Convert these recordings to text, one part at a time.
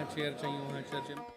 जहाँ चेयर चाहिए वहाँ चेयर चाहिए।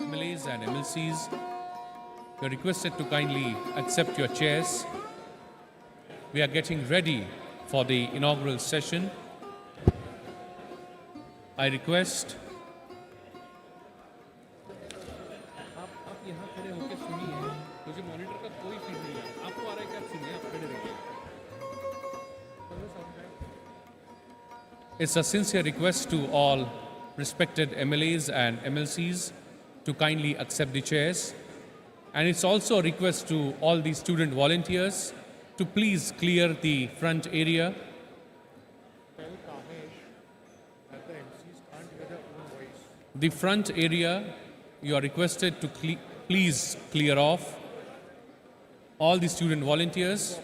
MLAs and MLCs, you're requested to kindly accept your chairs. We are getting ready for the inaugural session. I request आप यहाँ खड़े होकर सुनिए, मुझे मॉनिटर का कोई फीड नहीं है, आपको आ रहा है कि आप सुनिए, आप खड़े रहिए। It's a sincere request to all respected MLAs and MLCs to kindly accept the chairs. And it's also a request to all the student volunteers to please clear the front area. The front area, you are requested to please clear off. All the student volunteers.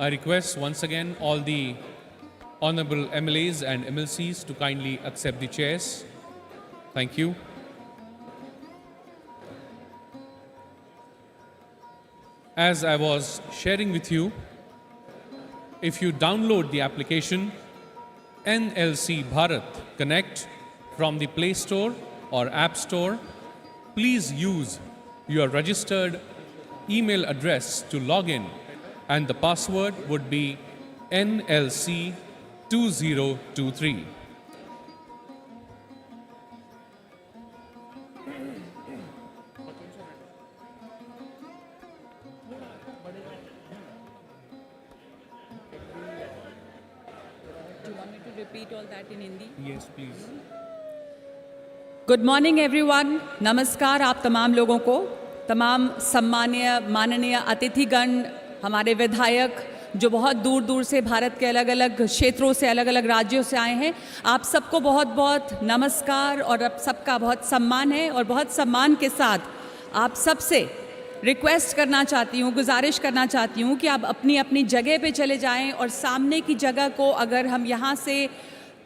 I request once again all the honorable MLAs and MLCs to kindly accept the chairs. Thank you. As I was sharing with you, if you download the application NLC Bharat Connect from the Play Store or App Store, please use your registered email address to log in, and the password would be NLC2023. Do you want me to repeat all that in Hindi? Yes, please. Good morning everyone. नमस्कार आप तमाम लोगों को, तमाम सम्मानीय माननीय अतिथिगण, हमारे विधायक जो बहुत दूर दूर से भारत के अलग अलग क्षेत्रों से, अलग अलग राज्यों से आए हैं, आप सबको बहुत बहुत नमस्कार और आप सबका बहुत सम्मान है। और बहुत सम्मान के साथ आप सबसे रिक्वेस्ट करना चाहती हूँ, गुजारिश करना चाहती हूँ कि आप अपनी अपनी जगह पे चले जाएं और सामने की जगह को अगर हम यहाँ से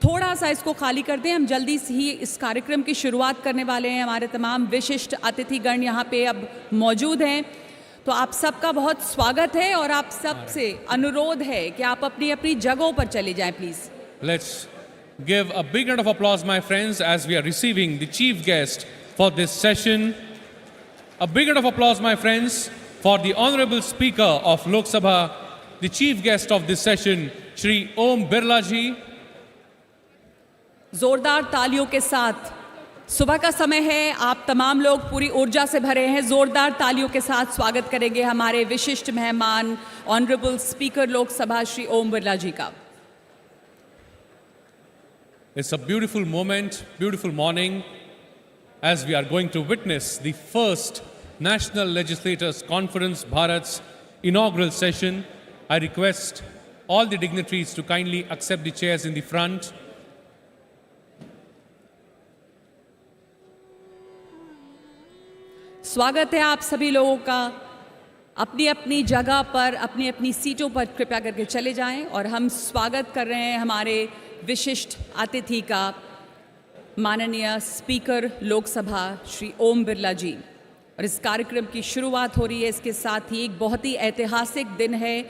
थोड़ा सा इसको खाली कर दें। हम जल्दी से ही इस कार्यक्रम की शुरुआत करने वाले हैं। हमारे तमाम विशिष्ट अतिथिगण यहाँ पे अब मौजूद हैं, तो आप सबका बहुत स्वागत है और आप सबसे अनुरोध है कि आप अपनी अपनी जगहों पर चले जाएं please. Let's give a big round of applause, my friends, as we are receiving the chief guest for this session. A big round of applause, my friends, for the Honorable Speaker of Lok Sabha, the chief guest of this session, Shri Om Birla ji. जोरदार तालियों के साथ, सुबह का समय है, आप तमाम लोग पूरी ऊर्जा से भरे हैं। जोरदार तालियों के साथ स्वागत करेंगे हमारे विशिष्ट मेहमान ऑनरेबल स्पीकर लोकसभा श्री ओम बिरला जी का। It's a beautiful moment, beautiful morning, as we are going to witness the first National Legislators Conference, Bharat's inaugural session. I request all the dignitaries to kindly accept the chairs in the front. स्वागत है आप सभी लोगों का। अपनी अपनी जगह पर, अपनी अपनी सीटों पर कृपया करके चले जाएं और हम स्वागत कर रहे हैं हमारे विशिष्ट अतिथि का, माननीय स्पीकर लोकसभा श्री ओम बिरला जी। और इस कार्यक्रम की शुरुआत हो रही है, इसके साथ ही एक बहुत ही ऐतिहासिक दिन है।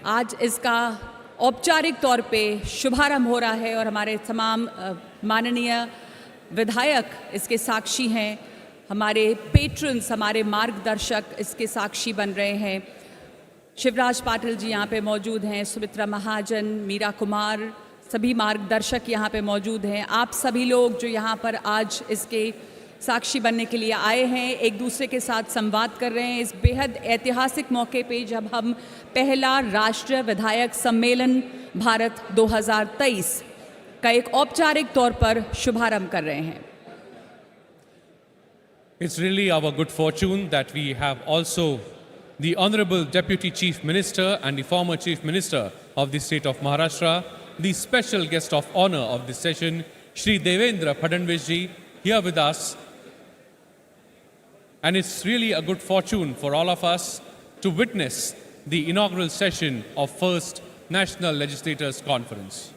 आज इसका औपचारिक तौर पे शुभारंभ हो रहा है और हमारे तमाम माननीय विधायक इसके साक्षी हैं, हमारे पेट्रन्स, हमारे मार्गदर्शक इसके साक्षी बन रहे हैं। शिवराज पाटिल जी यहाँ पे मौजूद हैं, सुमित्रा महाजन, मीरा कुमार, सभी मार्गदर्शक यहाँ पे मौजूद हैं। आप सभी लोग जो यहाँ पर आज इसके साक्षी बनने के लिए आए हैं, एक दूसरे के साथ संवाद कर रहे हैं इस बेहद ऐतिहासिक मौके पे, जब हम पहला राष्ट्रीय विधायक सम्मेलन भारत 2023 का एक औपचारिक तौर पर शुभारंभ कर रहे हैं। It's really our good fortune that we have also the Honorable Deputy Chief Minister and the former Chief Minister of the state of Maharashtra, the special guest of honor of this session, Shri Devendra Fadnavis ji, here with us. And it's really a good fortune for all of us to witness the inaugural session of First National Legislators Conference.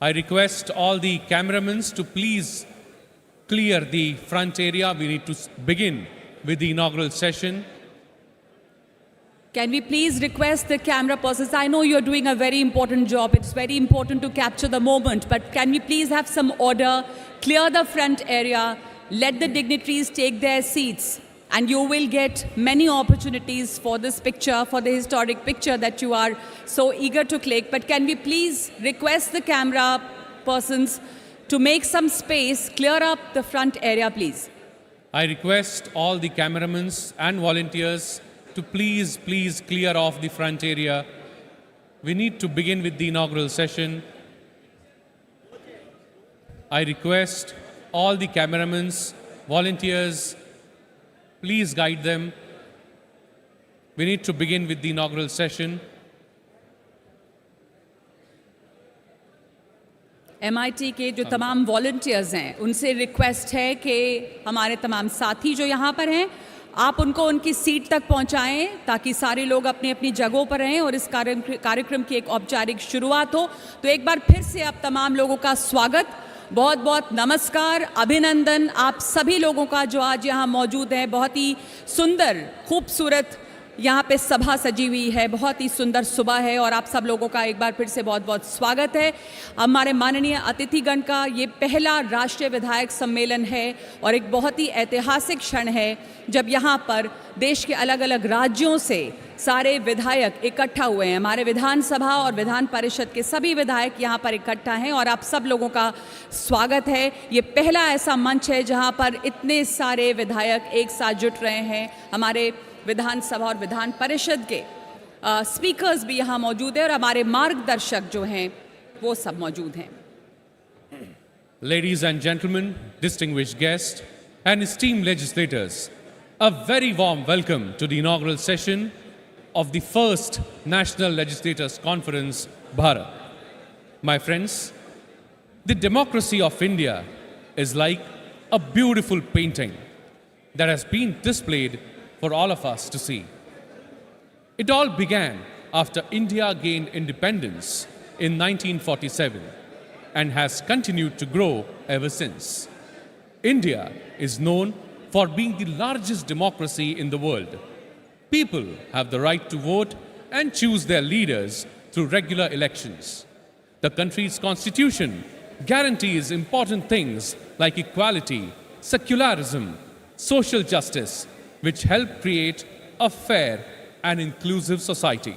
I request all the cameramen to please clear the front area. We need to begin with the inaugural session. Can we please request the camera persons? I know you're doing a very important job. It's very important to capture the moment. But can we please have some order? Clear the front area. Let the dignitaries take their seats. And you will get many opportunities for this picture, for the historic picture that you are so eager to click. But can we please request the camera persons to make some space, clear up the front area, please. I request all the cameramen and volunteers to please clear off the front area. We need to begin with the inaugural session. I request all the cameramen, volunteers, please guide them. We need to begin with the inaugural session. MIT के जो तमाम volunteers हैं, उनसे request है कि हमारे तमाम साथी जो यहाँ पर हैं, आप उनको उनकी सीट तक पहुँचाएं ताकि सारे लोग अपनी अपनी जगहों पर रहें और इस कार्यक्रम की एक औपचारिक शुरुआत हो। तो एक बार फिर से आप तमाम लोगों का स्वागत, बहुत बहुत नमस्कार, अभिनंदन आप सभी लोगों का जो आज यहाँ मौजूद हैं। बहुत ही सुंदर, खूबसूरत यहाँ पे सभा सजी हुई है, बहुत ही सुंदर सुबह है और आप सब लोगों का एक बार फिर से बहुत बहुत स्वागत है। हमारे माननीय अतिथिगण का ये पहला राष्ट्रीय विधायक सम्मेलन है और एक बहुत ही ऐतिहासिक क्षण है जब यहाँ पर देश के अलग अलग राज्यों से सारे विधायक इकट्ठा हुए हैं। हमारे विधानसभा और विधान परिषद के सभी विधायक यहाँ पर इकट्ठा हैं और आप सब लोगों का स्वागत है। ये पहला ऐसा मंच है जहाँ पर इतने सारे विधायक एक साथ जुट रहे हैं। हमारे विधानसभा और विधान परिषद के स्पीकर्स भी यहाँ मौजूद हैं और हमारे मार्गदर्शक जो हैं वो सब मौजूद हैं। Ladies and gentlemen, distinguished guests and esteemed legislators, a very warm welcome to the inaugural session of the first National Legislators Conference, Bharat. My friends, the democracy of India is like a beautiful painting that has been displayed for all of us to see. It all began after India gained independence in 1947 and has continued to grow ever since. India is known for being the largest democracy in the world. People have the right to vote and choose their leaders through regular elections. The country's constitution guarantees important things like equality, secularism, social justice, which help create a fair and inclusive society.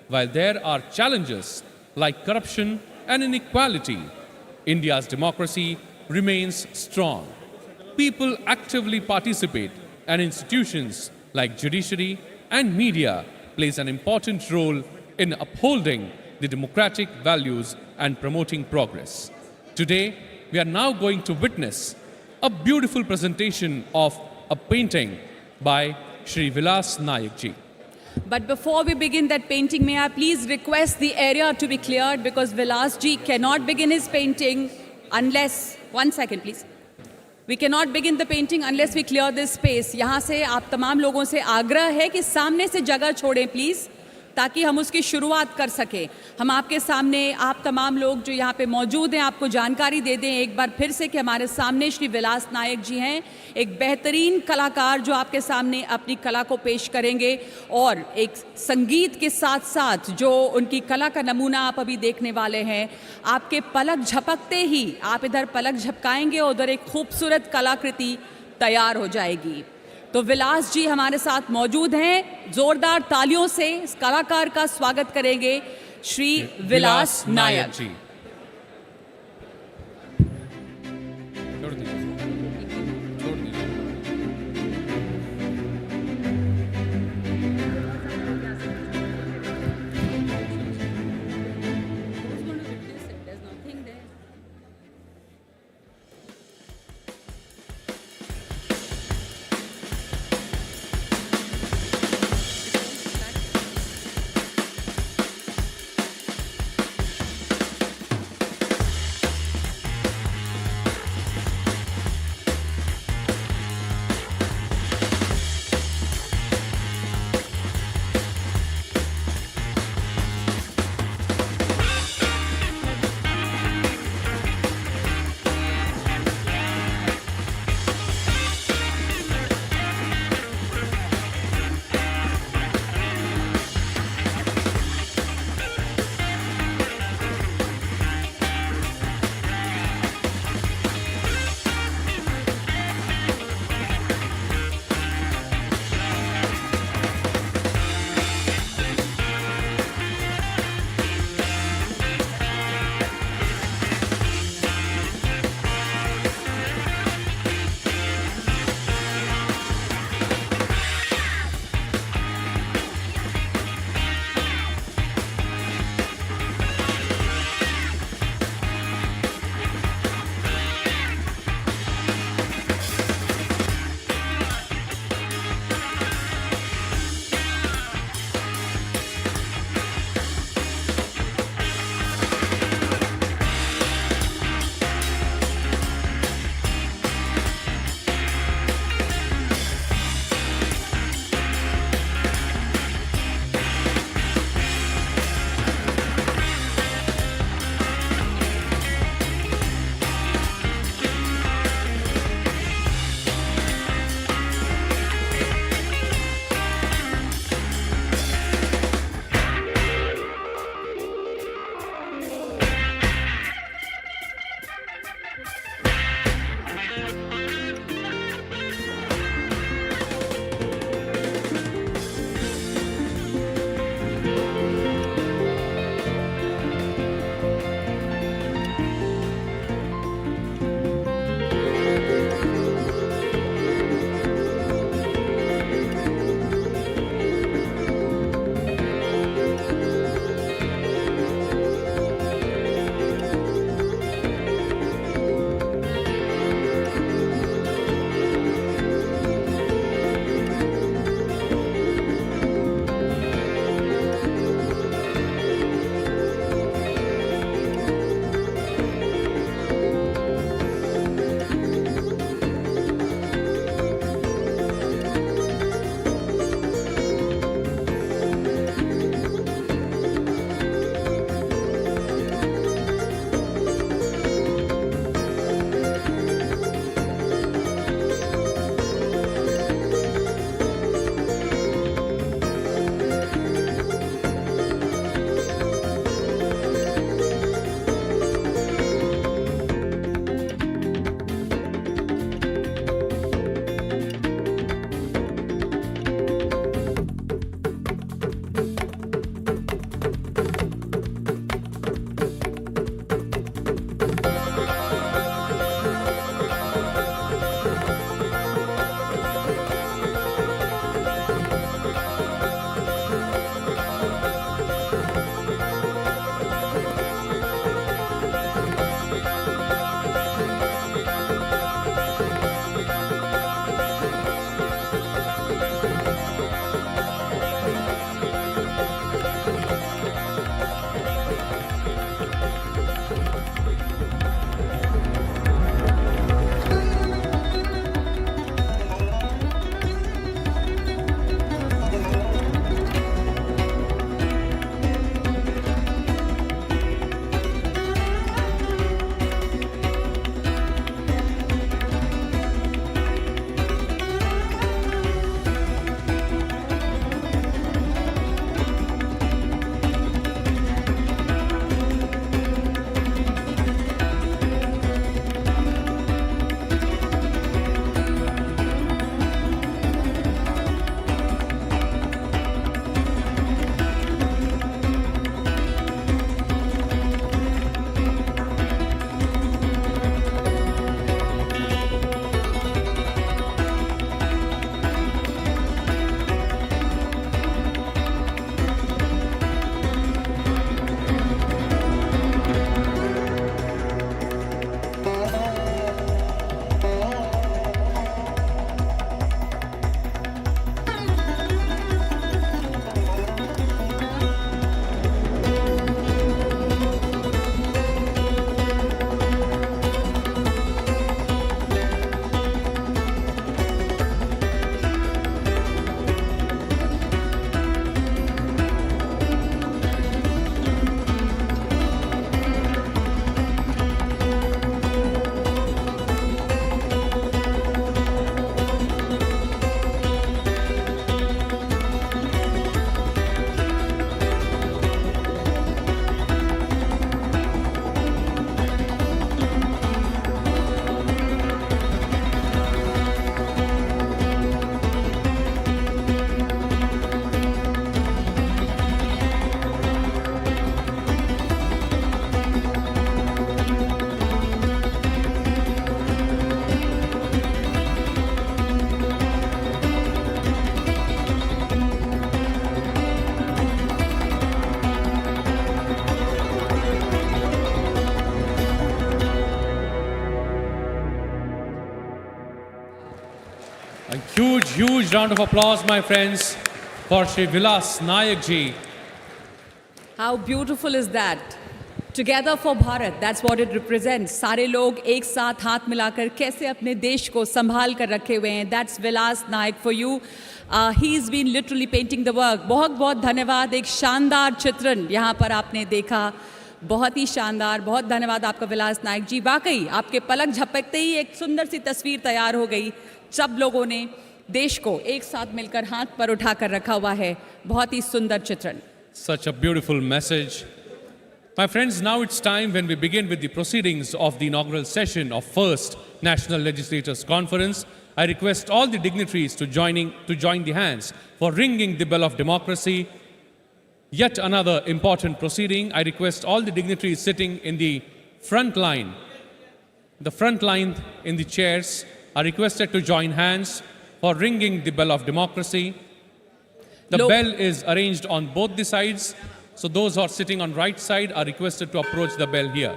While there are challenges like corruption and inequality, India's democracy remains strong. People actively participate, and institutions like judiciary and media plays an important role in upholding the democratic values and promoting progress. Today, we are now going to witness a beautiful presentation of a painting by Shri Vilas Nayak ji. But before we begin that painting, may I please request the area to be cleared because Vilas ji cannot begin his painting unless, one second please. We cannot begin the painting unless we clear this space. यहाँ से आप तमाम लोगों से आग्रह है कि सामने से जगह छोड़ें प्लीज़, ताकि हम उसकी शुरुआत कर सकें। हम आपके सामने, आप तमाम लोग जो यहाँ पे मौजूद हैं, आपको जानकारी दे दें एक बार फिर से कि हमारे सामने श्री विलास नायक जी हैं, एक बेहतरीन कलाकार जो आपके सामने अपनी कला को पेश करेंगे और एक संगीत के साथ साथ जो उनकी कला का नमूना आप अभी देखने वाले हैं, आपके पलक झपकते ही आप इधर पलक झपकाएंगे और उधर एक खूबसूरत कलाकृति तैयार हो जाएगी। तो विलास जी हमारे साथ मौजूद हैं, जोरदार तालियों से इस कलाकार का स्वागत करेंगे श्री विलास नायक जी। छोड़ दीजिए, छोड़ दीजिए। huge round of applause, my friends, for Shri Vilas Nayak ji. How beautiful is that? Together for Bharat, that's what it represents. सारे लोग एक साथ हाथ मिलाकर कैसे अपने देश को संभाल कर रखे हुए हैं. That's Vilas Nayak for you. He's been literally painting the work. बहुत बहुत धन्यवाद. एक शानदार चित्रण यहाँ पर आपने देखा. बहुत ही शानदार. बहुत धन्यवाद आपका विलास नायक जी. वाकई आपके पलक झपकते ही एक सुंदर सी तस्वीर तैयार हो गई. सब लोगों ने देश को एक साथ मिलकर हाथ पर उठाकर रखा हुआ है. बहुत ही सुंदर चित्रण. Such a beautiful message. My friends, now it's time when we begin with the proceedings of the inaugural session of First National Legislators Conference. I request all the dignitaries to join the hands for ringing the bell of democracy. Yet another important proceeding. I request all the dignitaries sitting in the front line in the chairs are requested to join hands for ringing the bell of democracy. The bell is arranged on both the sides, so those who are sitting on right side are requested to approach the bell here.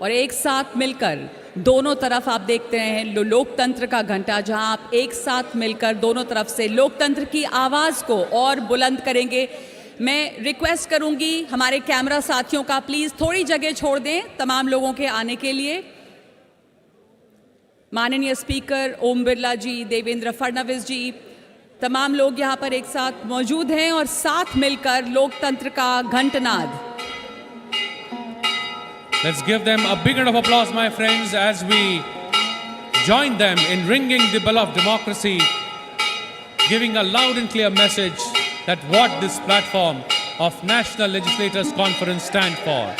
और एक साथ मिलकर दोनों तरफ आप देखते हैं लोकतंत्र का घंटा, जहां आप एक साथ मिलकर दोनों तरफ से लोकतंत्र की आवाज को और बुलंद करेंगे. मैं रिक्वेस्ट करूंगी हमारे कैमरा साथियों का, प्लीज थोड़ी जगह छोड़ दें तमाम लोगों के आने के लिए. माननीय स्पीकर ओम बिरला जी, देवेंद्र फडणवीस जी, तमाम लोग यहाँ पर एक साथ मौजूद हैं और साथ मिलकर लोकतंत्र का घंटनाद. Let's give them a big round of applause, my friends, as we join them in ringing the bell of democracy, giving a loud and clear message that what this platform of National Legislators Conference stand for.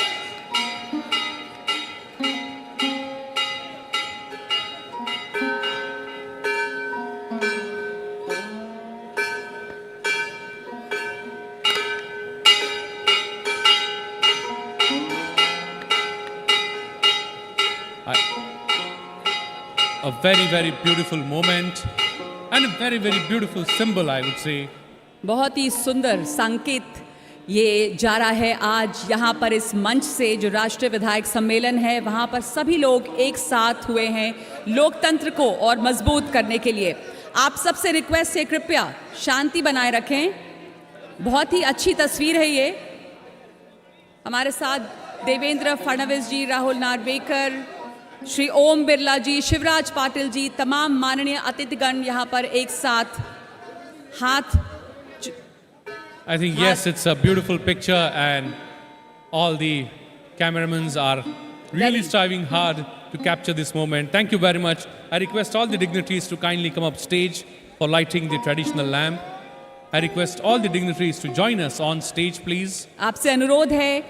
A very, very beautiful moment and a very, very beautiful symbol, I would say. बहुत ही सुंदर संकेत ये जा रहा है आज यहाँ पर इस मंच से. जो राष्ट्रीय विधायक सम्मेलन है वहाँ पर सभी लोग एक साथ हुए हैं लोकतंत्र को और मजबूत करने के लिए. आप सबसे रिक्वेस्ट है कृपया शांति बनाए रखें. बहुत ही अच्छी तस्वीर है ये. हमारे साथ देवेंद्र फडणवीस जी, राहुल नार्वेकर, श्री ओम बिरला जी, शिवराज पाटिल जी, तमाम माननीय अतिथिगण यहाँ पर एक साथ हाथ. I think yes, it's a beautiful picture and all the cameramen are really striving hard to capture this moment. Thank you very much. I request all the dignitaries to kindly come up stage for lighting the traditional lamp. I request all the dignitaries to join us on stage, please. आपसे अनुरोध है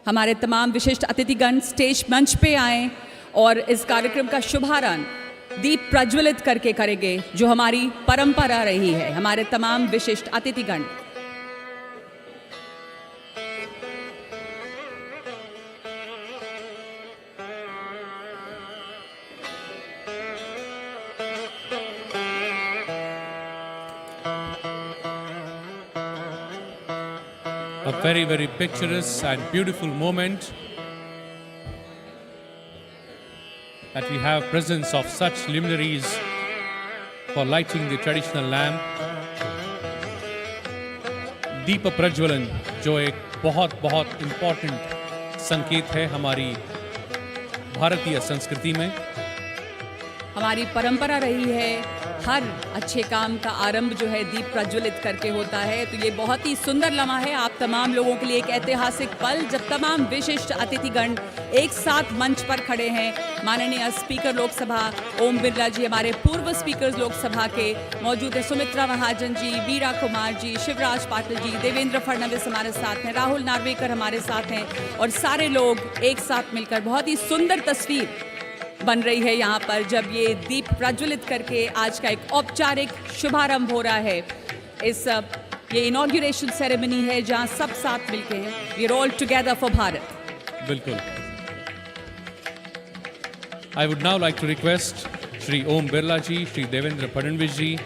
हमारे तमाम विशिष्ट अतिथिगण stage मंच पे आएं और इस कार्यक्रम का शुभारंभ दीप प्रज्वलित करके करेंगे, जो हमारी परंपरा रही है. हमारे तमाम विशिष्ट अतिथिगण. A very, very picturesque and beautiful moment that we have presence of such luminaries for lighting the traditional lamp. दीप प्रज्वलन जो एक बहुत बहुत इम्पोर्टेंट संकेत है हमारी भारतीय संस्कृति में. हमारी परंपरा रही है हर अच्छे काम का आरंभ जो है दीप प्रज्वलित करके होता है. तो ये बहुत ही सुंदर लम्हा है आप तमाम लोगों के लिए, एक ऐतिहासिक पल जब तमाम विशिष्ट अतिथिगण एक साथ मंच पर खड़े हैं. माननीय स्पीकर लोकसभा ओम बिरला जी, हमारे पूर्व स्पीकर लोकसभा के मौजूद हैं, सुमित्रा महाजन जी, वीरा कुमार जी, शिवराज पाटिल जी, देवेंद्र फडणवीस हमारे साथ हैं, राहुल नार्वेकर हमारे साथ हैं और सारे लोग एक साथ मिलकर बहुत ही सुंदर तस्वीर बन रही है यहाँ पर जब ये दीप प्रज्वलित करके आज का एक औपचारिक शुभारंभ हो रहा है. ये इनॉग्रेशन सेरेमनी है जहाँ सब साथ मिलके हैं. We are all together for Bharat. बिल्कुल. I would now like to request Shri Om Birla ji, Shri Devendra Fadnavis ji,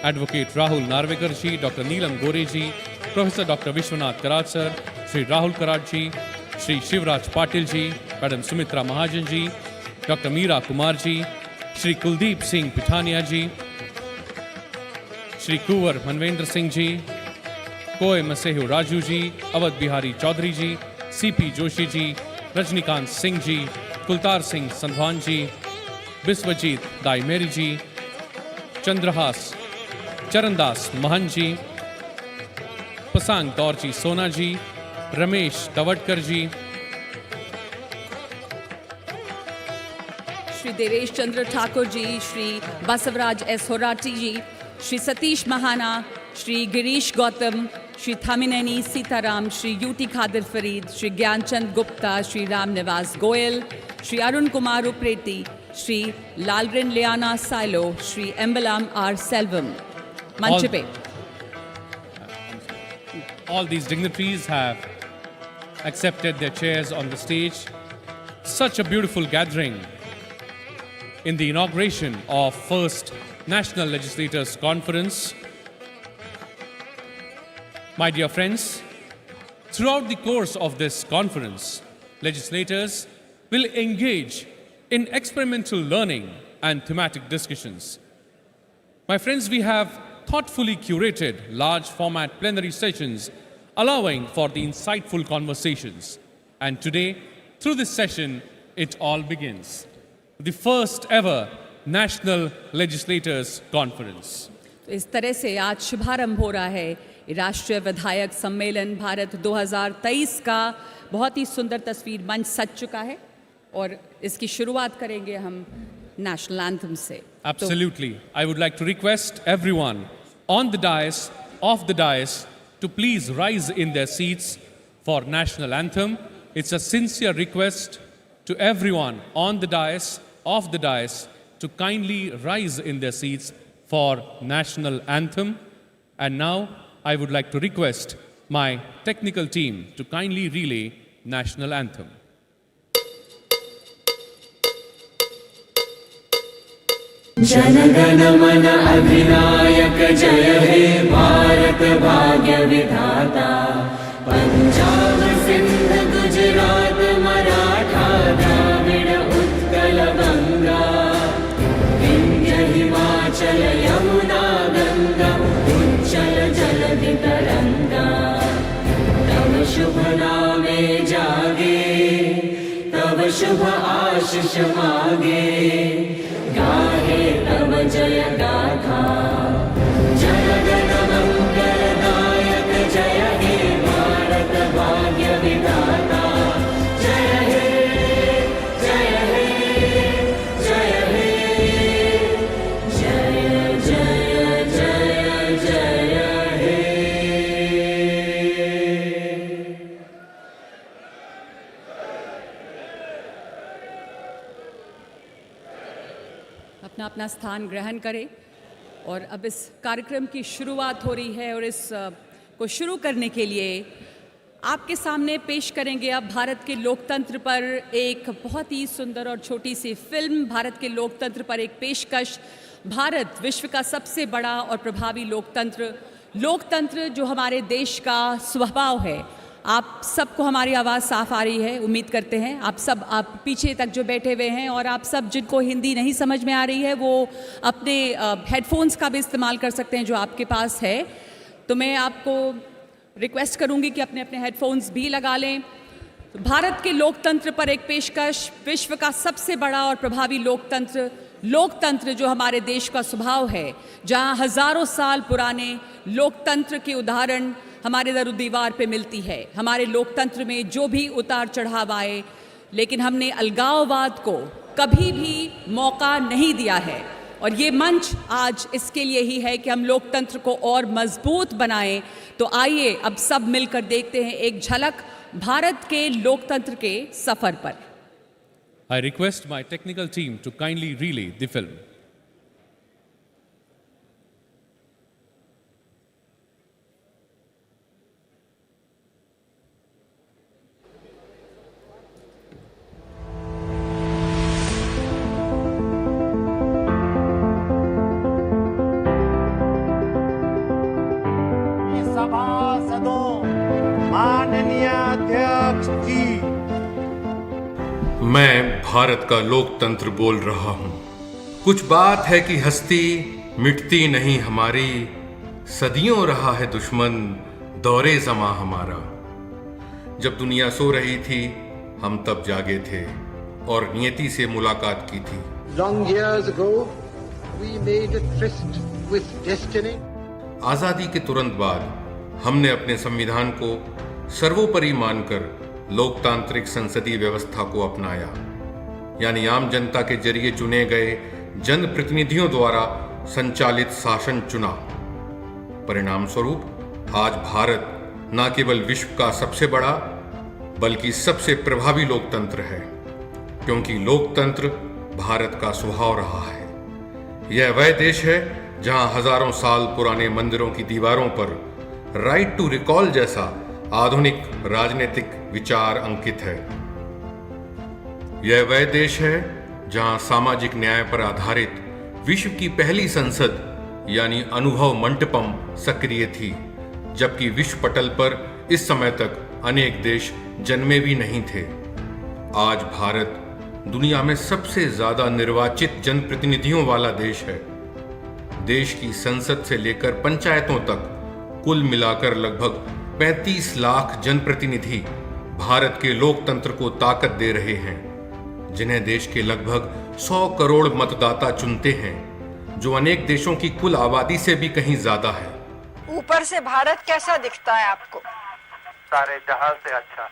Advocate Rahul Narvekar ji, Dr. Neelam Gore ji, Professor Dr. Vishwanath Karat sir, Shri Rahul Karat ji, Shri Shivraj Patil ji, Madam Sumitra Mahajan ji, Dr. Meera Kumar ji, Shri Kuldeep Singh Pithania ji, Shri Kuwar Manvendra Singh ji, Koy Masehu Raju ji, Awadh Bihari Chaudhary ji, CP Joshi ji, Rajnikant Singh ji, Kultar Singh Sandhwan ji, Biswajit Daimeri ji, Chandrahas Charandas Mahan ji, Pasang Dorji Sona ji, Ramesh Tavadkar ji, Shri Devesh Chandra Thakur ji, Shri Basavaraj S Horatti ji, Shri Satish Mahana, Shri Girish Gautam, Shri Thammineni Sitaram, Shri UT Khader Fareed, Shri Gyanchand Gupta, Shri Ram Niwas Goel, Shri Arun Kumar Upreti, Shri Lalrinliana Sailo, Shri Embalam R Selvam मंच पे। All these dignitaries have accepted their chairs on the stage. Such a beautiful gathering in the inauguration of first National Legislators Conference. My dear friends, throughout the course of this conference, legislators will engage in experimental learning and thematic discussions. My friends, we have thoughtfully curated large format plenary sessions allowing for the insightful conversations. And today, through this session, it all begins. The first ever National Legislators Conference. तो इस तरह से आज शुभारंभ हो रहा है राष्ट्रीय विधायक सम्मेलन भारत 2023 का। बहुत ही सुंदर तस्वीर मंच सज चुका है और इसकी शुरुआत करेंगे हम नेशनल एंथम से। Absolutely. I would like to request everyone on the dais, off the dais, to please rise in their seats for national anthem. It's a sincere request to everyone on the dais, off the dais, to kindly rise in their seats for national anthem. And now I would like to request my technical team to kindly relay national anthem. जनगण मन अधिनायक जय हे भारत भाग्य विधाता। पंजाब सिंध गुजरात मराठा द्राविड़ उत्कल गंगा, विंध्य हिमाचल यमुना गंगा, उच्चल जलधि तरंगा। तव शुभ नामे जागे, तव शुभ आशीष मागे, गाहे तव जय गाथा। जनगण मंगलदायक जय हे भारत भाग्य विधाता। जय हे जय हे जय हे, जय जय जय जय हे। अपना अपना स्थान ग्रहण करें और अब इस कार्यक्रम की शुरुआत हो रही है और इस को शुरू करने के लिए आपके सामने पेश करेंगे अब भारत के लोकतंत्र पर एक बहुत ही सुंदर और छोटी सी फिल्म। भारत के लोकतंत्र पर एक पेशकश। भारत विश्व का सबसे बड़ा और प्रभावी लोकतंत्र, लोकतंत्र जो हमारे देश का स्वभाव है। आप सबको हमारी आवाज़ साफ आ रही है, उम्मीद करते हैं। आप सब, आप पीछे तक जो बैठे हुए हैं और आप सब जिनको हिंदी नहीं समझ में आ रही है वो अपने हेडफोन्स का भी इस्तेमाल कर सकते हैं जो आपके पास है। तो मैं आपको रिक्वेस्ट करूंगी कि अपने अपने हेडफोन्स भी लगा लें। तो भारत के लोकतंत्र पर एक पेशकश। विश्व का सबसे बड़ा और प्रभावी लोकतंत्र, लोकतंत्र जो हमारे देश का स्वभाव है, जहां हजारों साल पुराने लोकतंत्र के उदाहरण हमारे दर दीवार पे मिलती है। हमारे लोकतंत्र में जो भी उतार चढ़ाव आए, लेकिन हमने अलगाववाद को कभी भी मौका नहीं दिया है। और ये मंच आज इसके लिए ही है कि हम लोकतंत्र को और मजबूत बनाएं। तो आइए अब सब मिलकर देखते हैं एक झलक भारत के लोकतंत्र के सफर पर। I request my technical team to kindly relay the film. सभासदों, माननीय अध्यक्ष जी, मैं भारत का लोकतंत्र बोल रहा हूं। कुछ बात है कि हस्ती मिटती नहीं हमारी, सदियों रहा है दुश्मन दौरे ज़मां हमारा। जब दुनिया सो रही थी हम तब जागे थे और नियति से मुलाकात की थी। Long years ago, we made a tryst with destiny. आजादी के तुरंत बाद हमने अपने संविधान को सर्वोपरि मानकर लोकतांत्रिक संसदीय व्यवस्था को अपनाया, यानी आम जनता के जरिए चुने गए जनप्रतिनिधियों द्वारा संचालित शासन चुना। परिणाम स्वरूप आज भारत न केवल विश्व का सबसे बड़ा बल्कि सबसे प्रभावी लोकतंत्र है, क्योंकि लोकतंत्र भारत का स्वभाव रहा है। यह वह देश है जहां हजारों साल पुराने मंदिरों की दीवारों पर राइट टू रिकॉल जैसा आधुनिक राजनीतिक विचार अंकित है। यह वह देश है जहां सामाजिक न्याय पर आधारित विश्व की पहली संसद यानी अनुभव मंटपम सक्रिय थी, जबकि विश्व पटल पर इस समय तक अनेक देश जन्मे भी नहीं थे। आज भारत दुनिया में सबसे ज्यादा निर्वाचित जनप्रतिनिधियों वाला देश है। देश की संसद से लेकर पंचायतों तक कुल मिलाकर लगभग 35 लाख जनप्रतिनिधि भारत के लोकतंत्र को ताकत दे रहे हैं, जिन्हें देश के लगभग 100 करोड़ मतदाता चुनते हैं, जो अनेक देशों की कुल आबादी से भी कहीं ज्यादा है। ऊपर से भारत कैसा दिखता है आपको? सारे जहां से अच्छा।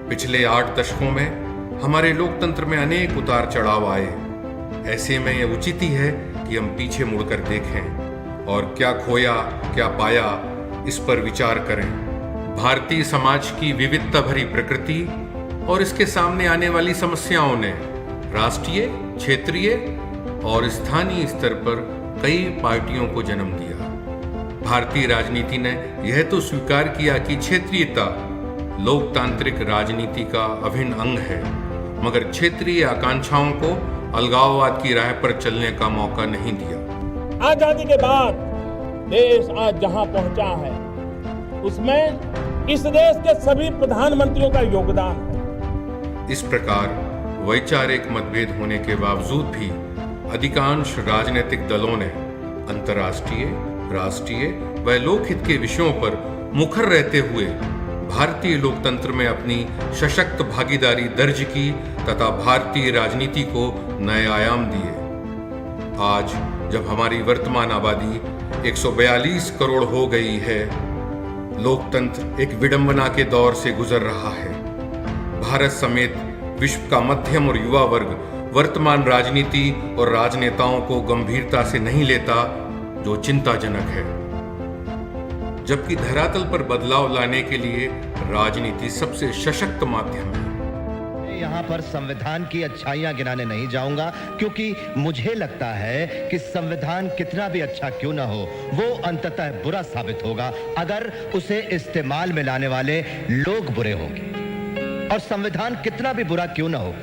पिछले 8 दशकों में हमारे लोकतंत्र में अनेक उतार चढ़ाव आए। ऐसे में यह उचित ही है कि हम पीछे मुड़कर देखें और क्या खोया क्या पाया इस पर विचार करें। भारतीय समाज की विविधता भरी प्रकृति और इसके सामने आने वाली समस्याओं ने राष्ट्रीय, क्षेत्रीय और स्थानीय स्तर पर कई पार्टियों को जन्म दिया। भारतीय राजनीति ने यह तो स्वीकार किया कि क्षेत्रीयता लोकतांत्रिक राजनीति का अभिन्न अंग है, मगर क्षेत्रीय आकांक्षाओं को अलगाववाद की राह पर चलने का मौका नहीं दिया। आजादी के बाद देश आज जहां पहुंचा है, उसमें इस देश के सभी प्रधानमंत्रियों का योगदान है। इस प्रकार वैचारिक मतभेद होने के बावजूद भी अधिकांश राजनीतिक दलों ने अंतर्राष्ट्रीय, राष्ट्रीय व लोकहित के विषयों पर मुखर रहते हुए भारतीय लोकतंत्र में अपनी सशक्त भागीदारी दर्ज की तथा भारतीय राजनीति को नए आयाम दिए। आज जब हमारी वर्तमान आबादी 142 करोड़ हो गई है, लोकतंत्र एक विडंबना के दौर से गुजर रहा है। भारत समेत विश्व का मध्यम और युवा वर्ग वर्तमान राजनीति और राजनेताओं को गंभीरता से नहीं लेता, जो चिंताजनक है। जबकि धरातल पर बदलाव लाने के लिए राजनीति सबसे सशक्त माध्यम है। यहाँ पर संविधान की अच्छाइयां गिनाने नहीं जाऊंगा, क्योंकि मुझे लगता है कि संविधान कितना भी अच्छा क्यों ना हो, वो अंततः बुरा साबित होगा अगर उसे इस्तेमाल में लाने वाले लोग बुरे होंगे, और संविधान कितना भी बुरा क्यों ना हो,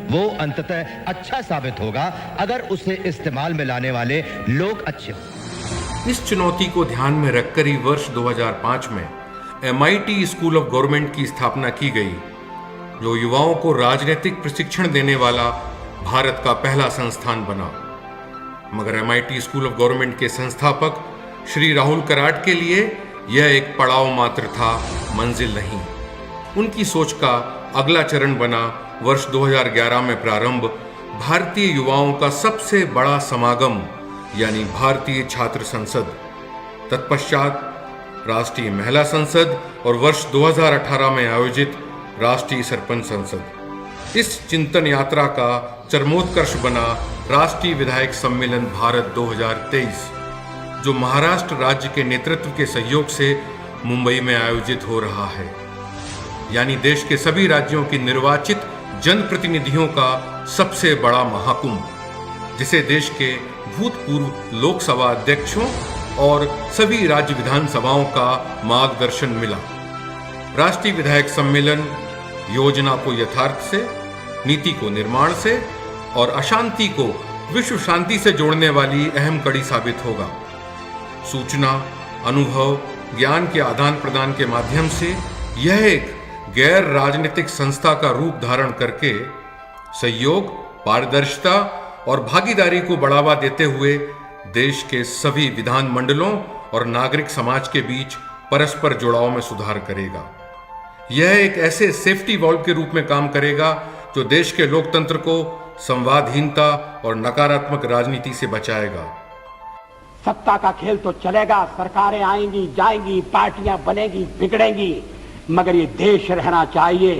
वो अंततः अच्छा साबित होगा अगर उसे इस्तेमाल में लाने वाले लोग अच्छे हों। इस चुनौती को ध्यान में रखकर ही वर्ष 2005 में MIT स्कूल ऑफ गवर्नमेंट की स्थापना की गई, जो युवाओं को राजनीतिक प्रशिक्षण देने वाला भारत का पहला संस्थान बना। मगर MIT स्कूल ऑफ गवर्नमेंट के संस्थापक श्री राहुल कराट के लिए यह एक पड़ाव मात्र था, मंजिल नहीं। उनकी सोच का अगला चरण बना वर्ष 2011 में प्रारंभ भारतीय युवाओं का सबसे बड़ा समागम यानी भारतीय छात्र संसद, तत्पश्चात राष्ट्रीय महिला संसद और वर्ष 2018 में आयोजित राष्ट्रीय सरपंच संसद। इस चिंतन यात्रा का चरमोत्कर्ष बना राष्ट्रीय विधायक सम्मेलन भारत 2023, जो महाराष्ट्र राज्य के नेतृत्व के सहयोग से मुंबई में आयोजित हो रहा है, यानी देश के सभी राज्यों की निर्वाचित जनप्रतिनिधियों का सबसे बड़ा महाकुंभ, जिसे देश के भूतपूर्व लोकसभा अध्यक्षों और सभी राज्य विधानसभाओं का मार्गदर्शन मिला। राष्ट्रीय विधायक सम्मेलन योजना को यथार्थ से, नीति को निर्माण से और अशांति को विश्व शांति से जोड़ने वाली अहम कड़ी साबित होगा। सूचना, अनुभव, ज्ञान के आदान प्रदान के माध्यम से यह एक गैर राजनीतिक संस्था का रूप धारण करके सहयोग, पारदर्शिता और भागीदारी को बढ़ावा देते हुए देश के सभी विधान मंडलों और नागरिक समाज के बीच परस्पर जुड़ाव में सुधार करेगा। यह एक ऐसे सेफ्टी वॉल्व के रूप में काम करेगा जो देश के लोकतंत्र को संवादहीनता और नकारात्मक राजनीति से बचाएगा। सत्ता का खेल तो चलेगा, सरकारें आएंगी जाएंगी, पार्टियां बनेगी बिगड़ेंगी, मगर ये देश रहना चाहिए,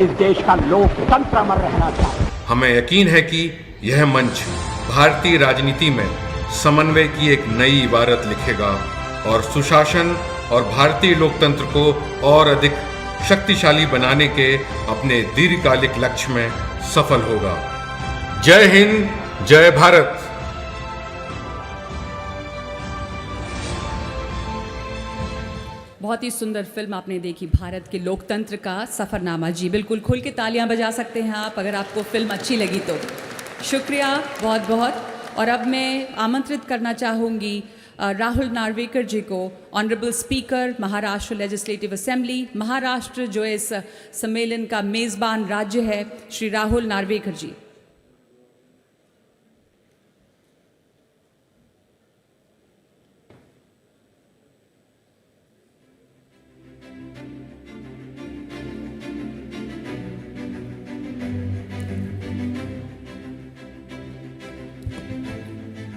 इस देश का लोकतंत्र अमर रहना चाहिए। हमें यकीन है कि यह मंच भारतीय राजनीति में समन्वय की एक नई इबारत लिखेगा और सुशासन और भारतीय लोकतंत्र को और अधिक शक्तिशाली बनाने के अपने दीर्घकालिक लक्ष्य में सफल होगा। जय हिंद, जय भारत। बहुत ही सुंदर फिल्म आपने देखी, भारत के लोकतंत्र का सफ़रनामा। जी बिल्कुल, खुल के तालियां बजा सकते हैं आप अगर आपको फिल्म अच्छी लगी तो। शुक्रिया बहुत बहुत। और अब मैं आमंत्रित करना चाहूँगी राहुल नार्वेकर जी को, honourable speaker Maharashtra legislative assembly. Maharashtra जो इस सम्मेलन का मेज़बान राज्य है, श्री राहुल नार्वेकर जी।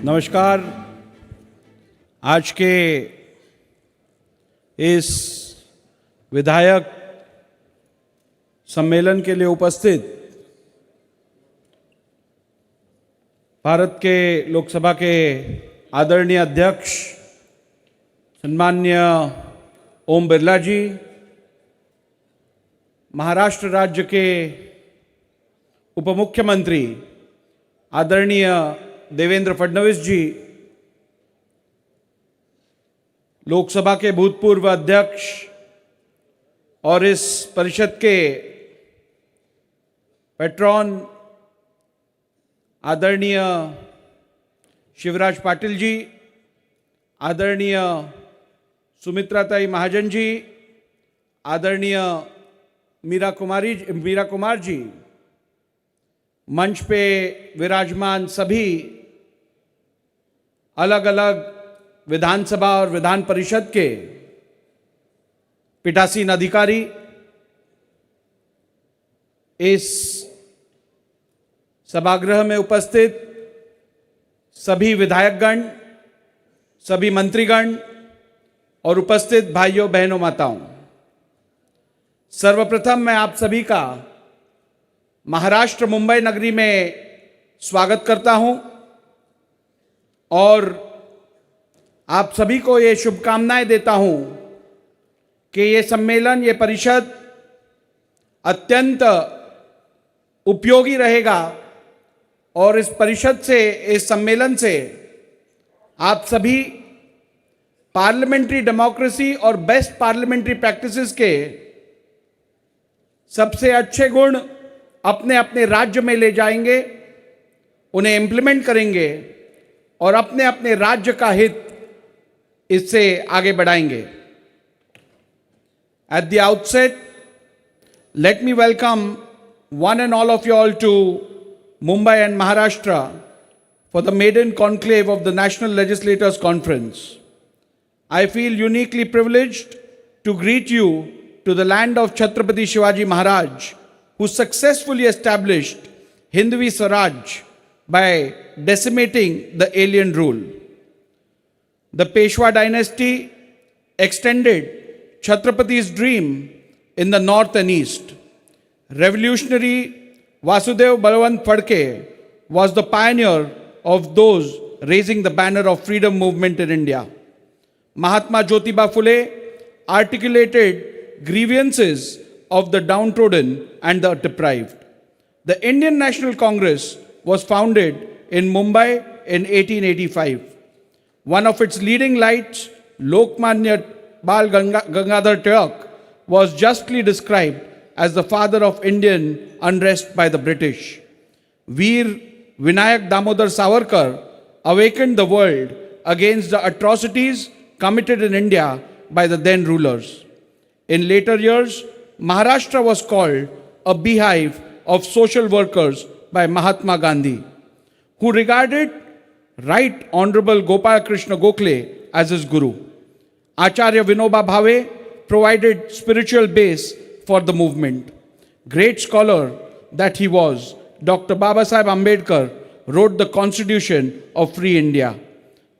नमस्कार। आज के इस विधायक सम्मेलन के लिए उपस्थित भारत के लोकसभा के आदरणीय अध्यक्ष सन्मान्य ओम बिरला जी, महाराष्ट्र राज्य के उपमुख्यमंत्री आदरणीय देवेंद्र फडणवीस जी, लोकसभा के भूतपूर्व अध्यक्ष और इस परिषद के पैट्रॉन आदरणीय शिवराज पाटिल जी, आदरणीय सुमित्राताई महाजन जी, आदरणीय मीरा कुमार जी, मंच पे विराजमान सभी अलग अलग विधानसभा और विधान परिषद के पीठासीन अधिकारी, इस सभागृह में उपस्थित सभी विधायकगण, सभी मंत्रीगण और उपस्थित भाइयों बहनों माताओं, सर्वप्रथम मैं आप सभी का महाराष्ट्र मुंबई नगरी में स्वागत करता हूं और आप सभी को ये शुभकामनाएं देता हूं कि ये सम्मेलन, ये परिषद अत्यंत उपयोगी रहेगा और इस परिषद से, इस सम्मेलन से आप सभी पार्लियामेंट्री डेमोक्रेसी और बेस्ट पार्लियामेंट्री प्रैक्टिसेस के सबसे अच्छे गुण अपने अपने राज्य में ले जाएंगे, उन्हें इम्प्लीमेंट करेंगे और अपने अपने राज्य का हित इससे आगे बढ़ाएंगे। At the outset, let me welcome one and all of you all to Mumbai and Maharashtra for the maiden conclave of the National Legislators Conference. I feel uniquely privileged to greet you to the land of Chhatrapati Shivaji Maharaj, who successfully established Hindvi Swaraj by decimating the alien rule. The Peshwa dynasty extended Chhatrapati's dream in the north and east. Revolutionary Vasudev Balwant Phadke was the pioneer of those raising the banner of freedom movement in India. Mahatma Jyotiba Phule articulated grievances of the downtrodden and the deprived. The Indian National Congress was founded in Mumbai in 1885. One of its leading lights, Lokmanya Bal Gangadhar Tilak, was justly described as the father of Indian unrest by the British. Veer Vinayak Damodar Savarkar awakened the world against the atrocities committed in India by the then rulers. In later years, Maharashtra was called a beehive of social workers by Mahatma Gandhi, who regarded Right Honorable Gopal Krishna Gokhale as his guru. Acharya Vinoba Bhave provided spiritual base for the movement. Great scholar that he was, Dr. Babasaheb Ambedkar wrote the Constitution of Free India.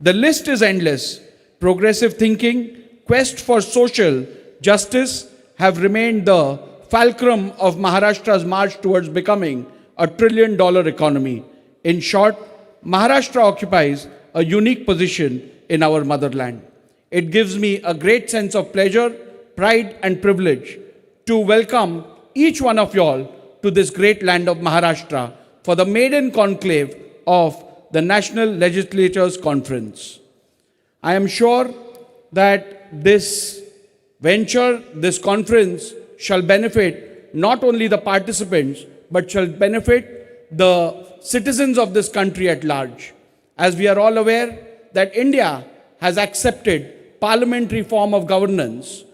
The list is endless. Progressive thinking, quest for social justice have remained the fulcrum of Maharashtra's march towards becoming a $1 trillion economy. In short, Maharashtra occupies a unique position in our motherland. It gives me a great sense of pleasure, pride, and privilege to welcome each one of y'all to this great land of Maharashtra for the maiden conclave of the National Legislators Conference. I am sure that this venture, this conference, shall benefit not only the participants, but shall benefit the citizens of this country at large. As we are all aware that India has accepted parliamentary form of governance.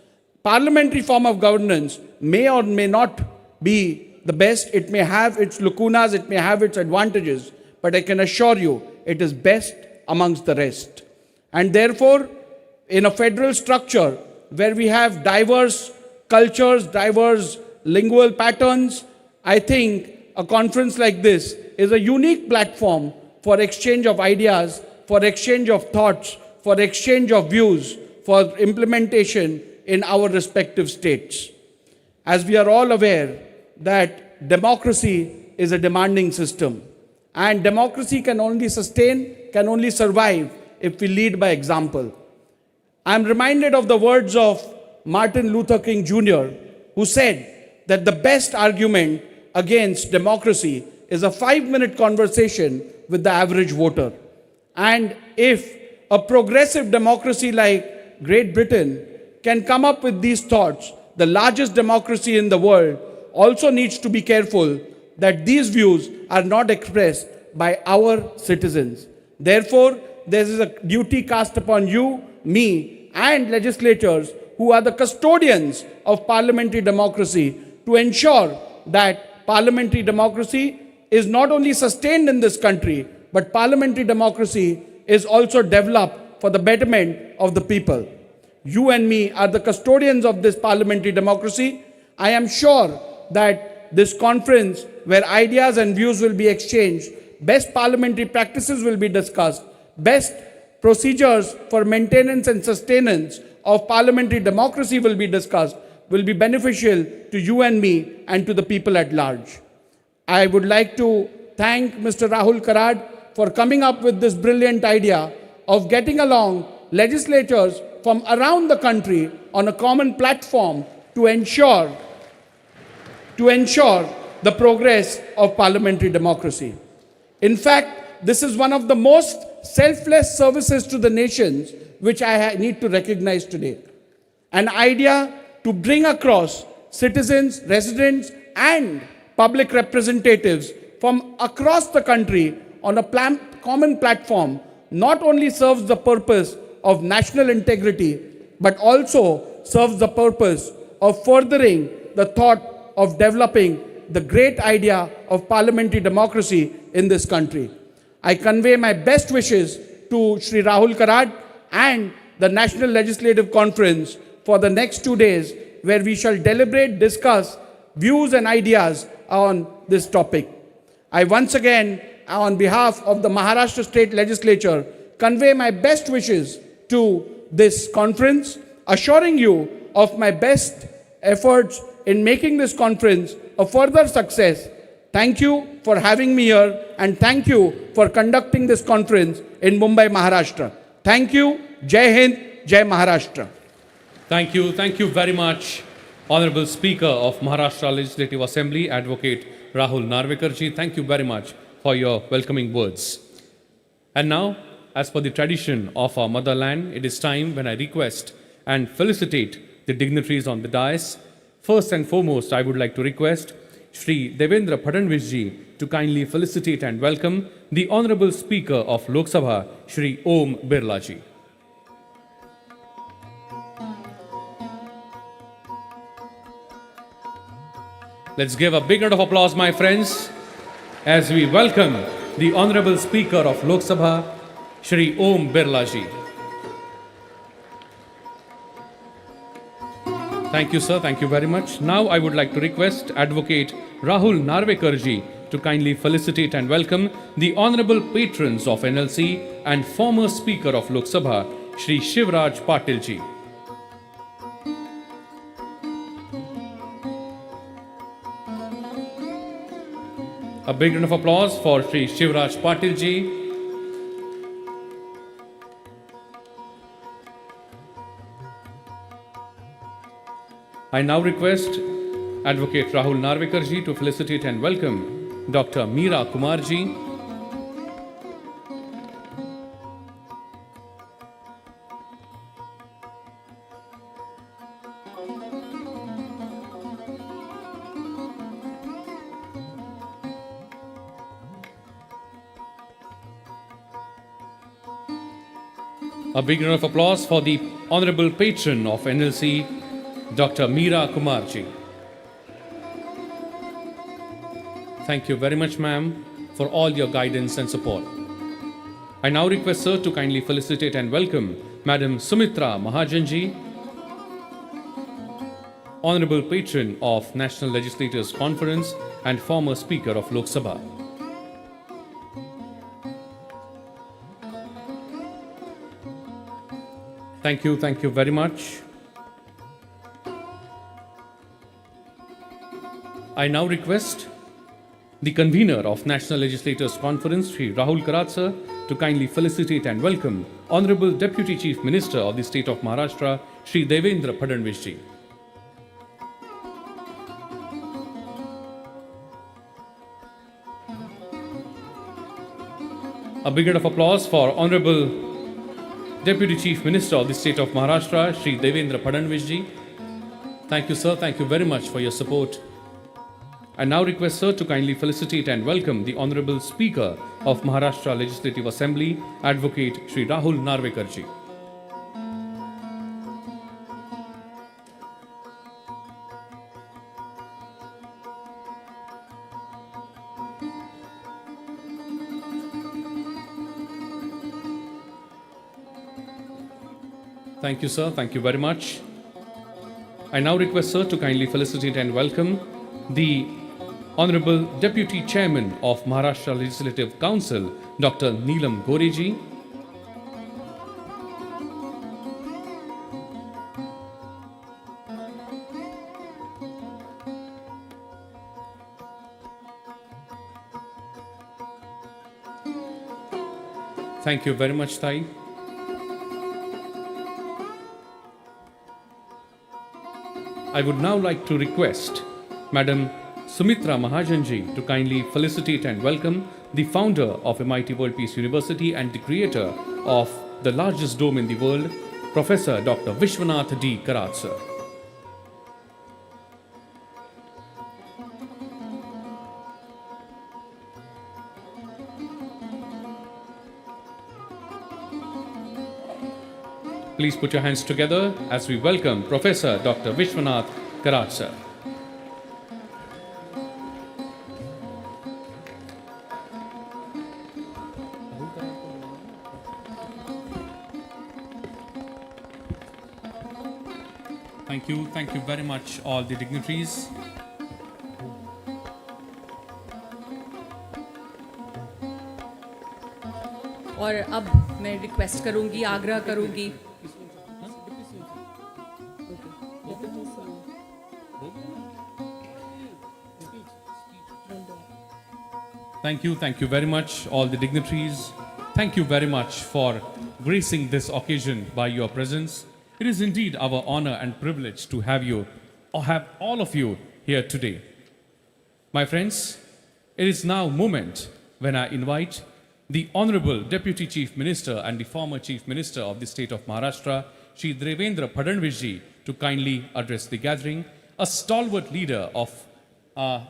Parliamentary form of governance may or may not be the best. It may have its lacunas, it may have its advantages, but I can assure you it is best amongst the rest. And therefore, in a federal structure where we have diverse cultures, diverse lingual patterns, I think a conference like this is a unique platform for exchange of ideas, for exchange of thoughts, for exchange of views, for implementation in our respective states. As we are all aware that democracy is a demanding system, and democracy can only sustain, can only survive if we lead by example. I am reminded of the words of Martin Luther King Jr., who said that the best argument against democracy is a 5-minute conversation with the average voter. And if a progressive democracy like Great Britain can come up with these thoughts, the largest democracy in the world also needs to be careful that these views are not expressed by our citizens. Therefore, there is a duty cast upon you, me, and legislators who are the custodians of parliamentary democracy to ensure that parliamentary democracy is not only sustained in this country, but parliamentary democracy is also developed for the betterment of the people. You and me are the custodians of this parliamentary democracy. I am sure that this conference, where ideas and views will be exchanged, best parliamentary practices will be discussed, best procedures for maintenance and sustenance of parliamentary democracy will be discussed, will be beneficial to you and me and to the people at large. I would like to thank Mr. Rahul Karad for coming up with this brilliant idea of getting along legislators from around the country on a common platform to ensure the progress of parliamentary democracy. In fact, this is one of the most selfless services to the nations which I need to recognize today. An idea to bring across citizens, residents, and public representatives from across the country on a common platform not only serves the purpose of national integrity, but also serves the purpose of furthering the thought of developing the great idea of parliamentary democracy in this country. I convey my best wishes to Shri Rahul Karad and the National Legislative Conference for the next 2 days, where we shall deliberate, discuss views and ideas on this topic. I once again, on behalf of the Maharashtra State Legislature, convey my best wishes to this conference, assuring you of my best efforts in making this conference a further success. Thank you for having me here, and thank you for conducting this conference in Mumbai, Maharashtra. Thank you. Jai Hind, Jai Maharashtra. Thank you very much, Honorable Speaker of Maharashtra Legislative Assembly, Advocate Rahul Narvekarji. Thank you very much for your welcoming words. And now, as per the tradition of our motherland, it is time when I request and felicitate the dignitaries on the dais. First and foremost, I would like to request Shri Devendra Fadnavis ji to kindly felicitate and welcome the Honorable Speaker of Lok Sabha, Shri Om Birla ji. Let's give a big round of applause, my friends, as we welcome the Honorable Speaker of Lok Sabha, Shri Om Birla ji. Thank you, sir. Thank you very much. Now I would like to request Advocate Rahul Narvekar ji to kindly felicitate and welcome the honorable patrons of NLC and former Speaker of Lok Sabha, Shri Shivraj Patil ji. A big round of applause for Shri Shivraj Patil ji. I now request Advocate Rahul Narvekar ji to felicitate and welcome Dr. Meera Kumar ji. A big round of applause for the honorable patron of NLC, Dr. Meera Kumar ji. Thank you very much, ma'am, for all your guidance and support. I now request sir to kindly felicitate and welcome Madam Sumitra Mahajan ji, honorable patron of National Legislators Conference and former Speaker of Lok Sabha. Thank you very much. I now request the convener of National Legislators Conference, Shri Rahul Karat sir, to kindly felicitate and welcome Honorable Deputy Chief Minister of the State of Maharashtra, Shri Devendra Fadnavis ji. A big round of applause for Honorable Deputy Chief Minister of the State of Maharashtra, Shri Devendra Fadnavis ji. Thank you, sir. Thank you very much for your support. I now request sir to kindly felicitate and welcome the Honorable Speaker of Maharashtra Legislative Assembly, Advocate Shri Rahul Narvekar ji. Thank you, sir. Thank you very much. I now request sir to kindly felicitate and welcome the Honorable Deputy Chairman of Maharashtra Legislative Council, Dr. Neelam Gore ji. Thank you very much, Thai. I would now like to request Madam Sumitra Mahajan ji to kindly felicitate and welcome the founder of MIT World Peace University and the creator of the largest dome in the world, Professor Dr. Vishwanath D. Karat sir. Please put your hands together as we welcome Professor Dr. Vishwanath Karat sir. Thank you very much all the dignitaries. और अब मैं request करूंगी, आग्रह करूंगी Thank you very much all the dignitaries. Thank you very much for gracing this occasion by your presence. It is indeed our honor and privilege to have all of you here today. My friends, it is now moment when I invite the Honorable Deputy Chief Minister and the former Chief Minister of the State of Maharashtra, Shri Devendra Fadnavis ji, to kindly address the gathering, a stalwart leader of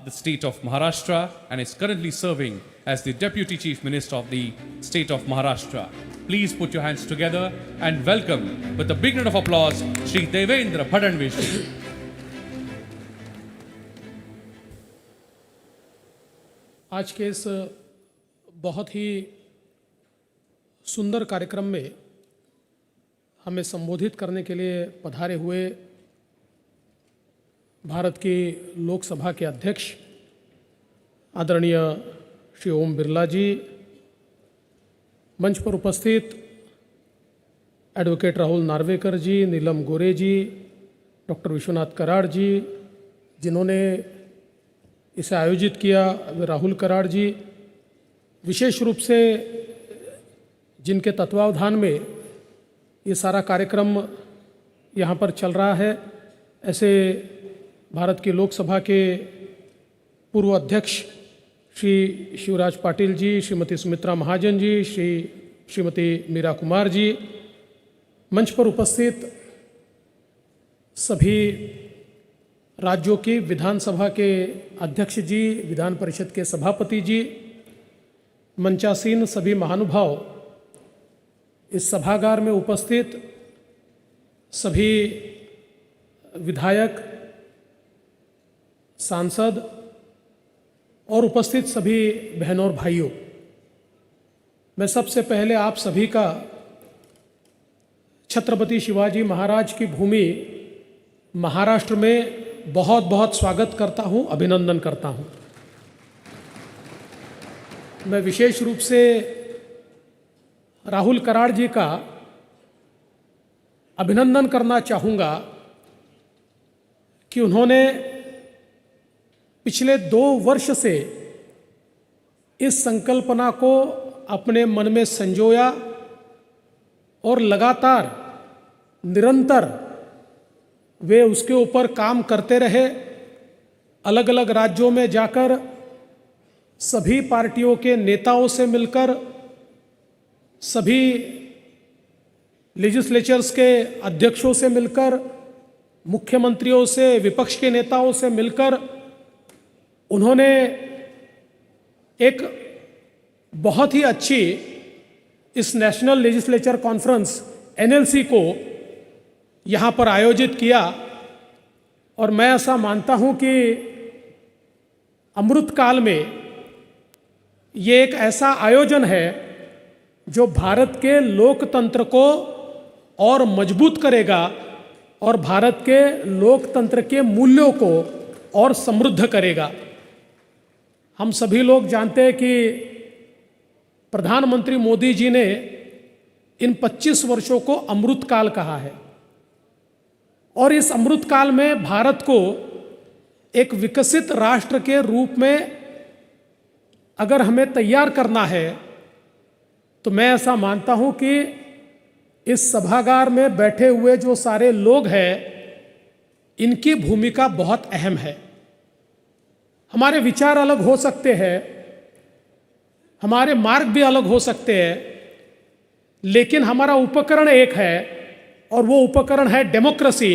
the State of Maharashtra and is currently serving as the Deputy Chief Minister of the State of Maharashtra. Please put your hands together and welcome with a big round of applause Shri Devendra Fadnavis ji. आज के इस बहुत ही सुंदर कार्यक्रम में हमें संबोधित करने के लिए पधारे हुए भारत की लोकसभा के अध्यक्ष आदरणीय श्री ओम बिरला जी, मंच पर उपस्थित एडवोकेट राहुल नार्वेकर जी, नीलम गोरे जी, डॉक्टर विश्वनाथ कराड़ जी, जिन्होंने इसे आयोजित किया, राहुल कराड़ जी, विशेष रूप से जिनके तत्वावधान में ये सारा कार्यक्रम यहाँ पर चल रहा है, ऐसे भारत की लोकसभा के पूर्व अध्यक्ष श्री शिवराज पाटिल जी, श्रीमती सुमित्रा महाजन जी, श्रीमती मीरा कुमार जी, मंच पर उपस्थित सभी राज्यों की विधानसभा के अध्यक्ष जी, विधान परिषद के सभापति जी, मंचासीन सभी महानुभाव, इस सभागार में उपस्थित सभी विधायक, सांसद और उपस्थित सभी बहनों और भाइयों, मैं सबसे पहले आप सभी का छत्रपति शिवाजी महाराज की भूमि महाराष्ट्र में बहुत बहुत स्वागत करता हूं, अभिनंदन करता हूं। मैं विशेष रूप से राहुल कराड़ जी का अभिनंदन करना चाहूँगा कि उन्होंने पिछले 2 वर्ष से इस संकल्पना को अपने मन में संजोया और लगातार निरंतर वे उसके ऊपर काम करते रहे। अलग अलग राज्यों में जाकर सभी पार्टियों के नेताओं से मिलकर, सभी लेजिस्लेचर्स के अध्यक्षों से मिलकर, मुख्यमंत्रियों से, विपक्ष के नेताओं से मिलकर उन्होंने एक बहुत ही अच्छी इस नेशनल लेजिस्लेचर कॉन्फ्रेंस NLC को यहाँ पर आयोजित किया। और मैं ऐसा मानता हूँ कि अमृत काल में ये एक ऐसा आयोजन है जो भारत के लोकतंत्र को और मजबूत करेगा और भारत के लोकतंत्र के मूल्यों को और समृद्ध करेगा। हम सभी लोग जानते हैं कि प्रधानमंत्री मोदी जी ने इन 25 वर्षों को अमृत काल कहा है और इस अमृत काल में भारत को एक विकसित राष्ट्र के रूप में अगर हमें तैयार करना है तो मैं ऐसा मानता हूं कि इस सभागार में बैठे हुए जो सारे लोग हैं, इनकी भूमिका बहुत अहम है। हमारे विचार अलग हो सकते हैं, हमारे मार्ग भी अलग हो सकते हैं, लेकिन हमारा उपकरण एक है और वो उपकरण है डेमोक्रेसी,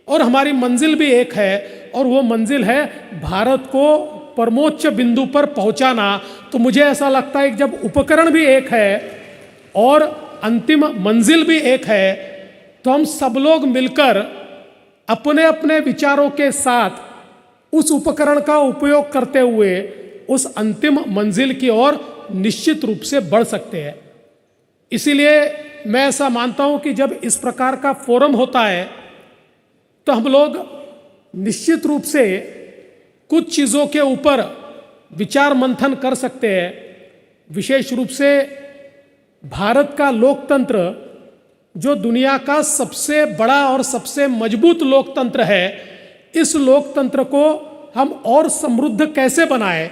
और हमारी मंजिल भी एक है और वो मंजिल है भारत को परमोच्च बिंदु पर पहुंचाना। तो मुझे ऐसा लगता है कि जब उपकरण भी एक है और अंतिम मंजिल भी एक है, तो हम सब लोग मिलकर अपने अपने विचारों के साथ उस उपकरण का उपयोग करते हुए उस अंतिम मंजिल की ओर निश्चित रूप से बढ़ सकते हैं। इसीलिए मैं ऐसा मानता हूं कि जब इस प्रकार का फोरम होता है तो हम लोग निश्चित रूप से कुछ चीज़ों के ऊपर विचार मंथन कर सकते हैं। विशेष रूप से भारत का लोकतंत्र जो दुनिया का सबसे बड़ा और सबसे मजबूत लोकतंत्र है, इस लोकतंत्र को हम और समृद्ध कैसे बनाएं,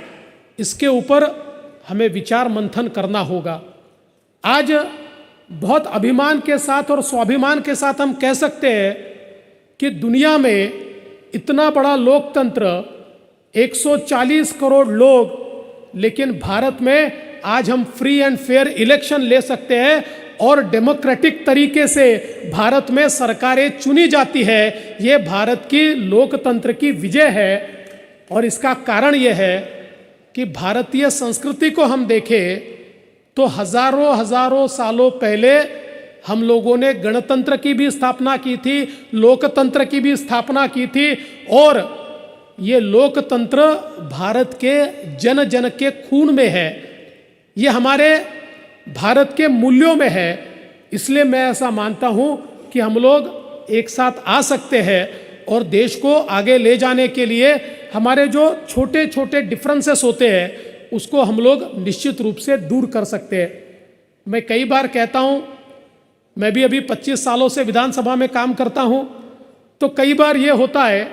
इसके ऊपर हमें विचार मंथन करना होगा। आज बहुत अभिमान के साथ और स्वाभिमान के साथ हम कह सकते हैं कि दुनिया में इतना बड़ा लोकतंत्र, 140 करोड़ लोग, लेकिन भारत में आज हम फ्री एंड फेयर इलेक्शन ले सकते हैं और डेमोक्रेटिक तरीके से भारत में सरकारें चुनी जाती है। ये भारत की लोकतंत्र की विजय है और इसका कारण ये है कि भारतीय संस्कृति को हम देखें तो हजारों हजारों सालों पहले हम लोगों ने गणतंत्र की भी स्थापना की थी, लोकतंत्र की भी स्थापना की थी, और ये लोकतंत्र भारत के जन जन के खून में है। ये हमारे भारत के मूल्यों में है। इसलिए मैं ऐसा मानता हूं कि हम लोग एक साथ आ सकते हैं और देश को आगे ले जाने के लिए हमारे जो छोटे छोटे डिफरेंसेस होते हैं उसको हम लोग निश्चित रूप से दूर कर सकते हैं। मैं कई बार कहता हूं, मैं भी अभी 25 सालों से विधानसभा में काम करता हूं, तो कई बार ये होता है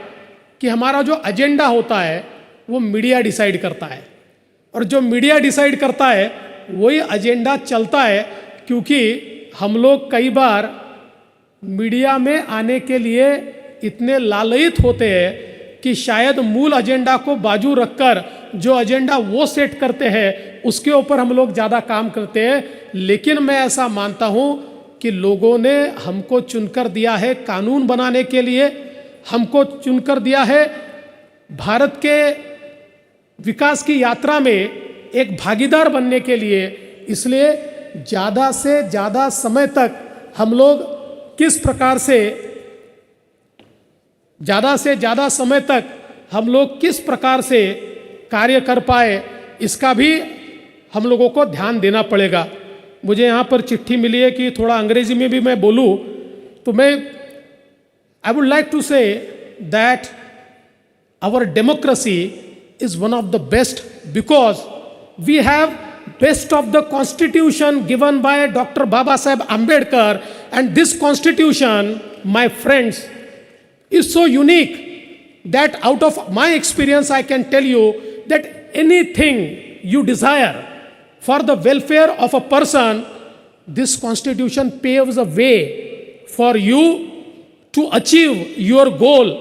कि हमारा जो एजेंडा होता है वो मीडिया डिसाइड करता है, और जो मीडिया डिसाइड करता है वही एजेंडा चलता है, क्योंकि हम लोग कई बार मीडिया में आने के लिए इतने लालयित होते हैं कि शायद मूल एजेंडा को बाजू रखकर जो एजेंडा वो सेट करते हैं उसके ऊपर हम लोग ज़्यादा काम करते हैं। लेकिन मैं ऐसा मानता हूँ कि लोगों ने हमको चुनकर दिया है कानून बनाने के लिए, हमको चुनकर दिया है भारत के विकास की यात्रा में एक भागीदार बनने के लिए। इसलिए ज़्यादा से ज़्यादा समय तक हम लोग किस प्रकार से ज़्यादा से ज़्यादा समय तक हम लोग किस प्रकार से कार्य कर पाए, इसका भी हम लोगों को ध्यान देना पड़ेगा। मुझे यहाँ पर चिट्ठी मिली है कि थोड़ा अंग्रेजी में भी मैं बोलूँ, तो मैं I would like to say that our democracy is one of the best because we have best of the constitution given by Dr. Baba Saheb Ambedkar, and this constitution, my friends, is so unique that out of my experience I can tell you that anything you desire for the welfare of a person, this constitution paves a way for you to achieve your goal.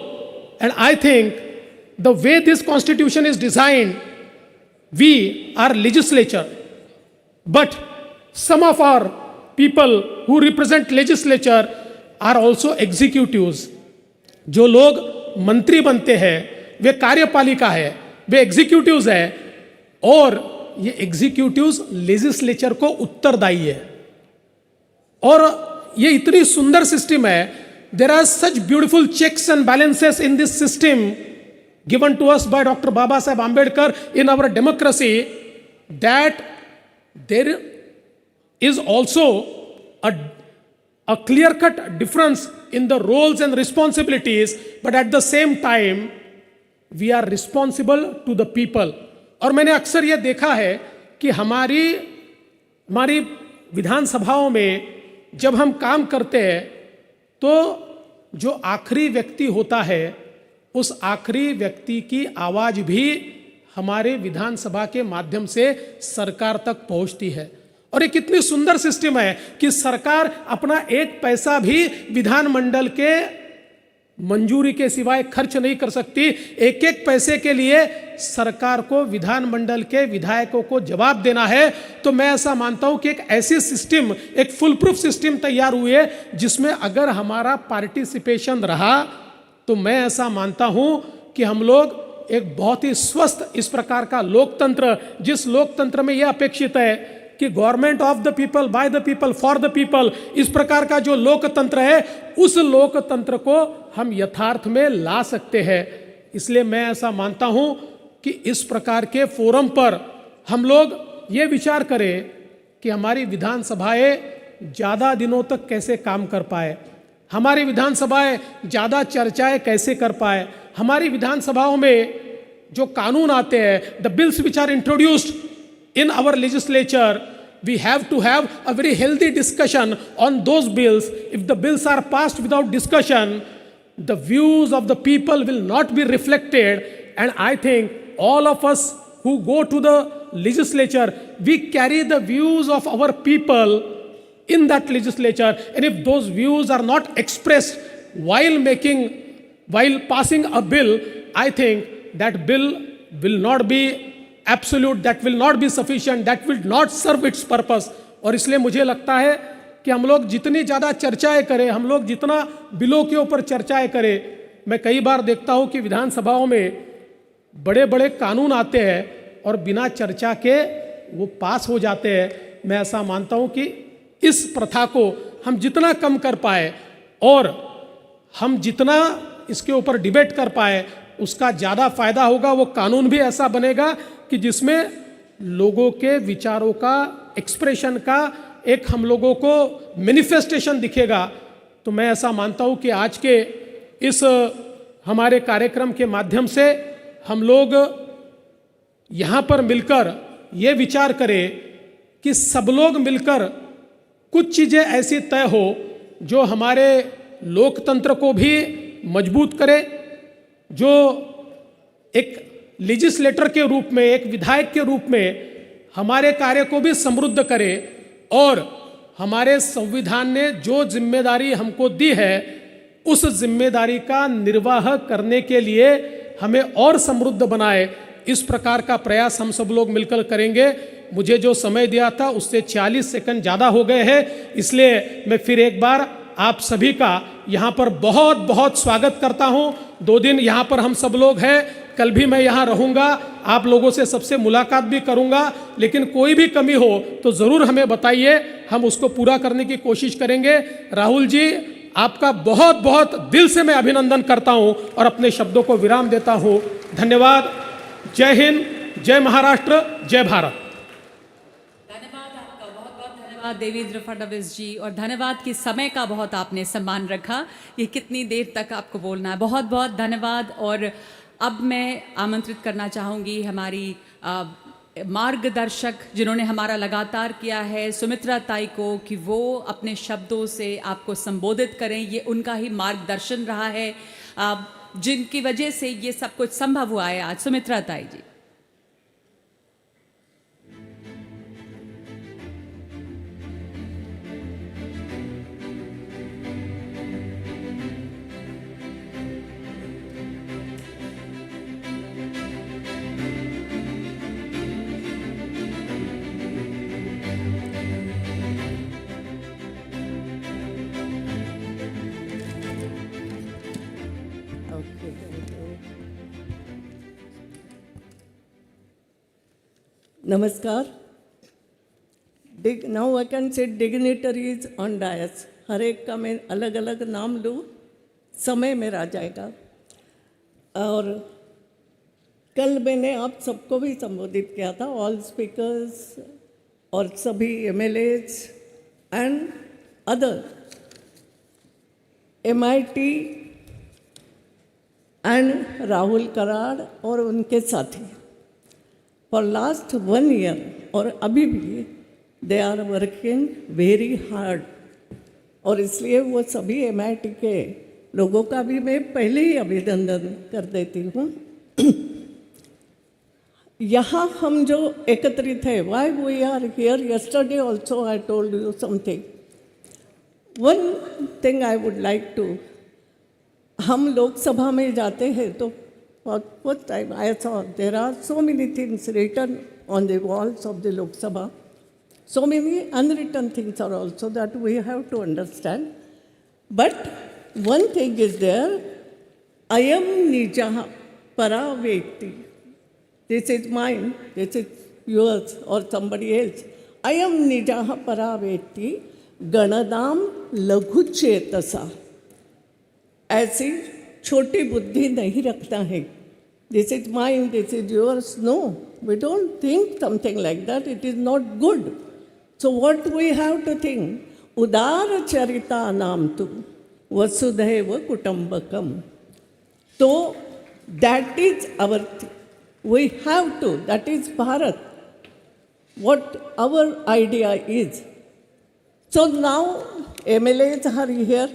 And I think the way this constitution is designed, we are legislature, but some of our people who represent legislature are also executives. जो लोग मंत्री बनते हैं वे कार्यपालिका है, वे executives हैं, और ये एग्जीक्यूटिव्स लेजिस्लेचर को उत्तरदायी है। और ये इतनी सुंदर सिस्टम है, there are such beautiful checks and balances in this system given to us by Dr. Baba Saheb Ambedkar in our democracy, that there is also a clear-cut difference in the roles and responsibilities, but at the same time we are responsible to the people. और मैंने अक्सर ये देखा है कि हमारी विधानसभाओं में जब हम काम करते हैं तो जो आखिरी व्यक्ति होता है उस आखिरी व्यक्ति की आवाज भी हमारे विधानसभा के माध्यम से सरकार तक पहुंचती है। और एक कितनी सुंदर सिस्टम है कि सरकार अपना एक पैसा भी विधानमंडल के मंजूरी के सिवाय खर्च नहीं कर सकती। एक एक पैसे के लिए सरकार को विधानमंडल के विधायकों को जवाब देना है। तो मैं ऐसा मानता हूं कि एक ऐसी सिस्टम, एक फुल प्रूफ सिस्टम तैयार हुई है जिसमें अगर हमारा पार्टिसिपेशन रहा तो मैं ऐसा मानता हूं कि हम लोग एक बहुत ही स्वस्थ इस प्रकार का लोकतंत्र, जिस लोकतंत्र में यह अपेक्षित है कि government of the people, by the people, for the people, इस प्रकार का जो लोकतंत्र है उस लोकतंत्र को हम यथार्थ में ला सकते हैं। इसलिए मैं ऐसा मानता हूं कि इस प्रकार के फोरम पर हम लोग ये विचार करें कि हमारी विधानसभाएं ज़्यादा दिनों तक कैसे काम कर पाए, हमारी विधानसभाएं ज़्यादा चर्चाएं कैसे कर पाए, हमारी विधानसभाओं में जो कानून आते हैं, the bills which are introduced in our legislature, we have to have a very healthy discussion on those bills. If the bills are passed without discussion, the views of the people will not be reflected. And I think all of us who go to the legislature, we carry the views of our people in that legislature. And if those views are not expressed while passing a bill, I think that bill will not be absolute, that will not be sufficient, that will not serve its purpose. और इसलिए मुझे लगता है कि हम लोग जितनी ज़्यादा चर्चाएं करें, हम लोग जितना बिलों के ऊपर चर्चाएं करें, मैं कई बार देखता हूं कि विधानसभाओं में बड़े बड़े कानून आते हैं और बिना चर्चा के वो पास हो जाते हैं। मैं ऐसा मानता हूं कि इस प्रथा को हम जितना कम कर पाए और हम जितना इसके ऊपर डिबेट कर पाए उसका ज़्यादा फायदा होगा। वो कानून भी ऐसा बनेगा कि जिसमें लोगों के विचारों का एक्सप्रेशन का एक हम लोगों को मैनिफेस्टेशन दिखेगा। तो मैं ऐसा मानता हूँ कि आज के इस हमारे कार्यक्रम के माध्यम से हम लोग यहाँ पर मिलकर ये विचार करें कि सब लोग मिलकर कुछ चीज़ें ऐसी तय हो जो हमारे लोकतंत्र को भी मजबूत करे, जो एक लेजिस्लेटर के रूप में, एक विधायक के रूप में हमारे कार्य को भी समृद्ध करे, और हमारे संविधान ने जो जिम्मेदारी हमको दी है उस जिम्मेदारी का निर्वाह करने के लिए हमें और समृद्ध बनाए। इस प्रकार का प्रयास हम सब लोग मिलकर करेंगे। मुझे जो समय दिया था उससे 40 सेकंड ज़्यादा हो गए हैं, इसलिए मैं फिर एक बार आप सभी का यहाँ पर बहुत बहुत स्वागत करता हूँ। 2 दिन यहाँ पर हम सब लोग हैं, कल भी मैं यहाँ रहूँगा, आप लोगों से सबसे मुलाकात भी करूँगा, लेकिन कोई भी कमी हो तो ज़रूर हमें बताइए, हम उसको पूरा करने की कोशिश करेंगे। राहुल जी, आपका बहुत बहुत दिल से मैं अभिनंदन करता हूँ और अपने शब्दों को विराम देता हूँ। धन्यवाद। जय हिंद, जय महाराष्ट्र, जय भारत। धन्यवाद आपका, बहुत बहुत धन्यवाद देवेंद्र फडणवीस जी, और धन्यवाद कि समय का बहुत आपने सम्मान रखा कि कितनी देर तक आपको बोलना है। बहुत बहुत धन्यवाद। और अब मैं आमंत्रित करना चाहूँगी हमारी मार्गदर्शक जिन्होंने हमारा लगातार किया है, सुमित्रा ताई को, कि वो अपने शब्दों से आपको संबोधित करें। ये उनका ही मार्गदर्शन रहा है जिनकी वजह से ये सब कुछ संभव हुआ है आज। सुमित्रा ताई जी। नमस्कार। Now I can say dignitaries on dais. हर एक का मैं अलग अलग नाम लूँ, समय मेरा जाएगा। और कल मैंने आप सबको भी संबोधित किया था, ऑल स्पीकर्स और सभी MLAs and other MIT and Rahul Karad और उनके साथी फॉर लास्ट 1 ईयर, और अभी भी they are working very hard. और इसलिए वो सभी MIT के लोगों का भी मैं पहले ही अभिनंदन कर देती हूँ। यहाँ हम जो एकत्रित है, why we are here, yesterday also I told you something. One thing I would like to, हम लोकसभा में जाते हैं तो for first time I saw there are so many things written on the walls of the Lok Sabha. So many unwritten things are also that we have to understand. But one thing is there, Ayam Nijaha Paraveti. This is mine, this is yours or somebody else. Ayam Nijaha Paraveti Ganadam Laghuchetasa. ऐसी छोटी बुद्धि नहीं रखता है। This is mine, this is yours. No, we don't think something like that. It is not good. So what we have to think, उदार चरिता नाम तु वसुधैव कुटुंबकम। तो that is our, we have to, that is Bharat, what our idea is. So now MLAs are here.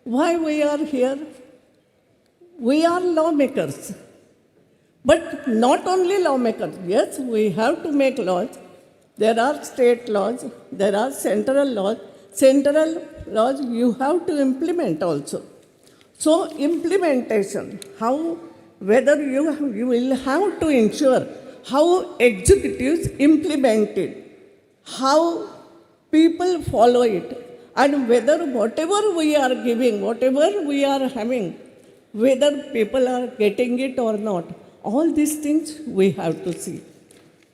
Why we are here? We are lawmakers. But not only lawmakers. Yes, we have to make laws. There are state laws, there are central laws. Central laws you have to implement also. So implementation, how, whether you will have to ensure how executives implement it, how people follow it, and whether whatever we are giving, whatever we are having, whether people are getting it or not. All these things we have to see.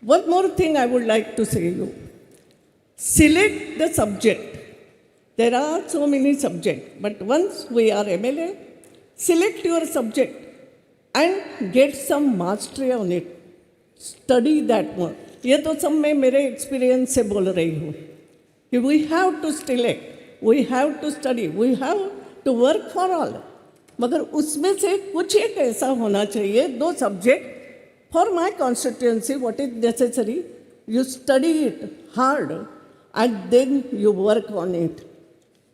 One more thing I would like to say you. Select the subject. There are so many subjects, but once we are MLA, select your subject and get some mastery on it. Study that one. ये तो सब मैं मेरे experience से बोल रही हूँ कि we have to select, we have to study, we have to work for all, मगर उसमें से कुछ एक ऐसा होना चाहिए, 2 subject for my constituency, what is necessary, you study it hard and then you work on it.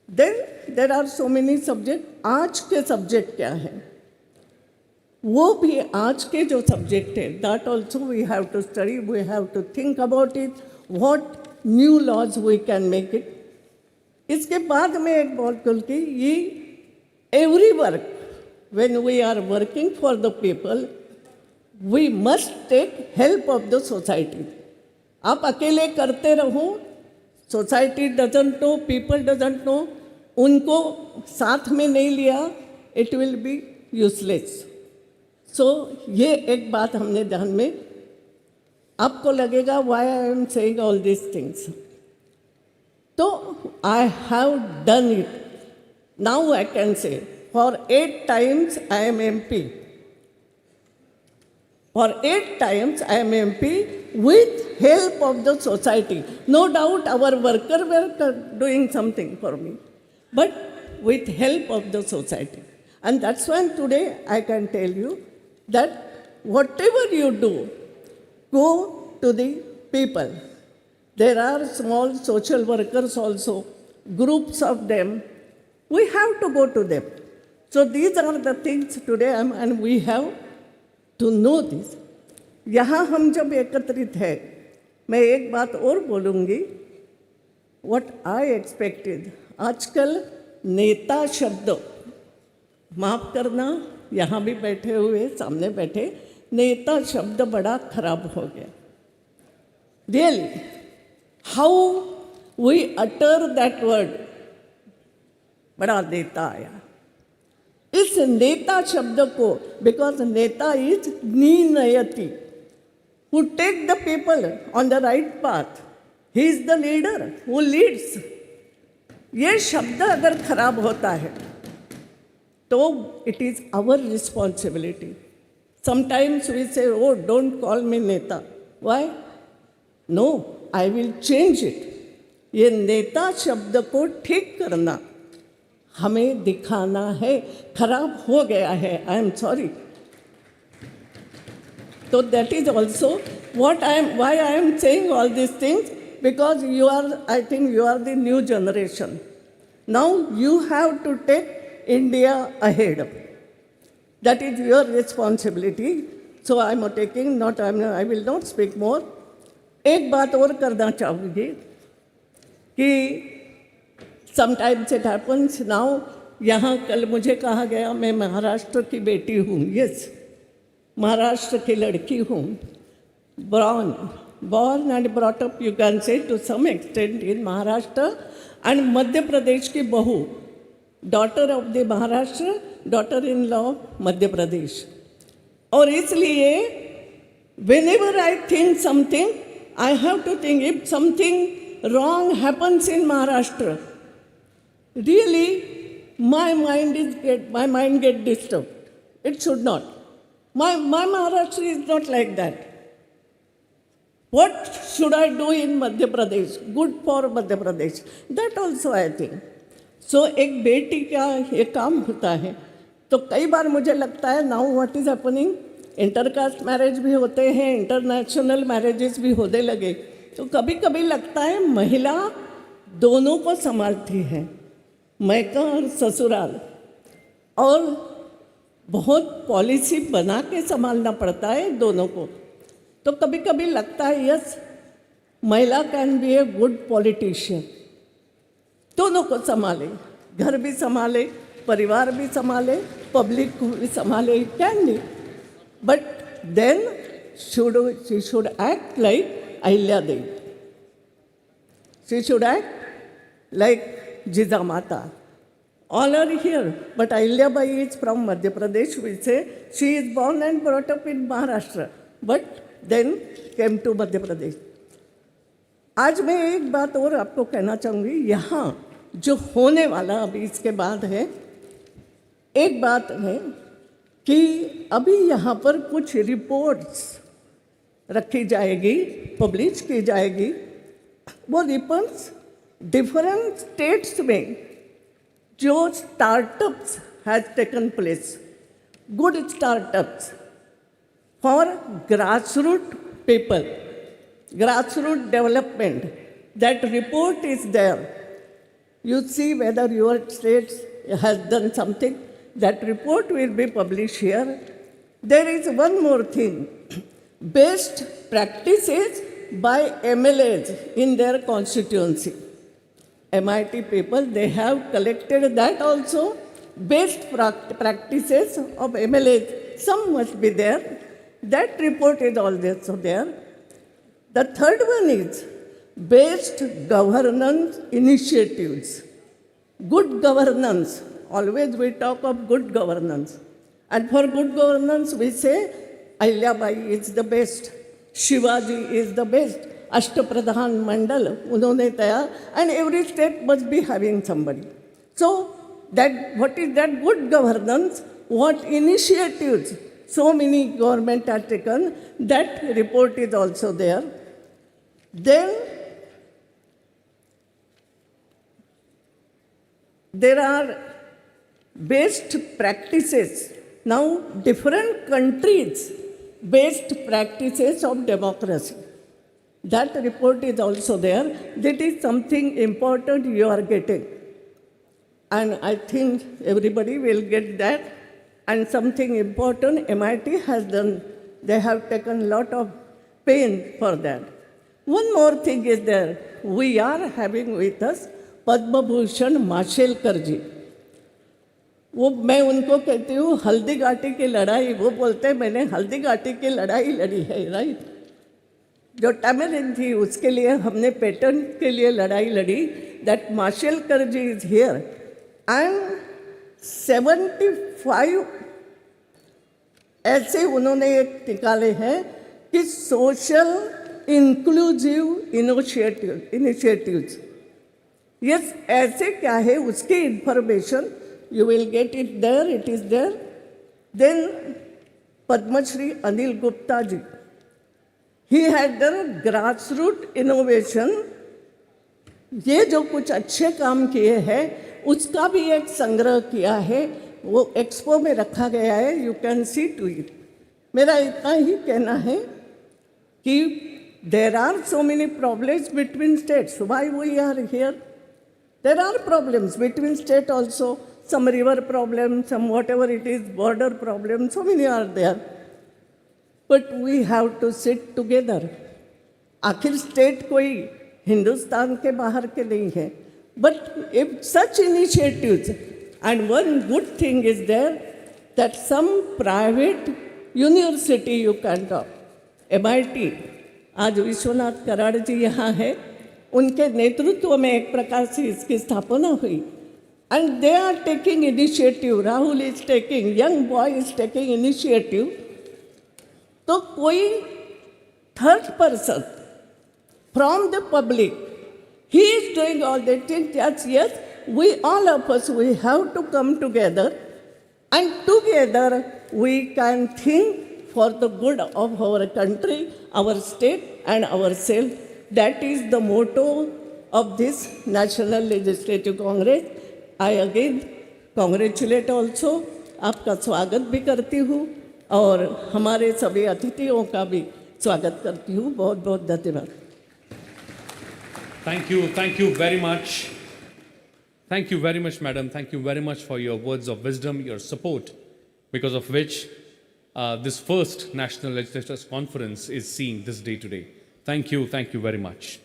Then there are so many subjects. आज के सब्जेक्ट क्या है, वो भी आज के जो सब्जेक्ट है, that also we have to study, we have to think about it, what new laws we can make it. इसके बाद में एक बात बोल के, ये every work when we are working for the people, we must take help of the society. आप अकेले करते रहो, society doesn't know, people doesn't know, उनको साथ में नहीं लिया, it will be useless. So ये एक बात हमने ध्यान में, आपको लगेगा why I am saying all this things, तो I have done it. Now I can say for 8 times I am MP. For 8 times I am MP with help of the society. No doubt our workers were doing something for me, but with help of the society. And that's why today I can tell you that whatever you do, go to the people. There are small social workers also, groups of them. We have to go to them. So these are the things today, and we have to know this. यहाँ हम जब एकत्रित है, मैं एक बात और बोलूँगी, what I expected, आजकल नेता शब्द, माफ करना, यहाँ भी बैठे हुए, सामने बैठे, नेता शब्द बड़ा खराब हो गया. Really, how we utter that word, बड़ा नेता आया. इस नेता शब्द को, बिकॉज नेता इज निर्णयति, who take the people on the right path, he is the leader who leads. ये शब्द अगर खराब होता है तो it is our responsibility. Sometimes we say, oh don't call me नेता. Why? No, I will change it. ये नेता शब्द को ठीक करना हमें दिखाना है. खराब हो गया है, आई एम सॉरी. तो that is also what I am, why I am saying all this things, because you are, I think you are the new generation. Now you have to take India ahead. That is your responsibility. So I am taking not, I will not speak more. एक बात और करना चाहूँगी कि sometimes it happens now, यहाँ कल मुझे कहा गया मैं महाराष्ट्र की बेटी हूँ. यस, महाराष्ट्र की लड़की हूँ, born and brought up, you can say to some extent in Maharashtra, and मध्य प्रदेश की बहू, daughter of the Maharashtra, daughter in law Madhya Pradesh. और इसलिए whenever I think something, I have to think if something wrong happens in Maharashtra, really my mind get disturbed. It should not. My Maharashtra is not like that. What should I do in Madhya Pradesh? Good for Madhya Pradesh. That also I think. So एक बेटी का ये काम होता है. तो कई बार मुझे लगता है now what is happening, intercaste marriage भी होते हैं, इंटरनेशनल मैरिजेस भी होने लगे. तो कभी कभी लगता है महिला दोनों को संभालती है, मैका और ससुराल, और बहुत पॉलिसी बना के संभालना पड़ता है दोनों को. तो कभी कभी लगता है यस, महिला can be a good politician. दोनों को संभाले, घर भी संभाले, परिवार भी संभाले, पब्लिक को भी संभाले, can be. But then she should act like Ahilya Devi. She should act like Jijamata. All are here, but Ahilya Bai is from Madhya Pradesh. We say she is born and brought up in Maharashtra, but then came to Madhya Pradesh. आज मैं एक बात और आपको कहना चाहूँगी. यहाँ जो होने वाला अभी इसके बाद है, एक बात है कि अभी यहाँ पर कुछ रिपोर्ट्स रखी जाएगी, पब्लिश की जाएगी। वो रिपोर्ट्स डिफरेंट स्टेट्स में जो startups has taken place, good startups for grassroots people, grassroots development, that report is there. You see whether your state has done something, that report will be published here. There is one more thing, best practices by MLAs in their constituency. MIT people, they have collected that also, best practices of MLAs, some must be there. That report is also there. The third one is best governance initiatives. Good governance, always we talk of good governance. And for good governance, we say Ahilyabai is the best, Shivaji is the best, Ashtapradhan Mandal, unhone taya, and every state must be having somebody. So, that what is that good governance? What initiatives so many government have taken? That report is also there. Then there are best practices. Now, different countries' best practices of democracy. That report is also there. That is something important you are getting. And I think everybody will get that. And something important MIT has done. They have taken a lot of pain for that. One more thing is there. We are having with us Padma Bhushan Mashelkar ji. वो मैं उनको कहती हूँ हल्दी घाटी की लड़ाई, वो बोलते हैं मैंने हल्दी घाटी की लड़ाई लड़ी है, राइट। जो टैमरिन थी उसके लिए हमने पेटेंट के लिए लड़ाई लड़ी। That Mashelkar ji is here and 75 ऐसे उन्होंने एक निकाले हैं कि सोशल इंक्लूसिव इनिशिएटिव्स। यस, ऐसे क्या है उसकी information you will get it there, it is there. Then Padma Shri Anil Gupta ji, he had done grassroots innovation. ये जो कुछ अच्छे काम किए हैं उसका भी एक संग्रह किया है, वो एक्सपो में रखा गया है, you can see to it. मेरा इतना ही कहना है कि there are so many problems between states. Why we are here? There are problems between states also. Some river problems, some whatever it is, border problems, so many are there. But we have to sit together. आखिर state कोई हिंदुस्तान के बाहर के नहीं है. But if such initiatives, and one good thing is there, that some private university you can talk. MIT, आज विश्वनाथ कराड़ जी यहाँ है, उनके नेतृत्व में एक प्रकार से इसकी स्थापना हुई. And they are taking initiative. Rahul is taking, young boy is taking initiative. तो कोई third person from the public, he is doing all the things. Yes, we all of us, we have to come together, and together we can think for the good of our country, our state, and ourselves. That is the motto of this National Legislative Congress. I again congratulate also, आपका स्वागत भी करती हूँ और हमारे सभी अतिथियों का भी स्वागत करती हूँ। बहुत बहुत धन्यवाद। Thank you very much. Thank you very much, madam. Thank you very much for your words of wisdom, your support, because of which this first National Legislators Conference is seeing this day today. Thank you very much.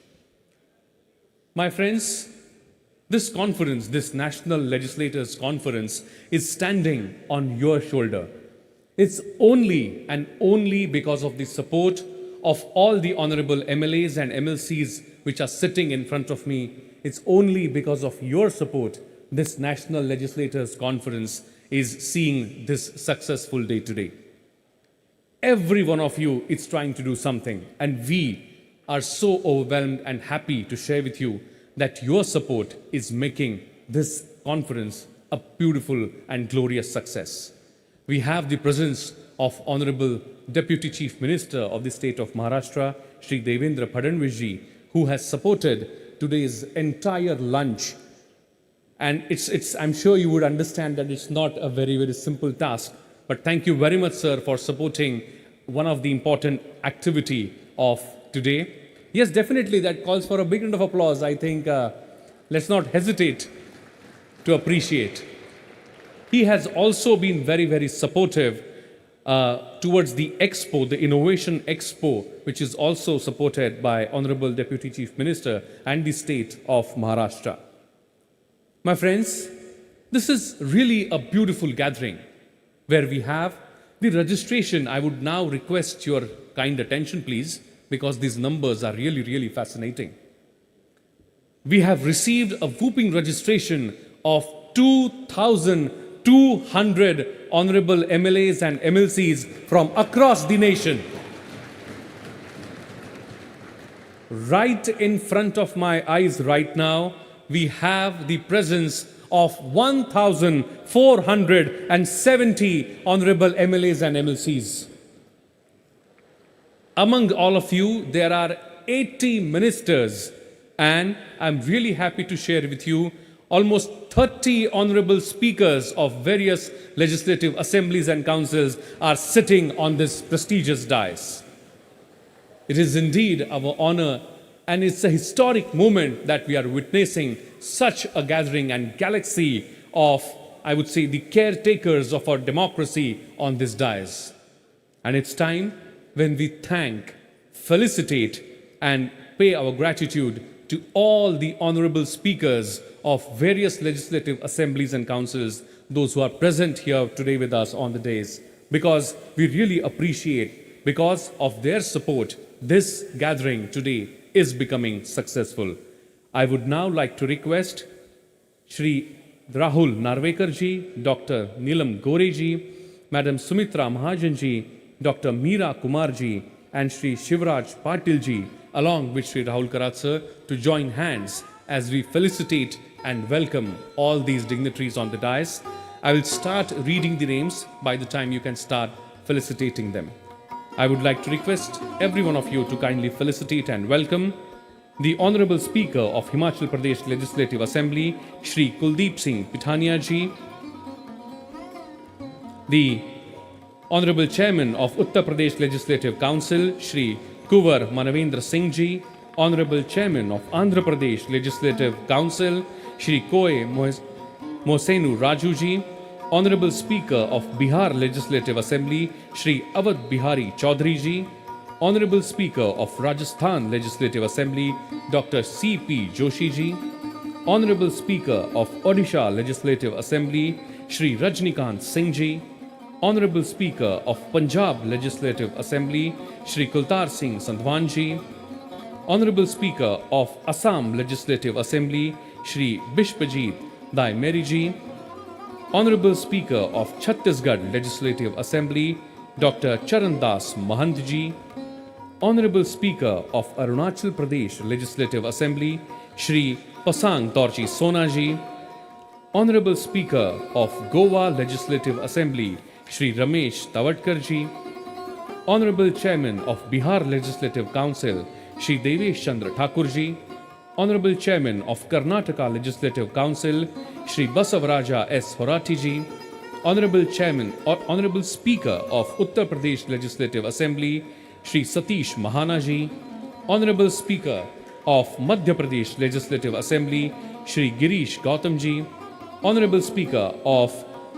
My friends, this conference, this National Legislators Conference is standing on your shoulder. It's only and only because of the support of all the honorable MLAs and MLCs which are sitting in front of me. It's only because of your support this National Legislators Conference is seeing this successful day today. Every one of you is trying to do something, and we are so overwhelmed and happy to share with you that your support is making this conference a beautiful and glorious success. We have the presence of Honorable Deputy Chief Minister of the state of Maharashtra, Shri Devendra Fadnavis ji, who has supported today's entire lunch. And I'm sure you would understand that it's not a very, very simple task. But thank you very much, sir, for supporting one of the important activity of today. Yes, definitely that calls for a big round of applause. I think let's not hesitate to appreciate. He has also been very, very supportive towards the Expo, the Innovation Expo, which is also supported by Honorable Deputy Chief Minister and the state of Maharashtra. My friends, this is really a beautiful gathering where we have the registration. I would now request your kind attention, please, because these numbers are really, really fascinating. We have received a whooping registration of 2,200 honorable MLAs and MLCs from across the nation. Right in front of my eyes right now, we have the presence of 1,470 honorable MLAs and MLCs. Among all of you, there are 80 ministers, and I'm really happy to share with you almost 30 honorable speakers of various legislative assemblies and councils are sitting on this prestigious dais. It is indeed our honor, and it's a historic moment that we are witnessing such a gathering and galaxy of, I would say, the caretakers of our democracy on this dais. And it's time when we thank, felicitate, and pay our gratitude to all the honorable speakers of various legislative assemblies and councils, those who are present here today with us on the dais, because we really appreciate, because of their support, this gathering today is becoming successful. I would now like to request Shri Rahul Narvekar ji, Dr. Neelam Gore ji, Madam Sumitra Mahajan ji, Dr. Meera Kumar ji, and Shri Shivraj Patil ji, along with Shri Rahul Karat sir, to join hands as we felicitate and welcome all these dignitaries on the dais. I will start reading the names by the time you can start felicitating them. I would like to request every one of you to kindly felicitate and welcome the Honorable Speaker of Himachal Pradesh Legislative Assembly, Shri Kuldeep Singh Pithania ji, the Honorable Chairman of Uttar Pradesh Legislative Council, Shri Kuvar Manavendra Singh ji, Honorable Chairman of Andhra Pradesh Legislative Council, Shri Koe Mohsenu Raju ji, Honorable Speaker of Bihar Legislative Assembly, Shri Awadh Bihari Chaudhary ji, Honorable Speaker of Rajasthan Legislative Assembly, Dr. C.P. Joshi ji, Honorable Speaker of Odisha Legislative Assembly, Shri Rajnikant Singh ji, Honorable Speaker of Punjab Legislative Assembly, Shri Kultar Singh Sandhwan ji, Honorable Speaker of Assam Legislative Assembly, Shri Bishpajit Dai Meri ji, Honorable Speaker of Chhattisgarh Legislative Assembly, Dr. Charan Das Mahant ji, Honorable Speaker of Arunachal Pradesh Legislative Assembly, Shri Pasang Dorji Sona ji, Honorable Speaker of Goa Legislative Assembly, Shri Ramesh Tavadkar ji, Honorable Chairman of Bihar Legislative Council, Shri Devesh Chandra Thakur ji, Honorable Chairman of Karnataka Legislative Council, Shri Basavaraja S. Horati ji, Honorable Chairman or Honorable Speaker of Uttar Pradesh Legislative Assembly, Shri Satish Mahana ji, Honorable Speaker of Madhya Pradesh Legislative Assembly, Shri Girish Gautam ji, Honorable Speaker of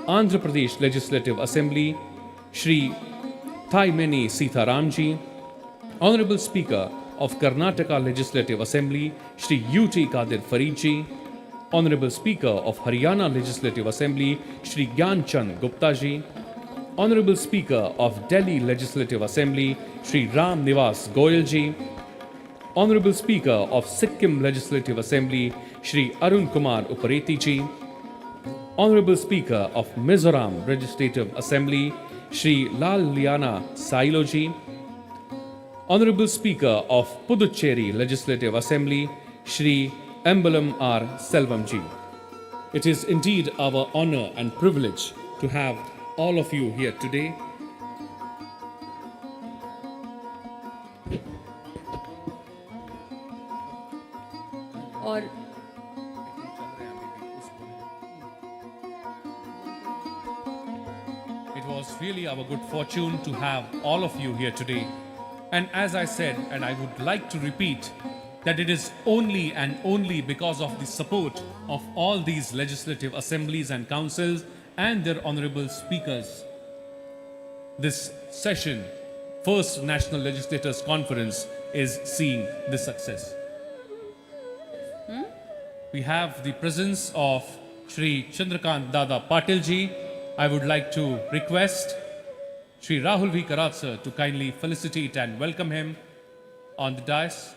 Andhra Pradesh Legislative Assembly, Shri Thaimeni Sitharam ji, Honorable Speaker of Karnataka Legislative Assembly, Shri U.T. Qadir Farid ji, Honorable Speaker of Haryana Legislative Assembly, Shri Gyan Chand Gupta ji, Honorable Speaker of Delhi Legislative Assembly, Shri Ram Nivas Goyal ji, Honorable Speaker of Sikkim Legislative Assembly, Shri Arun Kumar Upareti ji, Honorable Speaker of Mizoram Legislative Assembly, Shri Lal Liana Sailo ji, Honorable Speaker of Puducherry Legislative Assembly, Shri Embalam R. Selvam ji. It is indeed our honor and privilege to have all of you here today. was really our good fortune to have all of you here today. And as I said, and I would like to repeat, that it is only and only because of the support of all these legislative assemblies and councils and their honorable speakers, this session, First National Legislators Conference, is seeing this success. We have the presence of Shri Chandrakant Dada Patil ji. I would like to request Shri Rahul V. Karat sir to kindly felicitate and welcome him on the dais.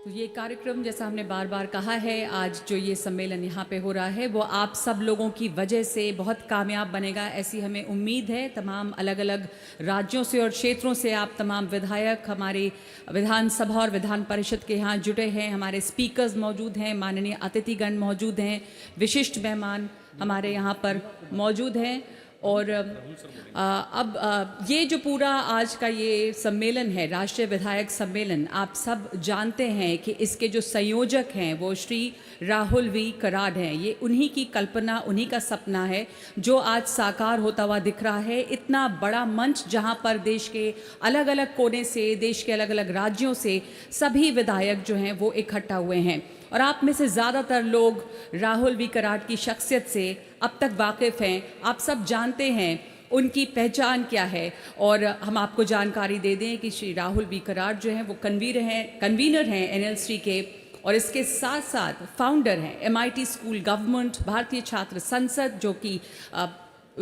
तो ये कार्यक्रम, जैसा हमने बार बार कहा है, आज जो ये सम्मेलन यहाँ पे हो रहा है वो आप सब लोगों की वजह से बहुत कामयाब बनेगा, ऐसी हमें उम्मीद है। तमाम अलग अलग राज्यों से और क्षेत्रों से आप तमाम विधायक हमारी विधानसभा और विधान परिषद के यहाँ जुटे हैं, हमारे स्पीकर्स मौजूद हैं, माननीय अतिथिगण मौजूद हैं, विशिष्ट मेहमान हमारे यहाँ पर मौजूद हैं। और अब ये जो पूरा आज का ये सम्मेलन है, राष्ट्रीय विधायक सम्मेलन, आप सब जानते हैं कि इसके जो संयोजक हैं वो श्री राहुल वी कराड हैं। ये उन्हीं की कल्पना, उन्हीं का सपना है जो आज साकार होता हुआ दिख रहा है। इतना बड़ा मंच जहां पर देश के अलग अलग कोने से, देश के अलग अलग राज्यों से सभी विधायक जो हैं वो इकट्ठा हुए हैं। और आप में से ज़्यादातर लोग राहुल वी कराड की शख्सियत से अब तक वाकिफ़ हैं, आप सब जानते हैं उनकी पहचान क्या है। और हम आपको जानकारी दे दें कि श्री राहुल वी कराड जो हैं वो कन्वीनर हैं NLC के, और इसके साथ साथ फाउंडर हैं MIT स्कूल गवर्नमेंट, भारतीय छात्र संसद, जो कि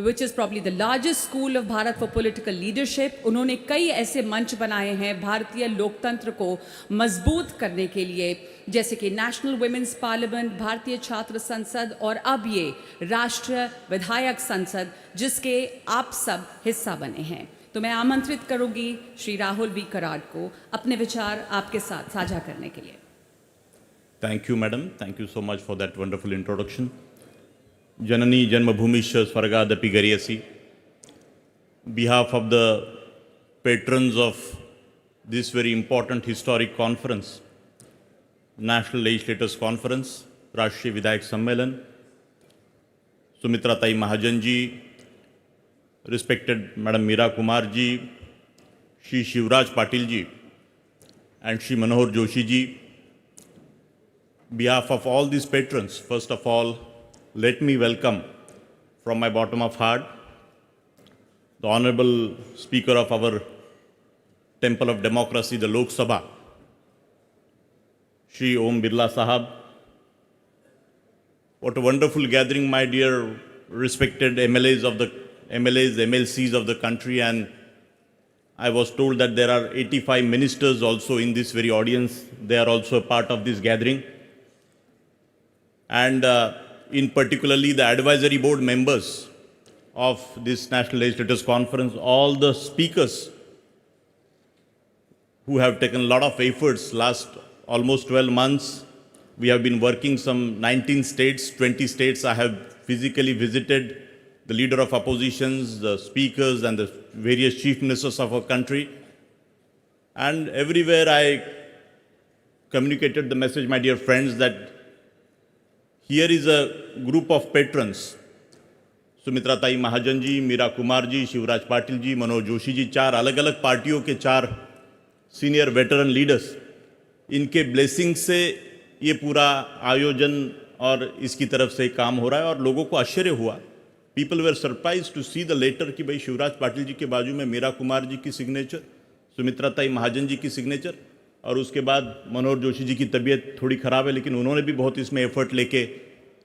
which is probably the largest school of Bharat for political leadership। उन्होंने कई ऐसे मंच बनाए हैं भारतीय लोकतंत्र को मजबूत करने के लिए, जैसे कि नेशनल वुमेन्स पार्लियामेंट, भारतीय छात्र संसद और अब ये राष्ट्रीय विधायक संसद, जिसके आप सब हिस्सा बने हैं। तो मैं आमंत्रित करूंगी श्री राहुल वी कराड को अपने विचार आपके साथ साझा करने के लिए। Thank you, madam. Thank you so much for that wonderful introduction. Janani Janmabhumisha Swargadapi Gariyasi. Behalf of the patrons of this very important historic conference, National Legislators Conference, Rashtriya Vidhayak Sammelan, Sumitra Tai Mahajan ji, respected Madam Meera Kumar ji, Shri Shivraj Patil ji, and Shri Manohar Joshi ji. Behalf of all these patrons, first of all, let me welcome from my bottom of heart the Honorable Speaker of our Temple of Democracy, the Lok Sabha, Shri Om Birla Sahab. What a wonderful gathering, my dear respected MLAs, MLCs of the country, and I was told that there are 85 ministers also in this very audience. They are also a part of this gathering. And in particularly the advisory board members of this National Legislators Conference, all the speakers who have taken a lot of efforts last almost 12 months. We have been working some 19 states, 20 states. I have physically visited the leader of oppositions, the speakers and the various chief ministers of our country. And everywhere I communicated the message, my dear friends, that here is a group of patrons, Sumitra Tai Mahajan ji, Meera Kumar ji, Shivraj Patil ji, Manohar Joshi ji, चार अलग अलग पार्टियों के चार senior veteran leaders, इनके blessing से ये पूरा आयोजन और इसकी तरफ से काम हो रहा है। और लोगों को आश्चर्य हुआ, people were surprise to see the letter कि भाई शिवराज पाटिल जी के बाजू में मीरा कुमार जी की सिग्नेचर, सुमित्रा ताई महाजन जी की सिग्नेचर, और उसके बाद मनोहर जोशी जी की तबीयत थोड़ी ख़राब है, लेकिन उन्होंने भी बहुत इसमें एफर्ट लेके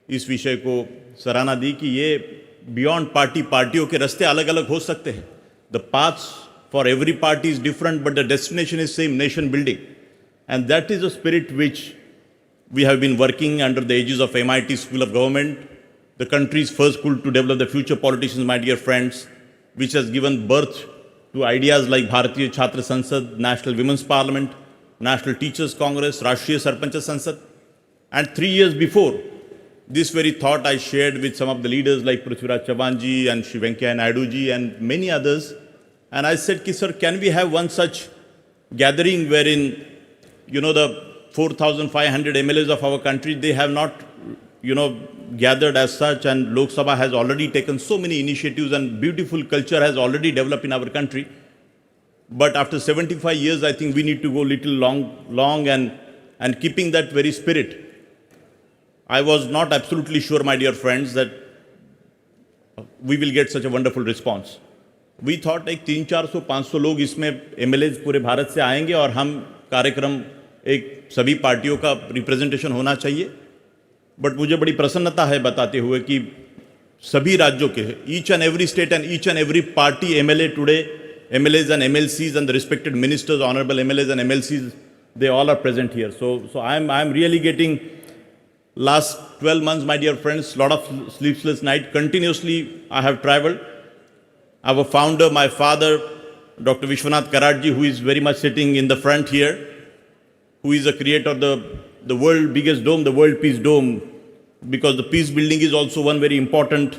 इस विषय को सराहना दी कि ये बियॉन्ड पार्टी, पार्टियों के रास्ते अलग अलग हो सकते हैं, the paths for every party is different but the destination is same, nation building, and that is the spirit which we have been working under the aegis of MIT School of Government, the country's first school to develop the future politicians, my dear friends, which has given birth to ideas like Bharatiya Chhatra Sansad, National Women's Parliament, National Teachers Congress, Rashtriya Sarpanch Sansad. And 3 years before, this very thought I shared with some of the leaders like Prithviraj Chavanji and Shri Venkaiah Naidu ji and many others. And I said, Ki, sir, can we have one such gathering wherein, the 4,500 MLAs of our country, they have not, gathered as such, and Lok Sabha has already taken so many initiatives and beautiful culture has already developed in our country. But after 75 years, I think we need to go little long and keeping that very spirit. I was not absolutely sure, my dear friends, that we will get such a wonderful response. We thought like 300-400-500 लोग इसमें MLAs पूरे भारत से आएंगे और हम कार्यक्रम एक सभी पार्टियों का रिप्रेजेंटेशन होना चाहिए. बट मुझे बड़ी प्रसन्नता है बताते हुए कि सभी राज्यों के each and every state and each and every party MLA today, MLAs and MLCs and the respected ministers, honorable MLAs and MLCs, they all are present here. So I'm really getting last 12 months, my dear friends, lot of sleepless night. Continuously I have traveled. Our founder, my father, Dr. Vishwanath Karatji, who is very much sitting in the front here, who is a creator of the world biggest dome, the World Peace Dome, because the peace building is also one very important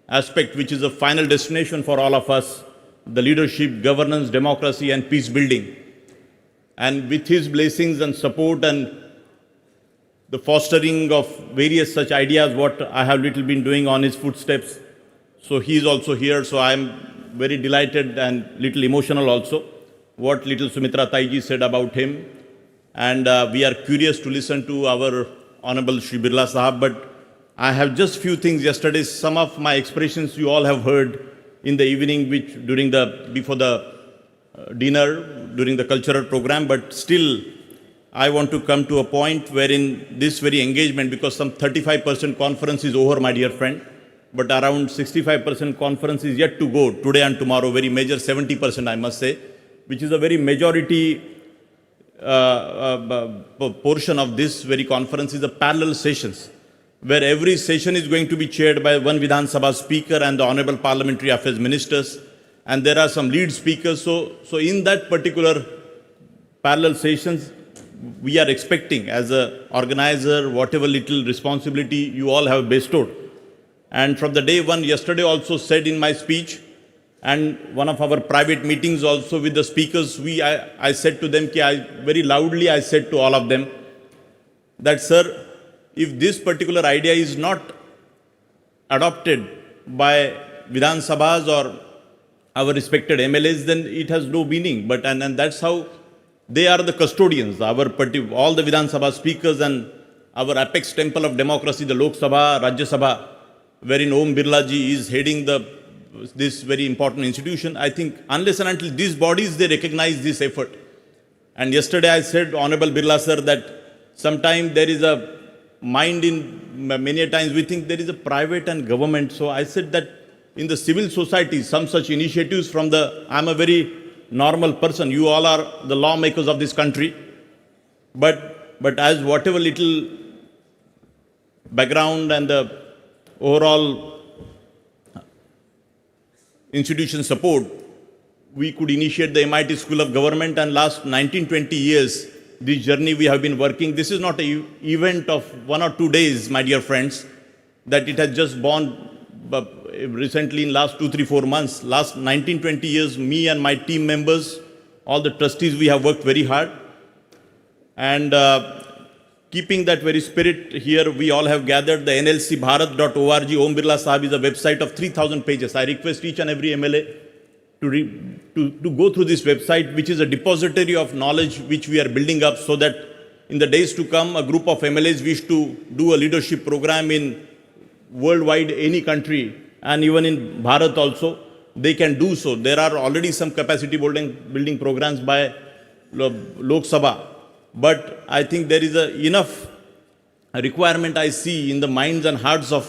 aspect, which is a final destination for all of us, the leadership, governance, democracy, and peace building. And with his blessings and support and the fostering of various such ideas, what I have little been doing on his footsteps. So he is also here, so I am very delighted and little emotional also, what little Sumitra Taiji said about him. And we are curious to listen to our Honorable Shri Birla Sahab, but I have just few things yesterday. Some of my expressions you all have heard in the evening, before the dinner, during the cultural program, but still I want to come to a point wherein this very engagement, because some 35% conference is over, my dear friend, but around 65% conference is yet to go today and tomorrow, very major 70% I must say, which is a very majority portion of this very conference is the parallel sessions, where every session is going to be chaired by one Vidhan Sabha speaker and the Honorable Parliamentary Affairs Ministers, and there are some lead speakers. So in that particular parallel sessions, we are expecting as an organizer, whatever little responsibility you all have bestowed. And from the day one, yesterday also said in my speech, and one of our private meetings also with the speakers, I said to them, very loudly I said to all of them, that sir, if this particular idea is not adopted by Vidhan Sabhas or our respected MLAs, then it has no meaning. But and that's how they are the custodians, all the Vidhan Sabha speakers and our apex temple of democracy, the Lok Sabha, Rajya Sabha, wherein Om Birla ji is heading this very important institution. I think unless and until these bodies, they recognize this effort. And yesterday I said, Honorable Birla sir, that sometimes there is a mind in, many times we think there is a private and government. So I said that in the civil society, some such initiatives from I'm a very normal person. You all are the lawmakers of this country. But as whatever little background and the overall institution support, we could initiate the MIT School of Government, and last 19-20 years, this journey we have been working. This is not an event of 1 or 2 days, my dear friends, that it has just born recently in last 2, 3, 4 months. Last 19-20 years, me and my team members, all the trustees, we have worked very hard. And keeping that very spirit here, we all have gathered the nlcbharat.org. Om Birla Sahab is a website of 3,000 pages. I request each and every MLA to go through this website, which is a depository of knowledge which we are building up, so that in the days to come, a group of MLAs wish to do a leadership program in worldwide, any country, and even in Bharat also, they can do so. There are already some capacity building programs by Lok Sabha. But I think there is enough requirement I see in the minds and hearts of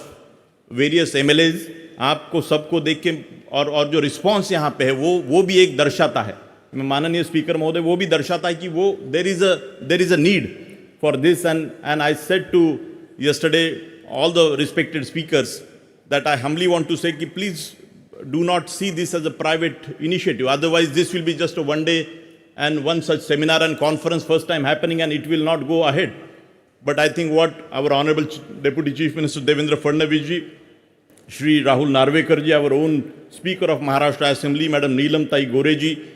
various MLAs. आपको सबको देख के और जो response यहाँ पे है वो भी एक दर्शाता है, माननीय स्पीकर महोदय, वो भी दर्शाता है कि वो there is a need for this. And I said to yesterday all the respected speakers that I humbly want to say कि please do not see this as a private initiative. Otherwise this will be just a one day and one such seminar and conference, first time happening, and it will not go ahead. But I think what our Honorable Deputy Chief Minister Devendra Fadnavis ji, Shri Rahul Narvekar ji, our own Speaker of Maharashtra Assembly, Madam Neelam Tai Gore ji,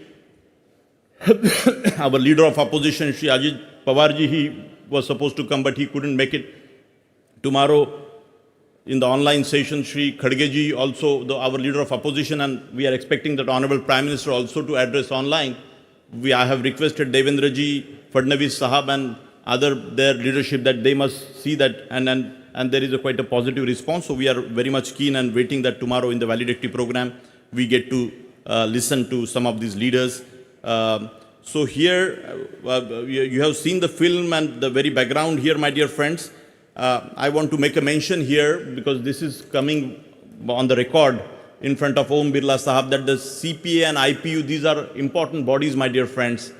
our Leader of Opposition, Shri Ajit Pawar ji, he was supposed to come but he couldn't make it. Tomorrow in the online session, Shri Khadge ji, also our Leader of Opposition, and we are expecting that Honorable Prime Minister also to address online. I have requested Devendra ji, Fadnavis Sahab and their leadership that they must see that, and there is quite a positive response. So we are very much keen and waiting that tomorrow in the valedictory program we get to listen to some of these leaders. So here you have seen the film and the very background here, my dear friends. I want to make a mention here because this is coming on the record in front of Om Birla Sahab that the CPA and IPU, these are important bodies, my dear friends.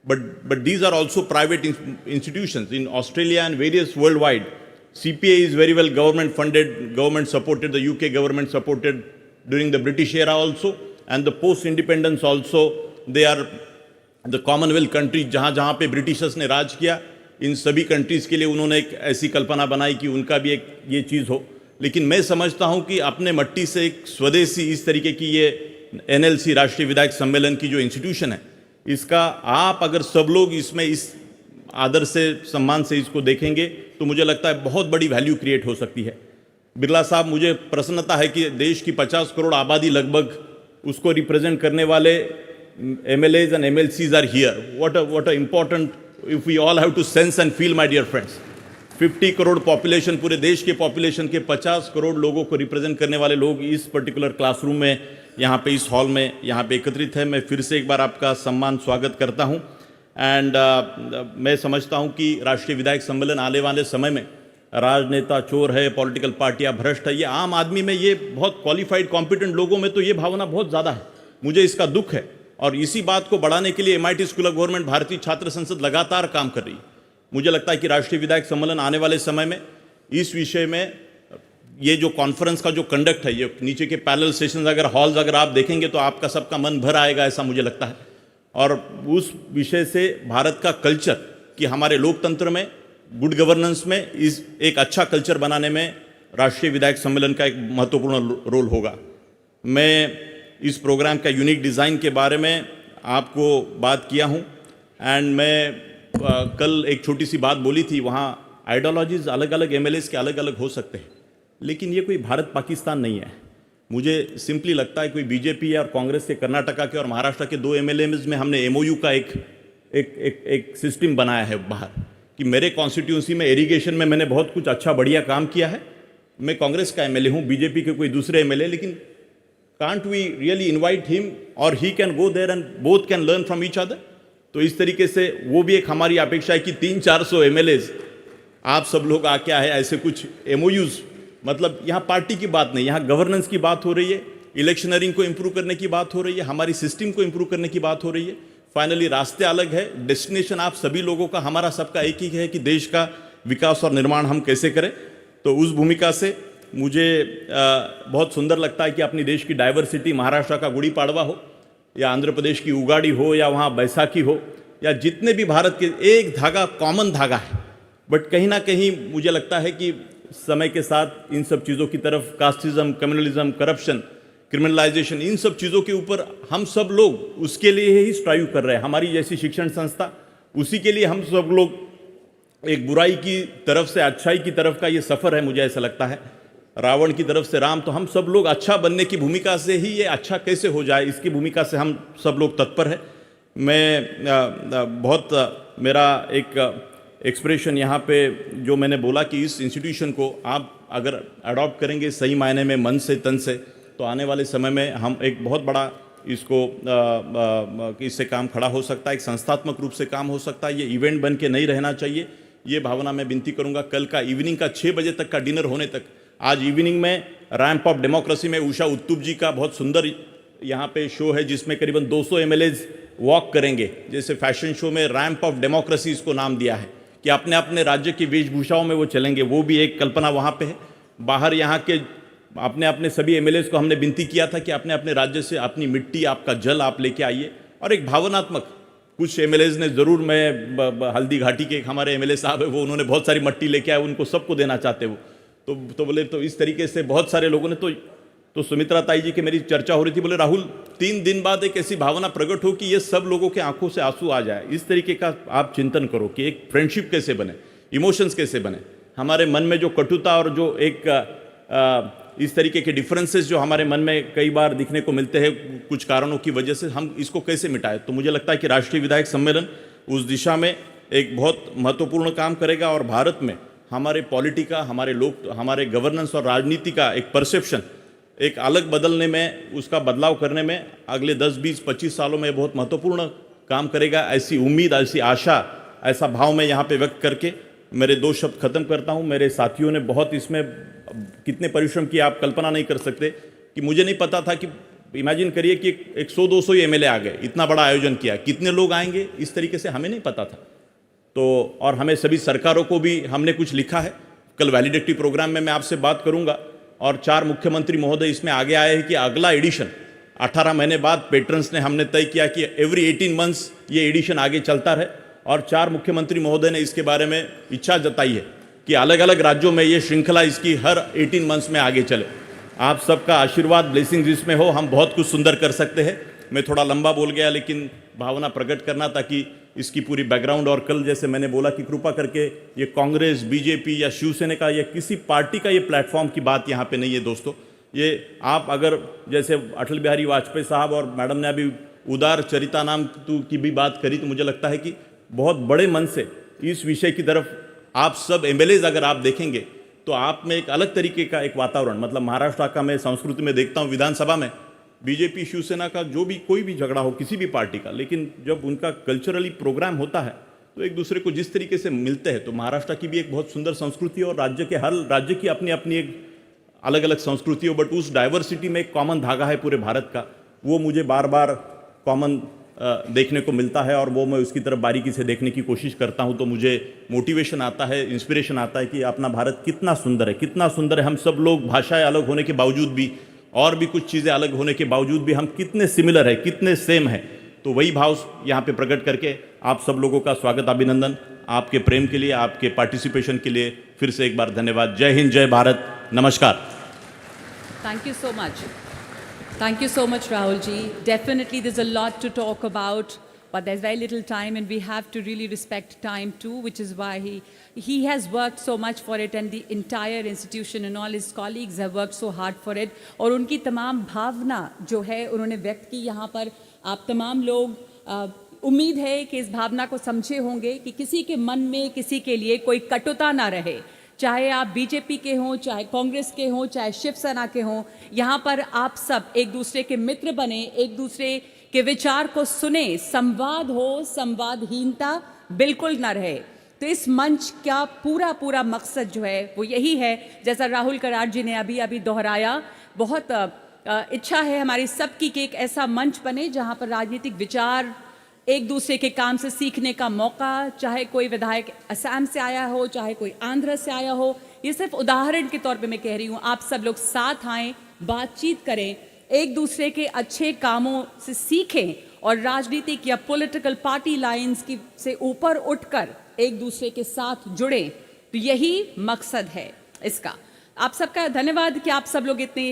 But these are also private institutions in Australia and various worldwide. CPA is very well government funded, government supported, the UK government supported during the British era also, and the post-independence also. They are the Commonwealth countries जहाँ पे Britishers ने राज किया, इन सभी countries के लिए उन्होंने एक ऐसी कल्पना बनाई कि उनका भी एक ये चीज़ हो. लेकिन मैं समझता हूँ कि अपने मट्टी से एक स्वदेशी इस तरीके की ये NLC राष्ट्रीय विधायक सम्मेलन की जो इंस्टीट्यूशन है, इसका आप अगर सब लोग इसमें इस आदर से सम्मान से इसको देखेंगे तो मुझे लगता है बहुत बड़ी वैल्यू क्रिएट हो सकती है. बिरला साहब, मुझे प्रसन्नता है कि देश की 50 करोड़ आबादी लगभग उसको रिप्रेजेंट करने वाले MLAs and MLCs are here. What a important, if we all have to sense and feel, my dear friends. 50 crore population, पूरे देश के पॉपुलेशन के 50 करोड़ लोगों को रिप्रेजेंट करने वाले लोग इस पर्टिकुलर क्लासरूम में, यहाँ पे इस हॉल में यहाँ पे एकत्रित है. मैं फिर से एक बार आपका सम्मान स्वागत करता हूँ. एंड मैं समझता हूँ कि राष्ट्रीय विधायक सम्मेलन आने वाले समय में राजनेता चोर है, पॉलिटिकल पार्टियाँ भ्रष्ट है, ये आम आदमी में, ये बहुत क्वालिफाइड कॉम्पिटेंट लोगों में तो ये भावना बहुत ज़्यादा है. मुझे इसका दुख है और इसी बात को बढ़ाने के लिए MIT स्कूल ऑफ गवर्नमेंट, भारतीय छात्र संसद लगातार काम कर रही है. मुझे लगता है कि राष्ट्रीय विधायक सम्मेलन आने वाले समय में इस विषय में ये जो कॉन्फ्रेंस का जो कंडक्ट है, ये नीचे के पैरेलल सेशंस अगर हॉल्स अगर आप देखेंगे तो आपका सबका मन भर आएगा, ऐसा मुझे लगता है. और उस विषय से भारत का कल्चर कि हमारे लोकतंत्र में, गुड गवर्नेंस में इस एक अच्छा कल्चर बनाने में राष्ट्रीय विधायक सम्मेलन का एक महत्वपूर्ण रोल होगा. मैं इस प्रोग्राम का यूनिक डिज़ाइन के बारे में आपको बात किया हूँ. एंड मैं कल एक छोटी सी बात बोली थी, वहाँ आइडियोलॉजीज़ अलग अलग MLAs के अलग अलग हो सकते हैं, लेकिन ये कोई भारत पाकिस्तान नहीं है. मुझे सिंपली लगता है कोई बीजेपी और कांग्रेस के, कर्नाटका के और महाराष्ट्र के 2 MLAs में हमने MOU का एक सिस्टम बनाया है बाहर कि मेरे कॉन्स्टिट्यूंसी में इरिगेशन में मैंने बहुत कुछ अच्छा बढ़िया काम किया है. मैं कांग्रेस का MLA हूँ, बीजेपी के कोई दूसरे MLA, लेकिन can't we really invite him or he can go there and both can learn from each other? तो इस तरीके से वो भी एक हमारी अपेक्षा है कि 300-400 MLAs आप सब लोग आके आए, ऐसे कुछ MOUs, मतलब यहाँ पार्टी की बात नहीं, यहाँ गवर्नेंस की बात हो रही है, इलेक्शनरिंग को इम्प्रूव करने की बात हो रही है, हमारी सिस्टम को इम्प्रूव करने की बात हो रही है. फाइनली रास्ते अलग है, डेस्टिनेशन आप सभी लोगों का, हमारा सबका एक ही है कि देश का विकास और निर्माण हम कैसे करें. तो उस भूमिका से मुझे बहुत सुंदर लगता है कि अपनी देश की डाइवर्सिटी, महाराष्ट्र का गुड़ी पाड़वा हो या आंध्र प्रदेश की उगाड़ी हो या वहाँ बैसाखी हो या जितने भी भारत के, एक धागा कॉमन धागा है. बट कहीं ना कहीं मुझे लगता है कि समय के साथ इन सब चीज़ों की तरफ, कास्टिज्म, कम्युनलिज्म, करप्शन, क्रिमिनलाइजेशन, इन सब चीज़ों के ऊपर हम सब लोग उसके लिए ही स्ट्राइव कर रहे हैं. हमारी जैसी शिक्षण संस्था, उसी के लिए हम सब लोग एक बुराई की तरफ से अच्छाई की तरफ का ये सफ़र है. मुझे ऐसा लगता है रावण की तरफ से राम, तो हम सब लोग अच्छा बनने की भूमिका से ही ये अच्छा कैसे हो जाए, इसकी भूमिका से हम सब लोग तत्पर है. मैं बहुत मेरा एक एक्सप्रेशन यहाँ पे जो मैंने बोला कि इस इंस्टीट्यूशन को आप अगर अडॉप्ट करेंगे सही मायने में, मन से तन से, तो आने वाले समय में हम एक बहुत बड़ा इसको इससे काम खड़ा हो सकता है, एक संस्थात्मक रूप से काम हो सकता है. ये इवेंट बन के नहीं रहना चाहिए, ये भावना मैं विनती करूँगा. कल का इवनिंग का 6 बजे तक का डिनर होने तक, आज इवनिंग में रैंप ऑफ डेमोक्रेसी में उषा उत्तुप जी का बहुत सुंदर यहाँ पे शो है जिसमें करीबन 200 MLAs वॉक करेंगे. जैसे फैशन शो में रैंप ऑफ डेमोक्रेसी इसको नाम दिया है कि अपने अपने राज्य की वेशभूषाओं में वो चलेंगे. वो भी एक कल्पना वहाँ पे है. बाहर यहाँ के अपने अपने सभी MLAs को हमने विनती किया था कि अपने अपने राज्य से अपनी मिट्टी, आपका जल आप लेके आइए और एक भावनात्मक कुछ एमएलएज ने ज़रूर, मैं हल्दी घाटी के एक हमारे एमएलए साहब है, वो उन्होंने बहुत सारी मट्टी लेके आए, उनको सबको देना चाहते वो, तो बोले, तो इस तरीके से बहुत सारे लोगों ने, तो सुमित्रा ताई जी की मेरी चर्चा हो रही थी, बोले राहुल 3 दिन बाद एक ऐसी भावना प्रकट हो कि ये सब लोगों के आंखों से आंसू आ जाए, इस तरीके का आप चिंतन करो कि एक फ्रेंडशिप कैसे बने, इमोशंस कैसे बने, हमारे मन में जो कटुता और जो एक इस तरीके के डिफरेंसेस जो हमारे मन में कई बार दिखने को मिलते हैं कुछ कारणों की वजह से, हम इसको कैसे मिटाएं। तो मुझे लगता है कि राष्ट्रीय विधायक सम्मेलन उस दिशा में एक बहुत महत्वपूर्ण काम करेगा और भारत में हमारे पॉलिटी का, हमारे गवर्नेंस और राजनीति का एक परसेप्शन एक अलग बदलने में, उसका बदलाव करने में अगले 10, 20, 25 सालों में बहुत महत्वपूर्ण काम करेगा। ऐसी उम्मीद, ऐसी आशा, ऐसा भाव मैं यहाँ पे व्यक्त करके मेरे 2 शब्द खत्म करता हूँ। मेरे साथियों ने बहुत इसमें कितने परिश्रम किए आप कल्पना नहीं कर सकते, कि मुझे नहीं पता था कि, इमेजिन करिए कि 100-200 एमएलए आ गए, इतना बड़ा आयोजन किया, कितने लोग आएंगे इस तरीके से हमें नहीं पता था। तो और हमें सभी सरकारों को भी हमने कुछ लिखा है, कल वैलिडिटी प्रोग्राम में मैं आपसे बात करूंगा, और 4 मुख्यमंत्री महोदय इसमें आगे आए हैं कि अगला एडिशन 18 महीने बाद पेट्रन्स ने हमने तय किया कि एवरी 18 मंथ्स ये एडिशन आगे चलता रहे, और 4 मुख्यमंत्री महोदय ने इसके बारे में इच्छा जताई है कि अलग अलग राज्यों में ये श्रृंखला इसकी हर 18 मंथ्स में आगे चले। आप सबका आशीर्वाद, ब्लेसिंग्स इसमें हो, हम बहुत कुछ सुंदर कर सकते हैं। मैं थोड़ा लंबा बोल गया, लेकिन भावना प्रकट करना ताकि इसकी पूरी बैकग्राउंड, और कल जैसे मैंने बोला कि कृपा करके ये कांग्रेस, बीजेपी या शिवसेना का या किसी पार्टी का ये प्लेटफॉर्म की बात यहाँ पे नहीं है दोस्तों। ये आप अगर जैसे अटल बिहारी वाजपेयी साहब और मैडम ने अभी उदार चरिता नाम की भी बात करी, तो मुझे लगता है कि बहुत बड़े मन से इस विषय की तरफ आप सब एमएलएज अगर आप देखेंगे तो आप में एक अलग तरीके का एक वातावरण, मतलब महाराष्ट्र का मैं संस्कृति में देखता हूँ विधानसभा में बीजेपी शिवसेना का जो भी कोई भी झगड़ा हो किसी भी पार्टी का, लेकिन जब उनका कल्चरली प्रोग्राम होता है तो एक दूसरे को जिस तरीके से मिलते हैं, तो महाराष्ट्र की भी एक बहुत सुंदर संस्कृति, और राज्य के हर राज्य की अपनी अपनी एक अलग अलग संस्कृति हो, बट उस डाइवर्सिटी में एक कॉमन धागा है पूरे भारत का, वो मुझे बार बार कॉमन देखने को मिलता है, और वो मैं उसकी तरफ बारीकी से देखने की कोशिश करता हूं, तो मुझे मोटिवेशन आता है, इंस्पिरेशन आता है कि अपना भारत कितना सुंदर है, कितना सुंदर है। हम सब लोग भाषाएं अलग होने के बावजूद भी, और भी कुछ चीज़ें अलग होने के बावजूद भी हम कितने सिमिलर है, कितने सेम है। तो वही भाव यहाँ पे प्रकट करके आप सब लोगों का स्वागत, अभिनंदन, आपके प्रेम के लिए, आपके पार्टिसिपेशन के लिए फिर से एक बार धन्यवाद। जय हिंद, जय भारत, नमस्कार। Thank you so much. Thank you so much, Rahul ji. Definitely there's a lot to talk about, but there's very little time, and we have to really respect time too, which is why he has worked so much for it, and the entire institution and all his colleagues have worked so hard for it. और उनकी तमाम भावना जो है उन्होंने व्यक्त की यहाँ पर, आप तमाम लोग उम्मीद है कि इस भावना को समझे होंगे कि किसी के मन में किसी के लिए कोई कटुता ना रहे, चाहे आप बीजेपी के हों, चाहे कांग्रेस के हों, चाहे शिवसेना के हों। यहाँ पर आप सब एक दूसरे के मित्र बने, एक दूसरे के विचार को सुने, संवाद हो, संवादहीनता बिल्कुल ना रहे। तो इस मंच का पूरा मकसद जो है वो यही है, जैसा राहुल कराड़ जी ने अभी दोहराया। बहुत इच्छा है हमारी सबकी कि एक ऐसा मंच बने जहाँ पर राजनीतिक विचार, एक दूसरे के काम से सीखने का मौका, चाहे कोई विधायक असम से आया हो, चाहे कोई आंध्र से आया हो, ये सिर्फ उदाहरण के तौर पे मैं कह रही हूँ। आप सब लोग साथ आएं, बातचीत करें, एक दूसरे के अच्छे कामों से सीखें, और राजनीतिक या पॉलिटिकल पार्टी लाइंस की से ऊपर उठकर एक दूसरे के साथ जुड़ें। तो यही मकसद है इसका। आप सबका धन्यवाद कि आप सब लोग इतने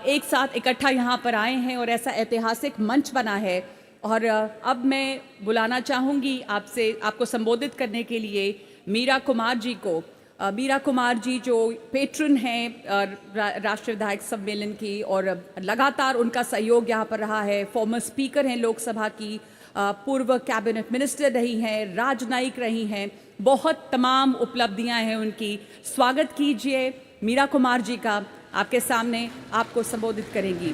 एक साथ इकट्ठा यहाँ पर आए हैं और ऐसा ऐतिहासिक मंच बना है। और अब मैं बुलाना चाहूँगी आपको संबोधित करने के लिए मीरा कुमार जी को। मीरा कुमार जी जो पेट्रन हैं राष्ट्रीय विधायक सम्मेलन की, और लगातार उनका सहयोग यहाँ पर रहा है। फॉर्मर स्पीकर हैं लोकसभा की, पूर्व कैबिनेट मिनिस्टर रही हैं, राजनयिक रही हैं, बहुत तमाम उपलब्धियाँ हैं उनकी। स्वागत कीजिए मीरा कुमार जी का, आपके सामने आपको संबोधित करेंगी।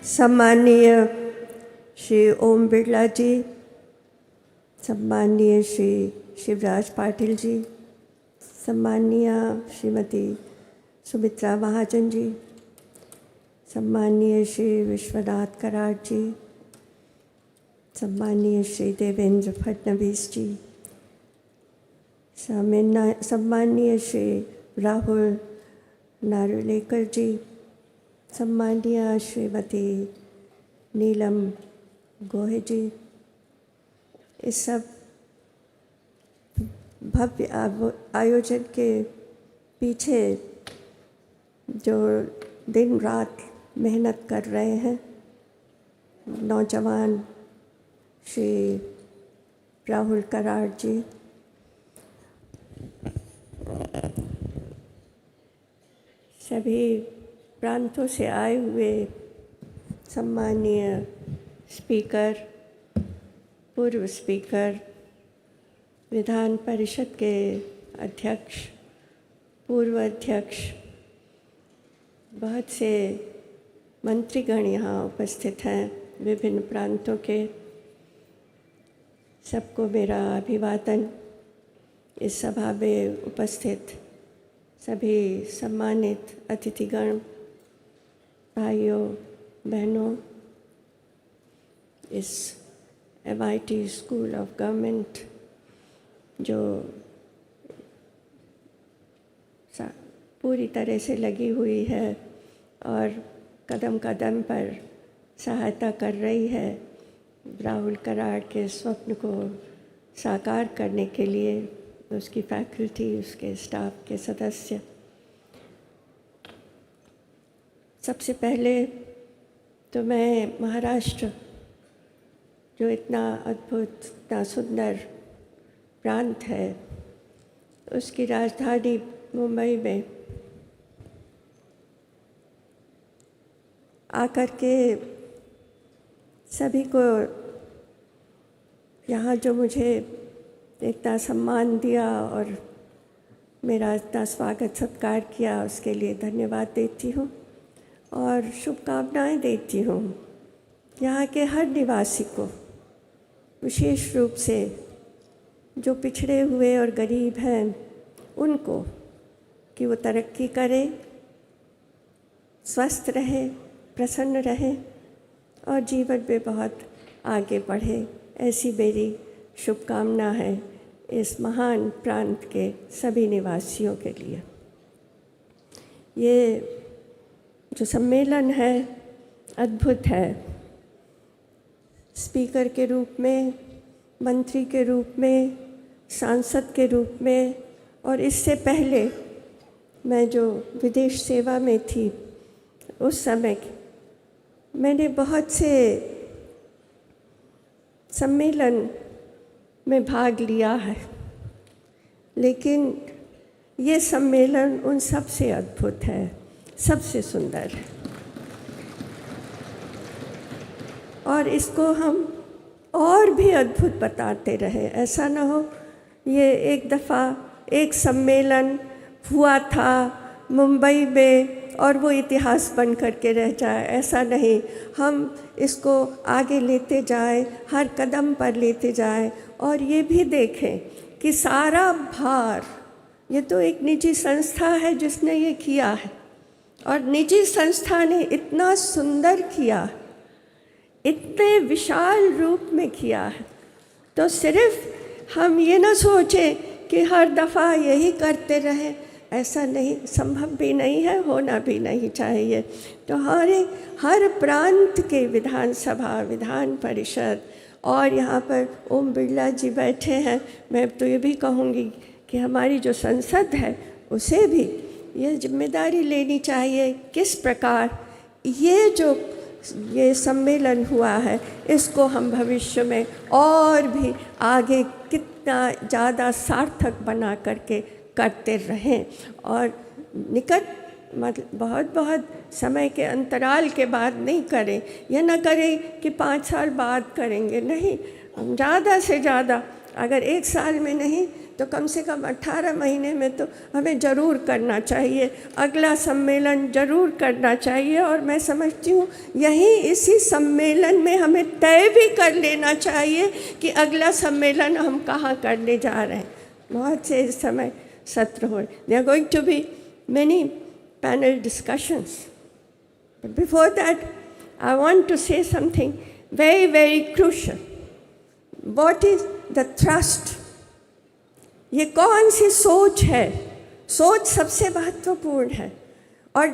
सम्माननीय श्री ओम बिरला जी, सम्माननीय श्री शिवराज पाटिल जी, सम्माननीय श्रीमती सुमित्रा महाजन जी, सम्माननीय श्री विश्वनाथ कराड़ जी, सम्मानीय श्री देवेंद्र फडणवीस जी, सम्मानीय श्री राहुल नारुलेकर जी, सम्मानीय श्रीमती नीलम गोहे जी, इस सब भव्य आयोजन के पीछे जो दिन रात मेहनत कर रहे हैं नौजवान श्री राहुल कराड़ जी, सभी प्रांतों से आए हुए सम्मानीय स्पीकर, पूर्व स्पीकर, विधान परिषद के अध्यक्ष, पूर्व अध्यक्ष, बहुत से मंत्रीगण यहाँ उपस्थित हैं विभिन्न प्रांतों के, सबको मेरा अभिवादन। इस सभा में उपस्थित सभी सम्मानित अतिथिगण, भाइयों बहनों, इस MIT स्कूल ऑफ गवर्नमेंट जो पूरी तरह से लगी हुई है और कदम कदम पर सहायता कर रही है राहुल कराड़ के स्वप्न को साकार करने के लिए, उसकी फैकल्टी, उसके स्टाफ के सदस्य। सबसे पहले तो मैं महाराष्ट्र, जो इतना अद्भुत, इतना सुंदर प्रांत है, उसकी राजधानी मुंबई में आकर के सभी को यहाँ जो मुझे इतना सम्मान दिया और मेरा इतना स्वागत सत्कार किया, उसके लिए धन्यवाद देती हूँ और शुभकामनाएं देती हूँ यहाँ के हर निवासी को, विशेष रूप से जो पिछड़े हुए और गरीब हैं उनको, कि वो तरक्की करें, स्वस्थ रहे, प्रसन्न रहे और जीवन में बहुत आगे बढ़े। ऐसी मेरी शुभकामना है इस महान प्रांत के सभी निवासियों के लिए। ये जो सम्मेलन है अद्भुत है। स्पीकर के रूप में, मंत्री के रूप में, सांसद के रूप में, और इससे पहले मैं जो विदेश सेवा में थी उस समय मैंने बहुत से सम्मेलन में भाग लिया है, लेकिन ये सम्मेलन उन सबसे अद्भुत है, सबसे सुंदर है और इसको हम और भी अद्भुत बताते रहे। ऐसा ना हो ये एक दफ़ा एक सम्मेलन हुआ था मुंबई में और वो इतिहास बन कर के रह जाए, ऐसा नहीं। हम इसको आगे लेते जाएं, हर कदम पर लेते जाएं और ये भी देखें कि सारा भार, ये तो एक निजी संस्था है जिसने ये किया है और निजी संस्था ने इतना सुंदर किया, इतने विशाल रूप में किया है, तो सिर्फ हम ये ना सोचें कि हर दफ़ा यही करते रहें, ऐसा नहीं, संभव भी नहीं है, होना भी नहीं चाहिए। तो हर प्रांत के विधानसभा, विधान परिषद और यहाँ पर ओम बिरला जी बैठे हैं, मैं तो ये भी कहूँगी कि हमारी जो संसद है उसे भी ये जिम्मेदारी लेनी चाहिए किस प्रकार ये सम्मेलन हुआ है, इसको हम भविष्य में और भी आगे कितना ज़्यादा सार्थक बना करके करते रहें और निकट मतलब बहुत समय के अंतराल के बाद नहीं करें। यह ना करें कि 5 साल बाद करेंगे, नहीं, हम ज़्यादा से ज़्यादा, अगर 1 साल में नहीं तो कम से कम 18 महीने में तो हमें ज़रूर करना चाहिए, अगला सम्मेलन ज़रूर करना चाहिए। और मैं समझती हूँ यहीं इसी सम्मेलन में हमें तय भी कर लेना चाहिए कि अगला सम्मेलन हम कहाँ करने जा रहे हैं। बहुत से इस समय सत्र हो रहे, there are going to be many panel discussions, but before that I want to say something very crucial. what is the thrust? ये कौन सी सोच है? सोच सबसे महत्वपूर्ण है। और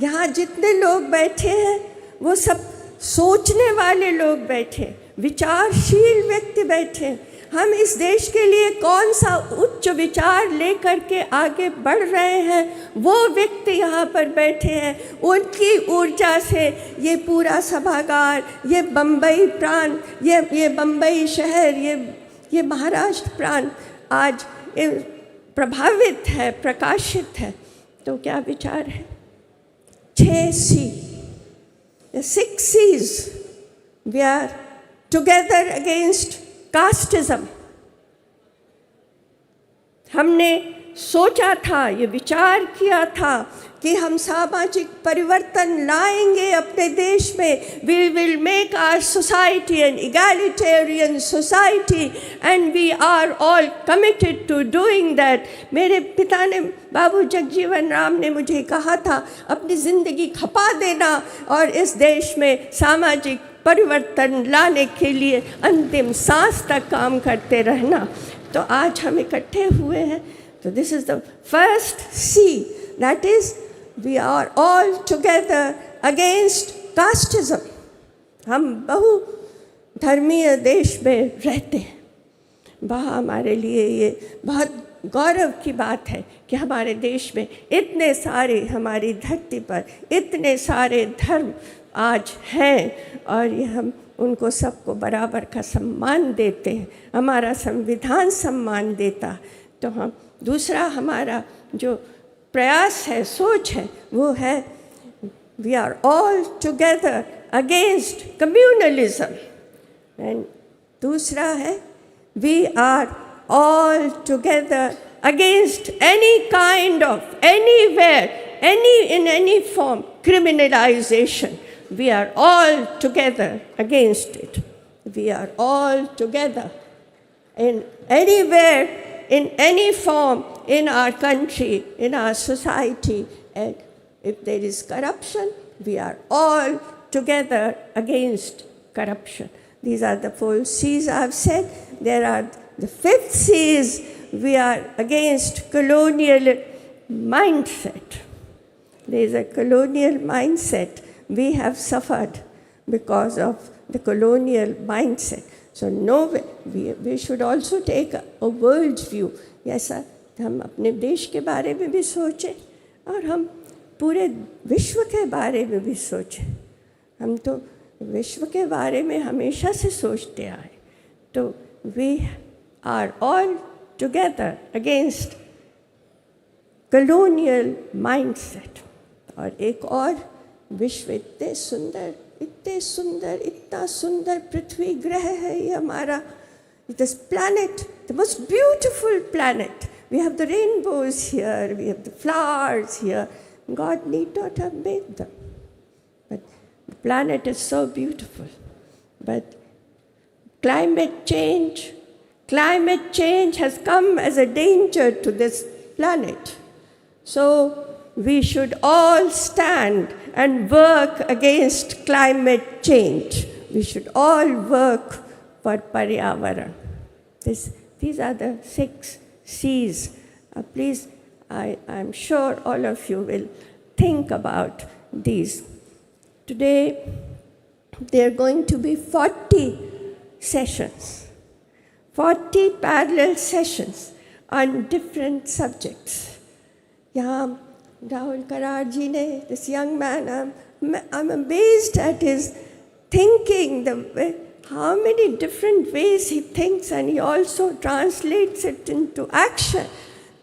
यहाँ जितने लोग बैठे हैं वो सब सोचने वाले लोग बैठे, विचारशील व्यक्ति बैठे। हम इस देश के लिए कौन सा उच्च विचार लेकर के आगे बढ़ रहे हैं, वो व्यक्ति यहाँ पर बैठे हैं। उनकी ऊर्जा से ये पूरा सभागार, ये बम्बई प्रांत, ये बम्बई शहर, ये महाराष्ट्र प्रांत आज प्रभावित है, प्रकाशित है। तो क्या विचार है? 6C, the 6 C's, we are together against casteism. हमने सोचा था, ये विचार किया था कि हम सामाजिक परिवर्तन लाएंगे अपने देश में। We will make our society an egalitarian society and we are all committed to doing that. मेरे पिता ने, बाबू जगजीवन राम ने मुझे कहा था, अपनी ज़िंदगी खपा देना और इस देश में सामाजिक परिवर्तन लाने के लिए अंतिम सांस तक काम करते रहना। तो आज हम इकट्ठे हुए हैं। तो this is the first C, that is we are all together against casteism. हम बहुधर्मीय देश में रहते हैं। वहाँ हमारे लिए ये बहुत गौरव की बात है कि हमारे देश में इतने सारे, हमारी धरती पर इतने सारे धर्म आज हैं और ये हम उनको सबको बराबर का सम्मान देते हैं। हमारा संविधान सम्मान देता। तो हम दूसरा हमारा जो प्रयास है, सोच है, वो है we are all together against communalism. And दूसरा है we are all together against any kind of, anywhere, in any form, criminalization. We are all together against it. We are all together in anywhere, in any form, in our country, in our society. And if there is corruption, we are all together against corruption. These are the 4 C's I've said. There are the 5th C is we are against colonial mindset. There is a colonial mindset. We have suffered because of the colonial mindset. So no, we should also take a world view. Yes, sir. हम अपने देश के बारे में भी सोचें और हम पूरे विश्व के बारे में भी सोचें। हम तो विश्व के बारे में हमेशा से सोचते आए। तो we are all together against colonial mindset. और एक और, विश्व इतने सुंदर, इतना सुंदर पृथ्वी ग्रह है ये हमारा। This planet, the most beautiful planet. We have the rainbows here, we have the flowers here. God need not have made them. But the planet is so beautiful. But climate change has come as a danger to this planet. So we should all stand and work against climate change. We should all work for Paryavaran. These are the 6 C's. Please, I'm sure all of you will think about these. Today, there are going to be 40 sessions, 40 parallel sessions on different subjects. यहाँ Rahul Karar ji ne, this young man, I'm amazed at his thinking, the way, how many different ways he thinks, and he also translates it into action.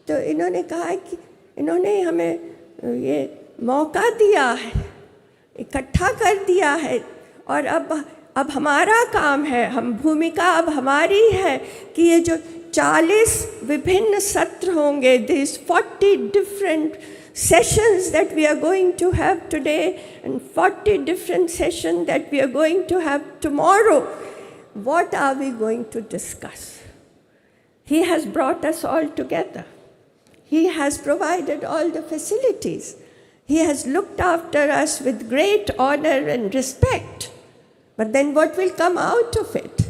तो इन्होंने कहा कि इन्होंने हमें ये मौका दिया है, इकट्ठा कर दिया है, और अब हमारा काम है, हम भूमिका अब हमारी है कि ये जो 40 विभिन्न सत्र होंगे, these 40 different sessions that we are going to have today and 40 different sessions that we are going to have tomorrow, what are we going to discuss? He has brought us all together. He has provided all the facilities. He has looked after us with great honor and respect. But then what will come out of it?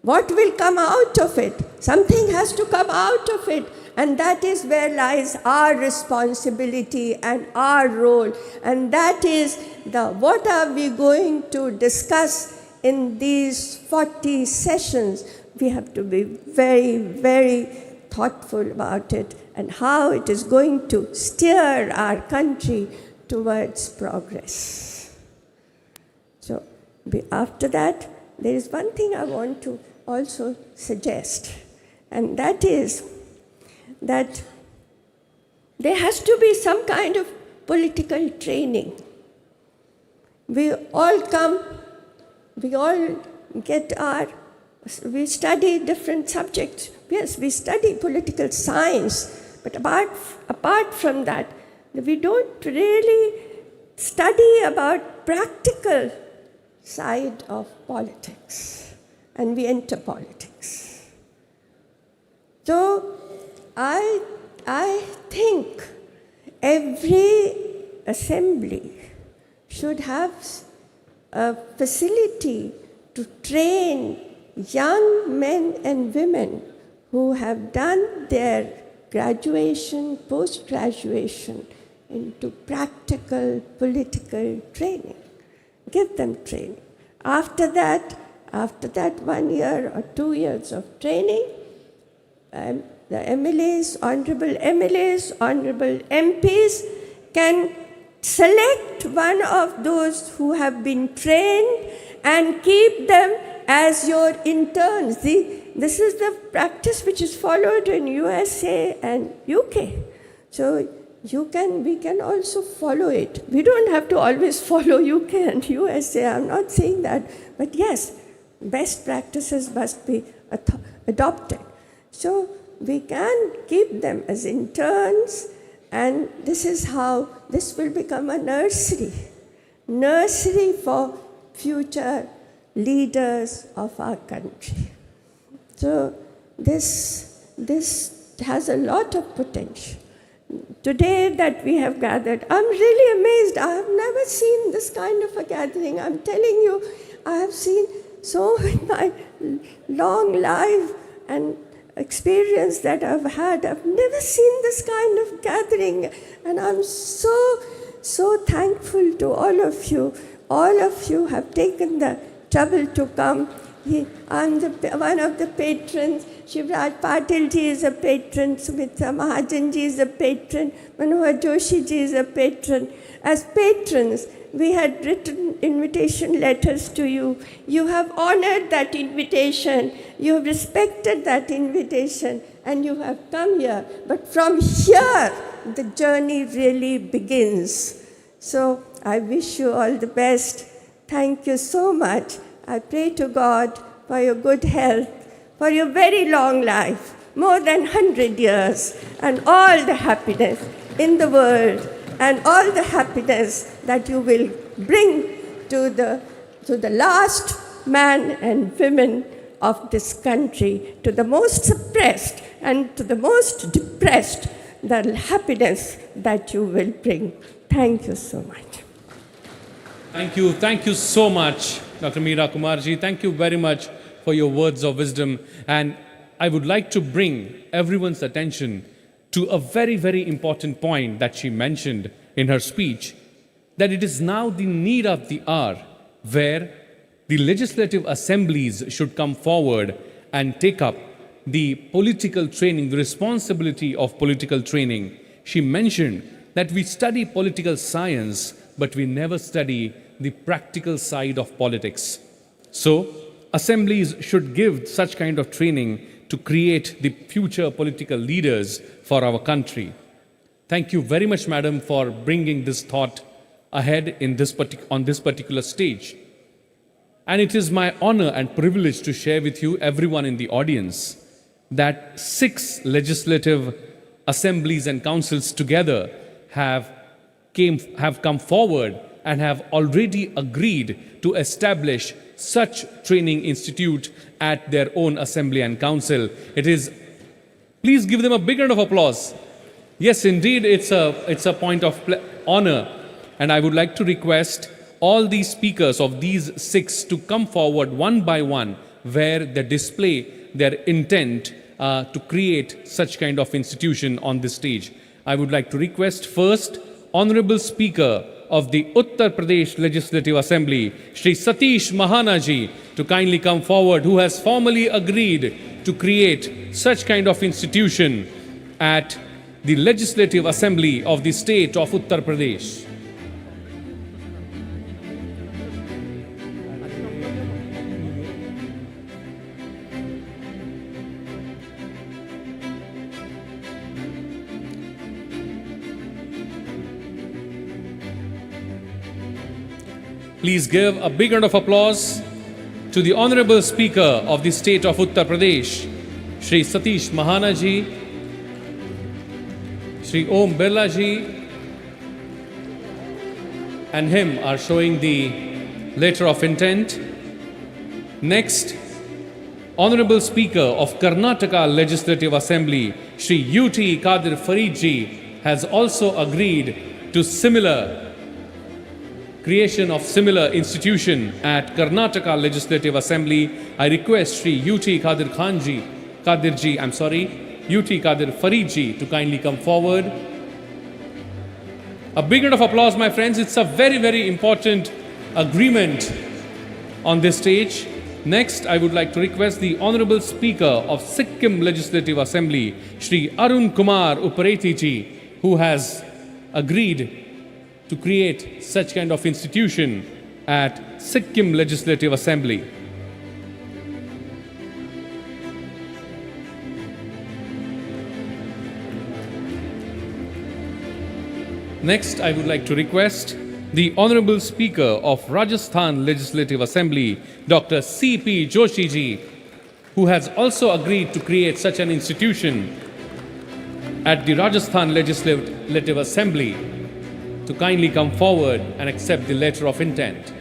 What will come out of it? Something has to come out of it. And that is where lies our responsibility and our role. And that is what are we going to discuss in these 40 sessions? We have to be very, very thoughtful about it and how it is going to steer our country towards progress. So after that, there is one thing I want to also suggest, and that is that there has to be some kind of political training. We all we study different subjects. Yes, we study political science, but apart from that, we don't really study about practical side of politics, and we enter politics. So I think every assembly should have a facility to train young men and women who have done their graduation, post-graduation into practical political training. Give them training. After that 1 year or 2 years of training, the MLAs, honorable MPs can select one of those who have been trained and keep them as your interns. This is the practice which is followed in USA and UK. So we can also follow it. We don't have to always follow UK and USA, I'm not saying that. But yes, best practices must be adopted. So we can keep them as interns, and this is how this will become a nursery for future leaders of our country. So this has a lot of potential. Today that we have gathered, I'm really amazed. I have never seen this kind of a gathering. I'm telling you, I have seen so in my long life and experience that I've had. I've never seen this kind of gathering, and I'm so thankful to all of you. All of you have taken the trouble to come. I'm one of the patrons. Shivraj Patil ji is a patron. Sumitra Mahajan ji is a patron. Manohar Joshi ji is a patron. As patrons, we had written invitation letters to you. You have honored that invitation. You have respected that invitation, and you have come here. But from here, the journey really begins. So I wish you all the best. Thank you so much. I pray to God for your good health, for your very long life, more than 100 years, and all the happiness in the world, and all the happiness that you will bring to the last man and women of this country, to the most suppressed and to the most depressed, the happiness that you will bring. Thank you so much. Thank you so much, Dr. Meera Kumarji. Thank you very much for your words of wisdom. And I would like to bring everyone's attention to a very, very important point that she mentioned in her speech, that it is now the need of the hour where the legislative assemblies should come forward and take up the political training, the responsibility of political training. She mentioned that we study political science, but we never study the practical side of politics. So, assemblies should give such kind of training to create the future political leaders for our country. Thank you very much, Madam, for bringing this thought ahead on this particular stage. And it is my honor and privilege to share with you, everyone in the audience, that 6 legislative assemblies and councils together have come forward and have already agreed to establish such training institute at their own assembly and council. Please give them a big round of applause. Yes, indeed, it's a point of honor. And I would like to request all these speakers of these 6 to come forward one by one where they display their intent to create such kind of institution on this stage. I would like to request first Honorable Speaker of the Uttar Pradesh Legislative Assembly, Shri Satish Mahana ji, to kindly come forward, who has formally agreed to create such kind of institution at the Legislative Assembly of the state of Uttar Pradesh. Please give a big round of applause to the Honorable Speaker of the state of Uttar Pradesh, Shri Satish Mahana ji, Shri Om Birla ji, and him are showing the letter of intent. Next, Honorable Speaker of Karnataka Legislative Assembly, Shri U.T. Qadir Farid ji, has also agreed to creation of similar institution at Karnataka Legislative Assembly. I request Shri U.T. Qadir Farid ji to kindly come forward. A big round of applause, my friends. It's a very, very important agreement on this stage. Next, I would like to request the Honorable Speaker of Sikkim Legislative Assembly, Shri Arun Kumar Upareti ji, who has agreed to create such kind of institution at Sikkim Legislative Assembly. Next, I would like to request the Honorable Speaker of Rajasthan Legislative Assembly, Dr. C.P. Joshi ji, who has also agreed to create such an institution at the Rajasthan Legislative Assembly, to kindly come forward and accept the letter of intent.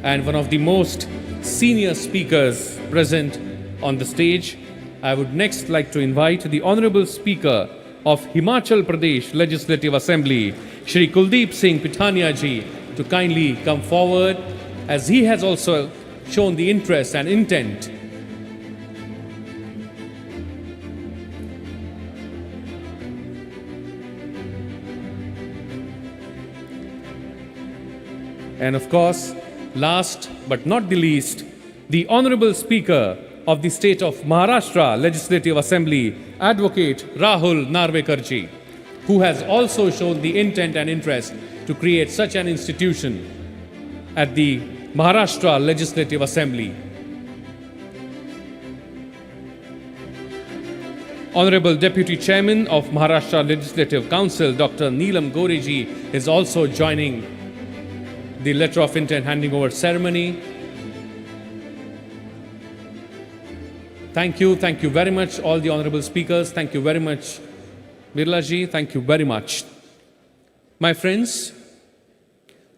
And one of the most senior speakers present on the stage, I would next like to invite the Honorable Speaker of Himachal Pradesh Legislative Assembly, Shri Kuldeep Singh Pitania ji, to kindly come forward, as he has also shown the interest and intent And of course, last but not the least, the Honorable Speaker of the state of Maharashtra Legislative Assembly, Advocate Rahul Narvekar ji, who has also shown the intent and interest to create such an institution at the Maharashtra Legislative Assembly. Honorable Deputy Chairman of Maharashtra Legislative Council, Dr. Neelam Gore ji, is also joining the letter of intent handing over ceremony. Thank you very much, all the honorable speakers. Thank you very much, Birla ji. Thank you very much. My friends,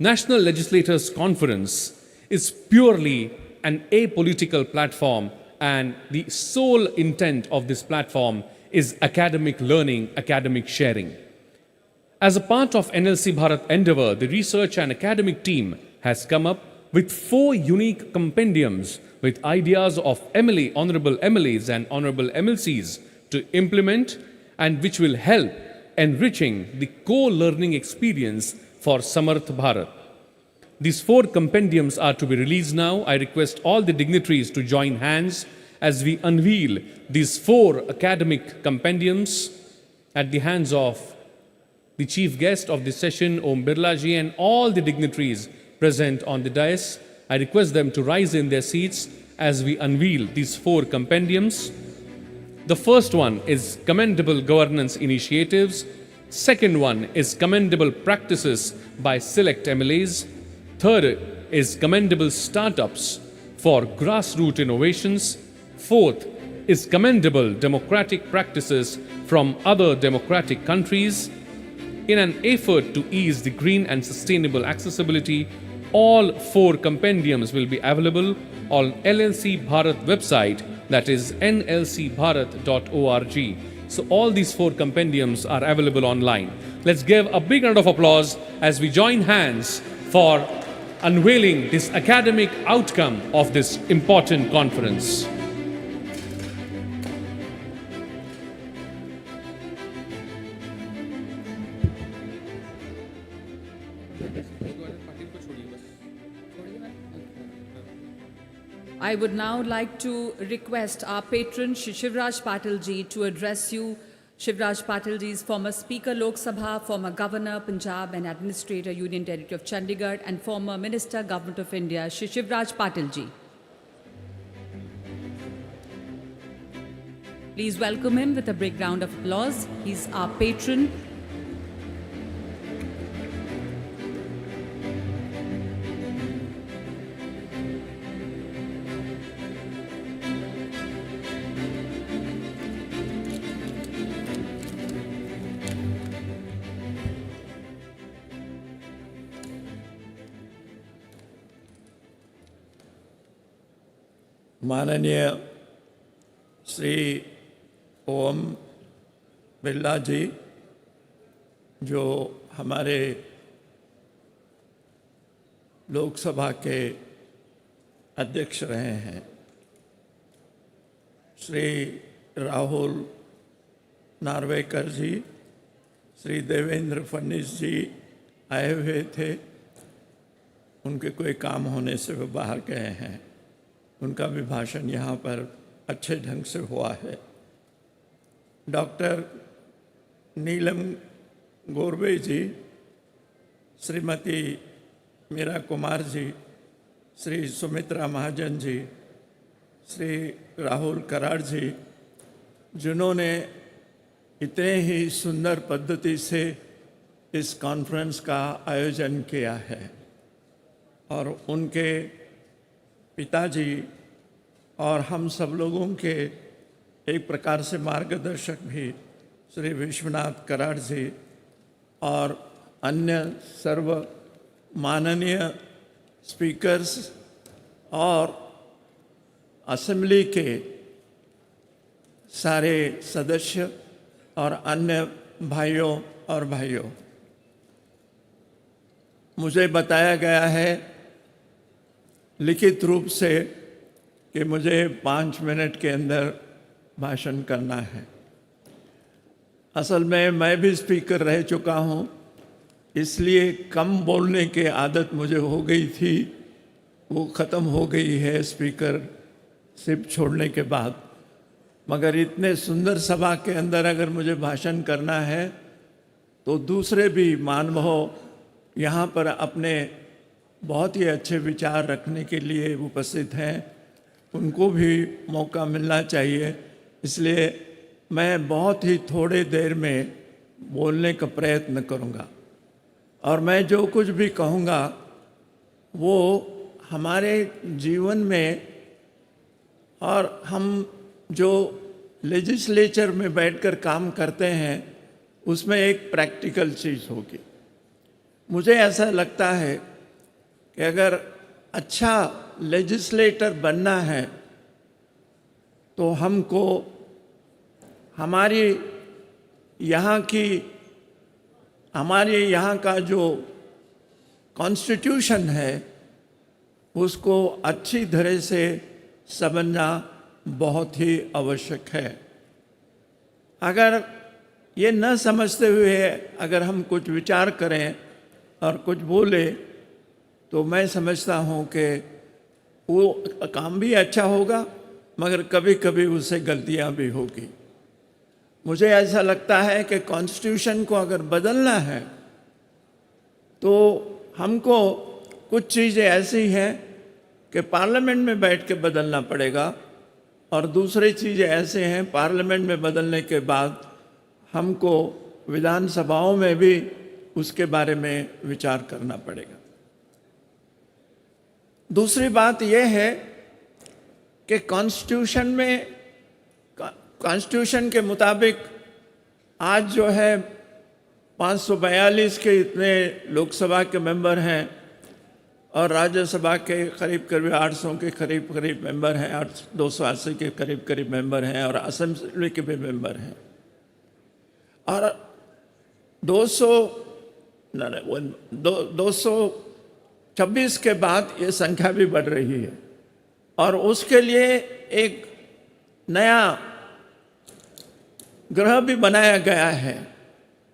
National Legislators Conference is purely an apolitical platform, and the sole intent of this platform is academic learning, academic sharing. As a part of NLC Bharat endeavor, the research and academic team has come up with 4 unique compendiums with ideas of honorable MLAs and honorable MLCs to implement, and which will help enriching the co-learning experience for Samarth Bharat. These 4 compendiums are to be released now. I request all the dignitaries to join hands as we unveil these 4 academic compendiums at the hands of the chief guest of this session, Om Birla ji, and all the dignitaries present on the dais. I request them to rise in their seats as we unveil these 4 compendiums. The first one is Commendable Governance Initiatives. Second one is Commendable Practices by Select MLAs. Third is Commendable Startups for Grassroots Innovations. Fourth is Commendable Democratic Practices from other democratic countries. In an effort to ease the green and sustainable accessibility, all 4 compendiums will be available on LLC Bharat website, that is nlcbharat.org. So all these 4 compendiums are available online. Let's give a big round of applause as we join hands for unveiling this academic outcome of this important conference. I would now like to request our patron Shri Shivraj Patil ji to address you. Shivraj Patil ji is former Speaker Lok Sabha, former Governor Punjab and Administrator Union Territory of Chandigarh and former Minister Government of India. Shri Shivraj Patil ji. Please welcome him with a big round of applause. He's our patron. माननीय श्री ओम बिरला जी, जो हमारे लोकसभा के अध्यक्ष रहे हैं, श्री राहुल नार्वेकर जी, श्री देवेंद्र फडणवीस जी आए हुए थे। उनके कोई काम होने से वो बाहर गए हैं। उनका भी भाषण यहाँ पर अच्छे ढंग से हुआ है। डॉक्टर नीलम गोरवे जी, श्रीमती मीरा कुमार जी, श्री सुमित्रा महाजन जी, श्री राहुल कराड़ जी, जिन्होंने इतने ही सुंदर पद्धति से इस कॉन्फ्रेंस का आयोजन किया है, और उनके पिताजी और हम सब लोगों के एक प्रकार से मार्गदर्शक भी श्री विश्वनाथ कराड़ जी और अन्य सर्व माननीय स्पीकर्स और असेंबली के सारे सदस्य और अन्य भाइयों और भाइयों, मुझे बताया गया है लिखित रूप से कि मुझे 5 मिनट के अंदर भाषण करना है। असल में मैं भी स्पीकर रह चुका हूँ, इसलिए कम बोलने की आदत मुझे हो गई थी, वो ख़त्म हो गई है स्पीकर सिर्फ छोड़ने के बाद। मगर इतने सुंदर सभा के अंदर अगर मुझे भाषण करना है तो दूसरे भी मानव यहाँ पर अपने बहुत ही अच्छे विचार रखने के लिए उपस्थित हैं, उनको भी मौका मिलना चाहिए। इसलिए मैं बहुत ही थोड़े देर में बोलने का प्रयत्न करूँगा, और मैं जो कुछ भी कहूँगा वो हमारे जीवन में और हम जो लेजिस्लेचर में बैठकर काम करते हैं उसमें एक प्रैक्टिकल चीज़ होगी। मुझे ऐसा लगता है कि अगर अच्छा लेजिस्लेटर बनना है तो हमको हमारे यहाँ का जो कॉन्स्टिट्यूशन है उसको अच्छी तरह से समझना बहुत ही आवश्यक है। अगर ये न समझते हुए अगर हम कुछ विचार करें और कुछ बोले तो मैं समझता हूँ कि वो काम भी अच्छा होगा, मगर कभी कभी उससे गलतियाँ भी होगी। मुझे ऐसा लगता है कि कॉन्स्टिट्यूशन को अगर बदलना है तो हमको कुछ चीज़ें ऐसी हैं कि पार्लियामेंट में बैठ के बदलना पड़ेगा, और दूसरी चीज़ें ऐसे हैं पार्लियामेंट में बदलने के बाद हमको विधानसभाओं में भी उसके बारे में विचार करना पड़ेगा। दूसरी बात यह है कि कॉन्स्टिट्यूशन के मुताबिक आज जो है 542 के इतने लोकसभा के मेंबर हैं और राज्यसभा के करीब 800 के करीब मेंबर हैं, 280 के करीब मेंबर हैं, और असेंबली के भी मेंबर हैं, और 200 26 के बाद ये संख्या भी बढ़ रही है और उसके लिए एक नया ग्रह भी बनाया गया है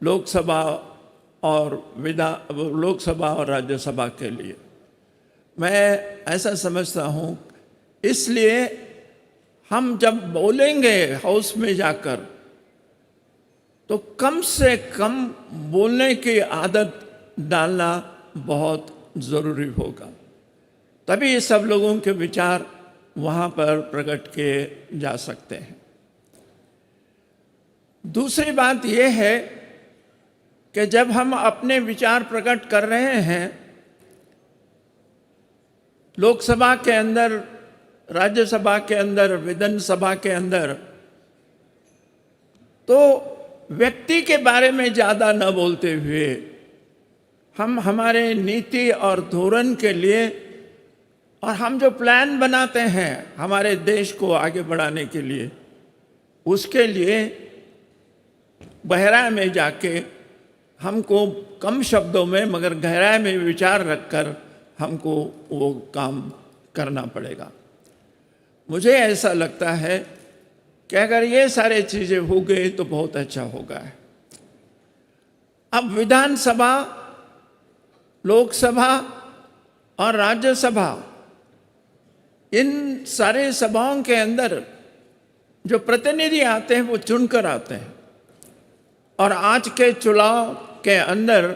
लोकसभा और राज्यसभा के लिए। मैं ऐसा समझता हूँ, इसलिए हम जब बोलेंगे हाउस में जाकर तो कम से कम बोलने की आदत डालना बहुत ज़रूरी होगा, तभी सब लोगों के विचार वहाँ पर प्रकट किए जा सकते हैं। दूसरी बात यह है कि जब हम अपने विचार प्रकट कर रहे हैं लोकसभा के अंदर, राज्यसभा के अंदर, विधानसभा के अंदर, तो व्यक्ति के बारे में ज़्यादा न बोलते हुए हम हमारे नीति और धोरण के लिए और हम जो प्लान बनाते हैं हमारे देश को आगे बढ़ाने के लिए, उसके लिए गहराई में जाके हमको कम शब्दों में मगर गहराई में विचार रखकर हमको वो काम करना पड़ेगा। मुझे ऐसा लगता है कि अगर ये सारे चीज़ें हो गई तो बहुत अच्छा होगा। अब विधानसभा, लोकसभा और राज्यसभा, इन सारे सभाओं के अंदर जो प्रतिनिधि आते हैं वो चुनकर आते हैं और आज के चुनाव के अंदर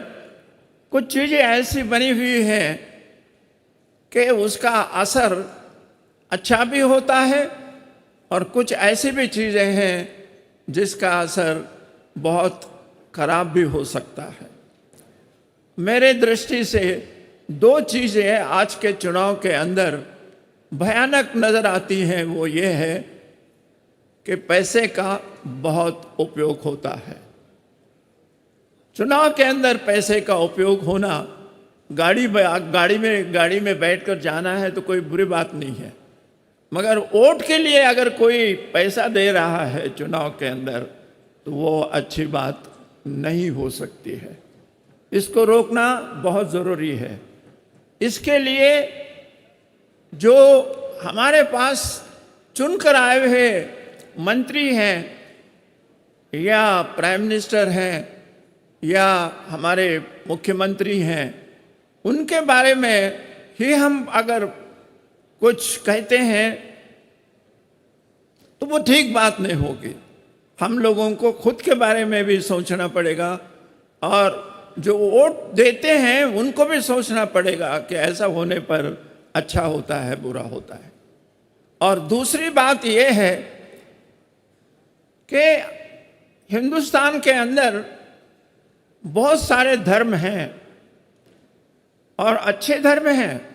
कुछ चीज़ें ऐसी बनी हुई हैं कि उसका असर अच्छा भी होता है और कुछ ऐसी भी चीज़ें हैं जिसका असर बहुत खराब भी हो सकता है। मेरे दृष्टि से दो चीज़ें आज के चुनाव के अंदर भयानक नज़र आती हैं। वो ये है कि पैसे का बहुत उपयोग होता है। चुनाव के अंदर पैसे का उपयोग होना, गाड़ी में बैठकर जाना है तो कोई बुरी बात नहीं है, मगर वोट के लिए अगर कोई पैसा दे रहा है चुनाव के अंदर तो वो अच्छी बात नहीं हो सकती है। इसको रोकना बहुत ज़रूरी है। इसके लिए जो हमारे पास चुनकर आए हुए मंत्री हैं या प्राइम मिनिस्टर हैं या हमारे मुख्यमंत्री हैं, उनके बारे में ही हम अगर कुछ कहते हैं तो वो ठीक बात नहीं होगी। हम लोगों को खुद के बारे में भी सोचना पड़ेगा और जो वोट देते हैं उनको भी सोचना पड़ेगा कि ऐसा होने पर अच्छा होता है, बुरा होता है। और दूसरी बात ये है कि हिंदुस्तान के अंदर बहुत सारे धर्म हैं और अच्छे धर्म हैं।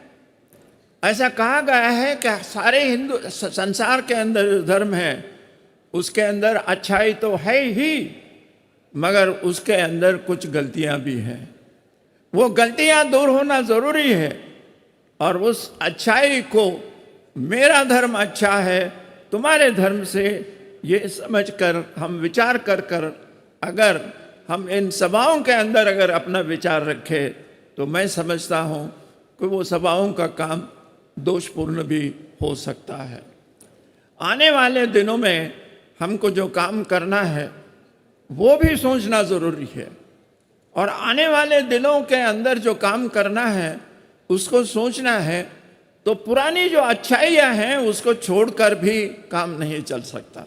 ऐसा कहा गया है कि सारे हिंदू संसार के अंदर धर्म है, उसके अंदर अच्छाई तो है ही, मगर उसके अंदर कुछ गलतियां भी हैं। वो गलतियां दूर होना ज़रूरी है और उस अच्छाई को मेरा धर्म अच्छा है, तुम्हारे धर्म से, ये समझकर हम विचार कर अगर हम इन सभाओं के अंदर अगर अपना विचार रखें तो मैं समझता हूँ कि वो सभाओं का काम दोषपूर्ण भी हो सकता है। आने वाले दिनों में हमको जो काम करना है वो भी सोचना ज़रूरी है और आने वाले दिनों के अंदर जो काम करना है उसको सोचना है। तो पुरानी जो अच्छाइयाँ हैं उसको छोड़कर भी काम नहीं चल सकता।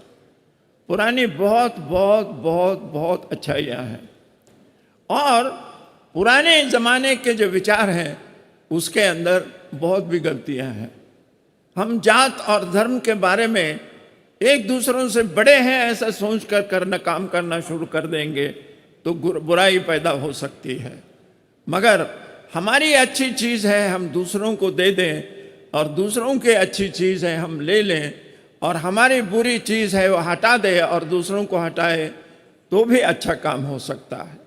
पुरानी बहुत बहुत बहुत बहुत अच्छाइयाँ हैं और पुराने ज़माने के जो विचार हैं उसके अंदर बहुत भी गलतियाँ हैं। हम जात और धर्म के बारे में एक दूसरों से बड़े हैं ऐसा सोचकर काम करना शुरू कर देंगे तो बुराई पैदा हो सकती है। मगर हमारी अच्छी चीज़ है हम दूसरों को दे दें और दूसरों की अच्छी चीज़ है हम ले लें और हमारी बुरी चीज़ है वो हटा दे और दूसरों को हटाए तो भी अच्छा काम हो सकता है।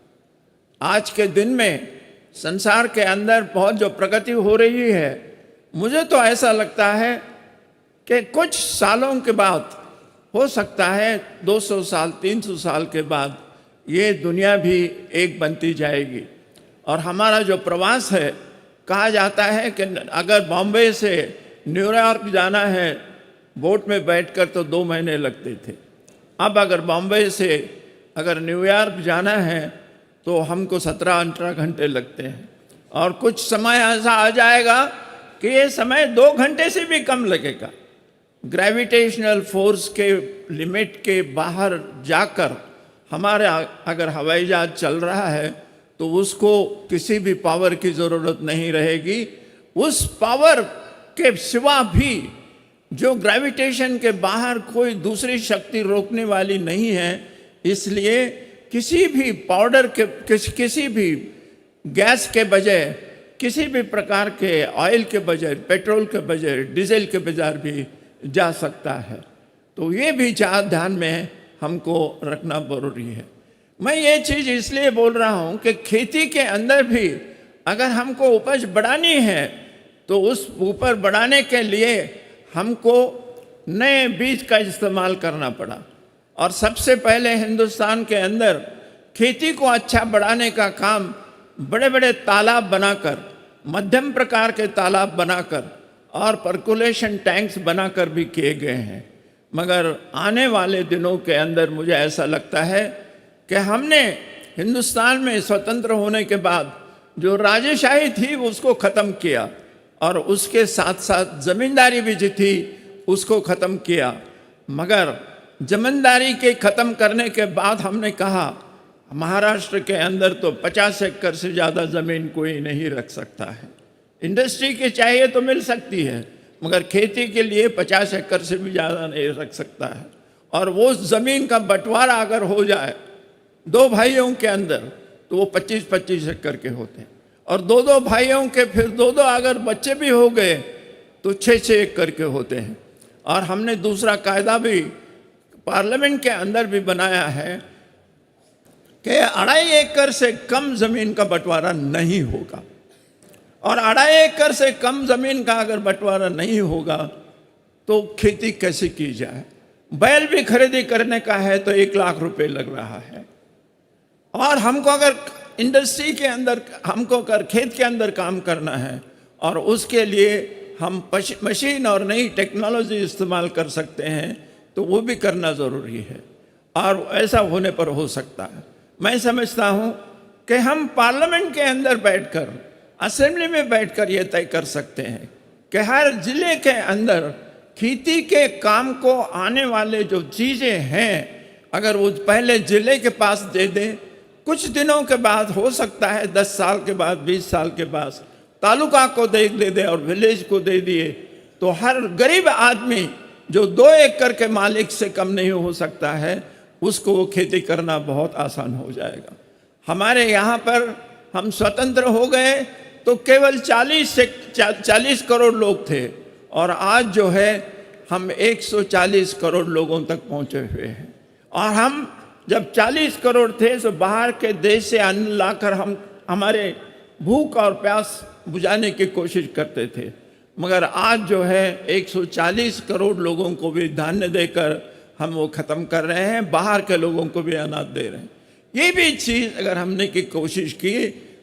आज के दिन में संसार के अंदर बहुत जो प्रगति हो रही है, मुझे तो ऐसा लगता है कि कुछ सालों के बाद हो सकता है 200 साल 300 साल के बाद ये दुनिया भी एक बनती जाएगी और हमारा जो प्रवास है कहा जाता है कि अगर बॉम्बे से न्यूयॉर्क जाना है बोट में बैठकर तो 2 महीने लगते थे। अब अगर बॉम्बे से अगर न्यूयॉर्क जाना है तो हमको 17-18 घंटे लगते हैं, और कुछ समय ऐसा आ जाएगा कि ये समय 2 घंटे से भी कम लगेगा। ग्रेविटेशनल फोर्स के लिमिट के बाहर जाकर हमारे अगर हवाई जहाज चल रहा है तो उसको किसी भी पावर की ज़रूरत नहीं रहेगी। उस पावर के सिवा भी जो ग्रेविटेशन के बाहर कोई दूसरी शक्ति रोकने वाली नहीं है, इसलिए किसी भी पाउडर के किसी भी गैस के बजाय, किसी भी प्रकार के ऑयल के बजाय, पेट्रोल के बजाय डीजल के बजाय भी जा सकता है। तो ये भी ध्यान में हमको रखना जरूरी है। मैं ये चीज़ इसलिए बोल रहा हूँ कि खेती के अंदर भी अगर हमको उपज बढ़ानी है तो उस ऊपर बढ़ाने के लिए हमको नए बीज का इस्तेमाल करना पड़ा। और सबसे पहले हिंदुस्तान के अंदर खेती को अच्छा बढ़ाने का काम बड़े बड़े तालाब बनाकर, मध्यम प्रकार के तालाब बनाकर और पर्कुलेशन टैंक्स बनाकर भी किए गए हैं। मगर आने वाले दिनों के अंदर मुझे ऐसा लगता है कि हमने हिंदुस्तान में स्वतंत्र होने के बाद जो राजेशाही थी उसको ख़त्म किया, और उसके साथ साथ ज़मींदारी भी जो थी उसको ख़त्म किया। मगर ज़मींदारी के ख़त्म करने के बाद हमने कहा महाराष्ट्र के अंदर तो 50 एकड़ से ज़्यादा ज़मीन कोई नहीं रख सकता है। इंडस्ट्री के चाहिए तो मिल सकती है, मगर खेती के लिए 50 एकड़ से भी ज़्यादा नहीं रख सकता है। और वो ज़मीन का बंटवारा अगर हो जाए 2 भाइयों के अंदर तो वो 25-25 एकड़ के होते हैं, और 2-2 भाइयों के फिर 2-2 अगर बच्चे भी हो गए तो 6-6 एकड़ के होते हैं। और हमने दूसरा कायदा भी पार्लियामेंट के अंदर भी बनाया है कि 2.5 एकड़ से कम ज़मीन का बंटवारा नहीं होगा। और 2.5 एकड़ से कम ज़मीन का अगर बंटवारा नहीं होगा तो खेती कैसे की जाए। बैल भी खरीदी करने का है तो 1 लाख रुपए लग रहा है, और हमको अगर इंडस्ट्री के अंदर, हमको अगर खेत के अंदर काम करना है और उसके लिए हम मशीन और नई टेक्नोलॉजी इस्तेमाल कर सकते हैं तो वो भी करना ज़रूरी है, और ऐसा होने पर हो सकता है। मैं समझता हूँ कि हम पार्लियामेंट के अंदर बैठकर, असेंबली में बैठकर ये तय कर सकते हैं कि हर जिले के अंदर खेती के काम को आने वाले जो चीज़ें हैं अगर वो पहले जिले के पास दे दें, कुछ दिनों के बाद हो सकता है 10 साल के बाद, 20 साल के बाद तालुका को दे दे और विलेज को दे दिए, तो हर गरीब आदमी जो 2 एकड़ के मालिक से कम नहीं हो सकता है उसको वो खेती करना बहुत आसान हो जाएगा। हमारे यहाँ पर हम स्वतंत्र हो गए तो केवल 40 करोड़ लोग थे, और आज जो है हम 140 करोड़ लोगों तक पहुँचे हुए हैं। और हम जब 40 करोड़ थे तो बाहर के देश से अन्न लाकर हम हमारे भूख और प्यास बुझाने की कोशिश करते थे, मगर आज जो है 140 करोड़ लोगों को भी धान्य देकर हम वो ख़त्म कर रहे हैं, बाहर के लोगों को भी अनाज दे रहे हैं। ये भी चीज़ अगर हमने की कोशिश की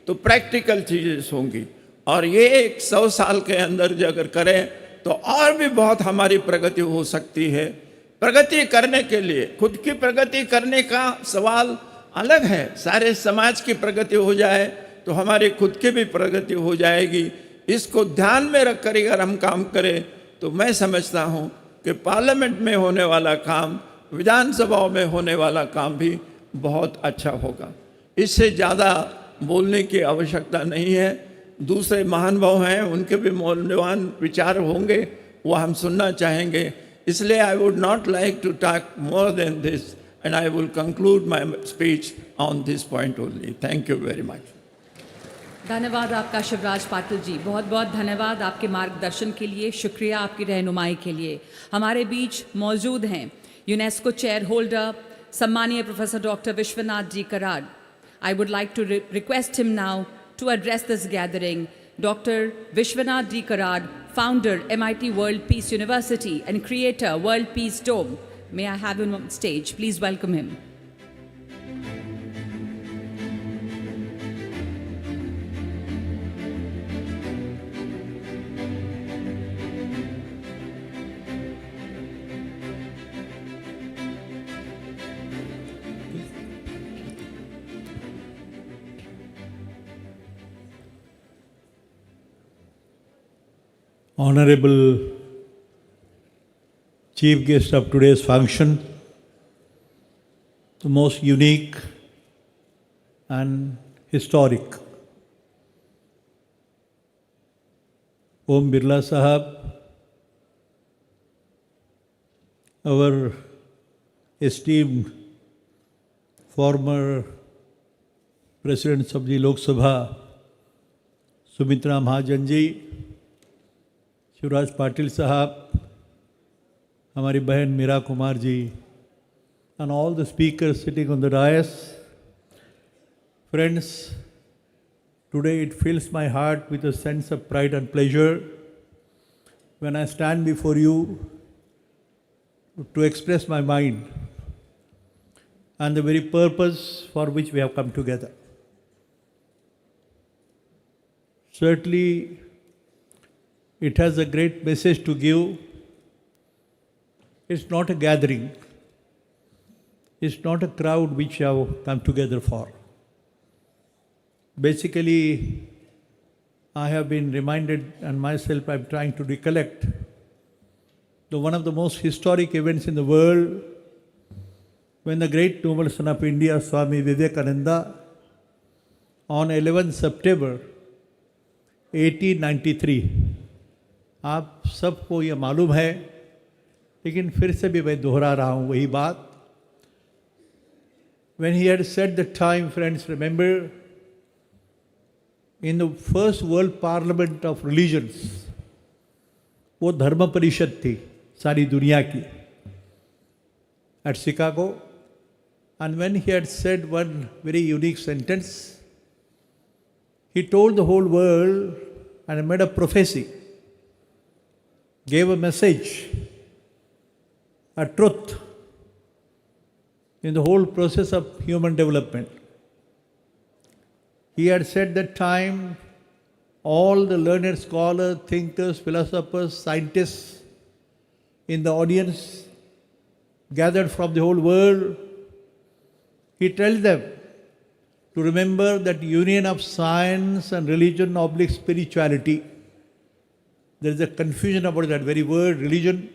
तो प्रैक्टिकल चीज़ें होंगी, और ये 100 साल के अंदर जो अगर करें तो और भी बहुत हमारी प्रगति हो सकती है। प्रगति करने के लिए खुद की प्रगति करने का सवाल अलग है, सारे समाज की प्रगति हो जाए तो हमारी खुद की भी प्रगति हो जाएगी। इसको ध्यान में रख कर अगर हम काम करें तो मैं समझता हूँ कि पार्लियामेंट में होने वाला काम, विधानसभाओं में होने वाला काम भी बहुत अच्छा होगा। इससे ज़्यादा बोलने की आवश्यकता नहीं है। दूसरे महानुभाव हैं, उनके भी मूल्यवान विचार होंगे, वो हम सुनना चाहेंगे। इसलिए I would not like to talk more than this, and I will conclude my speech on this point only. Thank you very much. धन्यवाद आपका शिवराज पाटिल जी, बहुत बहुत धन्यवाद आपके मार्गदर्शन के लिए, शुक्रिया आपकी रहनुमाई के लिए। हमारे बीच मौजूद हैं यूनेस्को चेयर होल्डर सम्मानीय professor doctor Vishwanath ji Karad. I would like to request him now to address this gathering. Dr. Vishwanath D. Karad, founder, MIT World Peace University and creator, World Peace Dome. May I have him on stage? Please welcome him. Honorable Chief Guest of today's function, the most unique and historic, Om Birla Sahab, our esteemed former Presidents of the Lok Sabha, Sumitra Mahajan ji, Shivraj Patil साहब, हमारी बहन Meera Kumar ji, and all the speakers sitting on the dais. Friends, today it fills my heart with a sense of pride and pleasure when I stand before you to express my mind and the very purpose for which we have come together. Certainly, it has a great message to give. It's not a gathering. It's not a crowd which we have come together for. Basically, I have been reminded, and myself I'm trying to recollect, one of the most historic events in the world when the great noble son of India, Swami Vivekananda, on 11 September 1893, आप सबको ये मालूम है, लेकिन फिर से भी मैं दोहरा रहा हूँ वही बात. When he had said the time, friends, remember, in the first World Parliament of Religions, वो धर्म परिषद थी सारी दुनिया की, at Chicago, and when he had said one very unique sentence, he told the whole world and made a prophecy, gave a message, a truth in the whole process of human development. He had said that time, all the learned scholars, thinkers, philosophers, scientists in the audience gathered from the whole world, he tells them to remember that union of science and religion / spirituality. There is a confusion about that very word, religion.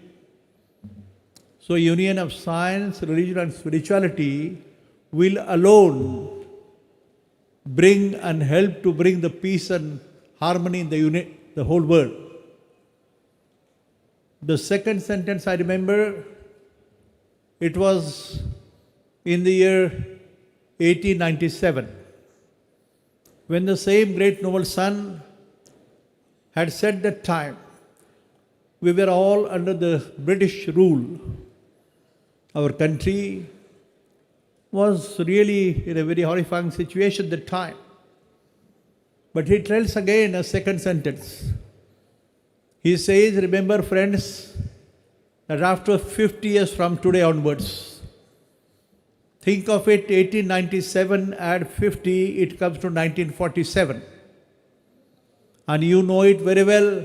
So union of science, religion and spirituality will alone bring and help to bring the peace and harmony in the whole world. The second sentence I remember, it was in the year 1897, when the same great noble son had said that time, we were all under the British rule. Our country was really in a very horrifying situation at that time. But he tells again a second sentence. He says, remember friends, that after 50 years from today onwards, think of it, 1897, add 50, it comes to 1947. And you know it very well.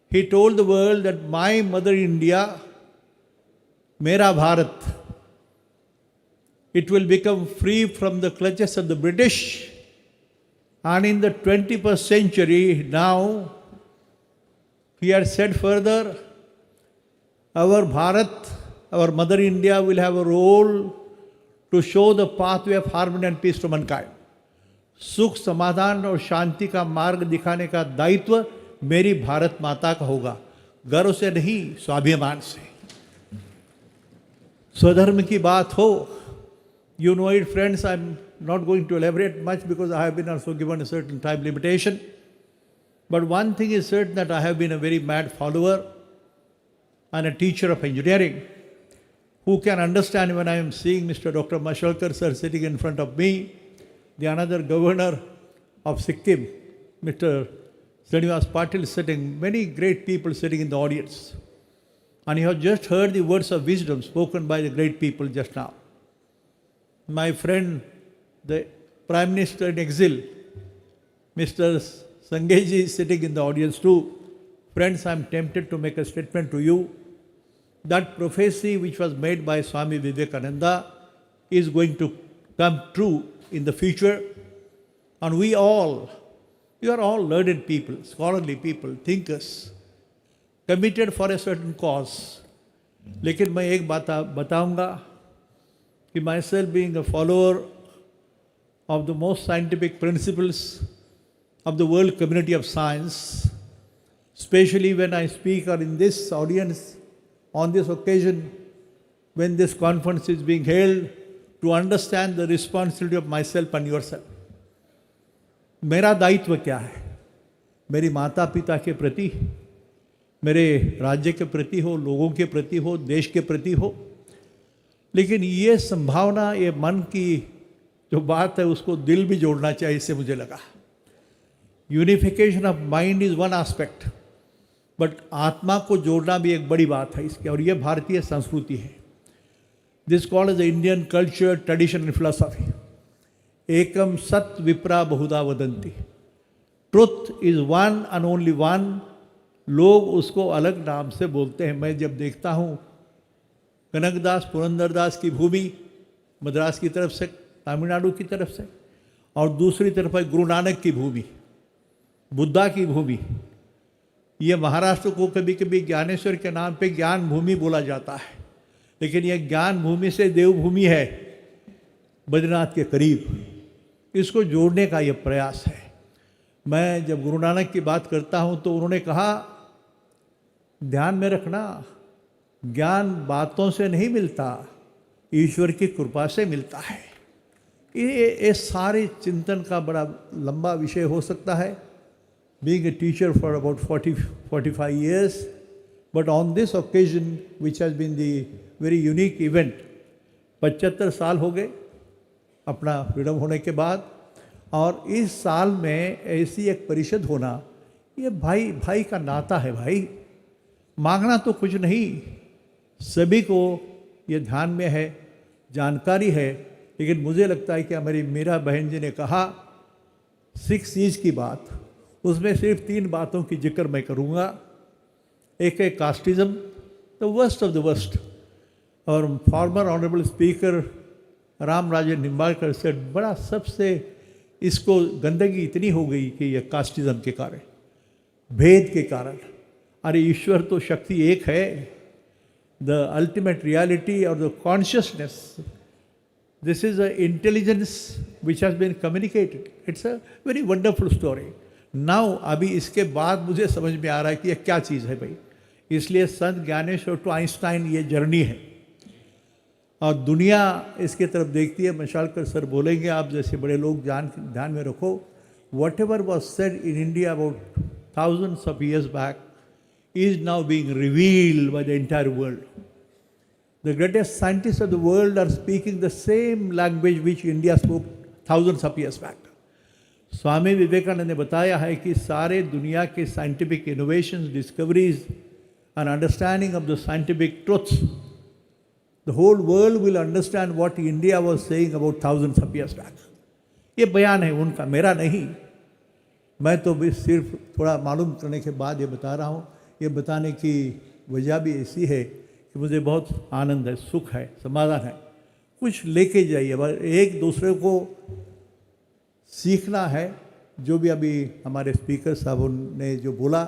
He told the world that my mother India, Mera Bharat, it will become free from the clutches of the British. And in the 21st century now, he had said further, our Bharat, our mother India will have a role to show the pathway of harmony and peace to mankind. सुख समाधान और शांति का मार्ग दिखाने का दायित्व मेरी भारत माता का होगा, गर्व से नहीं, स्वाभिमान से. स्वधर्म की बात हो, you know it friends, I'm not going to elaborate much because I have been also given a certain time limitation. But one thing is certain, that I have been a very mad follower and a teacher of engineering. Who can understand when I am seeing Mr. Dr. Mashalkar sir sitting in front of me, the another governor of Sikkim, Mr. Srinivas Patil sitting, many great people sitting in the audience. And you have just heard the words of wisdom spoken by the great people just now. My friend, the Prime Minister in exile, Mr. Sangeji is sitting in the audience too. Friends, I am tempted to make a statement to you. That prophecy which was made by Swami Vivekananda is going to come true in the future. And we all, you are all learned people, scholarly people, thinkers, committed for a certain cause. लेकिन मैं एक बात बताऊंगा कि myself being a follower of the most scientific principles of the world community of science, especially when I speak or in this audience on this occasion, when this conference is being held, to understand the responsibility of myself and yourself. मेरा दायित्व क्या है? मेरी माता पिता के प्रति, मेरे राज्य के प्रति हो, लोगों के प्रति हो, देश के प्रति हो, लेकिन ये संभावना, ये मन की जो बात है उसको दिल भी जोड़ना चाहिए, इससे मुझे लगा. Unification of mind is one aspect, but आत्मा को जोड़ना भी एक बड़ी बात है इसकी, और ये भारतीय संस्कृति है. This called as Indian culture, tradition and philosophy. एकम सत विप्रा बहुधा वदंती. Truth is one and only one. लोग उसको अलग नाम से बोलते हैं. मैं जब देखता हूँ कनकदास पुरंदरदास की भूमि मद्रास की तरफ से, तमिलनाडु की तरफ से, और दूसरी तरफ है गुरु नानक की भूमि, बुद्धा की भूमि. ये महाराष्ट्र को कभी कभी ज्ञानेश्वर के नाम पे ज्ञान भूमि बोला जाता है, लेकिन यह ज्ञान भूमि से देवभूमि है, बद्रीनाथ के करीब. इसको जोड़ने का यह प्रयास है. मैं जब गुरु नानक की बात करता हूँ तो उन्होंने कहा, ध्यान में रखना, ज्ञान बातों से नहीं मिलता, ईश्वर की कृपा से मिलता है. ये सारे चिंतन का बड़ा लंबा विषय हो सकता है. Being a teacher for about 40-45 years, but on this occasion, which has been the very unique event, 75 साल हो गए अपना फ्रीडम होने के बाद, और इस साल में ऐसी एक परिषद होना, ये भाई भाई का नाता है. भाई मांगना तो कुछ नहीं, सभी को ये ध्यान में है, जानकारी है. लेकिन मुझे लगता है कि हमारी मीरा बहन जी ने कहा 6 C's की बात, उसमें सिर्फ 3 बातों की जिक्र मैं करूँगा. एक है casteism, the worst of the worst. और फॉर्मर ऑनरेबल स्पीकर राम राजन निम्बाड़कर से बड़ा सबसे इसको गंदगी इतनी हो गई कि यह कास्टिज्म के कारण, भेद के कारण. अरे ईश्वर तो शक्ति एक है. द अल्टीमेट रियलिटी और the consciousness, this is an intelligence which has been communicated. It's a very wonderful story. Now अभी इसके बाद मुझे समझ में आ रहा है कि यह क्या चीज़ है भाई. इसलिए संत ज्ञानेश्वर टू आइंस्टाइन ये जर्नी है, और दुनिया इसके तरफ देखती है. मशालकर सर बोलेंगे, आप जैसे बड़े लोग ध्यान में रखो. What ever was said in India about thousands of years back is now being revealed by the entire world. The greatest scientists of the world are speaking the same language which India spoke thousands of years back. Swami Vivekananda ने बताया है कि सारे दुनिया के scientific innovations, discoveries and understanding of the scientific truths, the whole world will understand what India was saying about thousands of years back. ये बयान है उनका, मेरा नहीं. मैं तो भी सिर्फ थोड़ा मालूम करने के बाद ये बता रहा हूँ. ये बताने की वजह भी ऐसी है कि मुझे बहुत आनंद है, सुख है, समाधान है. कुछ लेके जाइए, एक दूसरे को सीखना है. जो भी अभी हमारे स्पीकर साहब ने जो बोला,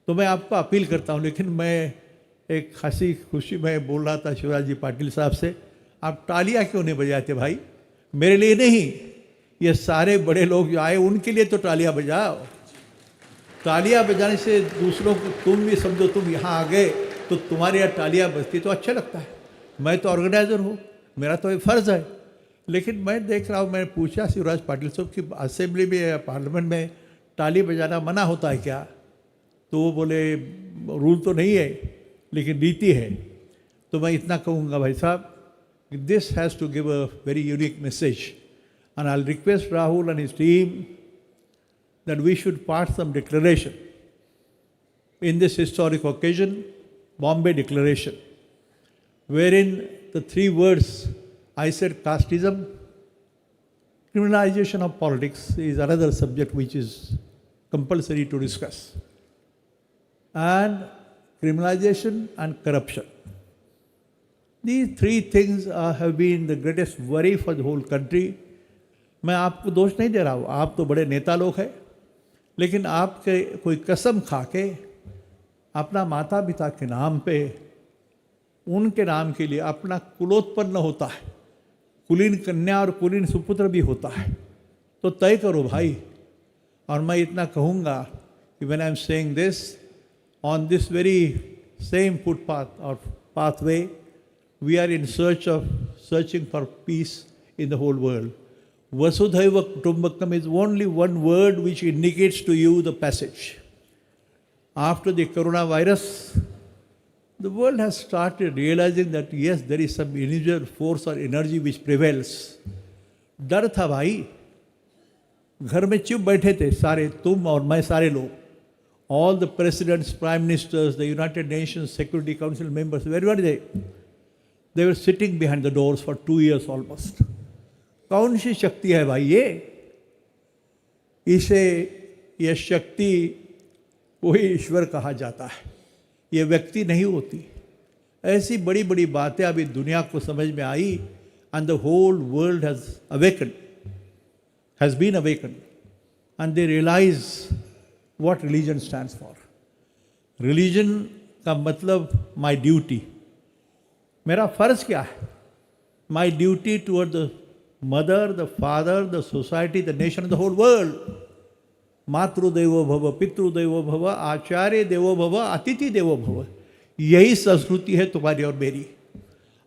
तो मैं आपको अपील करता हूँ. लेकिन मैं एक हंसी खुशी में बोल रहा था शिवराज जी पाटिल साहब से, आप तालियां क्यों नहीं बजाते भाई? मेरे लिए नहीं, ये सारे बड़े लोग जो आए उनके लिए तो तालियां बजाओ. तालियां बजाने से दूसरों को, तुम भी समझो तुम यहाँ आ गए तो तुम्हारे यहाँ तालियां बजती तो अच्छा लगता है. मैं तो ऑर्गेनाइज़र हूँ, मेरा तो ये फ़र्ज़ है. लेकिन मैं देख रहा हूँ, मैंने पूछा शिवराज पाटिल साहब की असेंबली में या पार्लियामेंट में ताली बजाना मना होता है क्या? तो वो बोले रूल तो नहीं है, लेकिन नीति है. तो मैं इतना कहूँगा भाई साहब, this has to give a very unique message, and I will request Rahul and his team that we should pass some declaration in this historic occasion, Bombay Declaration, wherein the 3 words I said, casteism, criminalization of politics is another subject which is compulsory to discuss, and criminalization and corruption. These 3 things have been the greatest worry for the whole country. मैं आपको दोष नहीं दे रहा हूँ, आप तो बड़े नेता लोग हैं, लेकिन आपके कोई कसम खा के अपना माता पिता के नाम पे, उनके नाम के लिए अपना कुलोत्पन्न होता है, कुलीन कन्या और कुलीन सुपुत्र भी होता है, तो तय करो भाई। और मैं इतना कहूँगा कि when I am saying this on this very same footpath और pathway, we are in searching for peace in the whole world. Vasudhaiva Kutumbakam is only one word which indicates to you the passage. After the coronavirus, the world has started realizing that yes, there is some individual force or energy which prevails. डर था भाई, घर में चुप बैठे थे सारे, तुम और मैं, सारे लोग. All the presidents, prime ministers, the United Nations Security Council members, where were they? They were sitting behind the doors for 2 years almost. कौन सी शक्ति है भाई ये? इसे, यह शक्ति वही ईश्वर कहा जाता है, ये व्यक्ति नहीं होती. ऐसी बड़ी बड़ी बातें अभी दुनिया को समझ में आई, and the whole world has been awakened, and they realize what religion stands for. Religion का मतलब my duty. मेरा फर्ज क्या है? My duty toward the mother, the father, the society, the nation, the whole world. मातृदेवो भव, पितृदेवो भव, आचार्य देवो भव, अतिथि देवो भव. यही संस्कृति है तुम्हारी और मेरी.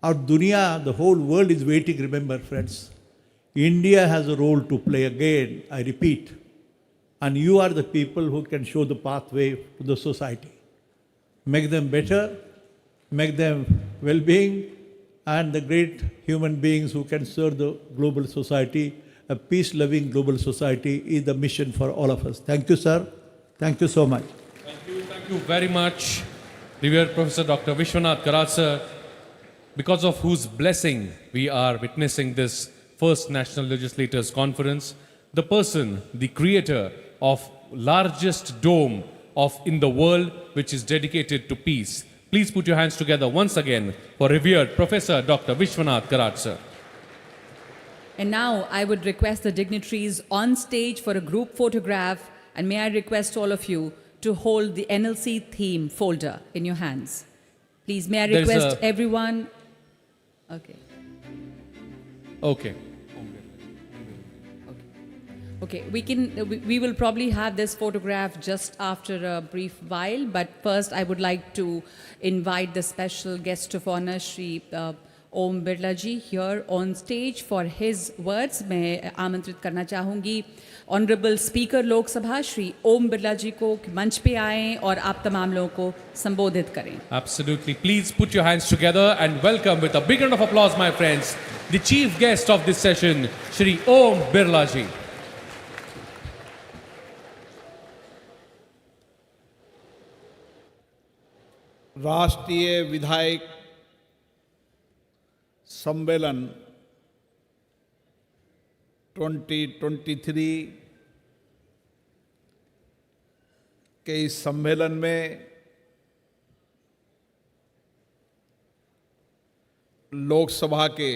और दुनिया, the whole world is waiting. Remember friends, India has a role to play again, I repeat. And you are the people who can show the pathway to the society. Make them better, make them well-being, and the great human beings who can serve the global society. A peace-loving global society is the mission for all of us. Thank you, sir. Thank you so much. Thank you very much, revered Professor Dr. Vishwanath Karat, sir, because of whose blessing we are witnessing this first National Legislators Conference. The person, the creator of largest dome in the world, which is dedicated to peace. Please put your hands together once again for revered Professor Dr. Vishwanath Karat, sir. And now I would request the dignitaries on stage for a group photograph, and may I request all of you to hold the NLC theme folder in your hands. Please, may I request everyone. Okay. Okay. Okay, we will probably have this photograph just after a brief while, but first I would like to invite the special guest of honor, Shri Om Birla ji, here on stage for his words. मैं आमंत्रित करना चाहूँगी honourable speaker Lok Sabha Shri Om Birla जी को मंच पे आएं और आप तमाम लोगों को संबोधित करें. Absolutely. Please put your hands together and welcome with a big round of applause, my friends, the chief guest of this session, Shri Om Birla ji. राष्ट्रीय विधायक सम्मेलन 2023 के इस सम्मेलन में लोकसभा के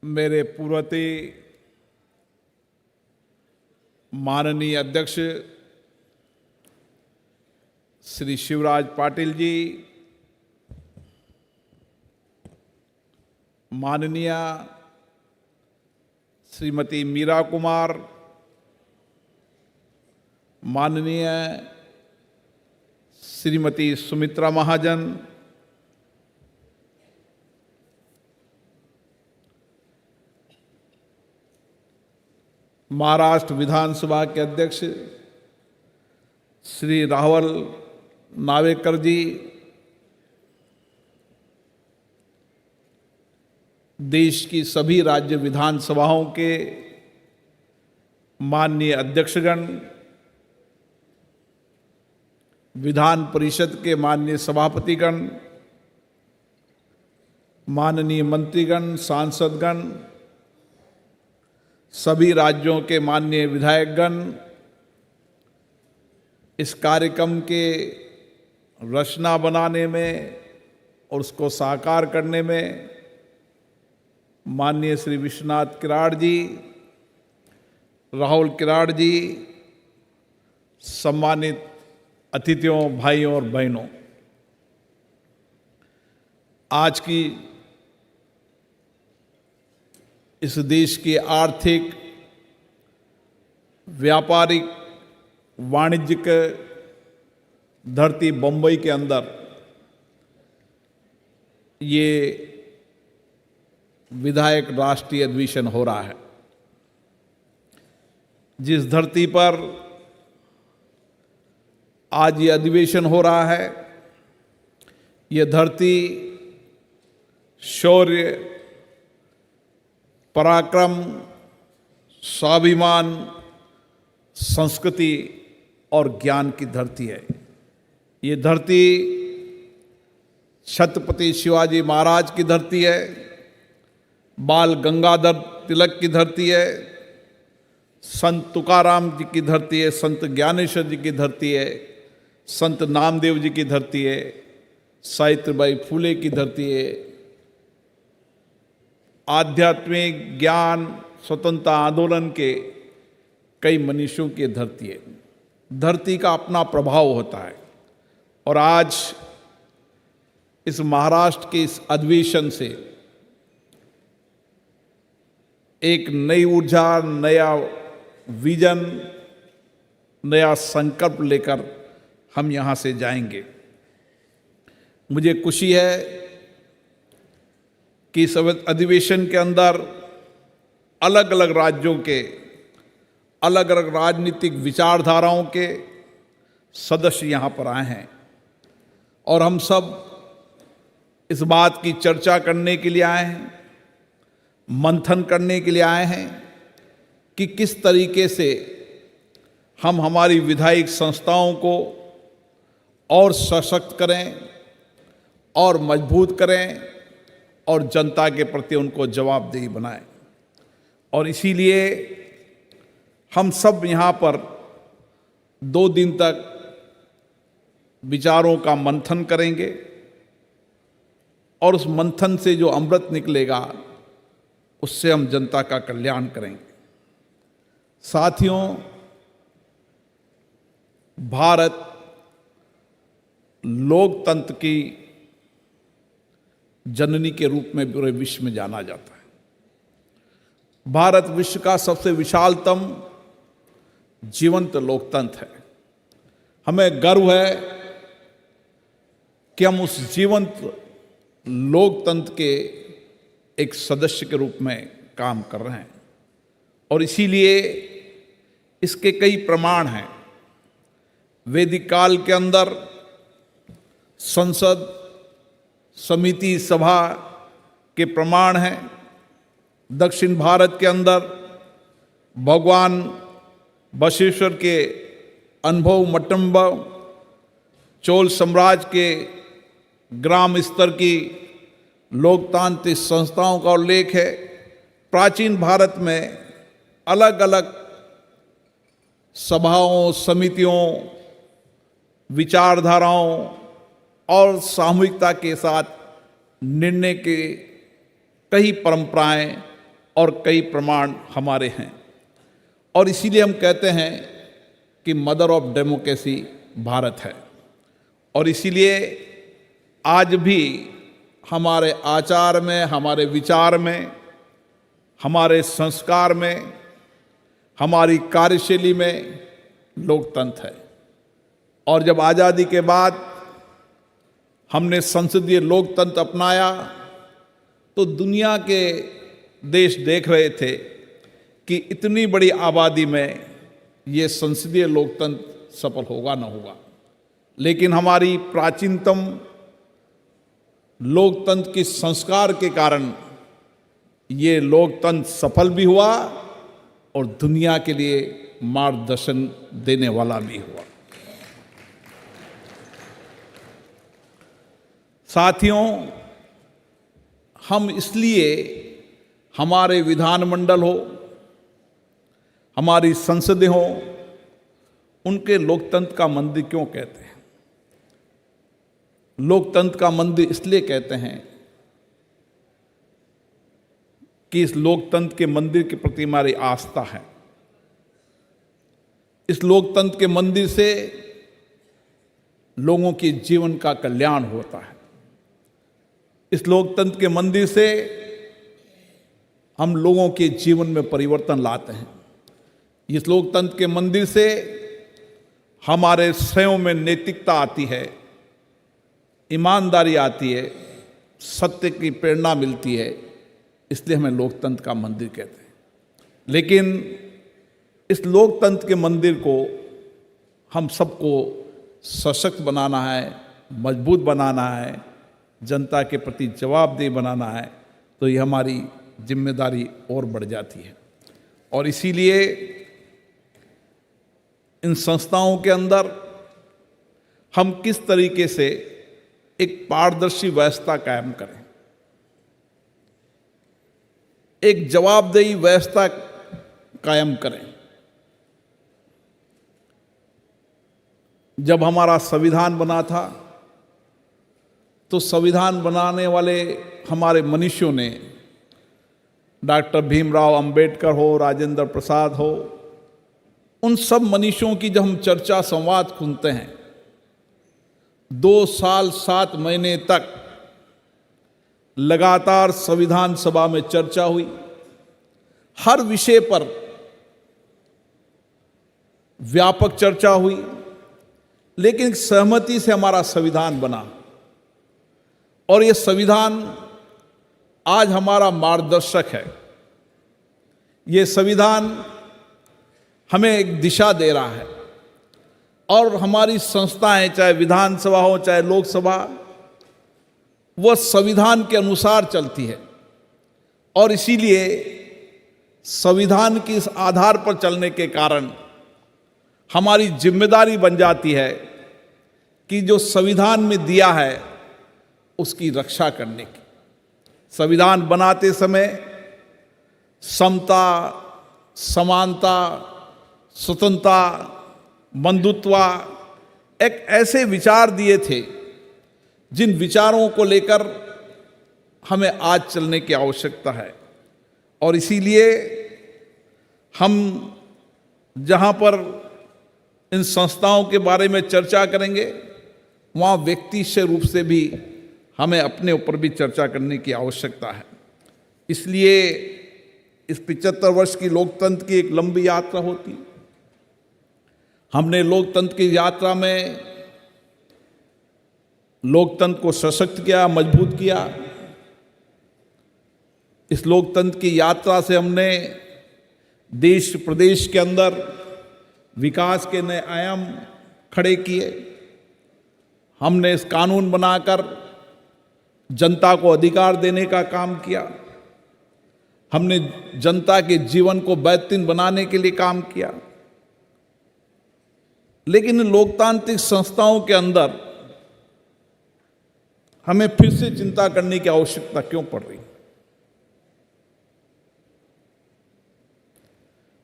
मेरे पूर्ववर्ती माननीय अध्यक्ष श्री शिवराज पाटिल जी, माननीय श्रीमती मीरा कुमार, माननीय श्रीमती सुमित्रा महाजन, महाराष्ट्र विधानसभा के अध्यक्ष श्री राहुल नावेकर जी, देश की सभी राज्य विधानसभाओं के माननीय अध्यक्षगण, विधान परिषद के माननीय सभापतिगण, माननीय मंत्रीगण, सांसदगण, सभी राज्यों के माननीय विधायकगण, इस कार्यक्रम के रचना बनाने में और उसको साकार करने में माननीय श्री विश्वनाथ किराड़ जी, राहुल किराड़ जी, सम्मानित अतिथियों, भाइयों और बहनों, आज की इस देश की आर्थिक, व्यापारिक, वाणिज्यिक धरती बम्बई के अंदर ये विधायक राष्ट्रीय अधिवेशन हो रहा है। जिस धरती पर आज ये अधिवेशन हो रहा है, ये धरती शौर्य, पराक्रम, स्वाभिमान, संस्कृति और ज्ञान की धरती है। ये धरती छत्रपति शिवाजी महाराज की धरती है, बाल गंगाधर तिलक की धरती है, संत तुकाराम जी की धरती है, संत ज्ञानेश्वर जी की धरती है, संत नामदेव जी की धरती है, सावित्रीबाई फुले की धरती है, आध्यात्मिक ज्ञान स्वतंत्रता आंदोलन के कई मनीषियों की धरती है। धरती का अपना प्रभाव होता है और आज इस महाराष्ट्र के इस अधिवेशन से एक नई ऊर्जा, नया विजन, नया संकल्प लेकर हम यहाँ से जाएंगे। मुझे खुशी है कि इस अधिवेशन के अंदर अलग अलग राज्यों के, अलग अलग राजनीतिक विचारधाराओं के सदस्य यहाँ पर आए हैं और हम सब इस बात की चर्चा करने के लिए आए हैं, मंथन करने के लिए आए हैं कि किस तरीके से हम हमारी विधायिक संस्थाओं को और सशक्त करें और मजबूत करें और जनता के प्रति उनको जवाबदेही बनाएं। और इसीलिए हम सब यहाँ पर 2 दिन तक विचारों का मंथन करेंगे और उस मंथन से जो अमृत निकलेगा उससे हम जनता का कल्याण करेंगे। साथियों, भारत लोकतंत्र की जननी के रूप में पूरे विश्व में जाना जाता है। भारत विश्व का सबसे विशालतम जीवंत लोकतंत्र है। हमें गर्व है कि हम उस जीवंत लोकतंत्र के एक सदस्य के रूप में काम कर रहे हैं और इसीलिए इसके कई प्रमाण हैं। वैदिक काल के अंदर संसद, समिति, सभा के प्रमाण हैं। दक्षिण भारत के अंदर भगवान बसवेश्वर के अनुभव मट्टम्ब, चोल साम्राज्य के ग्राम स्तर की लोकतांत्रिक संस्थाओं का उल्लेख है। प्राचीन भारत में अलग अलग सभाओं, समितियों, विचारधाराओं और सामूहिकता के साथ निर्णय के कई परंपराएं और कई प्रमाण हमारे हैं और इसीलिए हम कहते हैं कि मदर ऑफ डेमोक्रेसी भारत है। और इसीलिए आज भी हमारे आचार में, हमारे विचार में, हमारे संस्कार में, हमारी कार्यशैली में लोकतंत्र है। और जब आज़ादी के बाद हमने संसदीय लोकतंत्र अपनाया तो दुनिया के देश देख रहे थे कि इतनी बड़ी आबादी में ये संसदीय लोकतंत्र सफल होगा न होगा, लेकिन हमारी प्राचीनतम लोकतंत्र के संस्कार के कारण ये लोकतंत्र सफल भी हुआ और दुनिया के लिए मार्गदर्शन देने वाला भी हुआ। साथियों, हम इसलिए हमारे विधानमंडल हो, हमारी संसदें हो, उनके लोकतंत्र का मंदिर क्यों कहते हैं? लोकतंत्र का मंदिर इसलिए कहते हैं कि इस लोकतंत्र के मंदिर के प्रति हमारी आस्था है। इस लोकतंत्र के मंदिर से लोगों के जीवन का कल्याण होता है। इस लोकतंत्र के मंदिर से हम लोगों के जीवन में परिवर्तन लाते हैं। इस लोकतंत्र के मंदिर से हमारे स्वयं में नैतिकता आती है, ईमानदारी आती है, सत्य की प्रेरणा मिलती है। इसलिए हमें लोकतंत्र का मंदिर कहते हैं। लेकिन इस लोकतंत्र के मंदिर को हम सबको सशक्त बनाना है, मजबूत बनाना है, जनता के प्रति जवाबदेह बनाना है, तो ये हमारी जिम्मेदारी और बढ़ जाती है। और इसीलिए इन संस्थाओं के अंदर हम किस तरीके से एक पारदर्शी व्यवस्था कायम करें, एक जवाबदेही व्यवस्था कायम करें। जब हमारा संविधान बना था तो संविधान बनाने वाले हमारे मनीषियों ने, डॉक्टर भीमराव अंबेडकर हो, राजेंद्र प्रसाद हो, उन सब मनीषियों की जब हम चर्चा संवाद सुनते हैं, 2 साल 7 महीने तक लगातार संविधान सभा में चर्चा हुई। हर विषय पर व्यापक चर्चा हुई, लेकिन सहमति से हमारा संविधान बना। और ये संविधान आज हमारा मार्गदर्शक है। ये संविधान हमें एक दिशा दे रहा है। और हमारी संस्थाएं, चाहे विधानसभा हो चाहे लोकसभा, वह संविधान के अनुसार चलती है। और इसीलिए संविधान के इस आधार पर चलने के कारण हमारी जिम्मेदारी बन जाती है कि जो संविधान में दिया है उसकी रक्षा करने की। संविधान बनाते समय समता, समानता, स्वतंत्रता, बंधुत्व एक ऐसे विचार दिए थे जिन विचारों को लेकर हमें आज चलने की आवश्यकता है। और इसीलिए हम जहां पर इन संस्थाओं के बारे में चर्चा करेंगे, वहाँ व्यक्तिगत रूप से भी हमें अपने ऊपर भी चर्चा करने की आवश्यकता है। इसलिए इस 75 वर्ष की लोकतंत्र की एक लंबी यात्रा होती। हमने लोकतंत्र की यात्रा में लोकतंत्र को सशक्त किया, मजबूत किया। इस लोकतंत्र की यात्रा से हमने देश प्रदेश के अंदर विकास के नए आयाम खड़े किए। हमने इस कानून बनाकर जनता को अधिकार देने का काम किया। हमने जनता के जीवन को बेहतरीन बनाने के लिए काम किया। लेकिन लोकतांत्रिक संस्थाओं के अंदर हमें फिर से चिंता करने की आवश्यकता क्यों पड़ रही?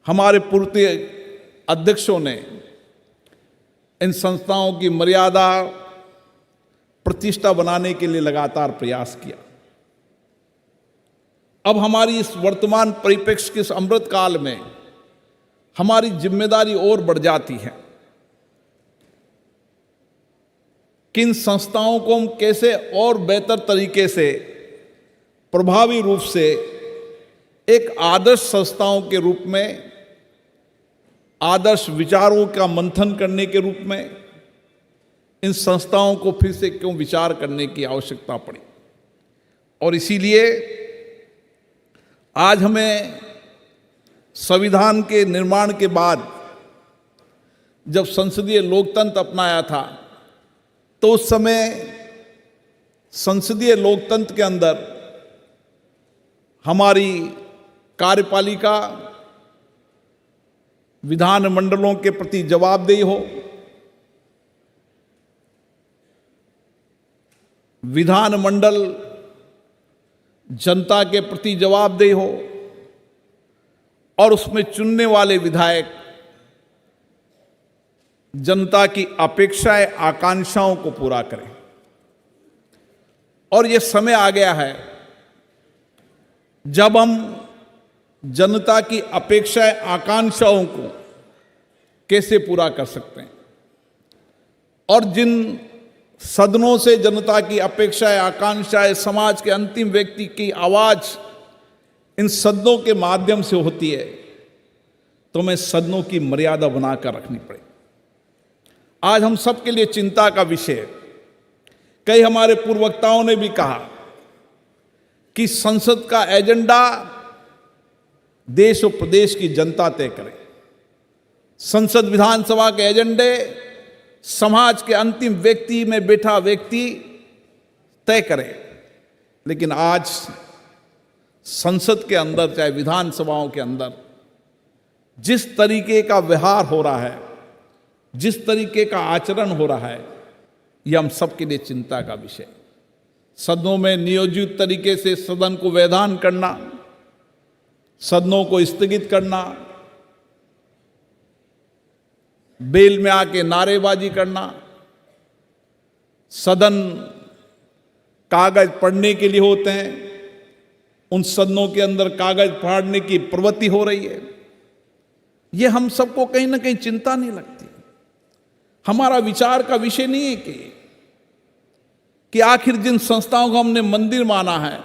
हमारे पूर्व अध्यक्षों ने इन संस्थाओं की मर्यादा, प्रतिष्ठा बनाने के लिए लगातार प्रयास किया। अब हमारी इस वर्तमान परिप्रेक्ष्य के इस अमृत काल में हमारी जिम्मेदारी और बढ़ जाती है। किन संस्थाओं को हम कैसे और बेहतर तरीके से, प्रभावी रूप से एक आदर्श संस्थाओं के रूप में, आदर्श विचारों का मंथन करने के रूप में इन संस्थाओं को फिर से क्यों विचार करने की आवश्यकता पड़ी। और इसीलिए आज हमें संविधान के निर्माण के बाद जब संसदीय लोकतंत्र अपनाया था, तो उस समय संसदीय लोकतंत्र के अंदर हमारी कार्यपालिका विधानमंडलों के प्रति जवाबदेही हो, विधानमंडल जनता के प्रति जवाबदेही हो, और उसमें चुनने वाले विधायक जनता की अपेक्षाएं, आकांक्षाओं को पूरा करें। और यह समय आ गया है जब हम जनता की अपेक्षाएं, आकांक्षाओं को कैसे पूरा कर सकते हैं। और जिन सदनों से जनता की अपेक्षाएं, आकांक्षाएं, समाज के अंतिम व्यक्ति की आवाज इन सदनों के माध्यम से होती है, तो हमें सदनों की मर्यादा बनाकर रखनी पड़ेगी। आज हम सबके लिए चिंता का विषय है। कई हमारे पूर्व वक्ताओं ने भी कहा कि संसद का एजेंडा देश और प्रदेश की जनता तय करे। संसद विधानसभा के एजेंडे समाज के अंतिम व्यक्ति में बैठा व्यक्ति तय करे। लेकिन आज संसद के अंदर, चाहे विधानसभाओं के अंदर, जिस तरीके का व्यवहार हो रहा है, जिस तरीके का आचरण हो रहा है, यह हम सबके लिए चिंता का विषय है। सदनों में नियोजित तरीके से सदन को वैधान करना, सदनों को स्थगित करना, बेल में आके नारेबाजी करना, सदन कागज पढ़ने के लिए होते हैं, उन सदनों के अंदर कागज फाड़ने की प्रवृत्ति हो रही है। यह हम सबको कहीं ना कहीं चिंता नहीं लगती। हमारा विचार का विषय नहीं है कि आखिर जिन संस्थाओं को हमने मंदिर माना है,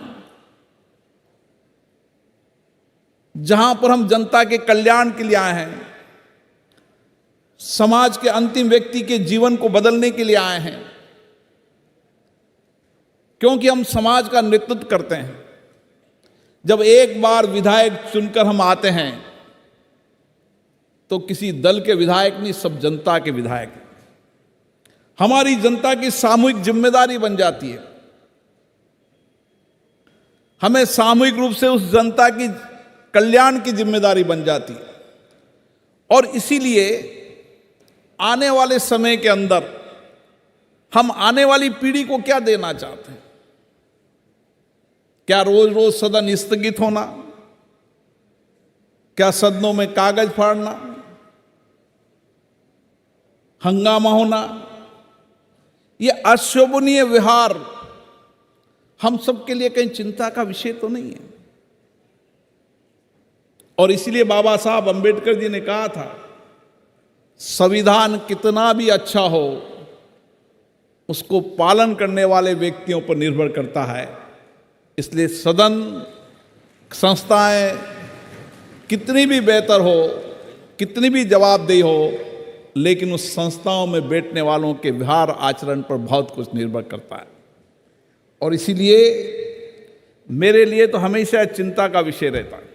जहां पर हम जनता के कल्याण के लिए आए हैं, समाज के अंतिम व्यक्ति के जीवन को बदलने के लिए आए हैं, क्योंकि हम समाज का नेतृत्व करते हैं। जब एक बार विधायक चुनकर हम आते हैं तो किसी दल के विधायक नहीं, सब जनता के विधायक हैं। हमारी जनता की सामूहिक जिम्मेदारी बन जाती है। हमें सामूहिक रूप से उस जनता की कल्याण की जिम्मेदारी बन जाती है। और इसीलिए आने वाले समय के अंदर हम आने वाली पीढ़ी को क्या देना चाहते हैं? क्या रोज रोज सदन स्थगित होना? क्या सदनों में कागज फाड़ना, हंगामा होना? यह अशोभनीय व्यवहार हम सबके लिए कहीं चिंता का विषय तो नहीं है। और इसलिए बाबा साहब अंबेडकर जी ने कहा था, संविधान कितना भी अच्छा हो, उसको पालन करने वाले व्यक्तियों पर निर्भर करता है। इसलिए सदन, संस्थाएं कितनी भी बेहतर हो, कितनी भी जवाबदेही हो, लेकिन उस संस्थाओं में बैठने वालों के व्यवहार आचरण पर बहुत कुछ निर्भर करता है। और इसीलिए मेरे लिए तो हमेशा चिंता का विषय रहता है।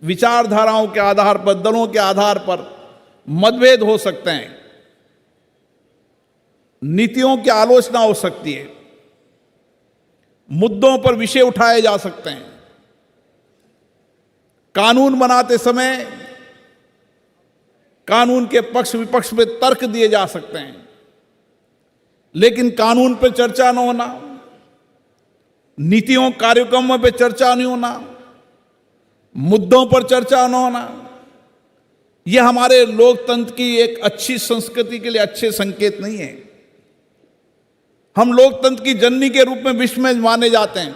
विचारधाराओं के आधार पर, दलों के आधार पर मतभेद हो सकते हैं, नीतियों की आलोचना हो सकती है, मुद्दों पर विषय उठाए जा सकते हैं, कानून बनाते समय कानून के पक्ष विपक्ष में तर्क दिए जा सकते हैं, लेकिन कानून पर चर्चा न होना, नीतियों कार्यक्रमों पर चर्चा नहीं होना, मुद्दों पर चर्चा न होना, यह हमारे लोकतंत्र की एक अच्छी संस्कृति के लिए अच्छे संकेत नहीं है। हम लोकतंत्र की जननी के रूप में विश्व में माने जाते हैं।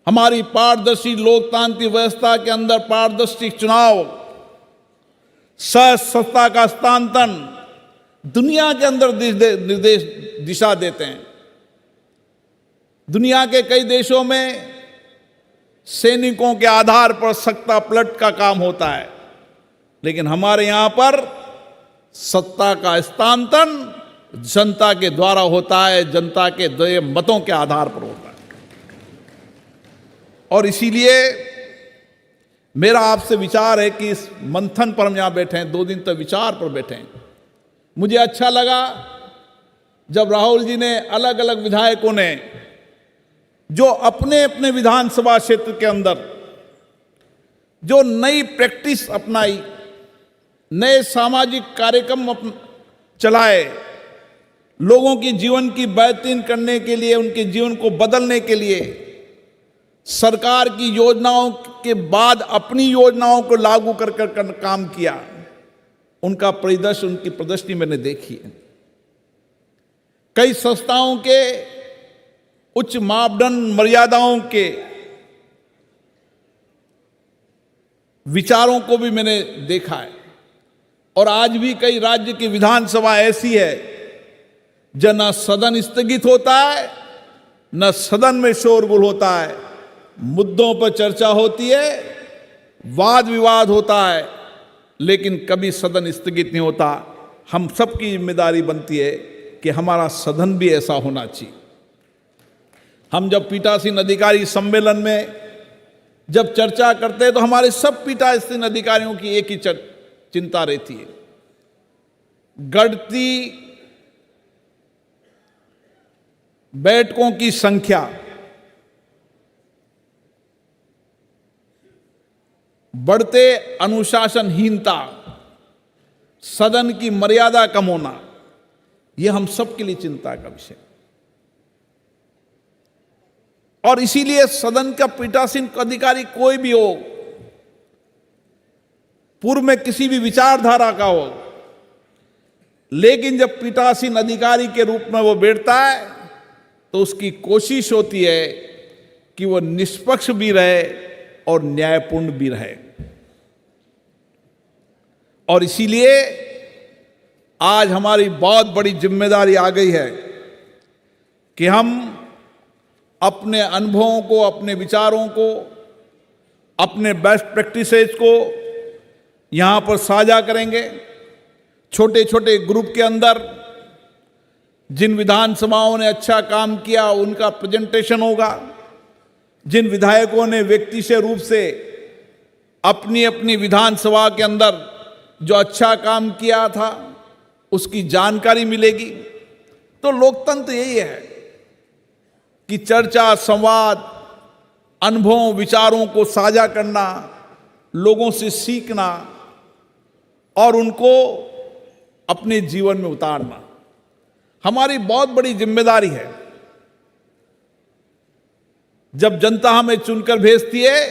हमारी पारदर्शी लोकतांत्रिक व्यवस्था के अंदर पारदर्शी चुनाव, सत्ता का हस्तांतरण दुनिया के अंदर निर्देश दिशा देते हैं। दुनिया के कई देशों में सैनिकों के आधार पर सत्ता पलट का काम होता है, लेकिन हमारे यहां पर सत्ता का हस्तांतरण जनता के द्वारा होता है, जनता के दिए मतों के आधार पर होता है। और इसीलिए मेरा आपसे विचार है कि इस मंथन पर हम यहां बैठे हैं, 2 दिन तक विचार पर बैठे हैं। मुझे अच्छा लगा जब राहुल जी ने, अलग अलग विधायकों ने जो अपने अपने विधानसभा क्षेत्र के अंदर जो नई प्रैक्टिस अपनाई, नए सामाजिक कार्यक्रम चलाए, लोगों की जीवन की बेहतरीन करने के लिए, उनके जीवन को बदलने के लिए, सरकार की योजनाओं के बाद अपनी योजनाओं को लागू कर काम किया, उनका परिदृश्य, उनकी प्रदर्शनी मैंने देखी है। कई संस्थाओं के उच्च मापदंड, मर्यादाओं के विचारों को भी मैंने देखा है। और आज भी कई राज्य की विधानसभा ऐसी है जहां न सदन स्थगित होता है, न सदन में शोरगुल होता है, मुद्दों पर चर्चा होती है, वाद विवाद होता है, लेकिन कभी सदन स्थगित नहीं होता। हम सबकी जिम्मेदारी बनती है कि हमारा सदन भी ऐसा होना चाहिए। हम जब पीठासीन अधिकारी सम्मेलन में जब चर्चा करते हैं तो हमारे सब पीठासीन अधिकारियों की एक ही चिंता रहती है, बढ़ती बैठकों की संख्या, बढ़ते अनुशासनहीनता, सदन की मर्यादा कम होना, यह हम सबके लिए चिंता का विषय। और इसीलिए सदन का पीठासीन अधिकारी कोई भी हो, पूर्व में किसी भी विचारधारा का हो, लेकिन जब पीठासीन अधिकारी के रूप में वो बैठता है तो उसकी कोशिश होती है कि वो निष्पक्ष भी रहे और न्यायपूर्ण भी रहे। और इसीलिए आज हमारी बहुत बड़ी जिम्मेदारी आ गई है कि हम अपने अनुभवों को, अपने विचारों को, अपने बेस्ट प्रैक्टिसेस को यहां पर साझा करेंगे। छोटे छोटे ग्रुप के अंदर जिन विधानसभाओं ने अच्छा काम किया उनका प्रेजेंटेशन होगा, जिन विधायकों ने व्यक्ति से रूप से अपनी अपनी विधानसभा के अंदर जो अच्छा काम किया था उसकी जानकारी मिलेगी। तो लोकतंत्र यही है कि चर्चा, संवाद, अनुभवों, विचारों को साझा करना, लोगों से सीखना और उनको अपने जीवन में उतारना हमारी बहुत बड़ी जिम्मेदारी है। जब जनता हमें चुनकर भेजती है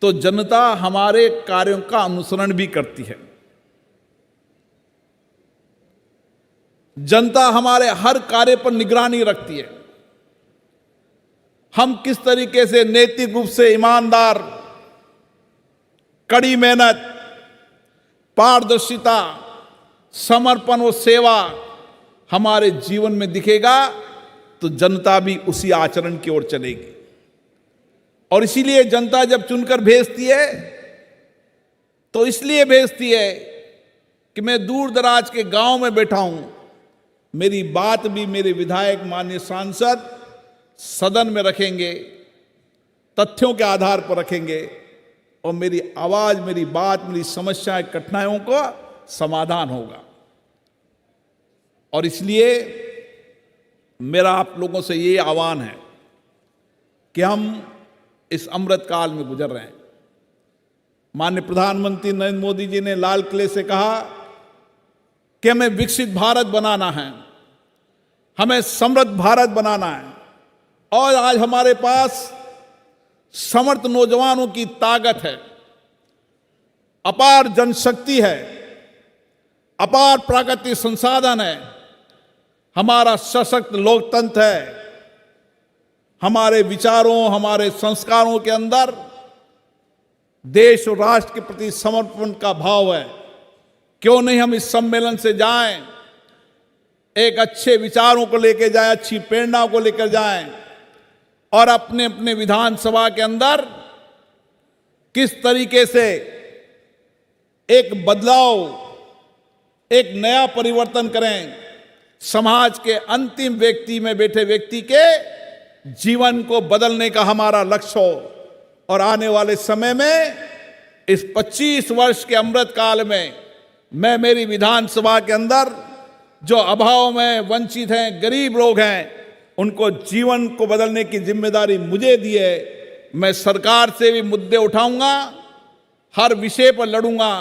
तो जनता हमारे कार्यों का अनुसरण भी करती है। जनता हमारे हर कार्य पर निगरानी रखती है। हम किस तरीके से नैतिक रूप से ईमानदार, कड़ी मेहनत, पारदर्शिता, समर्पण और सेवा हमारे जीवन में दिखेगा तो जनता भी उसी आचरण की ओर चलेगी। और इसीलिए जनता जब चुनकर भेजती है तो इसलिए भेजती है कि मैं दूर दराज के गांव में बैठा हूं, मेरी बात भी मेरे विधायक, माननीय सांसद सदन में रखेंगे, तथ्यों के आधार पर रखेंगे और मेरी आवाज, मेरी बात, मेरी समस्याएं, कठिनाइयों का समाधान होगा। और इसलिए मेरा आप लोगों से ये आह्वान है कि हम इस अमृत काल में गुजर रहे हैं। माननीय प्रधानमंत्री नरेंद्र मोदी जी ने लाल किले से कहा कि हमें विकसित भारत बनाना है, हमें समृद्ध भारत बनाना है। और आज हमारे पास समर्थ नौजवानों की ताकत है, अपार जनशक्ति है, अपार प्राकृतिक संसाधन है, हमारा सशक्त लोकतंत्र है। हमारे विचारों, हमारे संस्कारों के अंदर देश और राष्ट्र के प्रति समर्पण का भाव है। क्यों नहीं हम इस सम्मेलन से जाएं, एक अच्छे विचारों को लेकर जाएं, अच्छी प्रेरणा को लेकर जाएं और अपने अपने विधानसभा के अंदर किस तरीके से एक बदलाव, एक नया परिवर्तन करें, समाज के अंतिम व्यक्ति में बैठे व्यक्ति के जीवन को बदलने का हमारा लक्ष्य हो। और आने वाले समय में इस 25 वर्ष के अमृत काल में मैं मेरी विधानसभा के अंदर जो अभाव में वंचित हैं, गरीब लोग हैं, उनको जीवन को बदलने की जिम्मेदारी मुझे दी है। मैं सरकार से भी मुद्दे उठाऊंगा, हर विषय पर लड़ूंगा,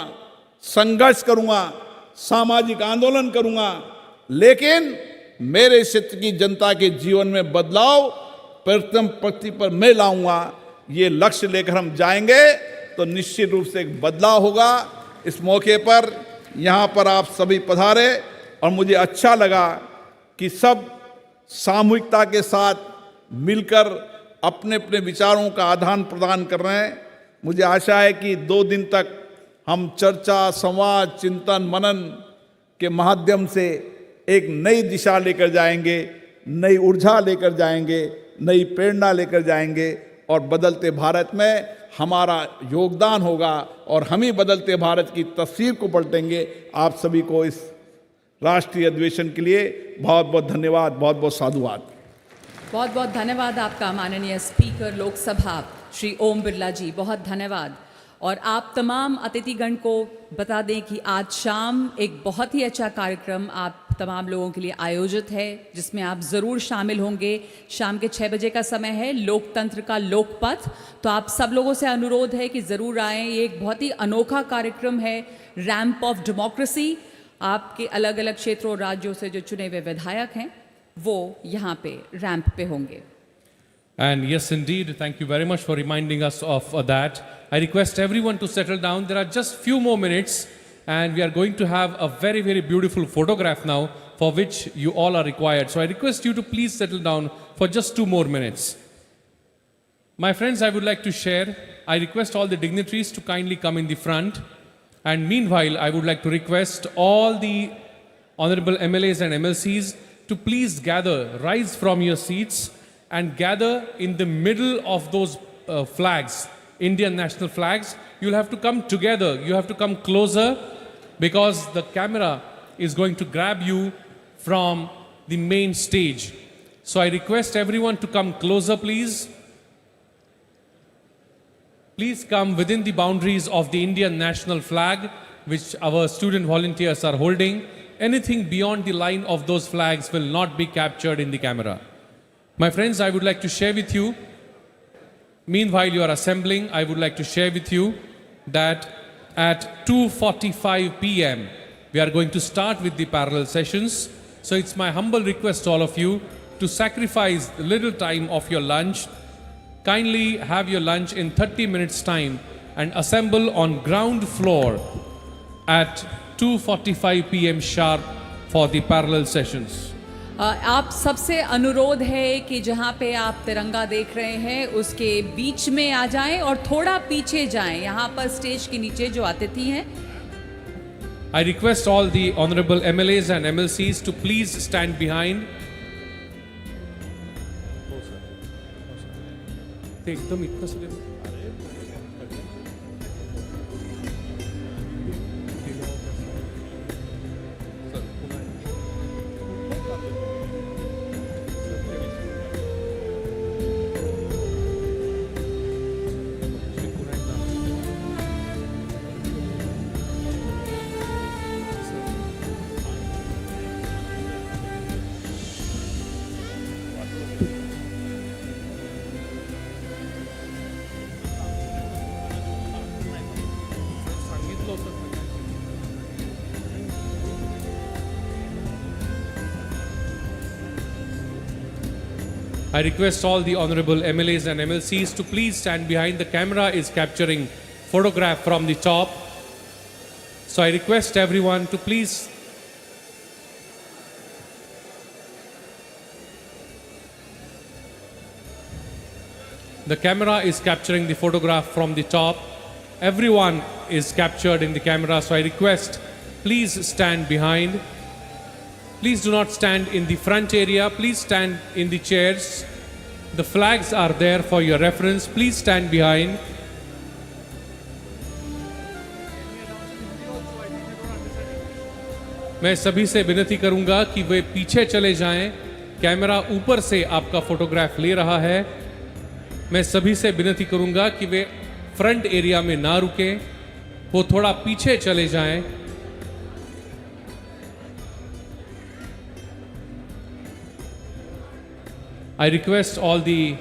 संघर्ष करूंगा, सामाजिक आंदोलन करूंगा, लेकिन मेरे क्षेत्र की जनता के जीवन में बदलाव प्रथम पंक्ति पर मैं लाऊंगा। ये लक्ष्य लेकर हम जाएंगे तो निश्चित रूप से एक बदलाव होगा। इस मौके पर यहाँ पर आप सभी पधारे और मुझे अच्छा लगा कि सब सामूहिकता के साथ मिलकर अपने अपने विचारों का आदान प्रदान कर रहे हैं। मुझे आशा है कि 2 दिन तक हम चर्चा, संवाद, चिंतन, मनन के माध्यम से एक नई दिशा लेकर जाएंगे, नई ऊर्जा लेकर जाएंगे, नई प्रेरणा लेकर जाएंगे और बदलते भारत में हमारा योगदान होगा और हम ही बदलते भारत की तस्वीर को पलटेंगे। आप सभी को इस राष्ट्रीय अधिवेशन के लिए बहुत बहुत धन्यवाद, बहुत बहुत साधुवाद। बहुत बहुत धन्यवाद आपका माननीय स्पीकर लोकसभा श्री ओम बिरला जी, बहुत धन्यवाद। और आप तमाम अतिथिगण को बता दें कि आज शाम एक बहुत ही अच्छा कार्यक्रम आप तमाम लोगों के लिए आयोजित है, जिसमें आप ज़रूर शामिल होंगे। शाम के 6 बजे का समय है, लोकतंत्र का लोकपथ। तो आप सब लोगों से अनुरोध है कि ज़रूर आएँ। ये एक बहुत ही अनोखा कार्यक्रम है, रैंप ऑफ डेमोक्रेसी। आपके अलग अलग क्षेत्रों और राज्यों से जो चुने हुए विधायक हैं वो यहाँ पे रैंप पे होंगे। And yes, indeed, thank you very much for reminding us of that. I request everyone to settle down. There are just few more minutes and we are going to have a very, very beautiful photograph now for which you all are required. So I request you to please settle down for just 2 more minutes. My friends, I would like to share. I request all the dignitaries to kindly come in the front. And meanwhile, I would like to request all the honorable MLAs and MLCs to please gather, rise from your seats and gather in the middle of those flags, Indian national flags. You'll have to come together. You have to come closer because the camera is going to grab you from the main stage. So I request everyone to come closer, please. Please come within the boundaries of the Indian national flag, which our student volunteers are holding. Anything beyond the line of those flags will not be captured in the camera. My friends, I would like to share with you, meanwhile you are assembling, I would like to share with you that at 2:45 p.m. we are going to start with the parallel sessions. So it's my humble request to all of you to sacrifice a little time of your lunch. Kindly have your lunch in 30 minutes time and assemble on ground floor at 2:45 p.m. sharp for the parallel sessions. आप सबसे अनुरोध है कि जहाँ पे आप तिरंगा देख रहे हैं उसके बीच में आ जाएं और थोड़ा पीछे जाएं, यहाँ पर स्टेज के नीचे जो अतिथि हैं। I request all the honorable MLAs and MLCs to please stand behind. एकदम इतना से I request all the honorable MLAs and MLCs to please stand behind. The camera is capturing photograph from the top. So I request everyone to please the camera is capturing the photograph from the top. Everyone is captured in the camera. So I request please stand behind. Please do not stand in the front area. Please stand in the chairs. The flags are there for your reference. Please stand behind. मैं सभी से विनती करूंगा कि वे पीछे चले जाएं। Camera ऊपर से आपका फोटोग्राफ ले रहा है। मैं सभी से विनती करूंगा कि वे फ्रंट एरिया में ना रुकें, वो थोड़ा पीछे चले जाएं। I request all the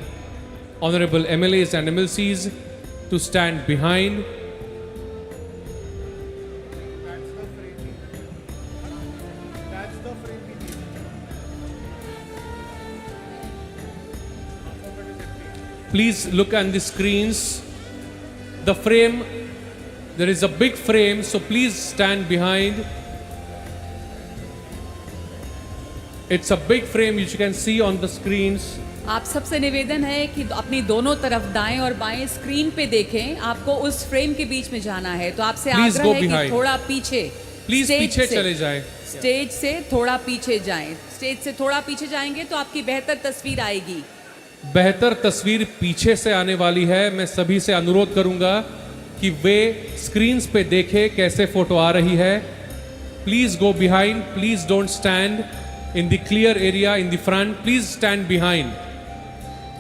honorable MLAs and MLCs to stand behind. Please look at the screens. The frame, there is a big frame, so please stand behind. It's a big frame which you can see on the screens. आप सबसे निवेदन है कि अपनी दोनों तरफ दाएं और बाएं स्क्रीन पे देखें, आपको उस फ्रेम के बीच में जाना है, तो आपसे Please आग्रह go है कि behind. थोड़ा पीछे, Please स्टेज पीछे से- चले जाएं. स्टेज से थोड़ा पीछे जाएं, स्टेज से थोड़ा पीछे जाएंगे तो आपकी बेहतर तस्वीर आएगी। बेहतर तस्वीर पीछे से आने वाली है। मैं सभी से अनुरोध करूंगा कि वे स्क्रीन्स पे देखें कैसे फोटो आ रही है। Please go behind, please don't stand in the clear area in the front, please stand behind.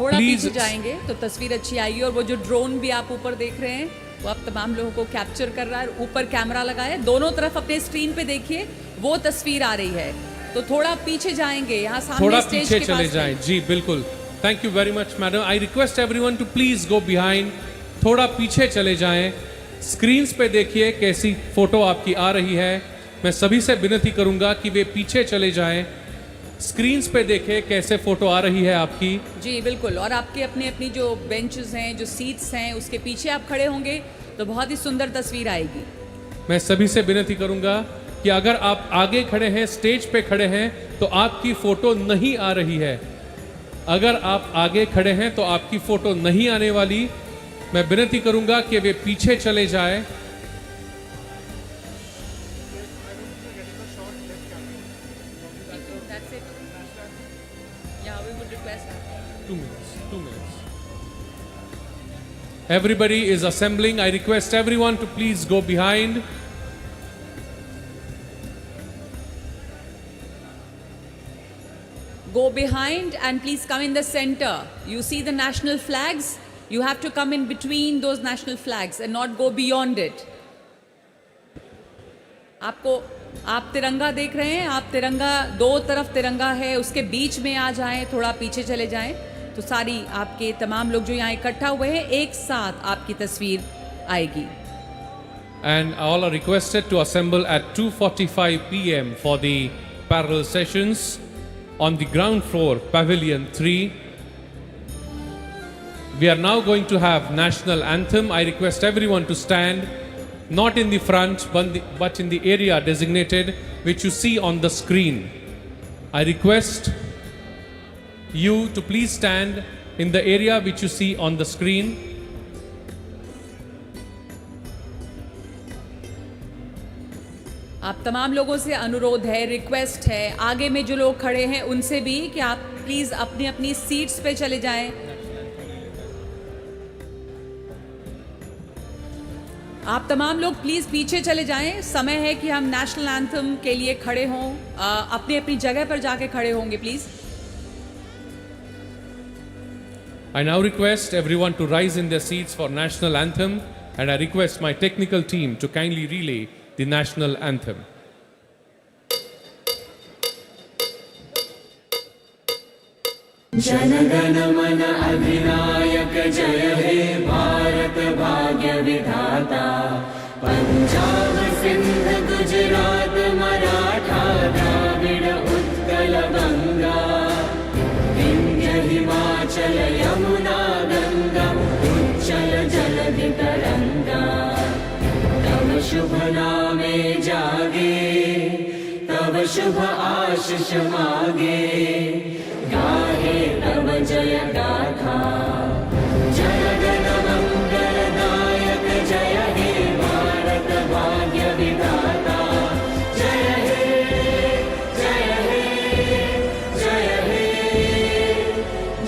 थोड़ा Please- पीछे जाएंगे तो तस्वीर अच्छी आएगी। और वो जो ड्रोन भी आप ऊपर देख रहे हैं वो आप तमाम लोगों को कैप्चर कर रहा है, ऊपर कैमरा लगा है, दोनों तरफ अपने स्क्रीन पे देखिए, वो तस्वीर आ रही है। तो थोड़ा पीछे जाएंगे, यहाँ सामने थोड़ा स्टेज पीछे के चले पास जाएं। जी बिल्कुल, thank you very much madam. I request everyone to please go behind, थोड़ा पीछे चले जाएं। स्क्रीन्स पे देखिए कैसी फोटो आपकी आ रही है। मैं सभी से विनती करूंगा कि वे पीछे चले जाएं, स्क्रीन्स पे देखें कैसे फोटो आ रही है आपकी। जी बिल्कुल। और आपके अपनी अपनी जो बेंचेस हैं, जो सीट्स हैं, उसके पीछे आप खड़े होंगे तो बहुत ही सुंदर तस्वीर आएगी। मैं सभी से विनती करूंगा कि अगर आप आगे खड़े हैं, स्टेज पे खड़े हैं, तो आपकी फोटो नहीं आ रही है। अगर आप आगे खड़े हैं तो आपकी फोटो नहीं आने वाली। मैं विनती करूंगा कि वे पीछे चले जाएं। Two minutes. Everybody is assembling. I request everyone to please go behind. Go behind and please come in the center. You see the national flags? You have to come in between those national flags and not go beyond it. आप तिरंगा देख रहे हैं, आप तिरंगा, दो तरफ तिरंगा है, उसके बीच में आ जाएं, थोड़ा पीछे चले जाएं, तो सारी आपके तमाम लोग जो यहाँ इकट्ठा हुए हैं, एक साथ आपकी तस्वीर आएगी। And all are requested to assemble at 2:45 p.m. for the parallel sessions on the ground floor, Pavilion 3. We are now going to have national anthem. I request everyone to stand, not in the front, but in the area designated, which you see on the screen. I request you to please stand in the area which you see on the screen. आप तमाम लोगों से अनुरोध है, request है, आगे में जो लोग खड़े हैं उनसे भी कि आप प्लीज अपनी अपनी सीट्स पे चले जाएं। आप तमाम लोग प्लीज पीछे चले जाएं। समय है कि हम नेशनल एंथम के लिए खड़े हों, अपनी अपनी जगह पर जाके खड़े होंगे please. I now request everyone to rise in their seats for national anthem, and I request my technical team to kindly relay the national anthem. जनगण मन अधिनायक जय हे भारत भाग्य विधाता, पंजाब सिंध गुजरात मराठा द्राविड़ उत्कल गंगा, विंध्य हिमाचल यमुना गंगा, उच्चल जलधि तरंगा। तव शुभ नामे जागे, तव शुभ आशीष मागे, गाहे तव जय गाथा। जय गण मंगलदायक जय हे भारत भाग्य विधाता, जय हे जय हे जय हे,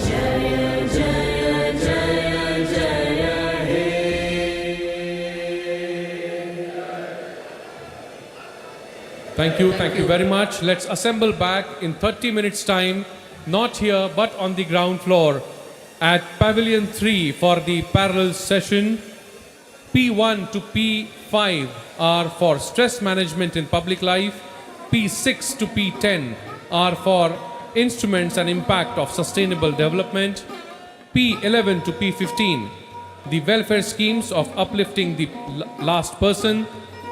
जय जय जय जय हे। Thank you very much. Let's assemble back in 30 minutes time, not here but on the ground floor at Pavilion 3 for the parallel session. P1 to P5 are for stress management in public life. P6 to P10 are for instruments and impact of sustainable development. P11 to P15, the welfare schemes of uplifting the last person.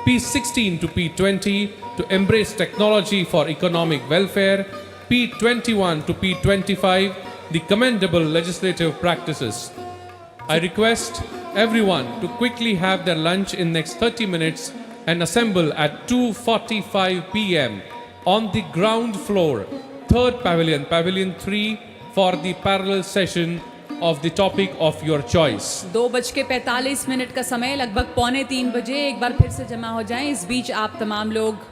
P16 to P20, to embrace technology for economic welfare. P21 to P25, the commendable legislative practices. I request everyone to quickly have their lunch in next 30 minutes and assemble at 2:45 p.m. on the ground floor, third pavilion, pavilion 3, for the parallel session of the topic of your choice. 2:45 का समय, लगभग 2:45 एक बार फिर से जमा हो जाएं। इस बीच आप तमाम लोग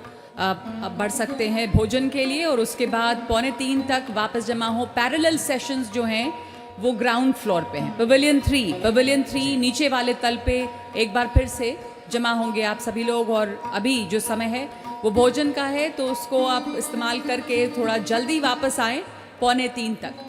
बढ़ सकते हैं भोजन के लिए, और उसके बाद 2:45 तक वापस जमा हो। पैरेलल सेशंस जो हैं वो ग्राउंड फ्लोर पे हैं। पवेलियन 3 नीचे वाले तल पे एक बार फिर से जमा होंगे आप सभी लोग। और अभी जो समय है वो भोजन का है, तो उसको आप इस्तेमाल करके थोड़ा जल्दी वापस आएँ 2:45 तक।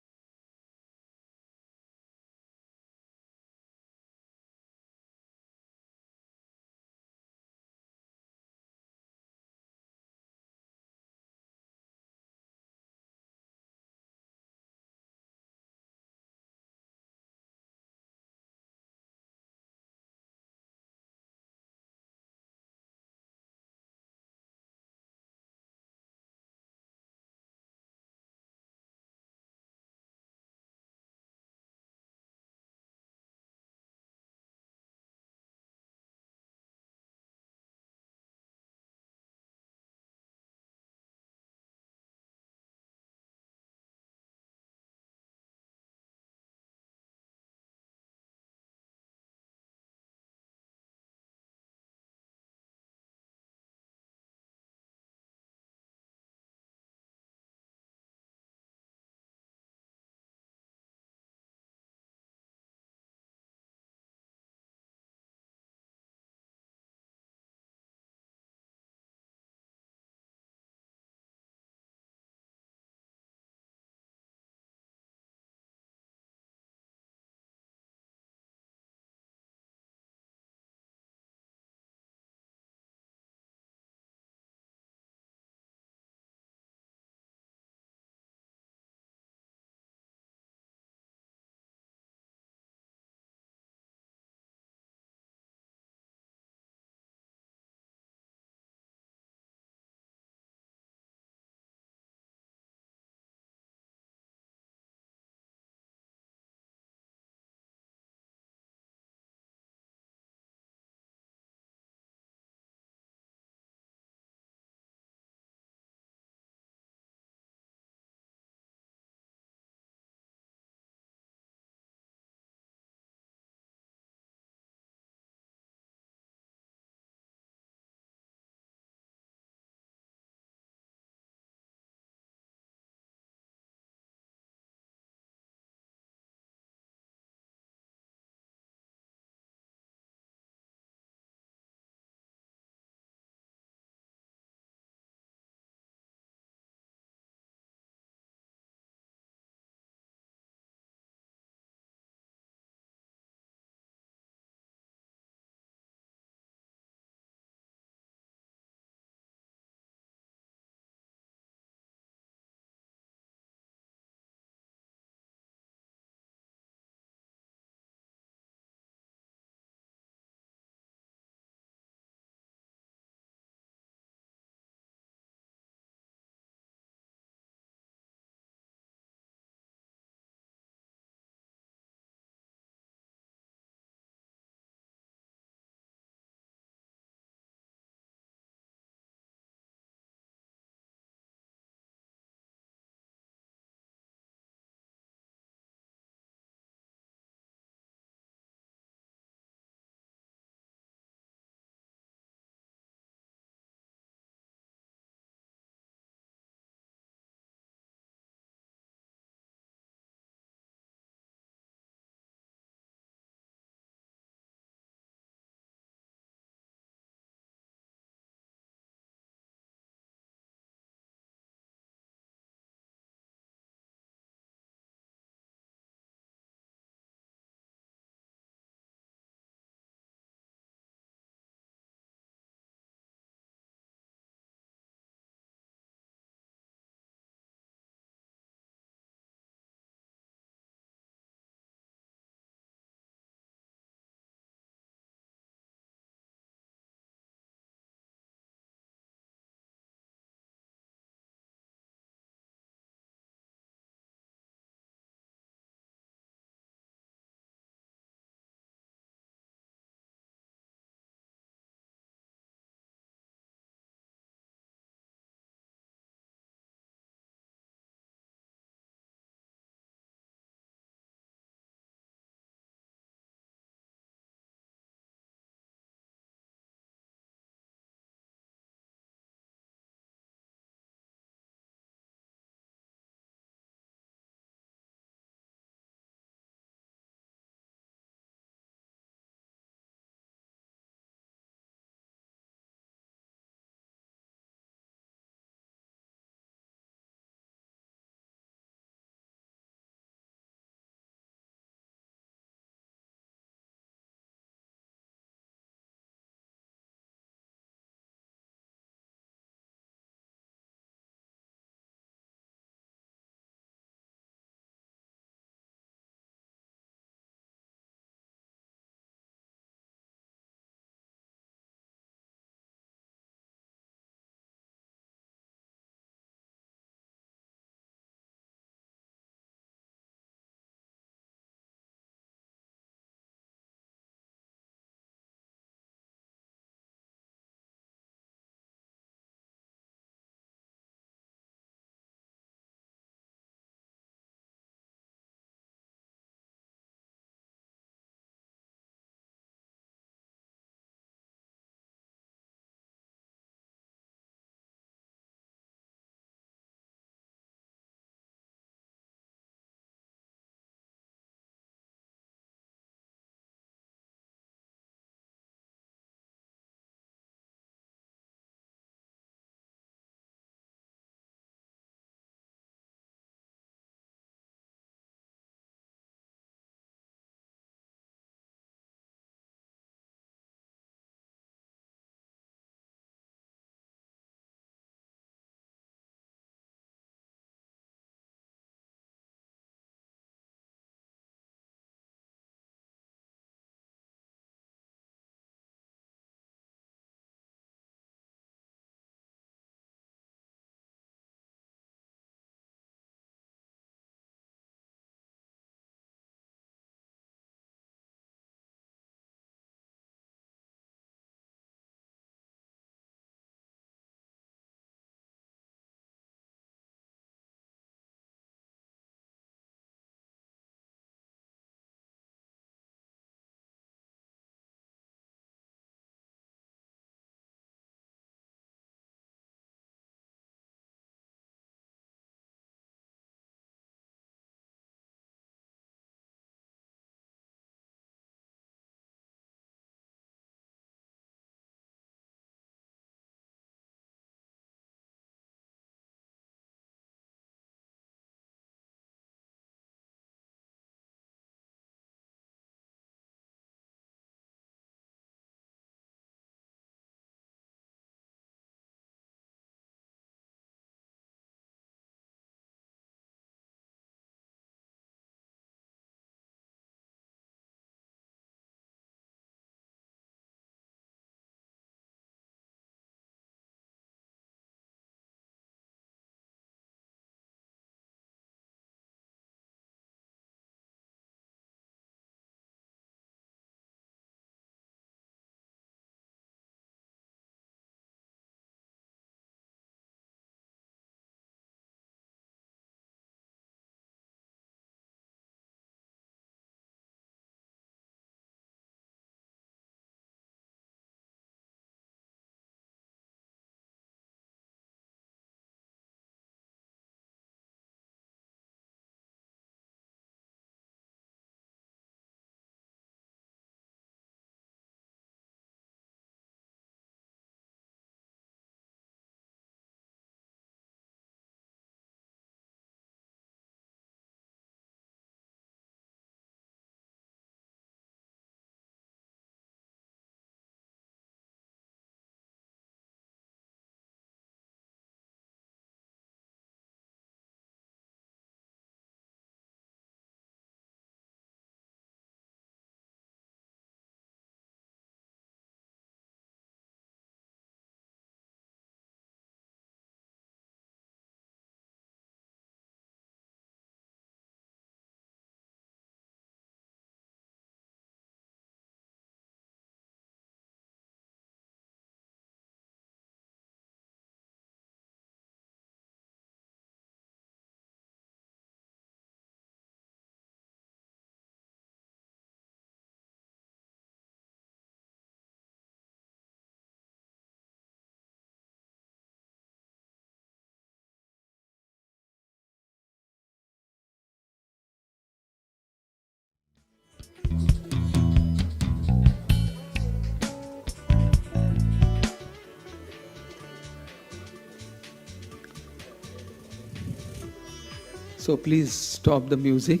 So please stop the music.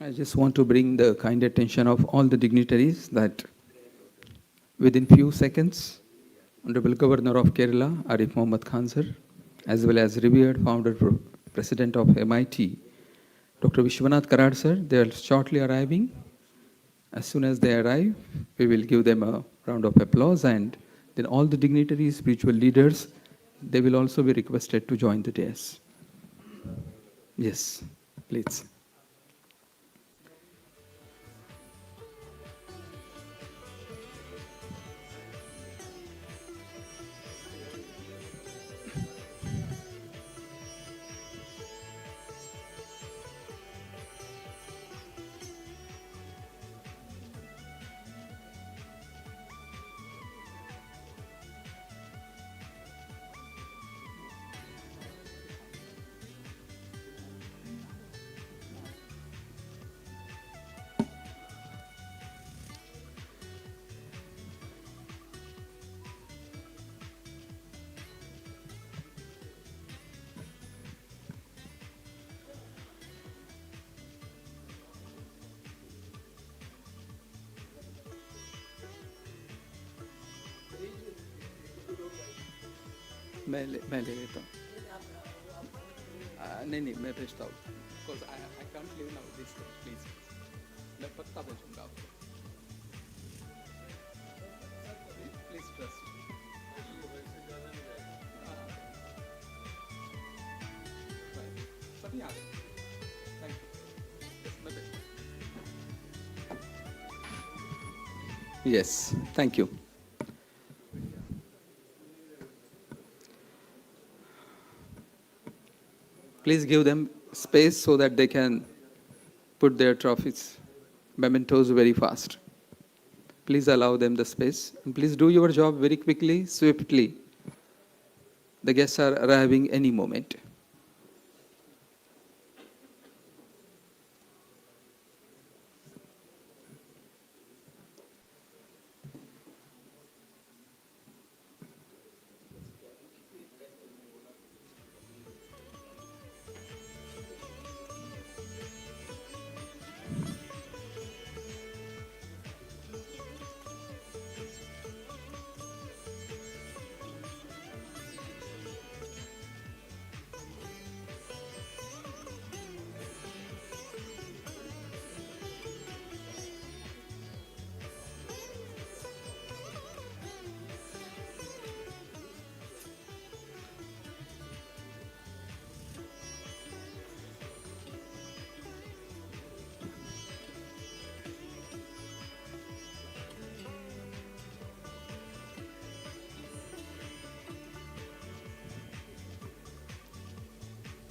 I just want to bring the kind attention of all the dignitaries that within few seconds, Honorable Governor of Kerala, Arif Mohammad Khan sir, as well as revered founder, president of MIT, Dr. Vishwanath Karad sir, they are shortly arriving. As soon as they arrive, we will give them a round of applause, and then all the dignitaries, spiritual leaders, they will also be requested to join the dais. Yes, please. मैं ले लेता हूँ नहीं मैं भेजता हूँ because I can't live now this please मैं पक्का भेजूंगा आपको प्लीज ट्रस्ट सभी आ गए थैंक यू मैं भेजूंगा yes thank you Please give them space so that they can put their trophies, mementos very fast. Please allow them the space. And please do your job very quickly, swiftly. The guests are arriving any moment.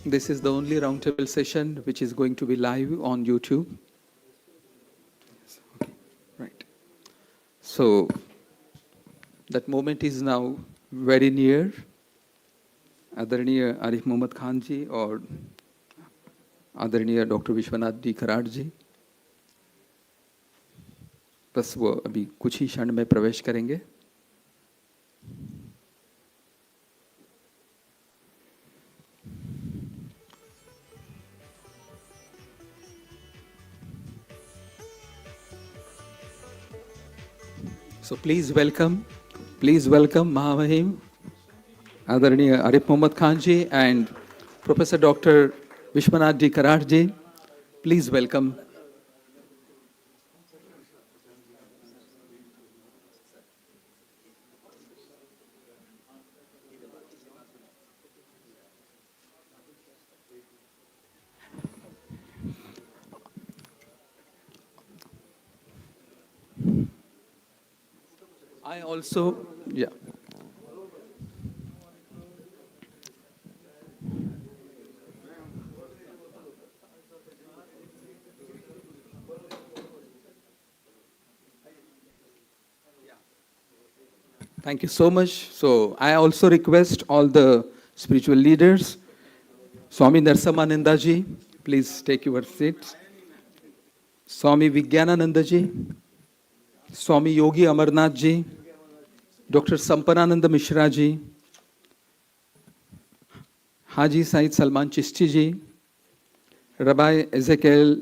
This is the only roundtable session which is going to be live on YouTube. Okay, right. So that moment is now very near. Adarniya Arif Mohammad Khan ji और आदरणीय doctor Vishwanath D Karad जी बस वो अभी कुछ ही क्षण में प्रवेश करेंगे. So please welcome Mahamahim, Adarniya Arif Mohammad Khan ji and Professor Dr. Vishwanath D. Karad ji. Please welcome. I also, yeah. Thank you so much. So I also request all the spiritual leaders, Swami Narsamananda ji, please take your seats. Swami Vijnanananda ji, Swami Yogi Amarnath ji, Dr. Sampanananda Mishra ji, Haji Said Salman Chishti ji, Rabbi Ezekiel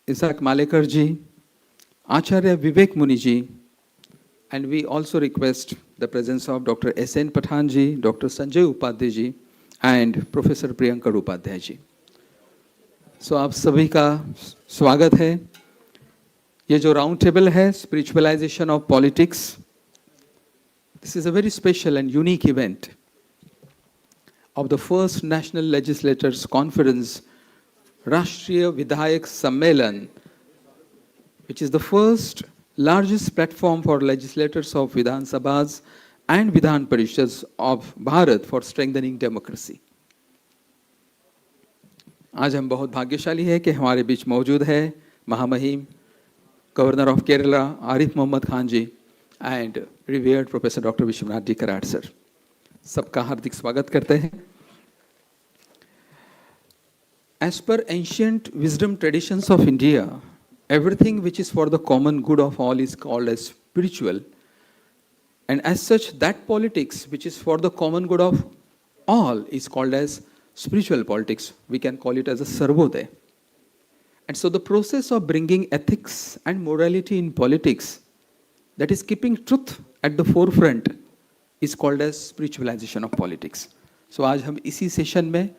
Isaac Malekar ji, Acharya Vivek Muni ji, and we also request the presence of Dr. S.N. Pathan ji, Dr. Sanjay Upadhyay ji, and Professor Priyanka Upadhyay ji. So आप सभी का स्वागत है. ये जो round table है, spiritualisation of politics, this is a very special and unique event of the first National Legislators Conference, Rashtriya Vidhayak Sammelan, which is the first largest platform for legislators of Vidhan Sabhas and Vidhan Parishads of Bharat for strengthening democracy. आज हम बहुत भाग्यशाली है कि हमारे बीच मौजूद है महामहिम governor of Kerala Arif Mohammad Khan ji and revered professor doctor Vishwanath ji Karad sir. सबका हार्दिक स्वागत करते हैं. As per ancient wisdom traditions of India, everything which is for the common good of all is called as spiritual, and as such that politics which is for the common good of all is called as spiritual politics. We can call it as a sarvodaya. And so the process of bringing ethics and morality in politics, that is keeping truth at the forefront, is called as spiritualization of politics. So आज हम इसी session में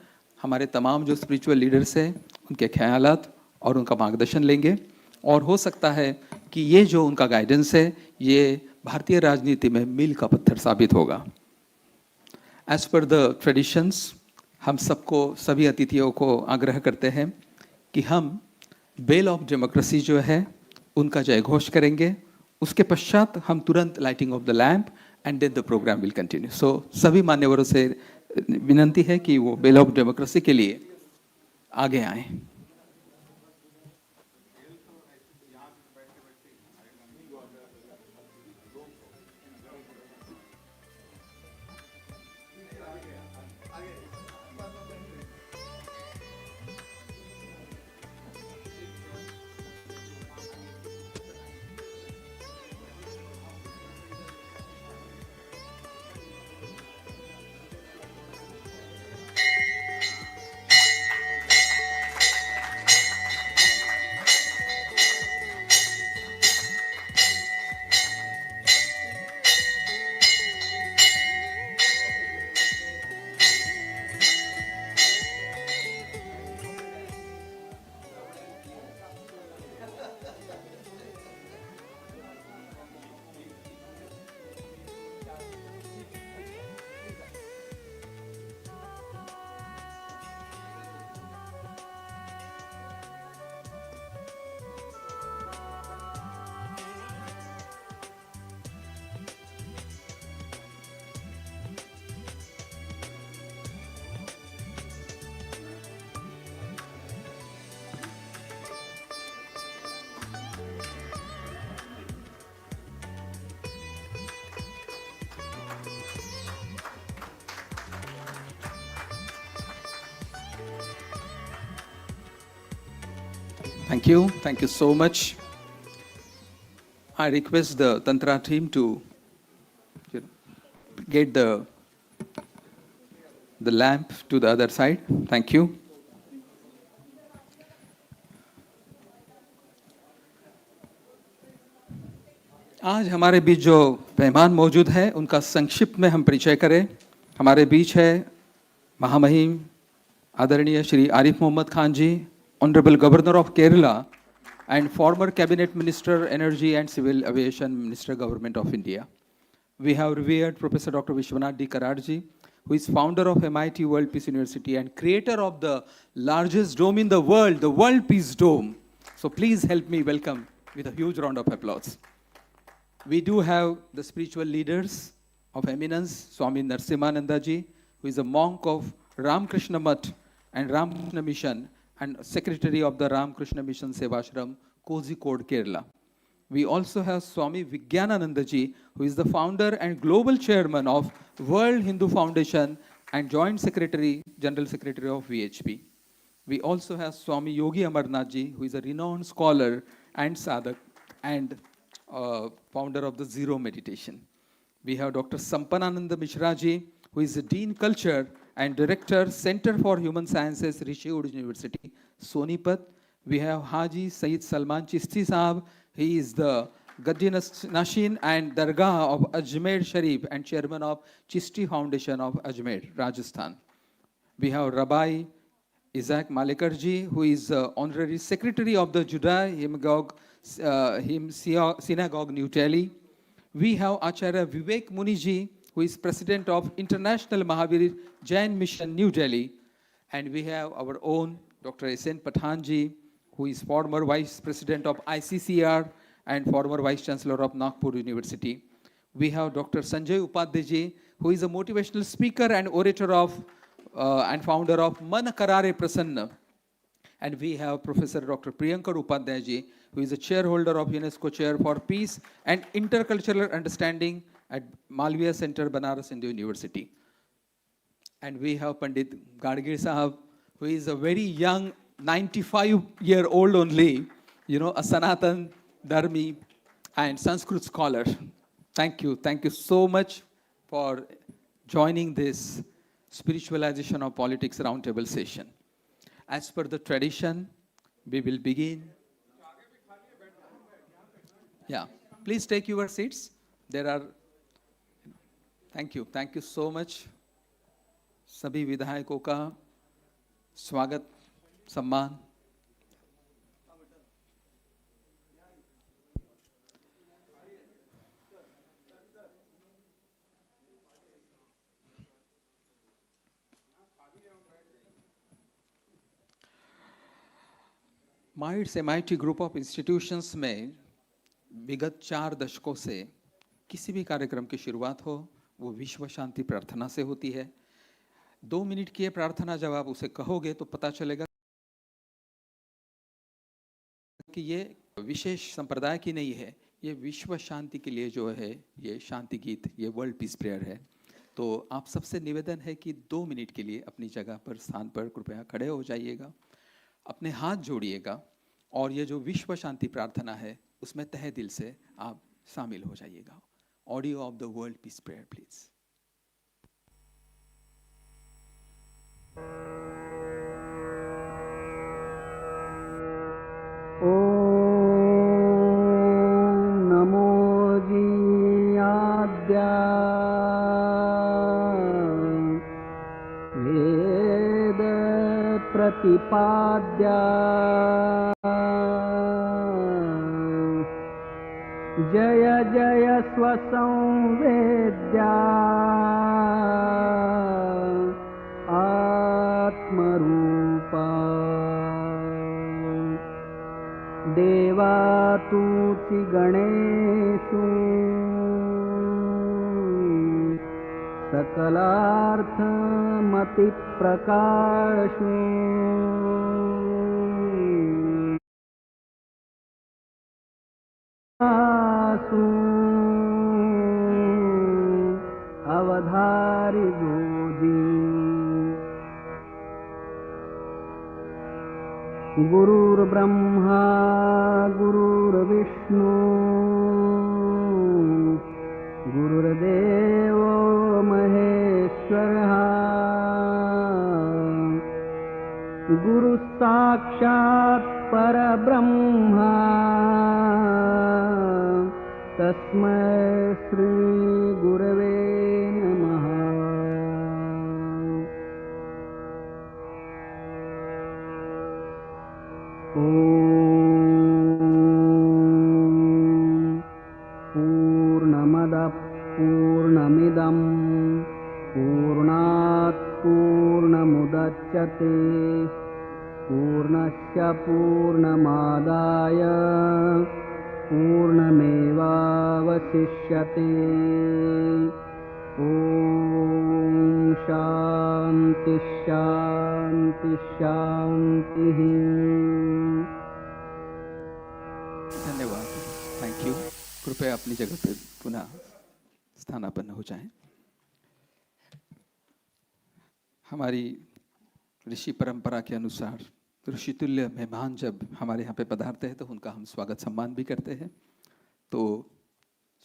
हमारे तमाम जो spiritual leaders हैं उनके ख्यालात और उनका मार्गदर्शन लेंगे, और हो सकता है कि ये जो उनका गाइडेंस है ये भारतीय राजनीति में मील का पत्थर साबित होगा. एज पर द ट्रेडिशंस, हम सबको, सभी अतिथियों को आग्रह करते हैं कि हम बेल ऑफ डेमोक्रेसी जो है उनका जय घोष करेंगे. उसके पश्चात हम तुरंत lighting of the lamp and then the program will continue. So सभी मान्यवरों से विनंती है कि वो बेल ऑफ डेमोक्रेसी के लिए आगे आएं. Thank you so much. I request the Tantra team to get the lamp to the other side. Thank you. आज हमारे बीच जो मेहमान मौजूद हैं उनका संक्षिप्त में हम परिचय करें. हमारे बीच है महामहिम आदरणीय श्री आरिफ मोहम्मद खान जी, Honorable Governor of Kerala and former Cabinet Minister, Energy and Civil Aviation Minister, Government of India. We have revered Professor Dr. Vishwanath D. Karad ji, who is founder of MIT World Peace University and creator of the largest dome in the World Peace Dome. So please help me welcome with a huge round of applause. We do have the spiritual leaders of eminence, Swami Narsimhananda ji, who is a monk of Ramakrishna Math and Ramakrishna Mission, and Secretary of the Ramakrishna Mission Sevashram, Kozhikode, Kerala. We also have Swami Vijnanananda ji, who is the founder and global chairman of World Hindu Foundation and Joint Secretary, General Secretary of VHP. We also have Swami Yogi Amarnath ji, who is a renowned scholar and sadhak and founder of the Zero Meditation. We have Dr. Sampanananda Mishra ji, who is a Dean Culture and Director, Center for Human Sciences, Rishi University, Sonipat. We have Haji Saeed Salman Chishti Sahab. He is the Gaddi Nashin and Dargah of Ajmer Sharif and Chairman of Chishti Foundation of Ajmer, Rajasthan. We have Rabbi Isaac Malikarji, who is Honorary Secretary of the Judah Synagogue, New Delhi. We have Acharya Vivek Muniji, who is President of International Mahavir Jain Mission, New Delhi. And we have our own Dr. S.N. Pathanji, who is former Vice President of ICCR and former Vice Chancellor of Nagpur University. We have Dr. Sanjay Upadhyay, who is a motivational speaker and orator of and founder of Man Karare Prasanna. And we have Professor Dr. Priyankar Upadhyay, who is a chairholder of UNESCO Chair for Peace and Intercultural Understanding at Malviya Center, Banaras Hindu University. And we have Pandit Gadgir Sahab, who is a very young, 95-year-old only, a Sanatan Dharmi and Sanskrit scholar. Thank you so much for joining this Spiritualization of Politics Roundtable session. As per the tradition, we will begin. Yeah, please take your seats. Thank you so much. सभी विधायकों का स्वागत, सम्मान. Mites MIT group of institutions में विगत 4 दशकों से किसी भी कार्यक्रम की शुरुआत हो वो विश्व शांति प्रार्थना से होती है. 2 मिनट की ये प्रार्थना जब आप उसे कहोगे तो पता चलेगा कि ये विशेष संप्रदाय की नहीं है, ये विश्व शांति के लिए जो है ये शांति गीत, ये वर्ल्ड पीस प्रेयर है. तो आप सबसे निवेदन है कि 2 मिनट के लिए अपनी जगह पर, स्थान पर कृपया खड़े हो जाइएगा, अपने हाथ जोड़िएगा और ये जो विश्व शांति प्रार्थना है उसमें तहे दिल से आप शामिल हो जाइएगा. Audio of the world peace prayer please. ओम नमो जियाद्या वेद प्रतिपाद्या जय जय स्वसंवेद्या आत्मरूपा देवातुति गणेषु सकलार्थमतिप्रकाशु अवधारि गोदी गुरुर्ब्रह्मा गुरुर्विष्णु गुरुर्देवो महेश्वरः गुरु साक्षात् परब्रह्मा तस्मै श्री गुरवे नमः. पूर्णमदः पूर्णमिदं पूर्णात् पूर्णमुदच्यते पूर्णस्य पूर्णमादाय पूर्णमेवावशिष्यते. ॐ शान्ति शान्ति शान्तिः. धन्यवाद. Thank you. कृपया अपनी जगह पे पुनः स्थानापन्न हो जाएं. हमारी ऋषि परंपरा के अनुसार ऋषितुल्य मेहमान जब हमारे यहाँ पे पधारते हैं तो उनका हम स्वागत सम्मान भी करते हैं. तो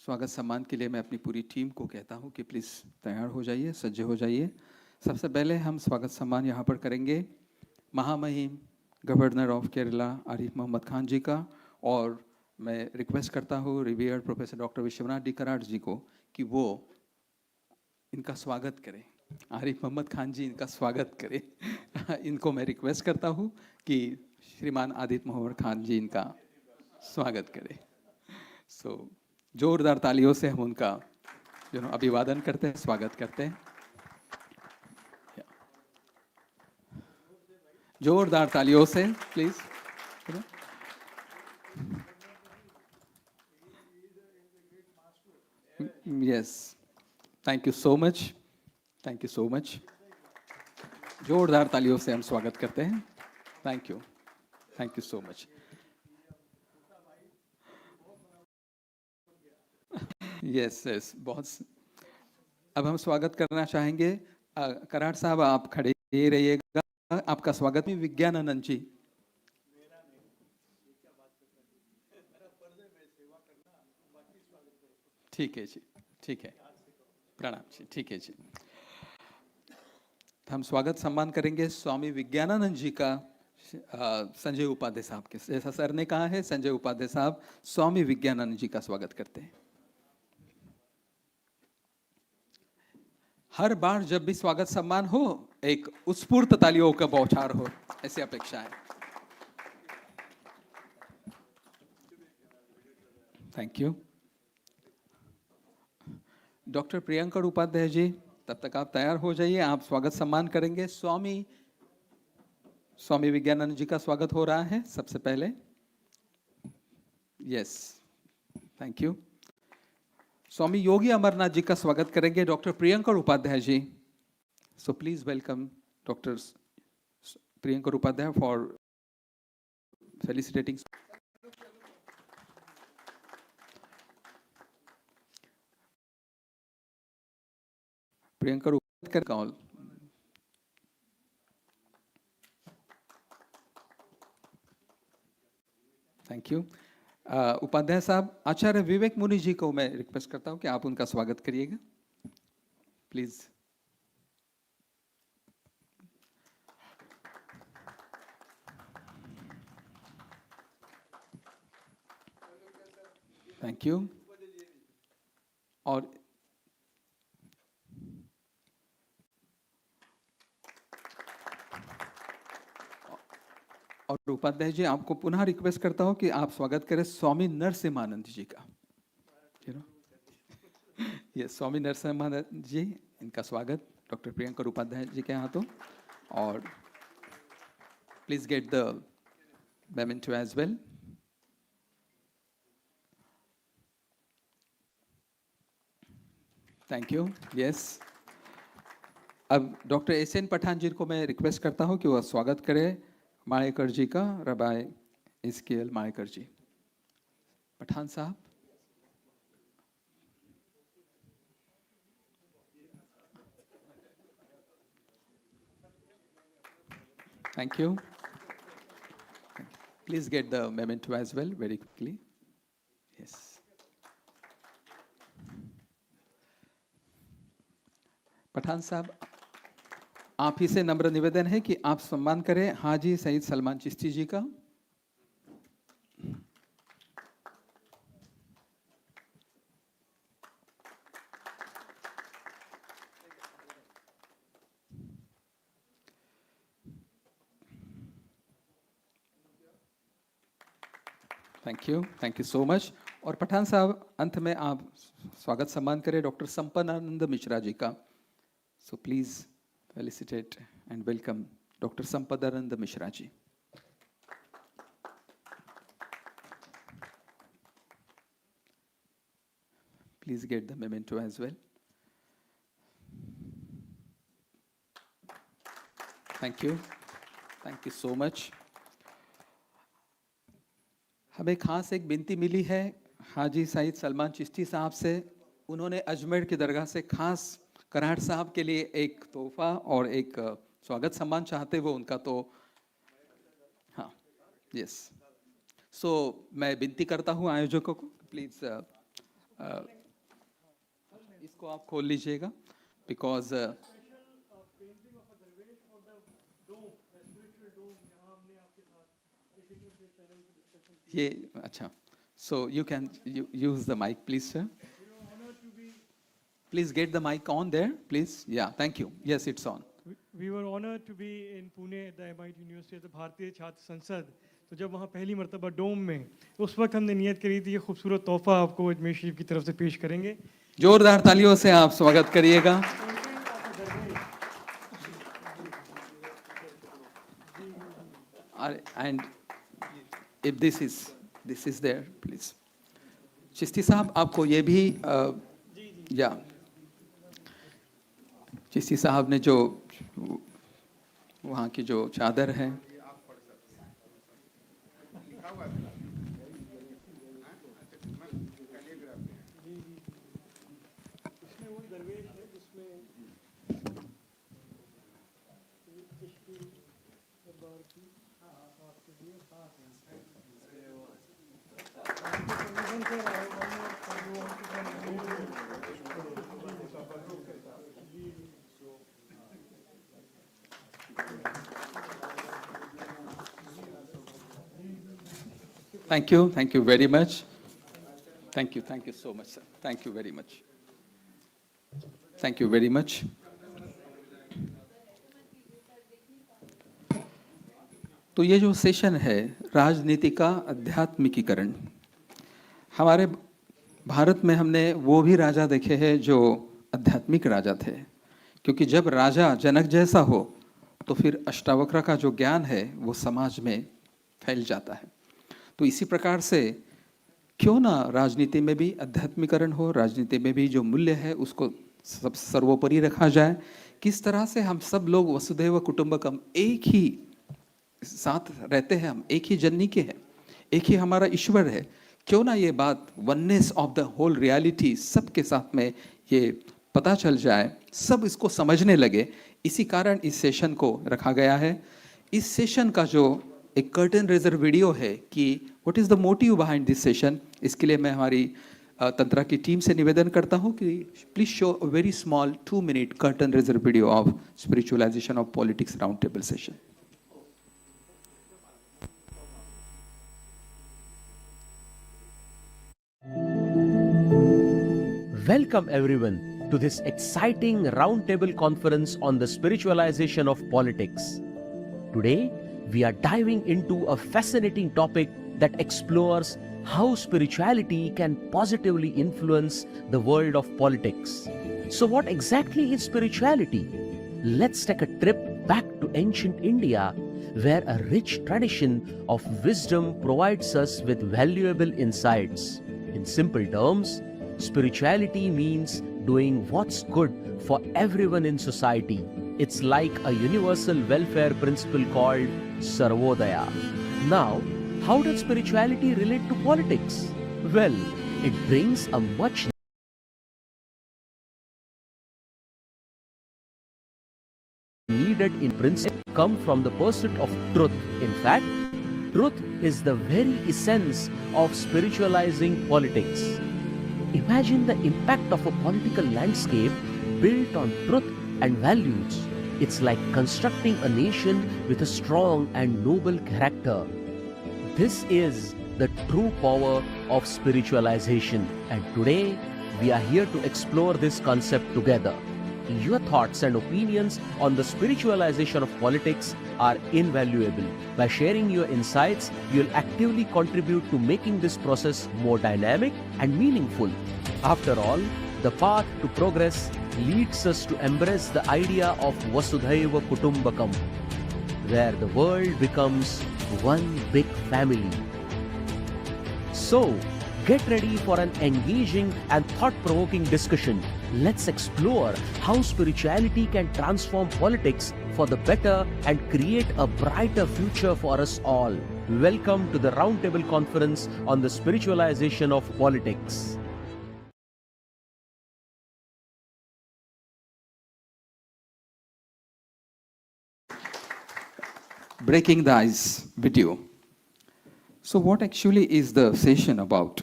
स्वागत सम्मान के लिए मैं अपनी पूरी टीम को कहता हूँ कि प्लीज़ तैयार हो जाइए, सज्ज हो जाइए. सबसे पहले हम स्वागत सम्मान यहाँ पर करेंगे महामहिम गवर्नर ऑफ केरला आरिफ मोहम्मद खान जी का, और मैं रिक्वेस्ट करता हूँ revered professor doctor Vishwanath D Karad ji को कि वो इनका स्वागत करें। आरिफ मोहम्मद खान जी इनका स्वागत करें। इनको मैं रिक्वेस्ट करता हूँ कि श्रीमान आदित्य मोहम्मद खान जी इनका स्वागत करें। सो जोरदार तालियों से हम उनका अभिवादन करते हैं, स्वागत करते हैं। जोरदार तालियों से please. Yes, thank you so much, thank you so much. जोरदार तालियों से हम स्वागत करते हैं। Thank you so much. Yes yes, बहुत। अब हम स्वागत करना चाहेंगे कराड़ साहब, आप खड़े रहिएगा। आपका स्वागत है विज्ञानानंद जी। ठीक है जी, ठीक है, प्रणाम जी, ठीक है जी। हम स्वागत सम्मान करेंगे स्वामी विज्ञानानंद जी का संजय उपाध्याय साहब के। जैसा सर ने कहा है, संजय उपाध्याय साहब स्वामी विज्ञानानंद जी का स्वागत करते हैं। हर बार जब भी स्वागत सम्मान हो, एक उत्स्फूर्त तालियों का बौछार हो, ऐसी अपेक्षा है। Thank you. Doctor Priyankar Upadhyay ji, तब तक आप तैयार हो जाइए। आप स्वागत सम्मान करेंगे। स्वामी विज्ञानानंद जी का स्वागत हो रहा है सबसे पहले। Yes, thank you. Swami Yogi Amarnath ji का स्वागत करेंगे doctor Priyankar Upadhyay ji. So please welcome doctor Priyankar Upadhyay for felicitating. Priyankar Upadhyay call. Thank you. Upadhyay साहब, आचार्य विवेक मुनि जी को मैं रिक्वेस्ट करता हूं कि आप उनका स्वागत करिएगा प्लीज। Thank you. और उपाध्याय जी, आपको पुनः रिक्वेस्ट करता हूं कि आप स्वागत करें स्वामी नरसिम्हानंद जी का। ये स्वामी नरसिम्हानंद जी, इनका स्वागत डॉक्टर प्रियंकर उपाध्याय जी के हाथों। और please get the memento as well. Thank you. Yes, अब डॉक्टर एसएन पठान जी को मैं रिक्वेस्ट करता हूं कि वह स्वागत करें माणेकर जी का, रबाय एसकेएल माणेकर जी। पठान साहब। Thank you. Please get the memento as well very quickly. Yes. Pathan साहब, आप ही से नम्र निवेदन है कि आप सम्मान करें हाजी सईद सलमान चिश्ती जी का। Thank you so much. और पठान साहब, अंत में आप स्वागत सम्मान करें डॉक्टर संपन्नानंद मिश्रा जी का। So please felicitate and welcome Dr. Sampadananda Mishra ji. Please get the memento as well. Thank you so much. हमें खास एक विनती मिली है हाजी सईद सलमान चिश्ती साहब से। उन्होंने अजमेर की दरगाह से खास कराड़ साहब के लिए एक तोहफा और एक स्वागत सम्मान चाहते, वो उनका तो हाँ, यस। सो मैं विनती करता हूँ आयोजकों को, प्लीज इसको आप खोल लीजिएगा, बिकॉज ये अच्छा, so you can use the mic, please, sir. Please get the mic on there, please. Yeah, thank you. Yes, it's on. We were honored to be in Pune at the MIT University at the भारतीय छात्र संसद. तो जब वहाँ पहली मर्तबा डोम में, उस वक्त हमने नियत करी थी ये खूबसूरत तोहफा आपको अजमेर शरीफ की तरफ से पेश करेंगे. जोरदार तालियों से आप स्वागत करिएगा. And if this is there, please. Chishti साहब आपको ये भी या चिश्ती साहब ने जो वहाँ की जो चादर है Thank you very much. Thank you so much, sir. Thank you very much. Thank you very much. तो ये जो सेशन है राजनीति का आध्यात्मिकीकरण, हमारे भारत में हमने वो भी राजा देखे हैं जो आध्यात्मिक राजा थे, क्योंकि जब राजा जनक जैसा हो तो फिर अष्टावक्र का जो ज्ञान है वो समाज में फैल जाता है. तो इसी प्रकार से क्यों ना राजनीति में भी आध्यात्मिकरण हो, राजनीति में भी जो मूल्य है उसको सब सर्वोपरि रखा जाए. किस तरह से हम सब लोग वसुधैव कुटुंबकम एक ही साथ रहते हैं, हम एक ही जननी के हैं, एक ही हमारा ईश्वर है. क्यों ना ये बात oneness of the whole reality सबके साथ में ये पता चल जाए, सब इसको समझने लगे. इसी कारण इस सेशन को रखा गया है. इस सेशन का जो एक कर्टन रेजर वीडियो है कि what is the motive behind this session, इसके लिए मैं हमारी तंत्रा की टीम से निवेदन करता हूँ कि please show a very small 2-minute curtain raiser video of spiritualisation of politics round table session. Welcome everyone to this exciting roundtable conference on the spiritualization of politics. Today, we are diving into a fascinating topic that explores how spirituality can positively influence the world of politics. So what exactly is spirituality? Let's take a trip back to ancient India, where a rich tradition of wisdom provides us with valuable insights. In simple terms, spirituality means doing what's good for everyone in society. It's like a universal welfare principle called Sarvodaya. Now, how does spirituality relate to politics? Well, it brings a much needed in principle come from the pursuit of truth. In fact, truth is the very essence of spiritualizing politics. Imagine the impact of a political landscape built on truth and values. It's like constructing a nation with a strong and noble character. This is the true power of spiritualization, and today we are here to explore this concept together. Your thoughts and opinions on the spiritualization of politics are invaluable. By sharing your insights, you'll actively contribute to making this process more dynamic and meaningful. After all, the path to progress leads us to embrace the idea of Vasudhaiva Kutumbakam, where the world becomes one big family. So, get ready for an engaging and thought-provoking discussion. Let's explore how spirituality can transform politics for the better and create a brighter future for us all. Welcome to the Roundtable Conference on the Spiritualization of Politics. Breaking the ice video. So what actually is the session about?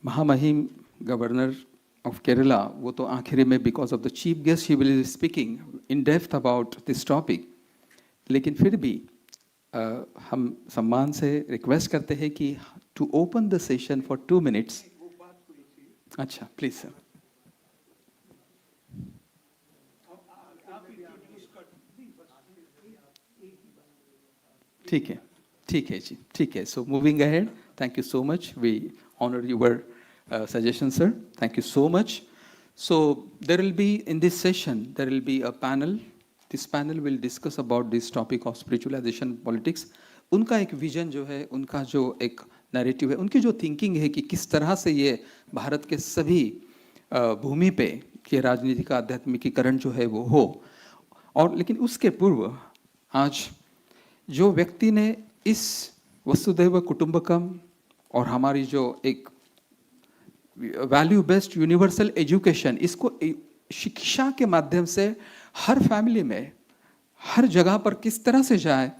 Mahamahim Governor of Kerala, वो तो आखिरी में because of the chief guest he will be speaking in depth about this topic. लेकिन फिर भी हम सम्मान से रिक्वेस्ट करते हैं कि to open the session for 2 minutes. अच्छा, please sir. ठीक है जी, ठीक है. So moving ahead, thank you so much. We honor your suggestion, sir. Thank you so much. So there will be, in this session, there will be a panel. This panel will discuss about this topic of spiritualization politics. उनका एक vision जो है, उनका जो एक narrative है, उनकी जो थिंकिंग है कि किस तरह से ये भारत के सभी भूमि पे के राजनीति का आध्यात्मिकीकरण जो है वो हो. और लेकिन उसके पूर्व आज जो व्यक्ति ने इस वसुधैव कुटुंबकम और हमारी जो एक वैल्यू बेस्ड यूनिवर्सल एजुकेशन, इसको शिक्षा के माध्यम से हर फैमिली में हर जगह पर किस तरह से जाए,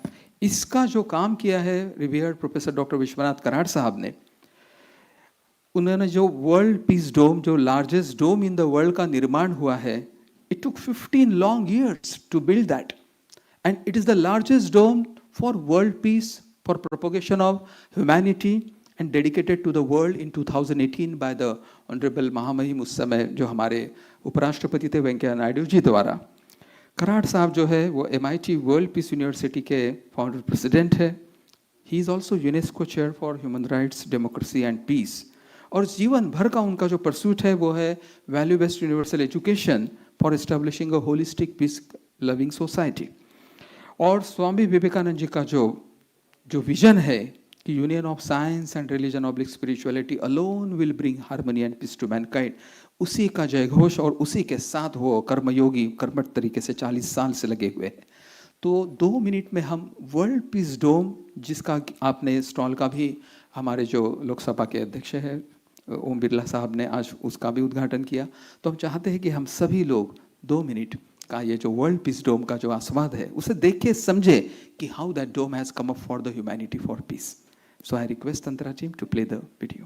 इसका जो काम किया है revered professor doctor Vishwanath Karad साहब ने. उन्होंने जो वर्ल्ड पीस डोम, जो largest dome in the world का निर्माण हुआ है, it took 15 long years to build that, and it is the largest dome for world peace, for propagation of humanity, and dedicated to the world in 2018 by the Honorable महामहिम उस समय जो हमारे उपराष्ट्रपति थे वेंकैया नायडू जी द्वारा. कराड़ साहब जो है वो MIT वर्ल्ड पीस यूनिवर्सिटी के फाउंडर प्रेसिडेंट है. He is also UNESCO chair for human rights, democracy and peace. और जीवन भर का उनका जो परसूट है वो है value based universal education for establishing a holistic peace loving society. और स्वामी विवेकानंद जी का जो विजन है कि union of science and religion oblique spirituality alone will bring harmony and peace to mankind, उसी का जयघोष और उसी के साथ वो कर्मयोगी कर्मठ तरीके से 40 साल से लगे हुए हैं. तो 2 मिनट में हम वर्ल्ड पीस डोम, जिसका आपने स्टॉल का भी हमारे जो लोकसभा के अध्यक्ष हैं ओम बिरला साहब ने आज उसका भी उद्घाटन किया, तो हम चाहते हैं कि हम सभी लोग 2 मिनट का ये जो वर्ल्ड पीस डोम का जो आस्वाद है उसे देख के समझे कि how that dome has come up for the humanity for peace. So I request Tantra team to play the video.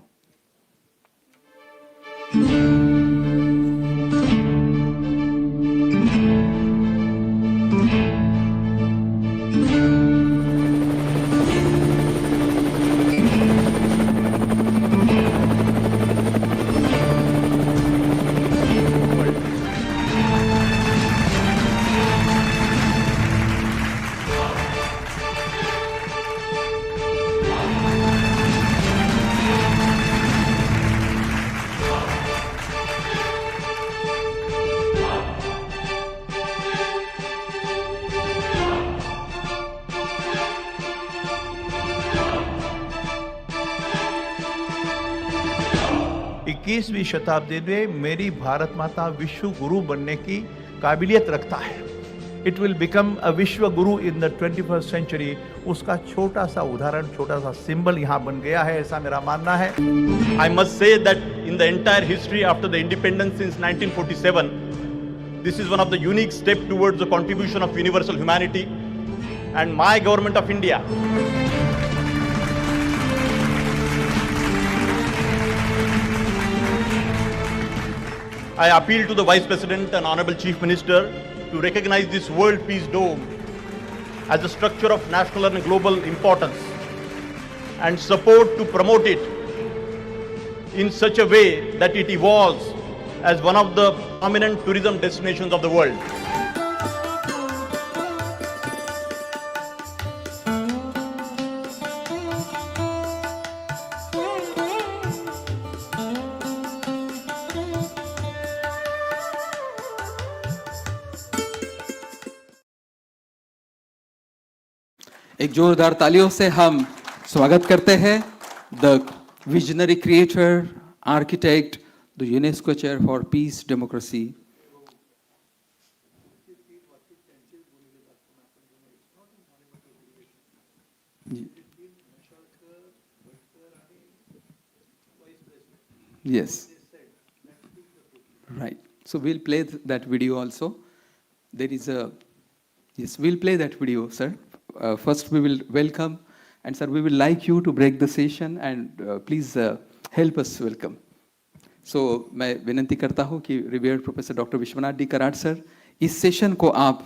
इक्कीसवीं शताब्दी में मेरी भारत माता विश्व गुरु बनने की काबिलियत रखता है. इट विल बिकम अ विश्व गुरु इन द 21st सेंचुरी. उसका छोटा सा उदाहरण, छोटा सा सिंबल यहाँ बन गया है, ऐसा मेरा मानना है. I must say that in the entire history after the independence since 1947, this is one of the unique steps towards the contribution of universal humanity, and my government of India I appeal to the Vice President and Honorable Chief Minister to recognize this World Peace Dome as a structure of national and global importance and support to promote it in such a way that it evolves as one of the prominent tourism destinations of the world. एक जोरदार तालियों से हम स्वागत करते हैं the visionary creator, architect, the UNESCO chair for piece, democracy. Yes. Right. So we'll play that video also. There is a, yes, we'll play that video, sir. First we will welcome, and sir, we will like you to break the session and please help us welcome. So मैं विनती करता हूँ कि revered professor doctor Vishwanath D Karad sir इस session को आप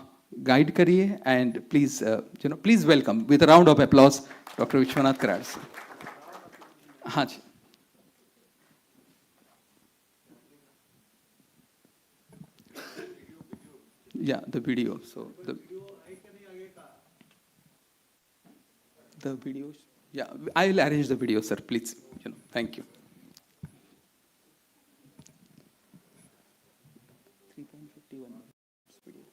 guide करिए and please please welcome with round of applause doctor Vishwanath Karad sir. हाँ जी, yeah, the video. So the videos. Yeah, I'll arrange the video, sir. Please, thank you. 3.51 video.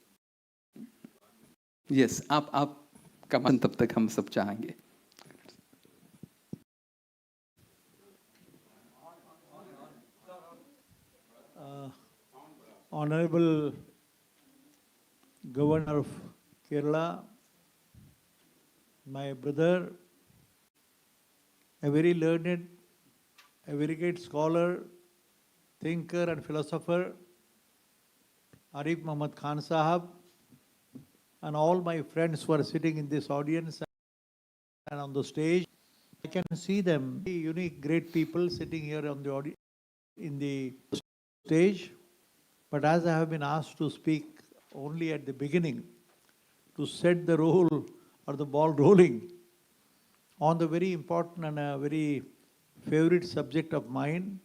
Yes, आप कमान तब तक हम सब चाहेंगे. Honorable Governor of Kerala, my brother, a very learned, a very great scholar, thinker and philosopher, Arif Muhammad Khan Sahab, and all my friends who are sitting in this audience and on the stage. I can see them, unique, great people sitting here on the in the stage. But as I have been asked to speak only at the beginning, to set the role or the ball rolling on the very important and a very favorite subject of mine,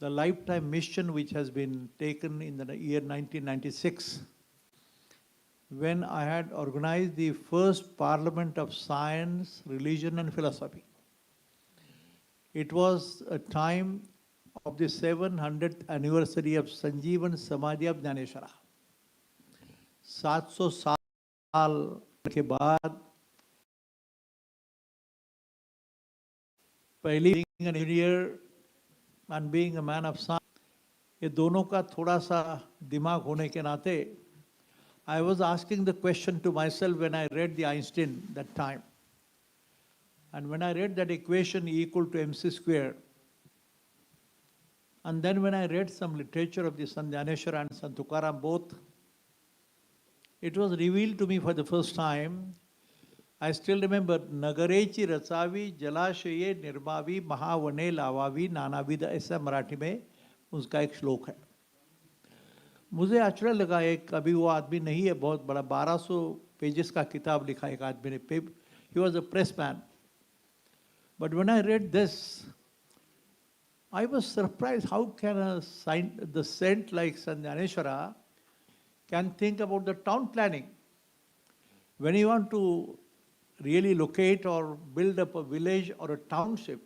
the lifetime mission which has been taken in the year 1996, when I had organized the first Parliament of Science, Religion and Philosophy. It was a time of the 700th anniversary of Sanjeevan Samadhi of Jnaneshwara. 700 साल के बाद पहली being an engineer and being a man of science, ये दोनों का थोड़ा सा दिमाग होने के नाते I was asking the question to myself when I read the Einstein that time. And when I read that equation E equal to mc square, and then when I read some literature of the Sant Jnaneshwara and Sant Tukaram both, it was revealed to me for the first time. I still remember, Nagarechi Rachavi, Jalashaye Nirmavi, Mahavane Lavavi, Nanavida, ऐसा मराठी में उसका एक श्लोक है. मुझे आश्चर्य लगा, एक अभी वो आदमी नहीं है, बहुत बड़ा 1200 पेजेस का किताब लिखा एक आदमी ने. He was a pressman. But when I read this, I was surprised how can the saint like Sant Jnaneshwara can think about the town planning. When you want to really locate or build up a village or a township,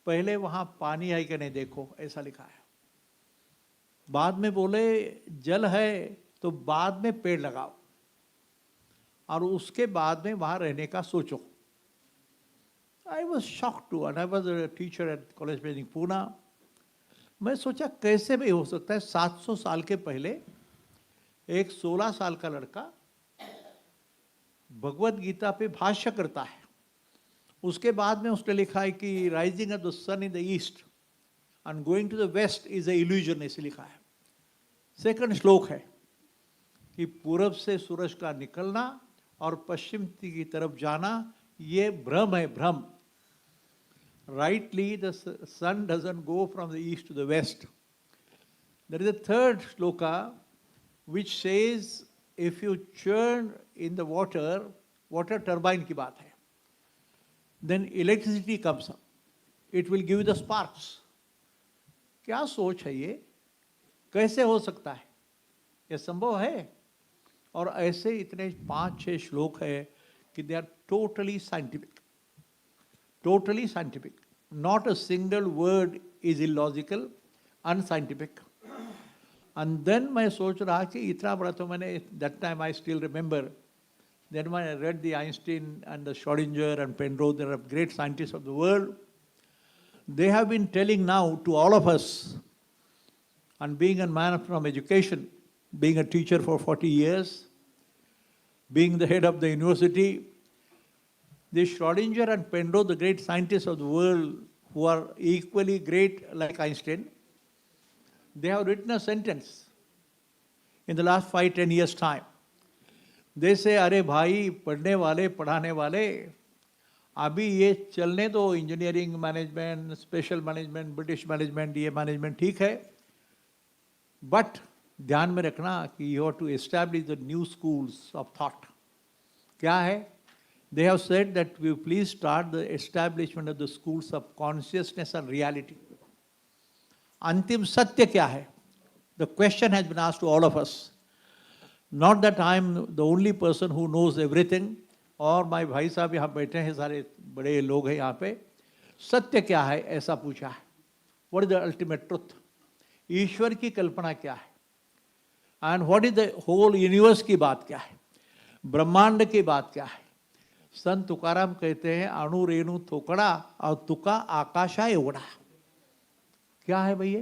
पहले वहाँ पानी है कि नहीं देखो, ऐसा लिखा है. बाद में बोले जल है तो बाद में पेड़ लगाओ और उसके बाद में वहाँ रहने का सोचो. I was shocked too, and I was a teacher at College in Pune. मैं सोचा कैसे भी हो सकता है 700 साल के पहले एक 16 साल का लड़का भगवत गीता पे भाष्य करता है. उसके बाद में उसने लिखा है कि rising of the sun in the east and going to the west is a illusion, ऐसे लिखा है. सेकंड श्लोक है कि पूरब से सूरज का निकलना और पश्चिम की तरफ जाना ये भ्रम है, भ्रम. Rightly, the sun doesn't go from the east to the west. There is a third shloka which says if you churn in the water, water turbine की बात है, then electricity comes up. It will give you the sparks. क्या सोच है ये? कैसे हो सकता है? ये संभव है? और ऐसे इतने 5-6 श्लोक है कि they are totally scientific. Totally scientific. Not a single word is illogical, unscientific. And then मैं सोच रहा कि इतना बड़ा तो मैंने, that time I still remember, then when I read the Einstein and the Schrodinger and Penrose, they are great scientists of the world. They have been telling now to all of us, and being a man from education, being a teacher for 40 years, being the head of the university, the Schrodinger and Penrose, the great scientists of the world who are equally great like Einstein, they have written a sentence in the last 5-10 years' time. They say, अरे भाई पढ़ने वाले पढ़ाने वाले अभी ये चलने दो, engineering management, special management, British management, ये मैनेजमेंट ठीक है, बट ध्यान में रखना कि you have to establish the new schools of thought. क्या है? They have said that we please start the establishment of the schools of consciousness and reality. अंतिम सत्य क्या है? The question has been asked to all of us. Not that I am the only person who knows everything, और my भाई साहब यहाँ बैठे हैं, सारे बड़े लोग हैं यहाँ पे. सत्य क्या है ऐसा पूछा है. What is the ultimate truth? ईश्वर की कल्पना क्या है? And what is the whole universe की बात क्या है? ब्रह्मांड की बात क्या है? संत तुकाराम कहते हैं अणु रेणु थोकड़ा और तुका आकाशा एवड़ा. क्या है भैया?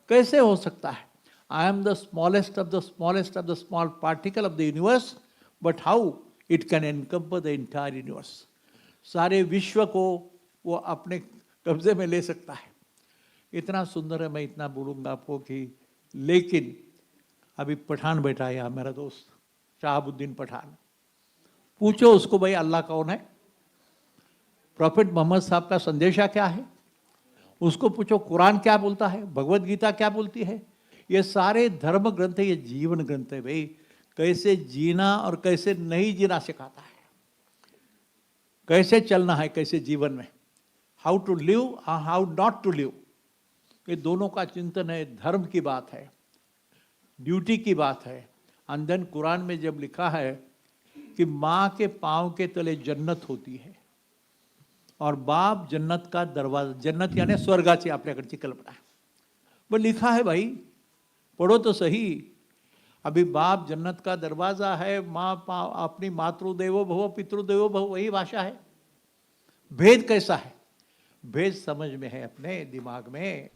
कैसे हो सकता है? I am the smallest of the smallest of the small particle of the universe, but how it can encompass the entire universe. सारे विश्व को वो अपने कब्जे में ले सकता है. इतना सुंदर है, मैं इतना बोलूँगा आपको कि, लेकिन अभी पठान बैठा है यहाँ, मेरा दोस्त शाहबुद्दीन पठान. पूछो उसको भाई अल्लाह कौन है, प्रॉफिट मोहम्मद साहब का संदेशा क्या है, उसको पूछो कुरान क्या बोलता है, भगवत गीता क्या बोलती है. ये सारे धर्म ग्रंथ है, ये जीवन ग्रंथ है भाई. कैसे जीना और कैसे नहीं जीना सिखाता है, कैसे चलना है, कैसे जीवन में, how to live, how not to live. ये दोनों का चिंतन है. धर्म की बात है, ड्यूटी की बात है. एंड देन कुरान में जब लिखा है कि माँ के पाँव के तले जन्नत होती है और बाप जन्नत का दरवाजा, जन्नत यानी स्वर्गाची आपल्याकडची कल्पना है. वो लिखा है भाई, पढ़ो तो सही. अभी बाप जन्नत का दरवाजा है, माँ अपनी मातृदेवो भव पितृदेवो भव, वही भाषा है. भेद कैसा है? भेद समझ में है, अपने दिमाग में,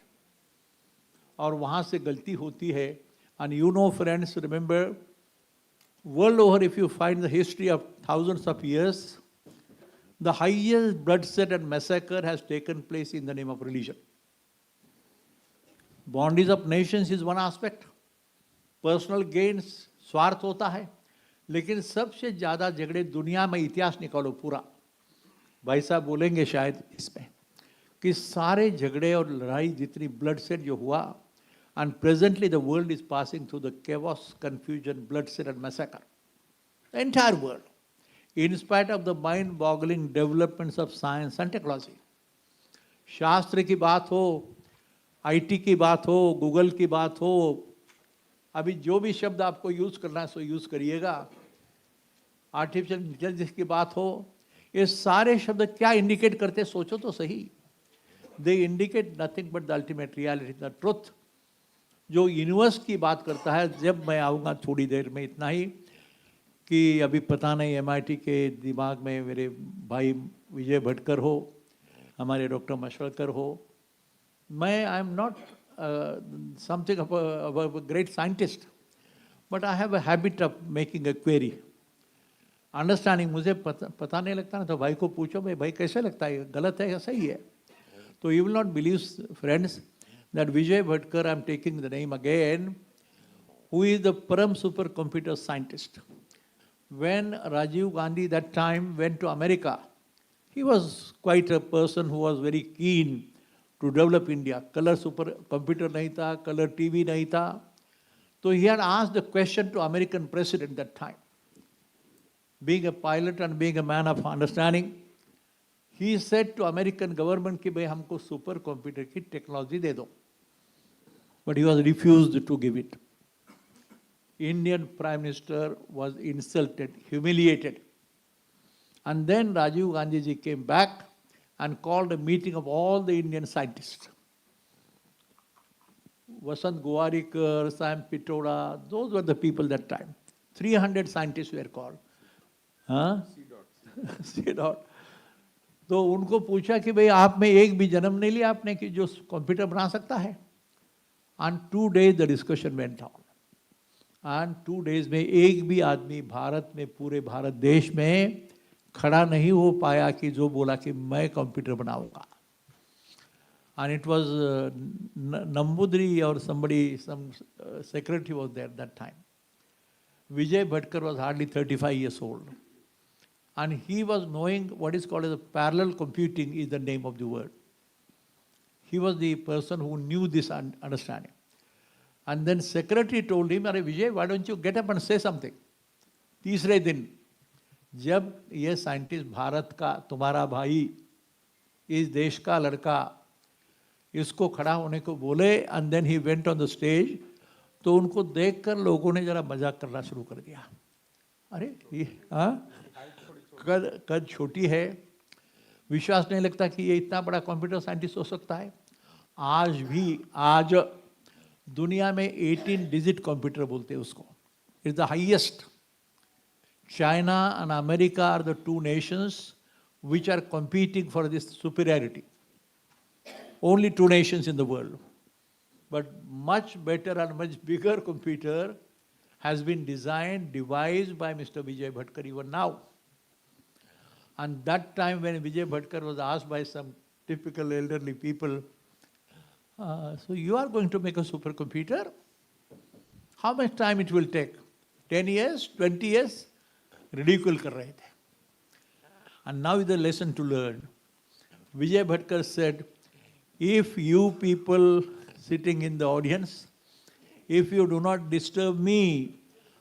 और वहाँ से गलती होती है. And you know friends, remember, world over, if you find the history of thousands of years, the highest bloodshed and massacre has taken place in the name of religion. Boundaries of nations is one aspect. Personal gains, स्वार्थ होता है, लेकिन सबसे ज़्यादा झगड़े दुनिया में, इतिहास निकालो पूरा, भाई साहब बोलेंगे शायद इसमें, कि सारे झगड़े और लड़ाई जितनी bloodshed जो हुआ, and presently the world is passing through the chaos, confusion, bloodshed and massacre. The entire world, in spite of the mind-boggling developments of science and technology. शास्त्र की बात हो, IT की बात हो, गूगल की बात हो, अभी जो भी शब्द आपको यूज़ करना है सो यूज़ करिएगा. आर्टिफिशियल इंटेलिजेंस की बात हो, ये सारे शब्द क्या इंडिकेट करते, सोचो तो सही. They indicate nothing but the ultimate reality, the truth. जो यूनिवर्स की बात करता है, जब मैं आऊँगा थोड़ी देर में, इतना ही कि अभी पता नहीं MIT के दिमाग में मेरे भाई विजय भटकर हो, हमारे डॉक्टर मशवलकर हो. मैं I am not something of a great scientist, but I have a habit of making a query, understanding. मुझे पता नहीं लगता ना, तो भाई को पूछो, भाई कैसे लगता है, गलत है या सही है. तो you will not believe friends that Vijay Bhatkar, I'm taking the name again, who is the Param supercomputer scientist. When Rajiv Gandhi that time went to America, he was quite a person who was very keen to develop India. Color supercomputer nahi tha, color TV nahi tha. So he had asked the question to American president that time. Being a pilot and being a man of understanding, he said to American government कि भाई हमको super computer की technology दे दो. But he was refused to give it. Indian Prime Minister was insulted, humiliated. And then Rajiv Gandhi ji came back and called a meeting of all the Indian scientists. Vasant Gowarikar, Sam Pitoda, those were the people that time. 300 scientists were called. Huh? C. Dot. तो उनको पूछा कि भाई आप में एक भी जन्म नहीं लिया आपने कि जो कंप्यूटर बना सकता है. And 2 days the discussion went on. And 2 days में एक भी आदमी भारत में, पूरे भारत देश में खड़ा नहीं हो पाया कि जो बोला कि मैं कंप्यूटर बनाऊंगा. And it was Nambudri or somebody, some secretary was there that time. Vijay Bhatkar was hardly 35 years old. And he was knowing what is called as a parallel computing is the name of the word. He was the person who knew this understanding. And then secretary told him, "Arey Vijay, why don't you get up and say something?" तीसरे दिन जब ये scientist Bharat का तुम्हारा भाई इस देश का लड़का इसको खड़ा होने को बोले, and then he went on the stage, तो उनको देखकर लोगों ने जरा मजाक करना शुरू कर दिया। अरे ये कद छोटी है, विश्वास नहीं लगता कि ये इतना बड़ा कंप्यूटर साइंटिस्ट हो सकता है। आज दुनिया में 18 डिजिट कंप्यूटर बोलते हैं उसको, it's the highest. China and America are the two nations which are competing for this superiority. Only two nations in the world. But much better and much bigger computer has been designed, devised by Mr. Vijay Bhatkar even now. And that time when Vijay Bhatkar was asked by some typical elderly people, so you are going to make a supercomputer? How much time it will take? 10 years? 20 years? Ridicule kar rahe the. And now is the lesson to learn. Vijay Bhatkar said, if you people sitting in the audience, if you do not disturb me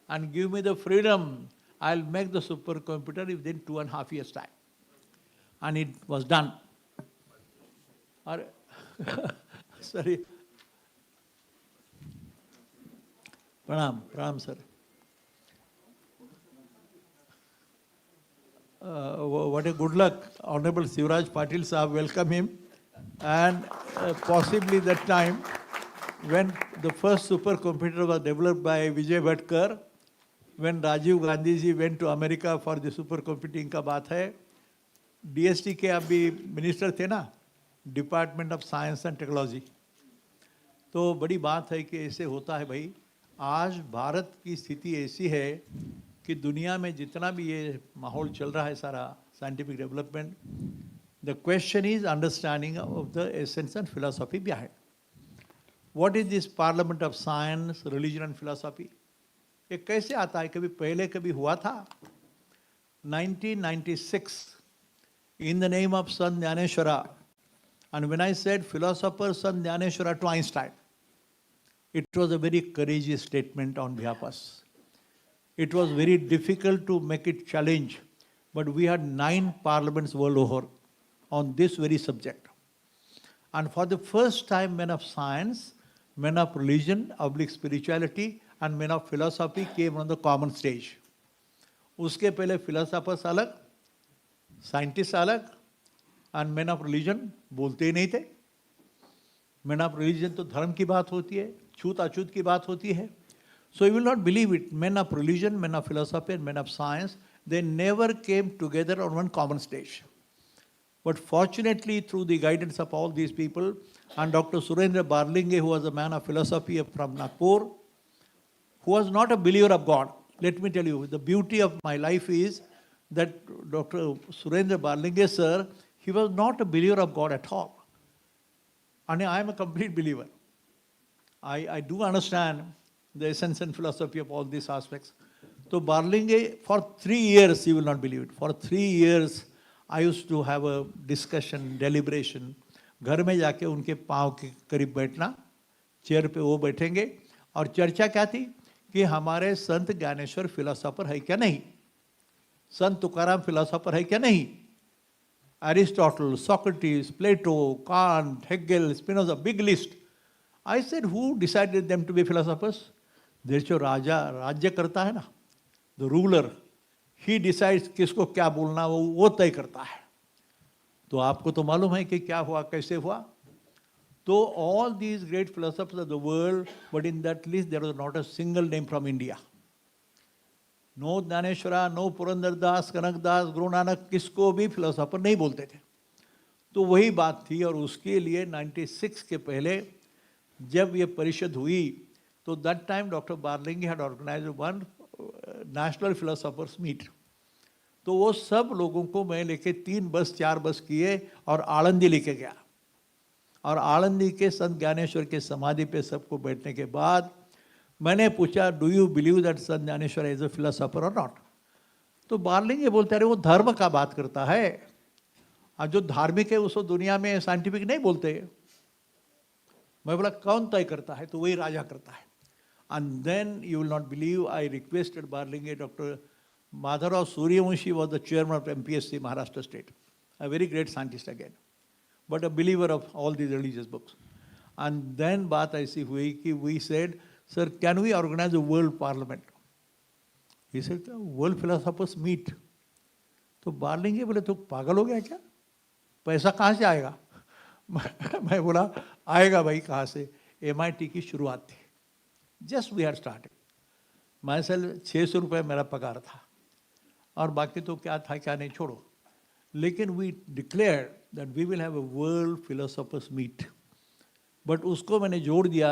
and give me the freedom, I'll make the supercomputer within 2.5 years' time. And it was done. Sorry. Pranam sir. What a good luck. Honorable Sivraj Patil Sahab, welcome him. And possibly that time when the first supercomputer was developed by Vijay Bhatkar, when Rajiv Gandhi ji went to America for the supercomputing का बात है, DST के अभी minister थे ना, department of science and technology. तो बड़ी बात है कि ऐसे होता है भाई। आज भारत की स्थिति ऐसी है कि दुनिया में जितना भी ये माहौल चल रहा है सारा scientific development, the question is understanding of the essence and philosophy behind. What is this parliament of science, religion and philosophy? ये कैसे आता है? कभी पहले कभी हुआ था? 1996 in the name of Sant Jnaneshwara, and when I said philosopher Sant Jnaneshwara to Einstein, it was a very courageous statement on behalf of us. It was very difficult to make it challenge, but we had 9 parliaments world over on this very subject. And for the first time, men of science, men of religion, oblique spirituality, and men of philosophy came on the common stage. उसके पहले philosophers अलग, scientists अलग, and men of religion बोलते ही नहीं थे. Men of religion तो धर्म की बात होती है, छूत अछूत की बात होती है. So you will not believe it. Men of religion, men of philosophy, and men of science, they never came together on one common stage. But fortunately, through the guidance of all these people, and Dr. Surendra Barlinge, who was a man of philosophy from Nagpur, who was not a believer of God. Let me tell you, the beauty of my life is that Dr. Surendra Barlinge, sir, he was not a believer of God at all. And I am a complete believer. I do understand the essence and philosophy of all these aspects. So Barlinge, for 3 years, you will not believe it, for 3 years, I used to have a discussion, deliberation. घर में जाके उनके पाँव के करीब बैठना, chair पे वो बैठेंगे, और चर्चा क्या थी कि हमारे संत ज्ञानेश्वर फिलोसोफर है क्या नहीं, संत तुकाराम फिलोसोफर है क्या नहीं, Aristotle, Socrates, Plato, Kant, Hegel, Spinoza, big list. I said, who decided them to be philosophers? देश जो राजा राज्य करता है ना, the ruler, he decides किसको क्या बोलना वो तय करता है. तो आपको तो मालूम है कि क्या हुआ, कैसे हुआ. So all these great philosophers of the world, but in that list there was not a single name from India. No Jnaneshwara, no Purandar Das, Kanak Das, Guru Nanak, किसको भी philosopher नहीं बोलते थे. तो वही बात थी, और उसके लिए 96 के पहले जब ये परिषद हुई, तो that time Dr. Barlinge had organized one national philosophers meet. तो वो सब लोगों को मैं लेके 3 बस 4 बस किए और आनंदी लेके गया. और आनंदी के संत ज्ञानेश्वर के समाधि पे सबको बैठने के बाद मैंने पूछा, do you believe that Sant Dnyaneshwar is a philosopher और नॉट? तो बार्लिंग ये बोलते अरे वो धर्म का बात करता है, और जो धार्मिक है उसको दुनिया में साइंटिफिक नहीं बोलते। मैं बोला कौन तय करता है? तो वही राजा करता है। And then you will not believe, I requested Barlinge, doctor Madhavrao Suryavanshi was the chairman of MPSC Maharashtra State, a very great scientist again, but a believer of all these religious books. And then बात ऐसी हुई कि we said, sir, can we organize a world parliament? He said, world philosophers meet. तो बार्लिंगे बोले तो पागल हो गया क्या, पैसा कहाँ से आएगा? मैं बोला आएगा भाई, कहाँ से? MIT की शुरुआत थी, जस्ट वी हैड स्टार्टेड। मैं सल 600 रुपये मेरा पगार था, और बाकी तो क्या था क्या नहीं छोड़ो। लेकिन we declare that we will have a world philosophers meet, but उसको मैंने जोड़ दिया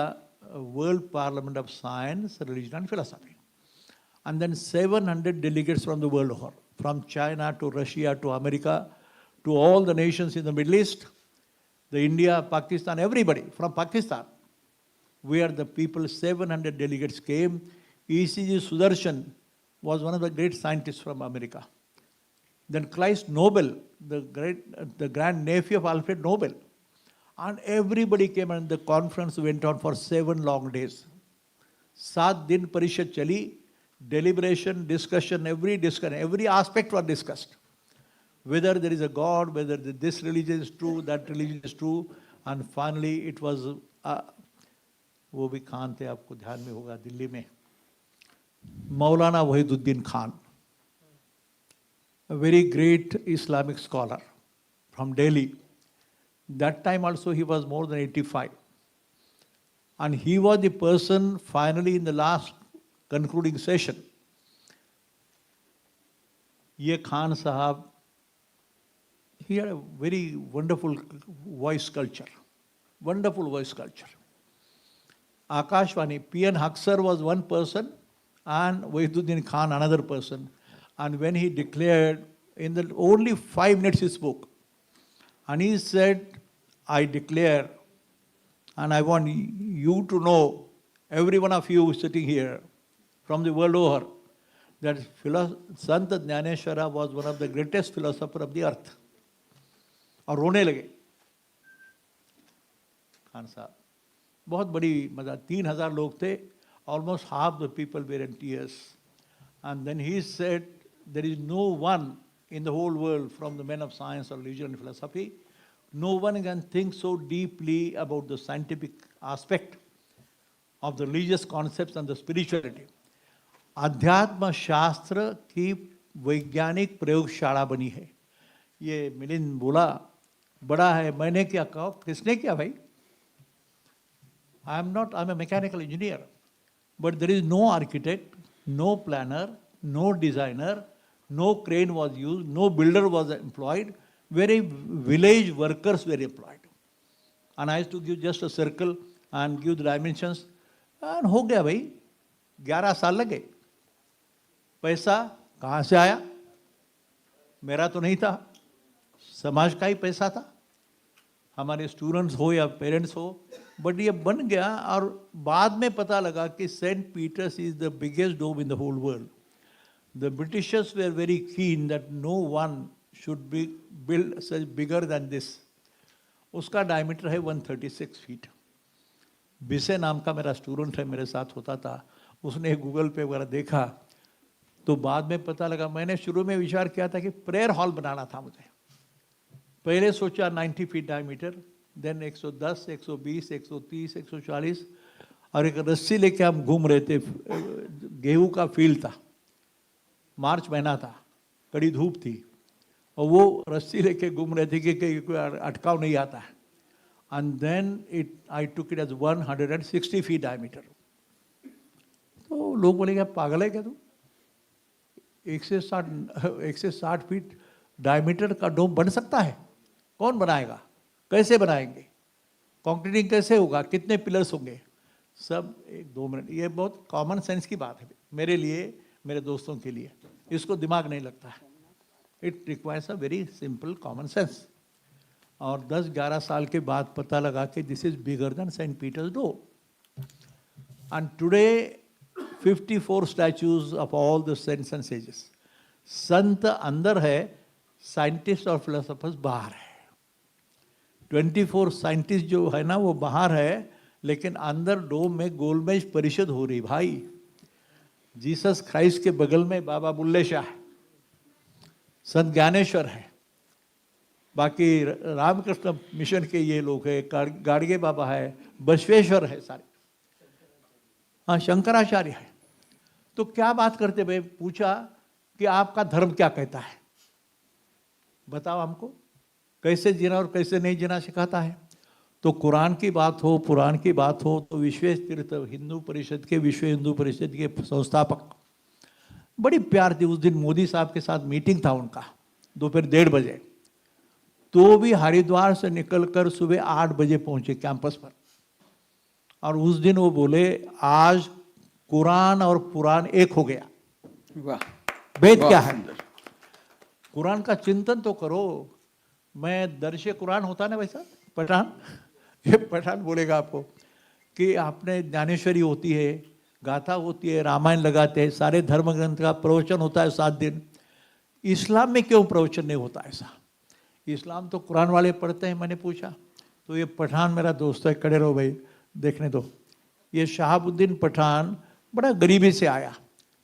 world parliament of science, religion and philosophy. And then 700 delegates from the world over, from China to Russia to America to all the nations in the Middle East, the India, Pakistan, everybody from Pakistan, where the people, 700 delegates came. E.C.G. Sudarshan was one of the great scientists from America. Then Christ Nobel, the grand nephew of Alfred Nobel, and everybody came, and the conference went on for 7 long days. 7 दिन परिषद चली, deliberation, discussion, every aspect was discussed. Whether there is a God, whether this religion is true, that religion is true, and finally it was, वो भी खान थे, आपको ध्यान में होगा, दिल्ली में, Maulana Wahiduddin Khan, a very great Islamic scholar from Delhi. That time also he was more than 85. And he was the person finally in the last concluding session. Ye Khan Sahab, he had a very wonderful voice culture. Wonderful voice culture. Akashvani, P.N. Haksar was one person, and Wahiduddin Khan another person. And when he declared, in the only 5 minutes he spoke, and he said, I declare, and I want you to know, every one of you sitting here from the world over, that Sant Jnaneshwara was one of the greatest philosophers of the earth. और रोने लगे खान साहब, बहुत बड़ी मजा, 3000 लोग थे, almost half the people were in tears. And then he said, there is no one in the whole world, from the men of science or religion and philosophy, no one can think so deeply about the scientific aspect of the religious concepts and the spirituality. अध्यात्म शास्त्र की वैज्ञानिक प्रयोगशाला बनी है। ये मिलिंद बोला बड़ा है, मैंने क्या कहा, किसने किया भाई? I'm a mechanical engineer, but there is no architect, no planner, no designer, no crane was used, no builder was employed, very village workers were employed. And I used to give just a circle and give the dimensions, and हो गया भाई, 11 साल लगे। पैसा कहाँ से आया? मेरा तो नहीं था, समाज का ही पैसा था, हमारे स्टूडेंट्स हो या पेरेंट्स हो, बट ये बन गया। और बाद में पता लगा कि Saint Peter's is the biggest dome in the whole world. The Britishers were very keen that no one should be build such bigger than this. उसका डायमीटर है 136 फीट। बिसे नाम का मेरा स्टूडेंट है, मेरे साथ होता था, उसने गूगल पे वगैरह देखा, तो बाद में पता लगा। मैंने शुरू में विचार किया था कि प्रेयर हॉल बनाना था मुझे, पहले सोचा 90 फीट डायमीटर, देन 110, 120, 130, 140, और एक रस्सी लेके हम घूम रहे थे। गेहूं का फील्ड था, मार्च महीना था, कड़ी धूप थी, और वो रस्सी लेके घूम रहे थे कि कोई अटकाव नहीं आता है। And then I took it as 160 feet diameter. तो लोग बोले क्या पागल है क्या तू, 160 फीट डायमीटर का डोम बन सकता है? कौन बनाएगा, कैसे बनाएंगे, कंक्रीटिंग कैसे होगा, कितने पिलर्स होंगे? सब 1-2 मिनट। ये बहुत कॉमन सेंस की बात है मेरे लिए, मेरे दोस्तों के लिए, इसको दिमाग नहीं लगता है। It requires a very simple common sense. और 10-11 साल के बाद पता लगा कि this is bigger than Saint Peter's dome. And today 54 statues of all the saints and sages, संत अंदर है, साइंटिस्ट और फिलोसोफर्स बाहर है। 24 साइंटिस्ट जो है ना वो बाहर है, लेकिन अंदर डोम में गोलमेज परिषद हो रही भाई। जीसस क्राइस्ट के बगल में बाबा बुल्ले शाह है, संत ज्ञानेश्वर है, बाकी रामकृष्ण मिशन के ये लोग है, गाड़गे बाबा है, बसवेश्वर है सारे, हाँ शंकराचार्य है। तो क्या बात करते भाई, पूछा कि आपका धर्म क्या कहता है, बताओ हमको कैसे जीना और कैसे नहीं जीना सिखाता है। तो कुरान की बात हो, पुराण की बात हो, तो विश्व तीर्थ हिंदू परिषद के, विश्व हिंदू परिषद के संस्थापक बड़ी प्यार थी। उस दिन मोदी साहब के साथ मीटिंग था उनका, दोपहर 1:30 बजे, तो भी हरिद्वार से निकलकर सुबह 8 बजे पहुंचे कैंपस पर। और उस दिन वो बोले आज कुरान और पुराण एक हो गया। वाह, वेद क्या है, कुरान का चिंतन तो करो। मैं दर्शे कुरान होता ना वैसा पठान, ये पठान बोलेगा आपको कि आपने ज्ञानेश्वरी होती है, गाथा होती है, रामायण लगाते हैं, सारे धर्म ग्रंथ का प्रवचन होता है 7 दिन। इस्लाम में क्यों प्रवचन नहीं होता ऐसा? इस्लाम तो कुरान वाले पढ़ते हैं। मैंने पूछा तो ये पठान मेरा दोस्त है, खड़े रहो भाई देखने दो। ये शहाबुद्दीन पठान बड़ा गरीबी से आया,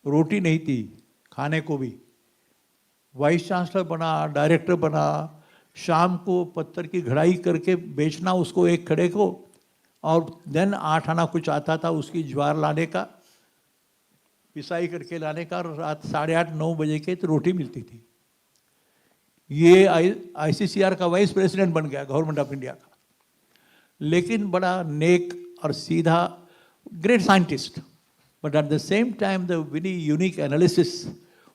रोटी नहीं थी खाने को भी, वाइस चांसलर बना, डायरेक्टर बना, शाम को पत्थर की घड़ाई करके बेचना उसको एक खड़े को, और दिन 8 आना कुछ आता था उसकी ज्वार लाने का, पिसाई करके लाने का, और रात 8:30-9 बजे के तो रोटी मिलती थी। ये ICCR का वाइस प्रेसिडेंट बन गया, गवर्नमेंट ऑफ इंडिया का, लेकिन बड़ा नेक और सीधा, great scientist, but at the same time the very unique analysis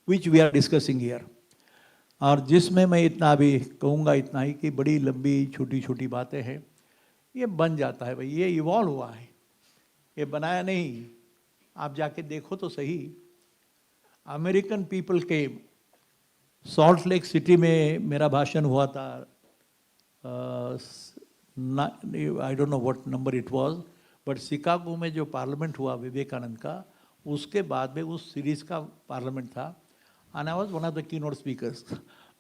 which we are discussing here. और जिसमें मैं इतना अभी कहूँगा इतना ही कि बड़ी लंबी छोटी छोटी बातें हैं, ये बन जाता है भाई, ये इवॉल्व हुआ है, ये बनाया नहीं। आप जाके देखो तो सही, अमेरिकन पीपल के सॉल्ट लेक सिटी में मेरा भाषण हुआ था, I don't know what number it was, but Chicago में जो पार्लियामेंट हुआ विवेकानंद का, उसके बाद में उस सीरीज का पार्लियामेंट था, and I was one of the key note speakers.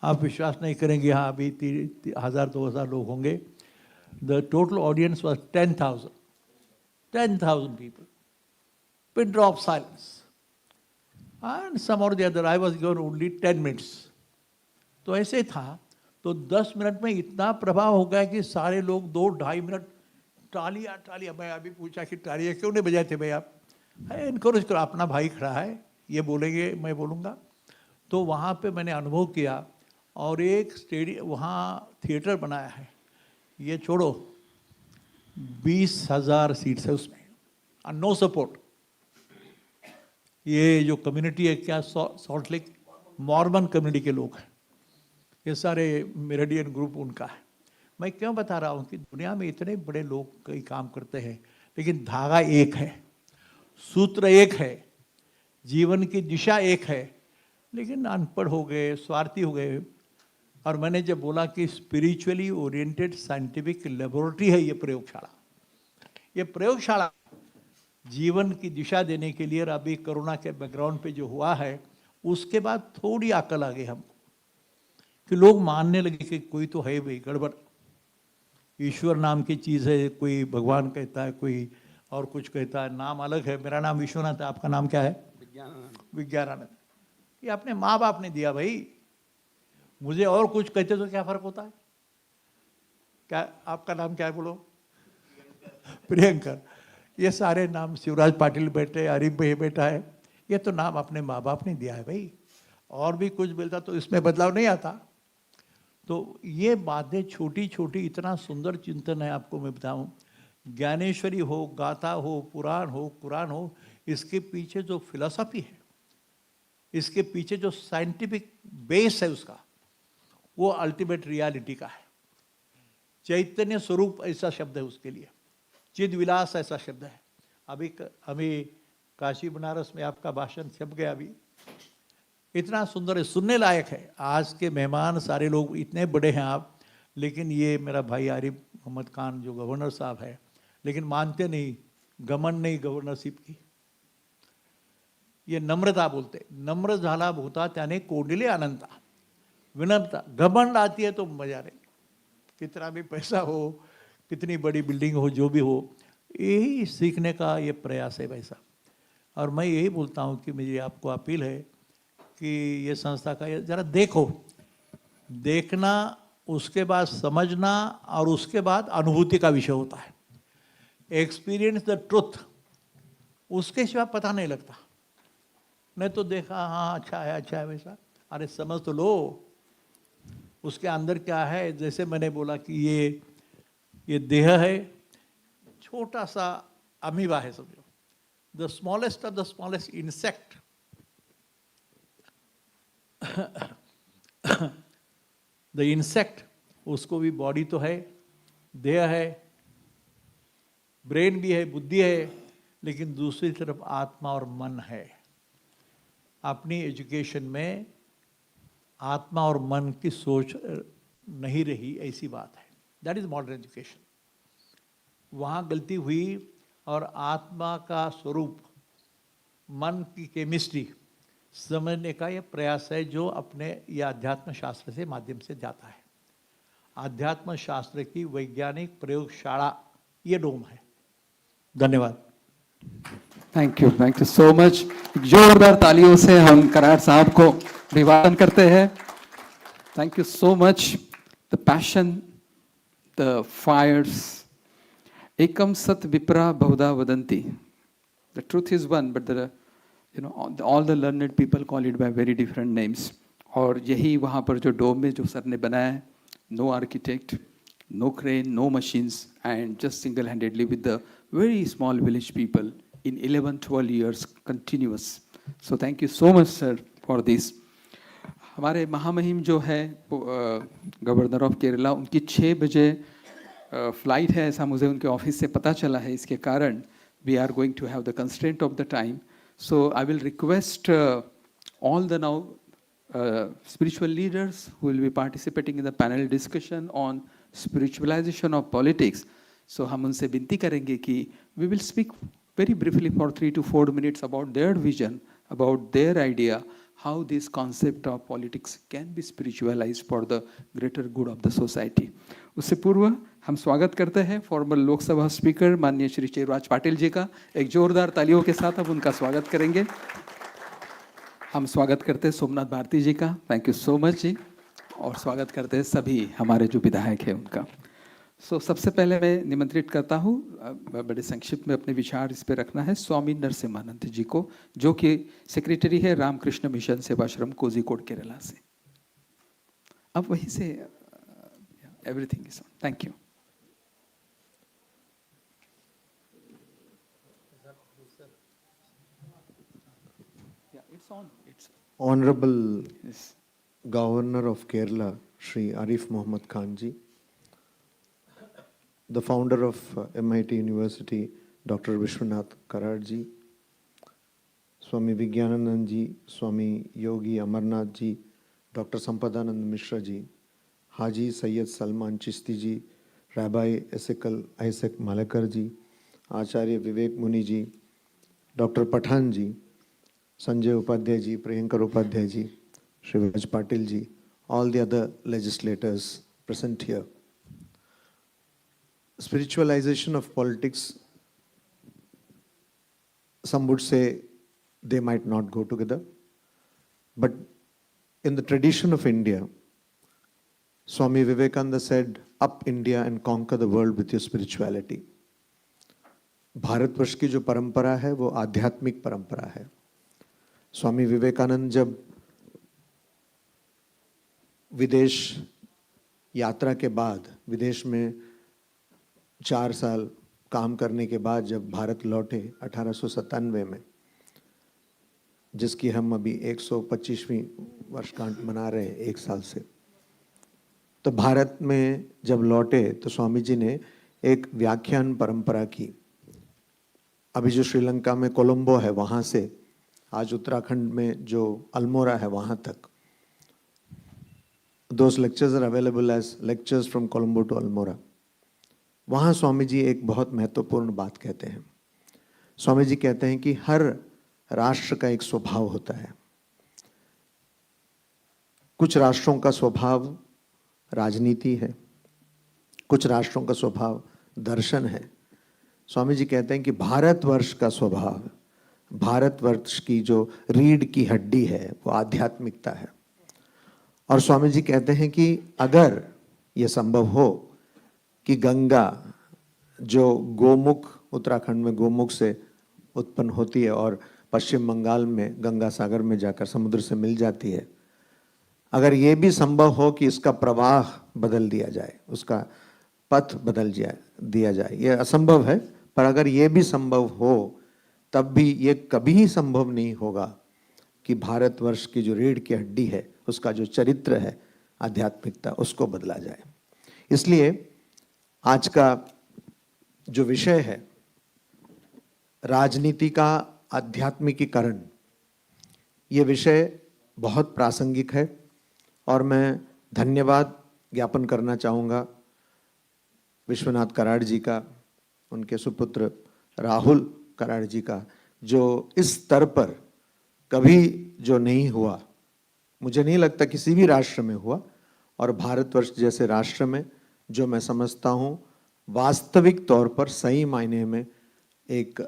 आप विश्वास नहीं करेंगे, हाँ अभी 1000-2000 लोग होंगे। The total audience was 10,000 people, pin drop silence, and some or the other I was given only 10 minutes। तो ऐसे था, तो 10 मिनट में इतना प्रभाव हो गया कि सारे लोग 2-2.5 मिनट तालियां तालियां। मैं अभी पूछा कि तालियां क्यों नहीं बजाते भाई आप, इनकरेज करो, अपना भाई खड़ा है, ये बोलेंगे मैं बोलूँगा। तो वहाँ पे मैंने अनुभव किया, और एक स्टेडियम वहाँ थिएटर बनाया है, ये छोड़ो 20,000 सीट्स है उसमें, और नो सपोर्ट। ये जो कम्युनिटी है क्या, सॉल्ट लेक मॉर्मन कम्युनिटी के लोग हैं, ये सारे मेरिडियन ग्रुप उनका है। मैं क्यों बता रहा हूँ कि दुनिया में इतने बड़े लोग कई काम करते हैं, लेकिन धागा एक है, सूत्र एक है, जीवन की दिशा एक है, लेकिन अनपढ़ हो गए, स्वार्थी हो गए। और मैंने जब बोला कि स्पिरिचुअली ओरिएंटेड साइंटिफिक लेबोरेटरी है ये प्रयोगशाला, ये प्रयोगशाला जीवन की दिशा देने के लिए। और अभी कोरोना के बैकग्राउंड पे जो हुआ है, उसके बाद थोड़ी अकल आ गई हमको कि लोग मानने लगे कि कोई तो है भाई गड़बड़, ईश्वर नाम की चीज़ है, कोई भगवान कहता है, कोई और कुछ कहता है, नाम अलग है। मेरा नाम विश्वनाथ है, आपका नाम क्या है? विज्ञानानंद। ये अपने माँ बाप ने दिया भाई, मुझे और कुछ कहते तो क्या फर्क होता है? क्या आपका नाम क्या है बोलो? प्रियंकर। ये सारे नाम, शिवराज पाटिल बेटे, आरिफ भाई बेटा है, ये तो नाम अपने माँ बाप ने दिया है भाई। और भी कुछ मिलता तो इसमें बदलाव नहीं आता। तो ये बातें छोटी छोटी, इतना सुंदर चिंतन है, आपको मैं बताऊं। ज्ञानेश्वरी हो, गाथा हो, पुराण हो, कुरान हो, इसके पीछे जो फिलॉसफी है, इसके पीछे जो साइंटिफिक बेस है उसका, वो अल्टीमेट रियलिटी का है। चैतन्य स्वरूप ऐसा शब्द है उसके लिए, चिद विलास ऐसा शब्द है। अभी काशी बनारस में आपका भाषण छप गया, अभी इतना सुंदर है, सुनने लायक है। आज के मेहमान सारे लोग इतने बड़े हैं आप, लेकिन ये मेरा भाई आरिफ मोहम्मद खान जो गवर्नर साहब है, लेकिन मानते नहीं, घमंड नहीं गवर्नरशिप की। ये नम्रता बोलते, नम्र झाला भूता त्याने कोंडिले अनंता, विनम्रता, घमंड आती है तो मजा नहीं, कितना भी पैसा हो, कितनी बड़ी बिल्डिंग हो, जो भी हो, यही सीखने का ये प्रयास है भाई साहब। और मैं यही बोलता हूँ कि मेरी आपको अपील है कि ये संस्था का ये जरा देखो, देखना, उसके बाद समझना, और उसके बाद अनुभूति का विषय होता है। एक्सपीरियंस द ट्रुथ, उसके सिवा पता नहीं लगता। नहीं तो देखा हाँ अच्छा है वैसा, अरे समझ तो लो उसके अंदर क्या है। जैसे मैंने बोला कि ये देह है, छोटा सा अमीबा है समझो, the smallest of the smallest insect. The insect, उसको भी बॉडी तो है, देह है, ब्रेन भी है, बुद्धि है, लेकिन दूसरी तरफ आत्मा और मन है। अपनी एजुकेशन में आत्मा और मन की सोच नहीं रही, ऐसी बात है। That is modern education. वहाँ गलती हुई और आत्मा का स्वरूप, मन की केमिस्ट्री समझने का यह प्रयास है जो अपने ये अध्यात्म शास्त्र से माध्यम से जाता है। अध्यात्म शास्त्र की वैज्ञानिक प्रयोगशाला ये डोम है। धन्यवाद। Thank you so much. जोरदार तालियों से हम करार साहब को अभिवादन करते हैं। Thank you so much. The passion, the fires, एकम सत विप्रा बहुधा वदंती। The truth is one, but the all the learned people call it by very different names. और यही वहाँ पर जो डोम में जो सर ने बनाया है, no architect, no crane, no machines, and just single-handedly with the very small village people in 11-12 years continuous. So thank you so much sir for this. हमारे महामहिम जो है गवर्नर ऑफ केरला, उनकी 6 बजे फ्लाइट है, ऐसा मुझे उनके ऑफिस से पता चला है। इसके कारण we are going to have the constraint of the time. So I will request all the now spiritual leaders who will be participating in the panel discussion on spiritualization of politics. So हम उनसे विनती करेंगे कि we will speak very briefly for 3 to 4 minutes about their vision, about their idea, how this concept of politics can be spiritualized for the greater good of the society. उससे पूर्व हम स्वागत करते हैं फॉर्मर लोकसभा स्पीकर माननीय श्री चेरराज पाटिल जी का। एक जोरदार तालियों के साथ अब उनका स्वागत करेंगे। हम स्वागत करते हैं सोमनाथ भारती जी का। थैंक यू सो मच जी। और स्वागत करते हैं सभी हमारे जो विधायक हैं उनका। सबसे पहले मैं निमंत्रित करता हूँ, बड़े संक्षिप्त में अपने विचार इस पर रखना है, स्वामी नरसिम्हानंद जी को, जो कि सेक्रेटरी है रामकृष्ण मिशन सेवाश्रम कोझिकोड केरला से। अब वहीं से everything is on. Thank you. Yeah, it's on. Honorable Governor of Kerala, Shri Arif Mohammad Khan ji, the founder of MIT University, Dr. Vishwanath Karad ji, Swami Vigyananand ji, Swami Yogi Amarnath ji, Dr. Sampadanand Mishra ji, Haji Sayyid Salman Chishti ji, Rabbi Ezekiel Isaac Malekar ji, Acharya Vivek Muni ji, Dr. Pathan ji, Sanjay Upadhyay ji, Priyankar Upadhyay ji, Shri Vaj Patil ji, all the other legislators present here. Spiritualization of politics, some would say they might not go together, but in the tradition of India, Swami Vivekananda said, up India and conquer the world with your spirituality. Bharatvarsh की जो परंपरा है वो आध्यात्मिक परंपरा है। स्वामी विवेकानंद जब विदेश यात्रा के बाद, विदेश में 4 साल काम करने के बाद जब भारत लौटे 1897 में, जिसकी हम अभी 125वीं वर्षगांठ मना रहे हैं 1 साल से, तो भारत में जब लौटे तो स्वामी जी ने एक व्याख्यान परंपरा की। अभी जो श्रीलंका में कोलंबो है वहाँ से आज उत्तराखंड में जो अल्मोड़ा है वहाँ तक, those lectures are available as lectures from Colombo to Almora. वहाँ स्वामी जी एक बहुत महत्वपूर्ण बात कहते हैं। स्वामी जी कहते हैं कि हर राष्ट्र का एक स्वभाव होता है। कुछ राष्ट्रों का स्वभाव राजनीति है, कुछ राष्ट्रों का स्वभाव दर्शन है। स्वामी जी कहते हैं कि भारतवर्ष का स्वभाव, भारतवर्ष की जो रीढ़ की हड्डी है वो आध्यात्मिकता है। और स्वामी जी कहते हैं कि अगर ये संभव हो कि गंगा जो गोमुख, उत्तराखंड में गोमुख से उत्पन्न होती है और पश्चिम बंगाल में गंगा सागर में जाकर समुद्र से मिल जाती है, अगर ये भी संभव हो कि इसका प्रवाह बदल दिया जाए, उसका पथ बदल दिया जाए, ये असंभव है, पर अगर ये भी संभव हो तब भी ये कभी ही संभव नहीं होगा कि भारतवर्ष की जो रीढ़ की हड्डी है, उसका जो चरित्र है, आध्यात्मिकता, उसको बदला जाए। इसलिए आज का जो विषय है राजनीति का आध्यात्मिकीकरण, ये विषय बहुत प्रासंगिक है और मैं धन्यवाद ज्ञापन करना चाहूँगा विश्वनाथ कराड़ जी का, उनके सुपुत्र राहुल कराड़ जी का, जो इस स्तर पर कभी जो नहीं हुआ, मुझे नहीं लगता किसी भी राष्ट्र में हुआ, और भारतवर्ष जैसे राष्ट्र में जो मैं समझता हूँ वास्तविक तौर पर सही मायने में एक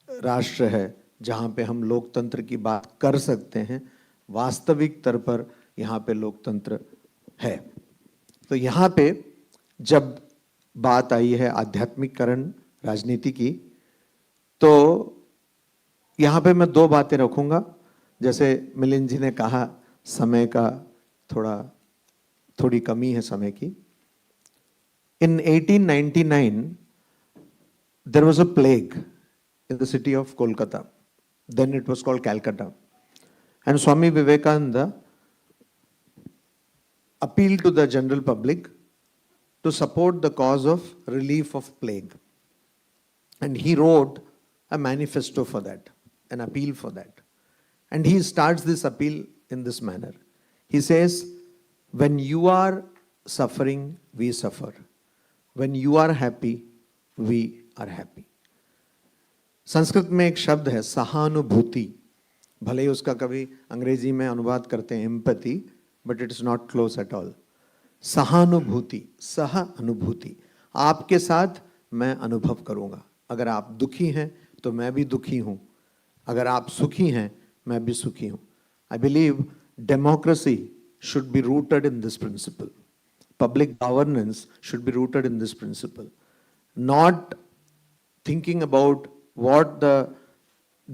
राष्ट्र है जहाँ पे हम लोकतंत्र की बात कर सकते हैं, वास्तविक स्तर पर यहाँ पे लोकतंत्र है। तो यहाँ पे जब बात आई है आध्यात्मिकरण राजनीति की, तो यहाँ पे मैं दो बातें रखूँगा। जैसे मिलिंद जी ने कहा समय का थोड़ी कमी है समय की। In 1899, there was a plague in the city of Kolkata. Then it was called Calcutta. And Swami Vivekananda appealed to the general public to support the cause of relief of plague. And he wrote a manifesto for that, an appeal for that. And he starts this appeal in this manner. He says, when you are suffering, we suffer. When you are happy, we are happy. Sanskrit में एक शब्द है सहानुभूति, भले ही उसका कभी अंग्रेजी में अनुवाद करते हैं empathy, but it is not close at all. सहानुभूति, सह अनुभूति, आपके साथ मैं अनुभव करूंगा। अगर आप दुखी हैं तो मैं भी दुखी हूं, अगर आप सुखी हैं मैं भी सुखी हूं। I believe democracy should be rooted in this principle. Public governance should be rooted in this principle, not thinking about what the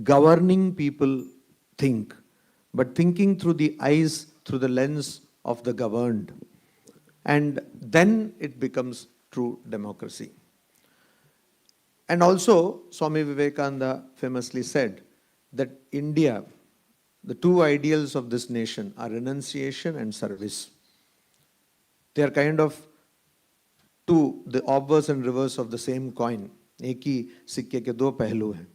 governing people think, but thinking through the eyes, through the lens of the governed. And then it becomes true democracy. And also, Swami Vivekananda famously said that India, the two ideals of this nation are renunciation and service. They are kind of two, the obverse and reverse of the same coin. एक ही सिक्के के दो पहलू हैं.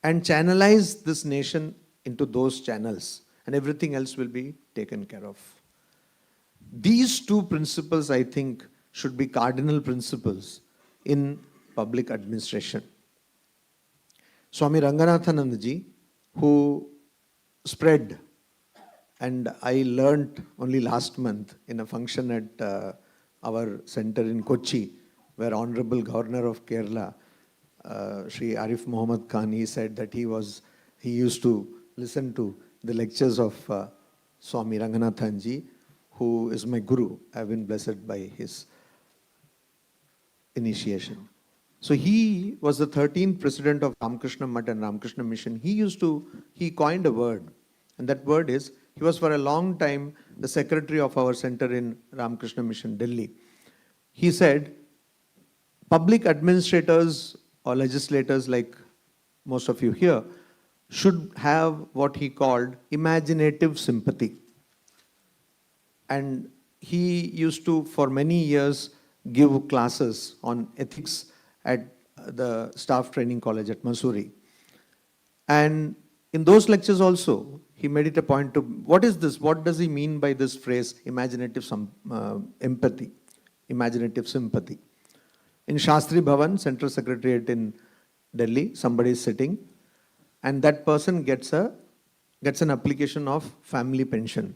And channelize this nation into those channels, and everything else will be taken care of. These two principles, I think, should be cardinal principles in public administration. Swami Ranganathananda ji, who spread, and I learnt only last month in a function at our center in Kochi, where Honorable Governor of Kerala, Shri Arif Muhammad Khan, he said that he used to listen to the lectures of Swami Ranganathan ji, who is my guru. I have been blessed by his initiation. So he was the 13th president of Ramakrishna Math and Ramakrishna Mission. He coined a word, and that word is, he was for a long time the secretary of our center in Ramakrishna Mission, Delhi. He said, public administrators or legislators like most of you here should have what he called imaginative sympathy. And he used to, for many years, give classes on ethics at the staff training college at Mussoorie. And in those lectures also, he made it a point to, what is this? What does he mean by this phrase, imaginative empathy, imaginative sympathy? In Shastri Bhavan, Central Secretariat in Delhi, somebody is sitting, and that person gets an application of family pension.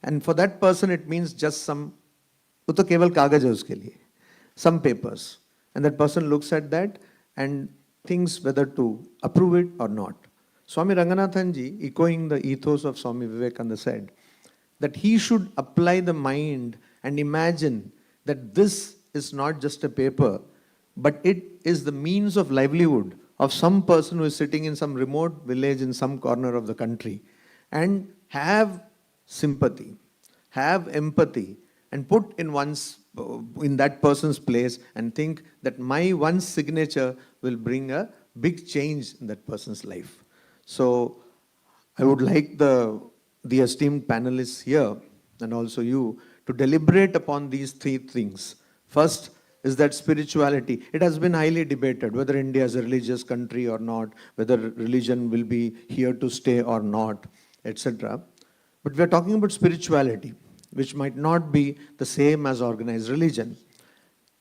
And for that person, it means just some, वो तो केवल कागज है उसके लिए, some papers. And that person looks at that and thinks whether to approve it or not. Swami Ranganathan ji, echoing the ethos of Swami Vivekananda, said that he should apply the mind and imagine that this is not just a paper, but it is the means of livelihood of some person who is sitting in some remote village in some corner of the country, and have sympathy, have empathy, and put in that person's place and think that my one signature will bring a big change in that person's life. So I would like the esteemed panelists here and also you to deliberate upon these three things. First is that spirituality. It has been highly debated whether India is a religious country or not, whether religion will be here to stay or not, etc. But we are talking about spirituality, which might not be the same as organized religion.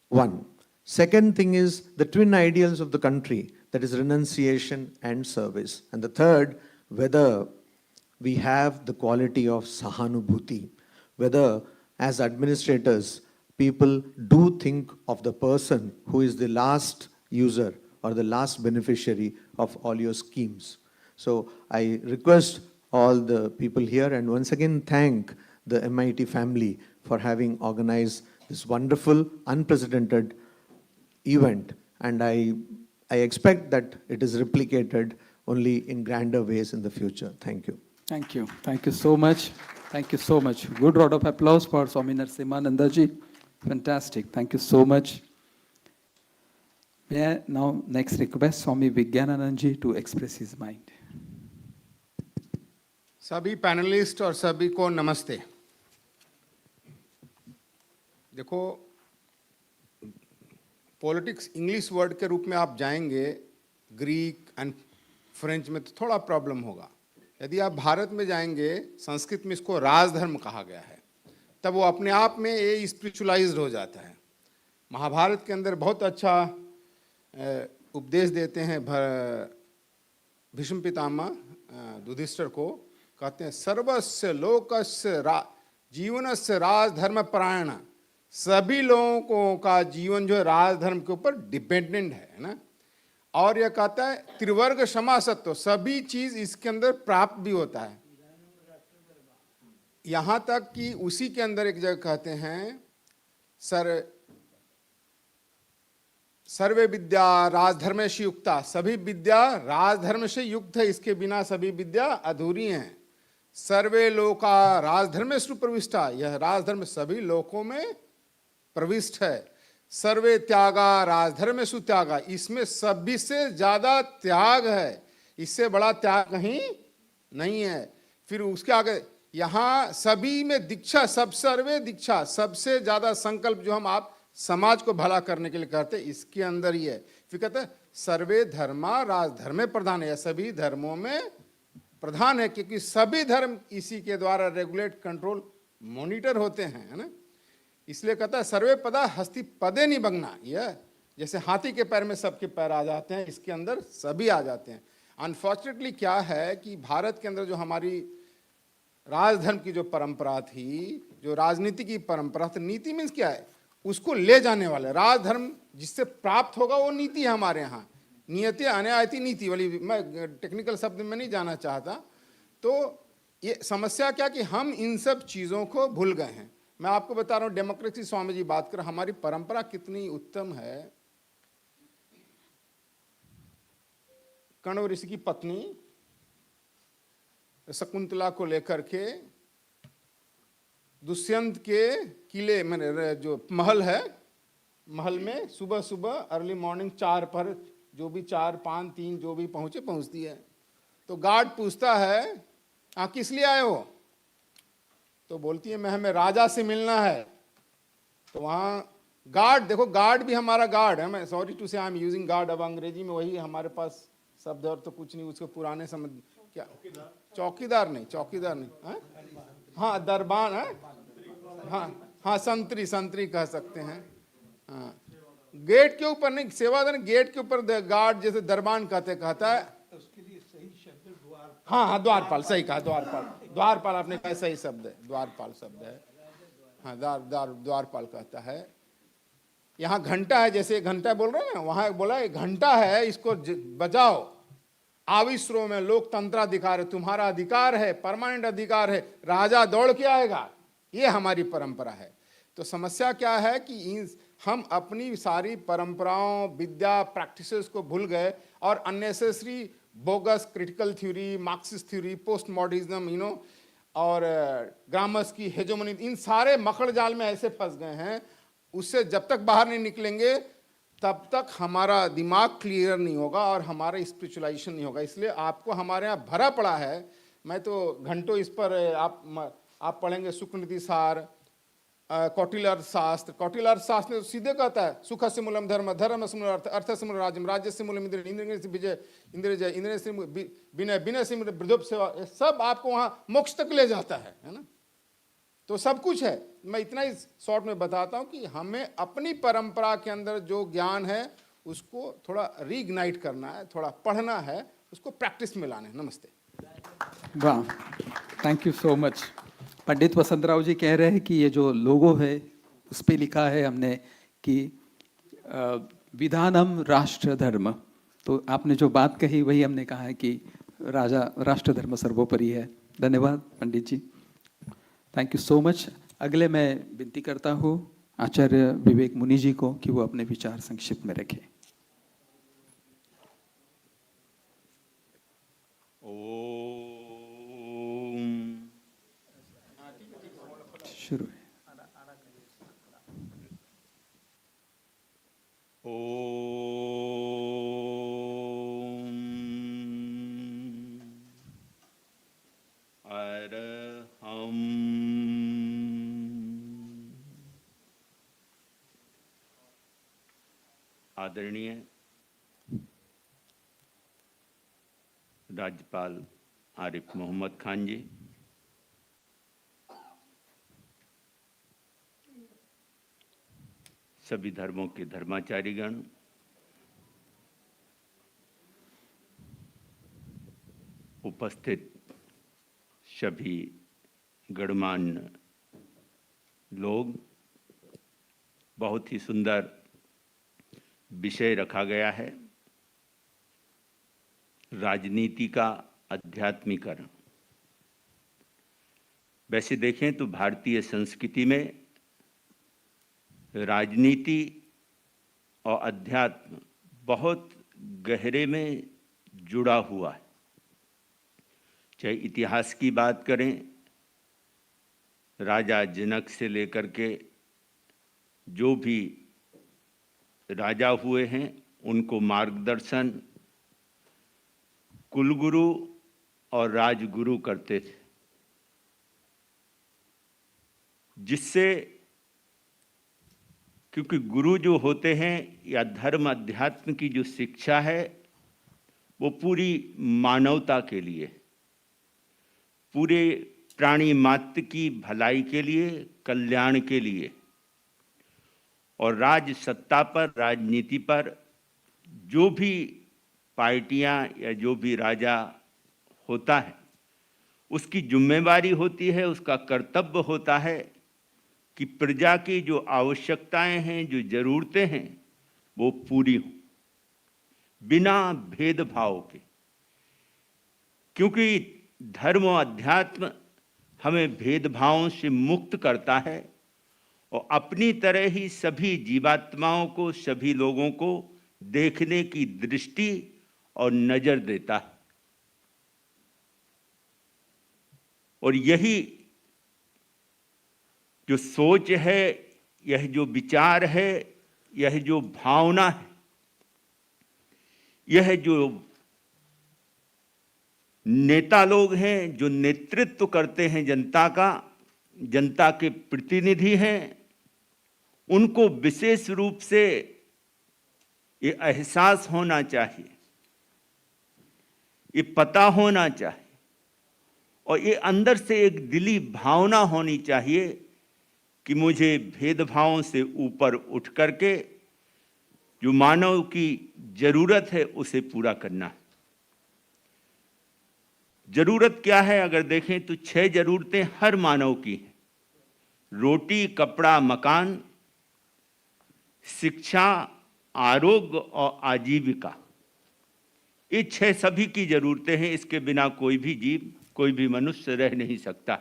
One. Second thing is the twin ideals of the country, that is renunciation and service. And the third, whether we have the quality of sahanubhuti, whether as administrators, people do think of the person who is the last user or the last beneficiary of all your schemes. So I request all the people here and once again thank the MIT family for having organized this wonderful, unprecedented event. And I expect that it is replicated only in grander ways in the future. Thank you. Thank you. Thank you so much. Thank you so much. Good round of applause for Swami Narasimhananda ji. Fantastic. Thank you so much. May I now next request Swami Vijnananand ji to express his mind. सभी panelist और सभी को नमस्ते। देखो, politics English word के रूप में आप जाएंगे, ग्रीक एंड फ्रेंच में तो थोड़ा प्रॉब्लम होगा। यदि आप भारत में जाएंगे, संस्कृत में इसको राजधर्म कहा गया है, तब वो अपने आप में ये स्पिरिचुअलाइज्ड हो जाता है। महाभारत के अंदर बहुत अच्छा उपदेश देते हैं भीष्म पितामह युधिष्ठिर को, कहते हैं सर्वस्य लोकस्य जीवनस्य राजधर्म परायण। सभी लोगों का जीवन जो है राजधर्म के ऊपर डिपेंडेंट है ना। और यह कहता है त्रिवर्ग समासत्व, सभी चीज इसके अंदर प्राप्त भी होता है। यहां तक कि उसी के अंदर एक जगह कहते हैं सर्वे विद्या राजधर्म से युक्ता, सभी विद्या राजधर्म से युक्त है, इसके बिना सभी विद्या अधूरी हैं। सर्वे लोका राजधर्म सुप्रविष्टा, यह राजधर्म सभी लोकों में प्रविष्ट है। सर्वे त्यागा राजधर्म सुत्यागा, इसमें सभी से ज्यादा त्याग है, इससे बड़ा त्याग कहीं नहीं है। फिर उसके आगे यहाँ सभी में दीक्षा, सब सर्वे दीक्षा, सबसे ज्यादा संकल्प जो हम आप समाज को भला करने के लिए करते इसके अंदर ही है। फिर कहते हैं सर्वे धर्मा राजधर्मे प्रधान है, सभी धर्मों में प्रधान है, क्योंकि सभी धर्म इसी के द्वारा रेगुलेट कंट्रोल मॉनिटर होते हैं, है ना। इसलिए कहता है सर्वे पदा हस्ति पदे निबंगना, यह जैसे हाथी के पैर में सबके पैर आ जाते हैं, इसके अंदर सभी आ जाते हैं। अनफॉर्चुनेटली क्या है कि भारत के अंदर जो हमारी राजधर्म की जो परंपरा थी, जो राजनीति की परंपरा थी, नीति मीन्स क्या है, उसको ले जाने वाले राजधर्म जिससे प्राप्त होगा वो नीति है हमारे यहाँ। नियति अनायति नीति वाली, मैं टेक्निकल शब्द में नहीं जाना चाहता। तो ये समस्या क्या कि हम इन सब चीज़ों को भूल गए हैं। मैं आपको बता रहा हूँ, डेमोक्रेसी स्वामी जी बात कर, हमारी परंपरा कितनी उत्तम है। कण्व ऋषि की पत्नी शकुंतला को लेकर के दुष्यंत के किले में जो महल है, महल में सुबह सुबह अर्ली मॉर्निंग 4 पर जो भी 4, 5, 3 जो भी पहुंचती है, तो गार्ड पूछता है आप किस लिए आए हो, तो बोलती है मैं हमें राजा से मिलना है। तो वहाँ गार्ड, देखो गार्ड भी हमारा गार्ड है, मैं सॉरी टू से आई एम यूजिंग गार्ड, अब अंग्रेजी में वही हमारे पास शब्द और तो कुछ नहीं, उसके पुराने समझ क्या चौकीदार नहीं है? हाँ दरबान है, हाँ संतरी कह सकते हैं। हाँ गेट के ऊपर नहीं, सेवादार गेट के ऊपर गार्ड जैसे दरबान कहता है, हाँ हाँ, द्वारपाल, सही कहा, द्वारपाल। द्वारपाल आपने कहा, सही शब्द है, द्वारपाल शब्द है। हाँ, द्वारपाल कहता है। यहाँ घंटा है, जैसे घंटा बोल रहे हैं ना, वहां बोला एक घंटा है, इसको बजाओ। आविश्रो में लोकतंत्राधिकार है, तुम्हारा अधिकार है, परमानेंट अधिकार है, राजा दौड़ के आएगा। ये हमारी परंपरा है। तो समस्या क्या है कि हम अपनी सारी परंपराओं, विद्या, प्रैक्टिसेस को भूल गए और unnecessary bogus critical theory, Marxist theory, post modernism, और ग्रामर्स की हेजोमनी, इन सारे मकड़ जाल में ऐसे फंस गए हैं। उससे जब तक बाहर नहीं निकलेंगे तब तक हमारा दिमाग क्लियर नहीं होगा और हमारा स्पिरिचुअलाइजेशन नहीं होगा। इसलिए आपको हमारे यहाँ भरा पड़ा है। मैं तो घंटों इस पर आप पढ़ेंगे सुकृति सार, कौटिल्य शास्त्र। कौटिल्य शास्त्र में तो सीधे कहता है सुख से मूलम धर्म, धर्म से मूलम अर्थ, अर्थ से मूलम राज्यम, राज्य से मूलम इंद्रिय, इंद्रिय से विजय, इंद्रिय जय, इंद्रिय से विनय, विनय से वृद्धोप सेवा। सब आपको वहाँ मोक्ष तक ले जाता है ना। तो सब कुछ है। मैं इतना ही शॉर्ट में बताता हूँ कि हमें अपनी परंपरा के अंदर जो ज्ञान है उसको थोड़ा रीइग्नाइट करना है, थोड़ा पढ़ना है, उसको प्रैक्टिस में लाना है। नमस्ते। वाह, थैंक यू सो मच। पंडित वसंतराव जी कह रहे हैं कि ये जो लोगो है उस पर लिखा है हमने कि विधानम राष्ट्र धर्म। तो आपने जो बात कही वही हमने कहा है कि राष्ट्र धर्म सर्वोपरि है। धन्यवाद पंडित जी, थैंक यू सो मच। अगले मैं विनती करता हूँ आचार्य विवेक मुनि जी को कि वो अपने विचार संक्षिप्त में रखें। शुरू है। आदरणीय राज्यपाल आरिफ मोहम्मद खान जी, सभी धर्मों के धर्माचार्यगण, उपस्थित सभी गणमान्य लोग, बहुत ही सुंदर विषय रखा गया है, राजनीति का अध्यात्मीकरण। वैसे देखें तो भारतीय संस्कृति में राजनीति और अध्यात्म बहुत गहरे में जुड़ा हुआ है। चाहे इतिहास की बात करें, राजा जनक से लेकर के जो भी राजा हुए हैं उनको मार्गदर्शन कुलगुरु और राजगुरु करते थे, जिससे क्योंकि गुरु जो होते हैं या धर्म अध्यात्म की जो शिक्षा है वो पूरी मानवता के लिए, पूरे प्राणी मात्र की भलाई के लिए, कल्याण के लिए, और राज सत्ता पर, राजनीति पर जो भी पार्टियां या जो भी राजा होता है उसकी जिम्मेवारी होती है, उसका कर्तव्य होता है कि प्रजा की जो आवश्यकताएं हैं, जो जरूरतें हैं, वो पूरी हों बिना भेदभाव के। क्योंकि धर्म और अध्यात्म हमें भेदभावों से मुक्त करता है और अपनी तरह ही सभी जीवात्माओं को, सभी लोगों को देखने की दृष्टि और नजर देता है। और यही जो सोच है, यह जो विचार है, यह जो भावना है, यह जो नेता लोग हैं, जो नेतृत्व करते हैं जनता का, जनता के प्रतिनिधि हैं, उनको विशेष रूप से ये एहसास होना चाहिए, ये पता होना चाहिए और ये अंदर से एक दिली भावना होनी चाहिए कि मुझे भेदभावों से ऊपर उठ करके जो मानव की जरूरत है उसे पूरा करना है। जरूरत क्या है अगर देखें तो 6 जरूरतें हर मानव की हैं। रोटी, कपड़ा, मकान, शिक्षा, आरोग्य और आजीविका। ये 6 सभी की जरूरतें हैं। इसके बिना कोई भी जीव, कोई भी मनुष्य रह नहीं सकता।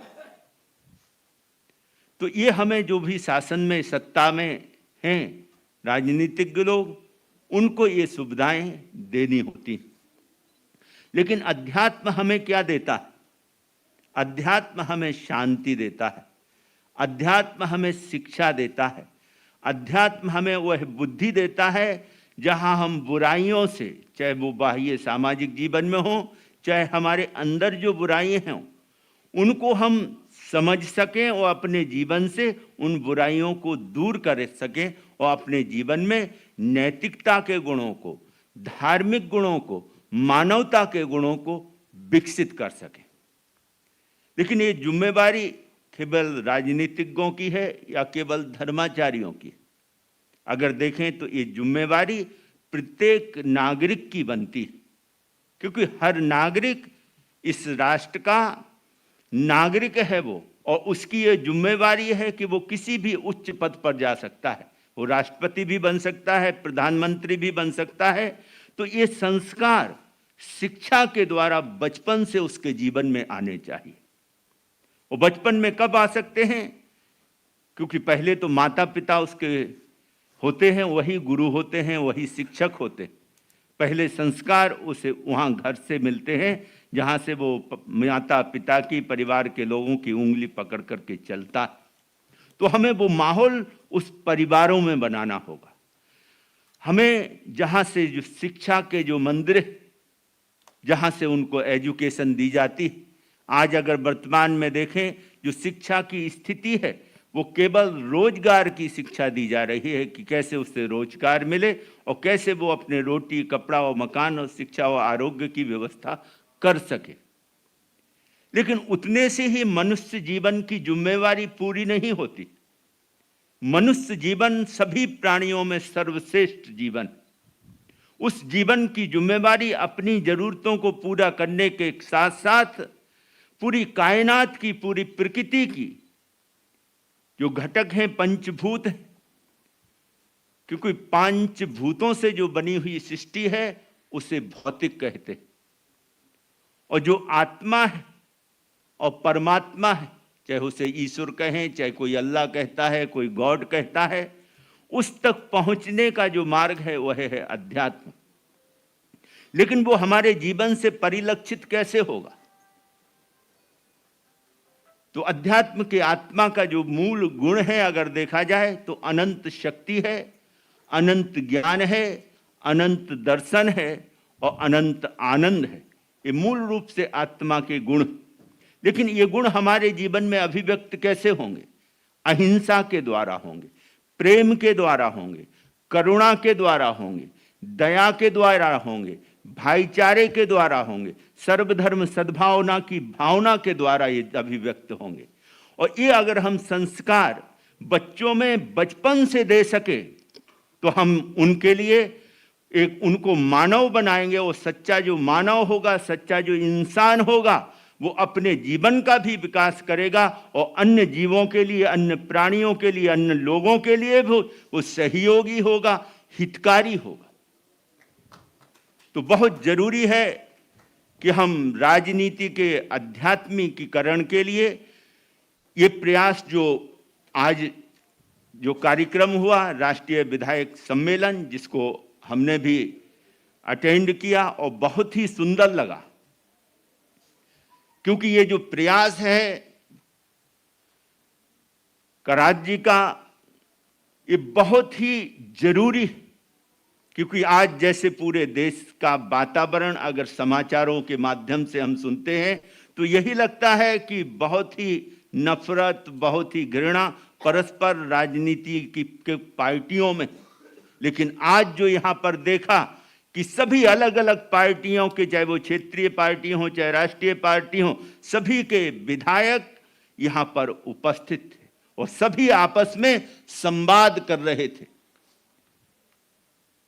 तो ये हमें जो भी शासन में, सत्ता में हैं राजनीतिज्ञ लोग, उनको ये सुविधाएं देनी होती। लेकिन अध्यात्म हमें क्या देता है? अध्यात्म हमें शांति देता है, अध्यात्म हमें शिक्षा देता है, अध्यात्म हमें वह बुद्धि देता है जहां हम बुराइयों से, चाहे वो बाह्य सामाजिक जीवन में हो, चाहे हमारे अंदर जो बुराइयां हैं उनको हम समझ सकें और अपने जीवन से उन बुराइयों को दूर कर सकें और अपने जीवन में नैतिकता के गुणों को, धार्मिक गुणों को, मानवता के गुणों को विकसित कर सकें। लेकिन ये जिम्मेवारी केवल राजनीतिज्ञों की है या केवल धर्माचार्यों की? अगर देखें तो ये जिम्मेवारी प्रत्येक नागरिक की बनती है, क्योंकि हर नागरिक इस राष्ट्र का नागरिक है वो, और उसकी ये जिम्मेवारी है कि वो किसी भी उच्च पद पर जा सकता है। वो राष्ट्रपति भी बन सकता है, प्रधानमंत्री भी बन सकता है। तो ये संस्कार शिक्षा के द्वारा बचपन से उसके जीवन में आने चाहिए। वो बचपन में कब आ सकते हैं? क्योंकि पहले तो माता पिता उसके होते हैं, वही गुरु होते हैं, वही शिक्षक होते हैं। पहले संस्कार उसे वहाँ घर से मिलते हैं जहाँ से वो माता पिता की, परिवार के लोगों की उंगली पकड़ करके चलता है। तो हमें वो माहौल उस परिवारों में बनाना होगा। हमें जहाँ से जो शिक्षा के जो मंदिर, जहाँ से उनको एजुकेशन दी जाती है, आज अगर वर्तमान में देखें जो शिक्षा की स्थिति है वो केवल रोजगार की शिक्षा दी जा रही है कि कैसे उससे रोजगार मिले और कैसे वो अपने रोटी, कपड़ा और मकान और शिक्षा और आरोग्य की व्यवस्था कर सके। लेकिन उतने से ही मनुष्य जीवन की जिम्मेवारी पूरी नहीं होती। मनुष्य जीवन सभी प्राणियों में सर्वश्रेष्ठ जीवन। उस जीवन की जिम्मेवारी अपनी जरूरतों को पूरा करने के साथ साथ पूरी कायनात की, पूरी प्रकृति की जो घटक हैं, पंचभूत हैं, क्योंकि पंचभूतों से जो बनी हुई सृष्टि है उसे भौतिक कहते हैं। और जो आत्मा है और परमात्मा है, चाहे उसे ईश्वर कहें, चाहे कोई अल्लाह कहता है, कोई गॉड कहता है, उस तक पहुंचने का जो मार्ग है वह है अध्यात्म। लेकिन वो हमारे जीवन से परिलक्षित कैसे होगा? तो अध्यात्म के आत्मा का जो मूल गुण है अगर देखा जाए तो अनंत शक्ति है, अनंत ज्ञान है, अनंत दर्शन है और अनंत आनंद है। ये मूल रूप से आत्मा के गुण। लेकिन ये गुण हमारे जीवन में अभिव्यक्त कैसे होंगे? अहिंसा के द्वारा होंगे, प्रेम के द्वारा होंगे, करुणा के द्वारा होंगे, दया के द्वारा होंगे, भाईचारे के द्वारा होंगे, सर्वधर्म सद्भावना की भावना के द्वारा ये अभिव्यक्त होंगे। और ये अगर हम संस्कार बच्चों में बचपन से दे सके तो हम उनके लिए एक उनको मानव बनाएंगे। वो सच्चा जो मानव होगा, सच्चा जो इंसान होगा, वो अपने जीवन का भी विकास करेगा और अन्य जीवों के लिए, अन्य प्राणियों के लिए, अन्य लोगों के लिए भी वो सहयोगी होगा, हितकारी होगा। तो बहुत जरूरी है कि हम राजनीति के आध्यात्मिकीकरण के लिए ये प्रयास, जो आज जो कार्यक्रम हुआ राष्ट्रीय विधायक सम्मेलन, जिसको हमने भी अटेंड किया और बहुत ही सुंदर लगा, क्योंकि ये जो प्रयास है करात जी का, ये बहुत ही जरूरी है। क्योंकि आज जैसे पूरे देश का वातावरण अगर समाचारों के माध्यम से हम सुनते हैं तो यही लगता है कि बहुत ही नफरत, बहुत ही घृणा परस्पर राजनीति की के पार्टियों में। लेकिन आज जो यहाँ पर देखा कि सभी अलग अलग पार्टियों के, चाहे वो क्षेत्रीय पार्टी हो चाहे राष्ट्रीय पार्टी हो, सभी के विधायक यहाँ पर उपस्थित थे और सभी आपस में संवाद कर रहे थे।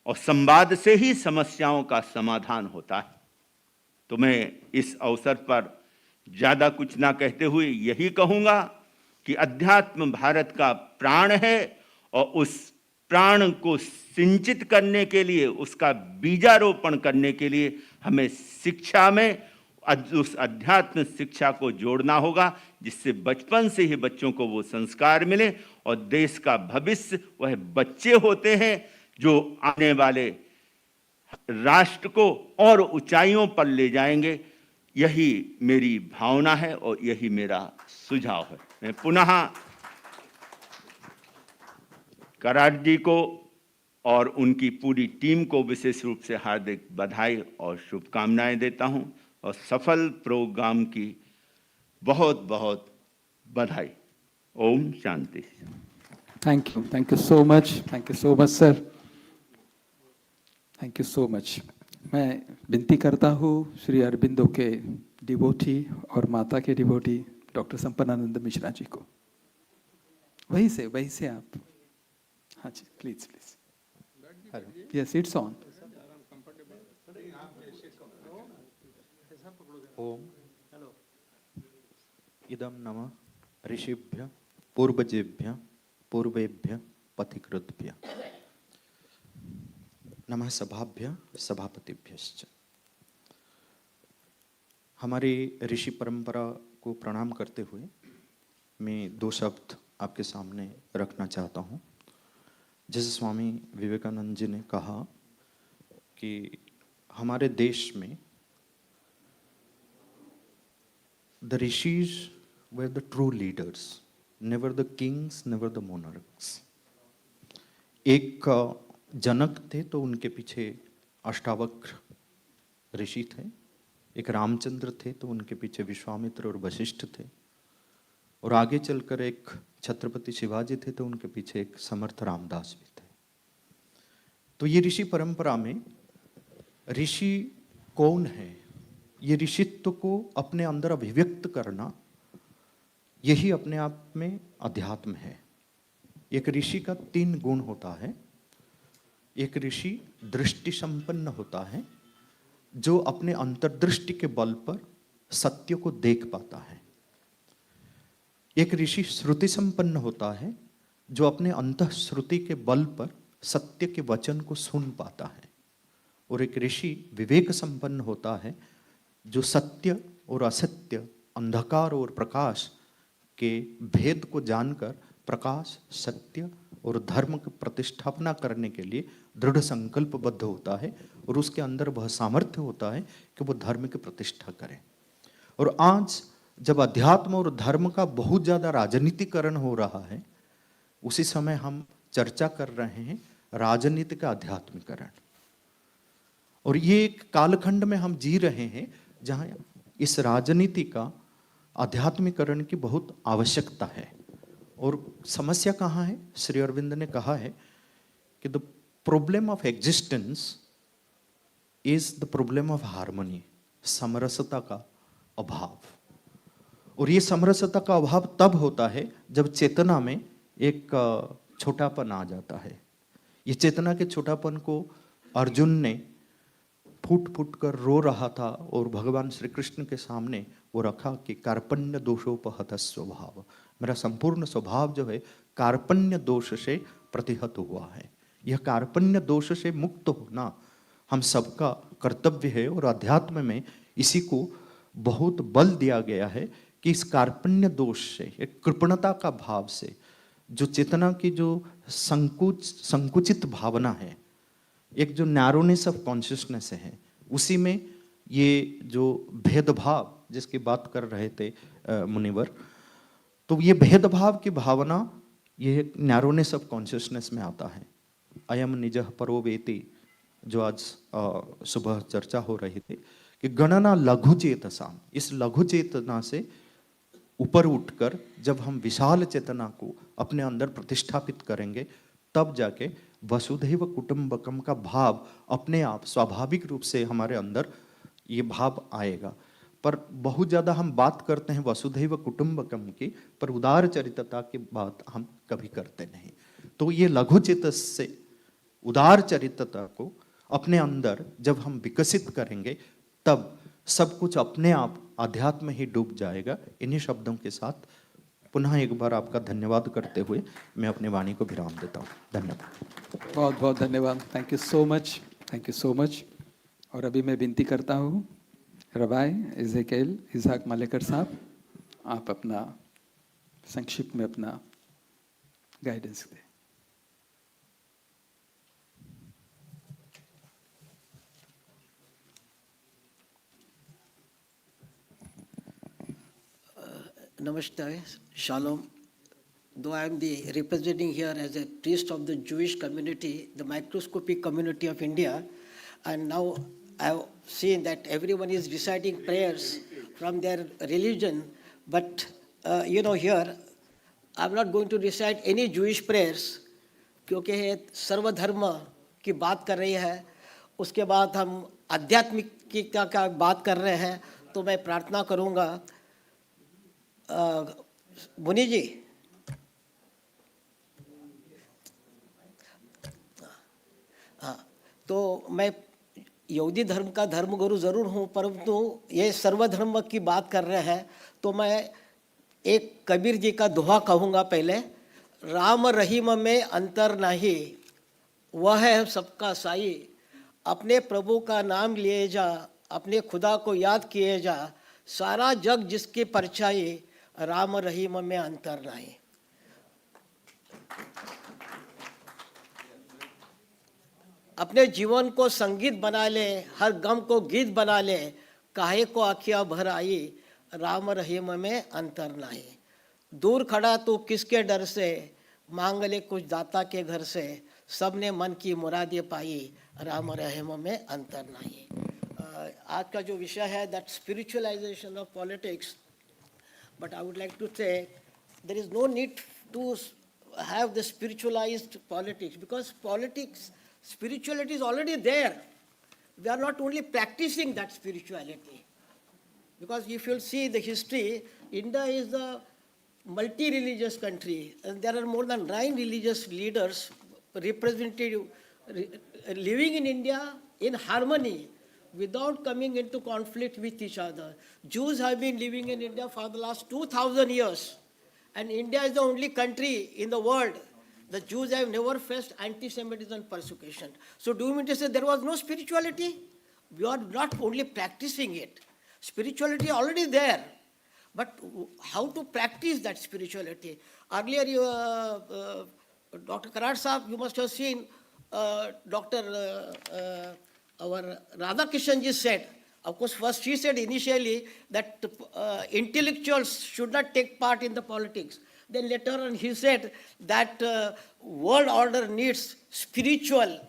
और संवाद से ही समस्याओं का समाधान होता है। तो मैं इस अवसर पर ज़्यादा कुछ ना कहते हुए यही कहूँगा कि अध्यात्म भारत का प्राण है और उस प्राण को सिंचित करने के लिए, उसका बीजारोपण करने के लिए हमें शिक्षा में उस अध्यात्म शिक्षा को जोड़ना होगा, जिससे बचपन से ही बच्चों को वो संस्कार मिले। और देश का भविष्य वह बच्चे होते हैं जो आने वाले राष्ट्र को और ऊंचाइयों पर ले जाएंगे। यही मेरी भावना है और यही मेरा सुझाव है। मैं पुनः करार जी को और उनकी पूरी टीम को विशेष रूप से हार्दिक बधाई और शुभकामनाएं देता हूं और सफल प्रोग्राम की बहुत बहुत बधाई। ओम शांति। Thank you so much sir, thank you so much. मैं विनती करता हूँ श्री अरबिंदो के डिवोटी और माता के डिवोटी डॉक्टर संपन्नानंद मिश्रा जी को, वहीं से आप, हाँ जी प्लीज यस इट्स ऑन। ओम इदं नमः ऋषिभ्य पूर्वजेभ्य पूर्वेभ्य पथिकृद्भ्य नमः सभाभ्य सभापतिभ्यश्च। हमारी ऋषि परंपरा को प्रणाम करते हुए मैं दो शब्द आपके सामने रखना चाहता हूँ। जैसे स्वामी विवेकानंद जी ने कहा कि हमारे देश में the rishis were the true leaders, never the kings, never the monarchs. एक जनक थे तो उनके पीछे अष्टावक्र ऋषि थे, एक रामचंद्र थे तो उनके पीछे विश्वामित्र और वशिष्ठ थे, और आगे चलकर एक छत्रपति शिवाजी थे तो उनके पीछे एक समर्थ रामदास भी थे। तो ये ऋषि परंपरा में ऋषि कौन है, ये ऋषित्व को अपने अंदर अभिव्यक्त करना, यही अपने आप में अध्यात्म है। एक ऋषि का 3 गुण होता है। एक ऋषि दृष्टि संपन्न होता है, जो अपने अंतर्दृष्टि के बल पर सत्य को देख पाता है। एक ऋषि श्रुति संपन्न होता है, जो अपने अंतःश्रुति के बल पर सत्य के वचन को सुन पाता है। और एक ऋषि विवेक संपन्न होता है, जो सत्य और असत्य, अंधकार और प्रकाश के भेद को जानकर प्रकाश, सत्य और धर्म की प्रतिष्ठापना करने के लिए दृढ़ संकल्पबद्ध होता है, और उसके अंदर वह सामर्थ्य होता है कि वो धर्म की प्रतिष्ठा करे। और आज जब अध्यात्म और धर्म का बहुत ज़्यादा राजनीतिकरण हो रहा है, उसी समय हम चर्चा कर रहे हैं राजनीति का अध्यात्मीकरण। और ये एक कालखंड में हम जी रहे हैं जहाँ इस राजनीति का आध्यात्मिकरण की बहुत आवश्यकता है। और समस्या कहाँ है? श्री अरविंद ने कहा है कि the problem of existence is the problem of harmony, समरसता का अभाव। और ये समरसता का अभाव तब होता है जब चेतना में एक छोटापन आ जाता है। ये चेतना के छोटापन को अर्जुन ने फूट फूट कर रो रहा था, और भगवान श्री कृष्ण के सामने वो रखा कि कार्पण्य दोषोपहत स्वभाव, मेरा संपूर्ण स्वभाव जो है कार्पण्य दोष से प्रतिहत हुआ है। यह कार्पण्य दोष से मुक्त होना हम सबका कर्तव्य है। और अध्यात्म में इसी को बहुत बल दिया गया है कि इस कार्पण्य दोष से, एक कृपणता का भाव से, जो चेतना की जो संकुचित भावना है, एक जो नैरोनेस ऑफ कॉन्शियसनेस है, उसी में ये जो भेदभाव जिसकी बात कर रहे थे मुनिवर, तो ये भेदभाव की भावना, ये नैरोनेस ऑफ कॉन्शियसनेस में आता है। अयम निजः परो वेति, जो आज सुबह चर्चा हो रही थी कि गणना लघु चेतसाम, इस लघु चेतना से ऊपर उठकर जब हम विशाल चेतना को अपने अंदर प्रतिष्ठापित करेंगे, तब जाके वसुधैव कुटुंबकम का भाव अपने आप स्वाभाविक रूप से हमारे अंदर ये भाव आएगा। पर बहुत ज़्यादा हम बात करते हैं वसुधैव कुटुंबकम की, पर उदार चरित्रता की बात हम कभी करते नहीं। तो ये लघु चेतस से उदार चरित्रता को अपने अंदर जब हम विकसित करेंगे, तब सब कुछ अपने आप अध्यात्म ही डूब जाएगा। इन्हीं शब्दों के साथ पुनः एक बार आपका धन्यवाद करते हुए मैं अपनी वाणी को विराम देता हूँ। धन्यवाद। बहुत बहुत धन्यवाद। Thank you so much, thank you so much. और अभी मैं विनती करता हूँ रबाई इज़ेकेल इज़हाक मालेकर साहब, आप अपना संक्षिप्त में अपना गाइडेंस दें। Namaste, Shalom. Though I am the representing here as a priest of the Jewish community, the microscopic community of India, and now I have seen that everyone is reciting prayers from their religion, but here I'm not going to recite any Jewish prayers, क्योंकि ये सर्वधर्म की बात कर रही है। उसके बाद हम आध्यात्मिकता का बात कर रहे हैं, तो मैं प्रार्थना करूँगा मुनि जी, हाँ, तो मैं यहूदी धर्म का धर्मगुरु जरूर हूँ, परंतु ये सर्वधर्म की बात कर रहे हैं, तो मैं एक कबीर जी का दोहा कहूँगा पहले। राम रहीम में अंतर नहीं, वह है सबका साई, अपने प्रभु का नाम लिए जा, अपने खुदा को याद किए जा, सारा जग जिसकी परछाई, राम रहीम में अंतर नहीं। अपने जीवन को संगीत बना ले, हर गम को गीत बना ले, काहे को आँखियाँ भर आई, राम रहीम में अंतर नहीं। दूर खड़ा तू किसके डर से, मांग ले कुछ दाता के घर से, सबने मन की मुरादें पाई, राम रहीम में अंतर नहीं। आज का जो विषय है that spiritualisation of politics, but I would like to say there is no need to have the spiritualized politics, because politics, spirituality is already there. We are not only practicing that spirituality, because if you'll see the history, India is a multi-religious country, and there are more than 9 religious leaders representative living in India in harmony, without coming into conflict with each other. Jews have been living in India for the last 2,000 years, and India is the only country in the world. The Jews have never faced anti-Semitism and persecution. So do you mean to say there was no spirituality? We are not only practicing it. Spirituality already there. But how to practice that spirituality? Earlier, Dr. Karar Saab, you must have seen our Radhakishan ji said, of course, first she said initially that intellectuals should not take part in the politics. Then later on he said that world order needs spiritual,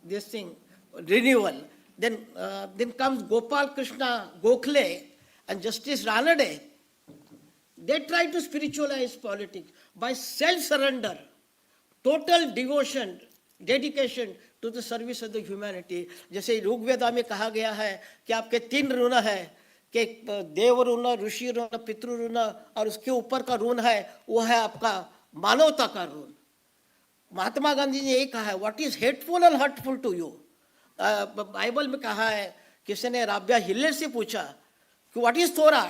this thing, renewal. Then comes Gopal Krishna Gokhale and Justice Ranade. They try to spiritualize politics by self-surrender, total devotion, dedication to the service of the humanity. जैसे ऋग्वेदा में कहा गया है कि आपके 3 ऋण है, कि देव ऋण, ऋषि ऋण, पितृ ऋण, और उसके ऊपर का ऋण है वो है आपका मानवता का ऋण। महात्मा गांधी ने यही कहा है, what is hateful and hurtful to you. Bible में कहा है, किसी ने राबा हिलेर से पूछा कि what is Torah,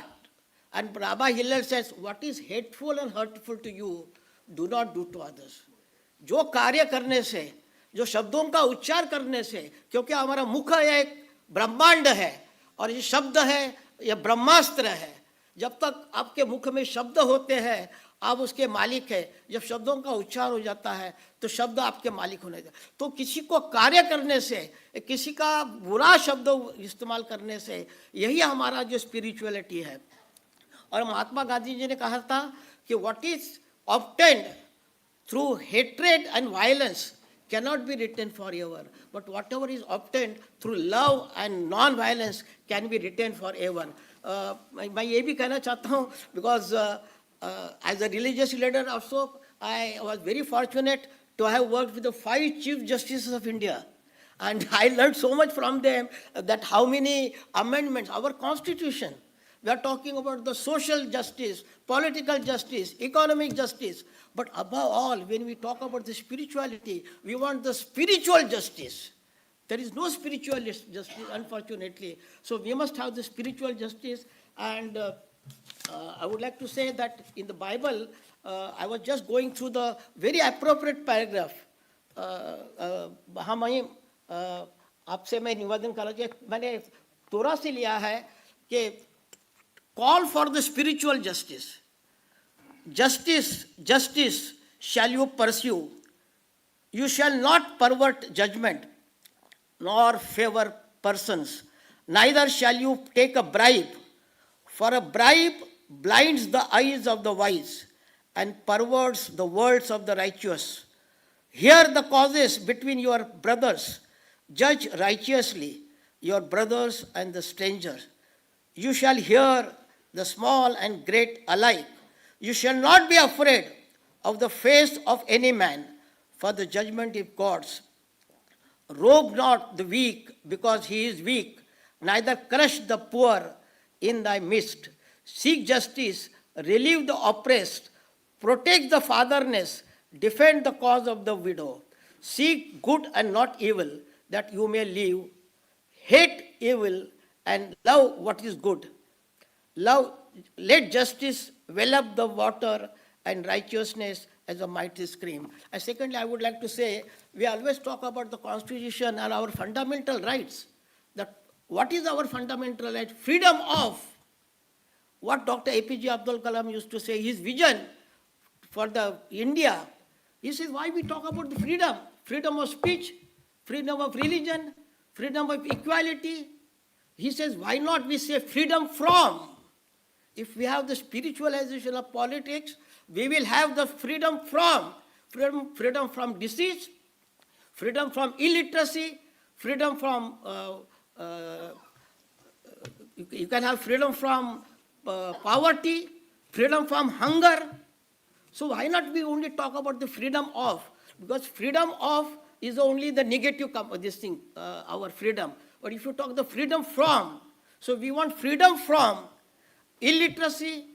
and rabbi Hillel says what is hateful and hurtful to you, do not do to others. जो कार्य करने से, जो शब्दों का उच्चार करने से, क्योंकि हमारा मुख एक ब्रह्मांड है और ये शब्द है, ये ब्रह्मास्त्र है। जब तक आपके मुख में शब्द होते हैं आप उसके मालिक है, जब शब्दों का उच्चार हो जाता है तो शब्द आपके मालिक होने जाते। तो किसी को कार्य करने से, किसी का बुरा शब्द इस्तेमाल करने से, यही हमारा जो स्पिरिचुअलिटी है। और महात्मा गांधी जी ने कहा था कि what is obtained through hatred and violence cannot be retained forever, but whatever is obtained through love and non-violence can be retained forever. मैं ये भी कहना चाहता हूँ, because as a religious leader also, I was very fortunate to have worked with the 5 Chief Justices of India, and I learned so much from them that how many amendments, our constitution, we are talking about the social justice, political justice, economic justice, but above all, when we talk about the spirituality, we want the spiritual justice. There is no spiritual justice, unfortunately. So we must have the spiritual justice. And I would like to say that in the Bible, I was just going through the very appropriate paragraph. आपसे मैं निवेदन करना चाहिए, मैंने तोरा से लिया है कि call for the spiritual justice. Justice, justice shall you pursue. You shall not pervert judgment, nor favor persons. Neither shall you take a bribe, for a bribe blinds the eyes of the wise and perverts the words of the righteous. Hear the causes between your brothers. Judge righteously your brothers and the strangers. You shall hear the small and great alike. You shall not be afraid of the face of any man, for the judgment is God's. Robe not the weak because he is weak, neither crush the poor in thy midst. Seek justice, relieve the oppressed, protect the fatherless, defend the cause of the widow. Seek good and not evil, that you may live. Hate evil and love what is good. Let justice well up the water and righteousness as a mighty stream. And secondly, I would like to say, we always talk about the Constitution and our fundamental rights. That what is our fundamental right? Freedom of what Dr. APJ Abdul Kalam used to say, his vision for the India. He says, why we talk about the freedom? Freedom of speech, freedom of religion, freedom of equality. He says, why not we say freedom from? If we have the spiritualization of politics, we will have the freedom from disease, freedom from illiteracy, freedom from, you can have freedom from poverty, freedom from hunger. So why not we only talk about the freedom of? Because freedom of is only the negative, this thing, our freedom. But if you talk the freedom from, so we want freedom from illiteracy,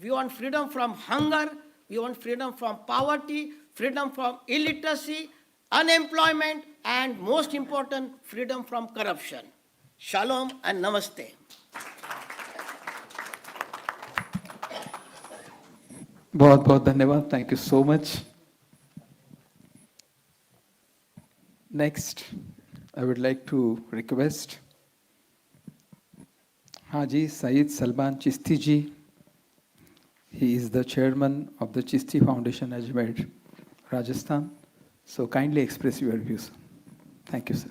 we want freedom from hunger, we want freedom from poverty, freedom from illiteracy, unemployment, and most important, freedom from corruption. Shalom and namaste. बहुत बहुत धन्यवाद. Thank you so much. Next, I would like to request Haji Saeed Salman Chishti ji. He is the chairman of the Chishti Foundation, Ajmer, Rajasthan. So kindly express your views. Thank you, sir.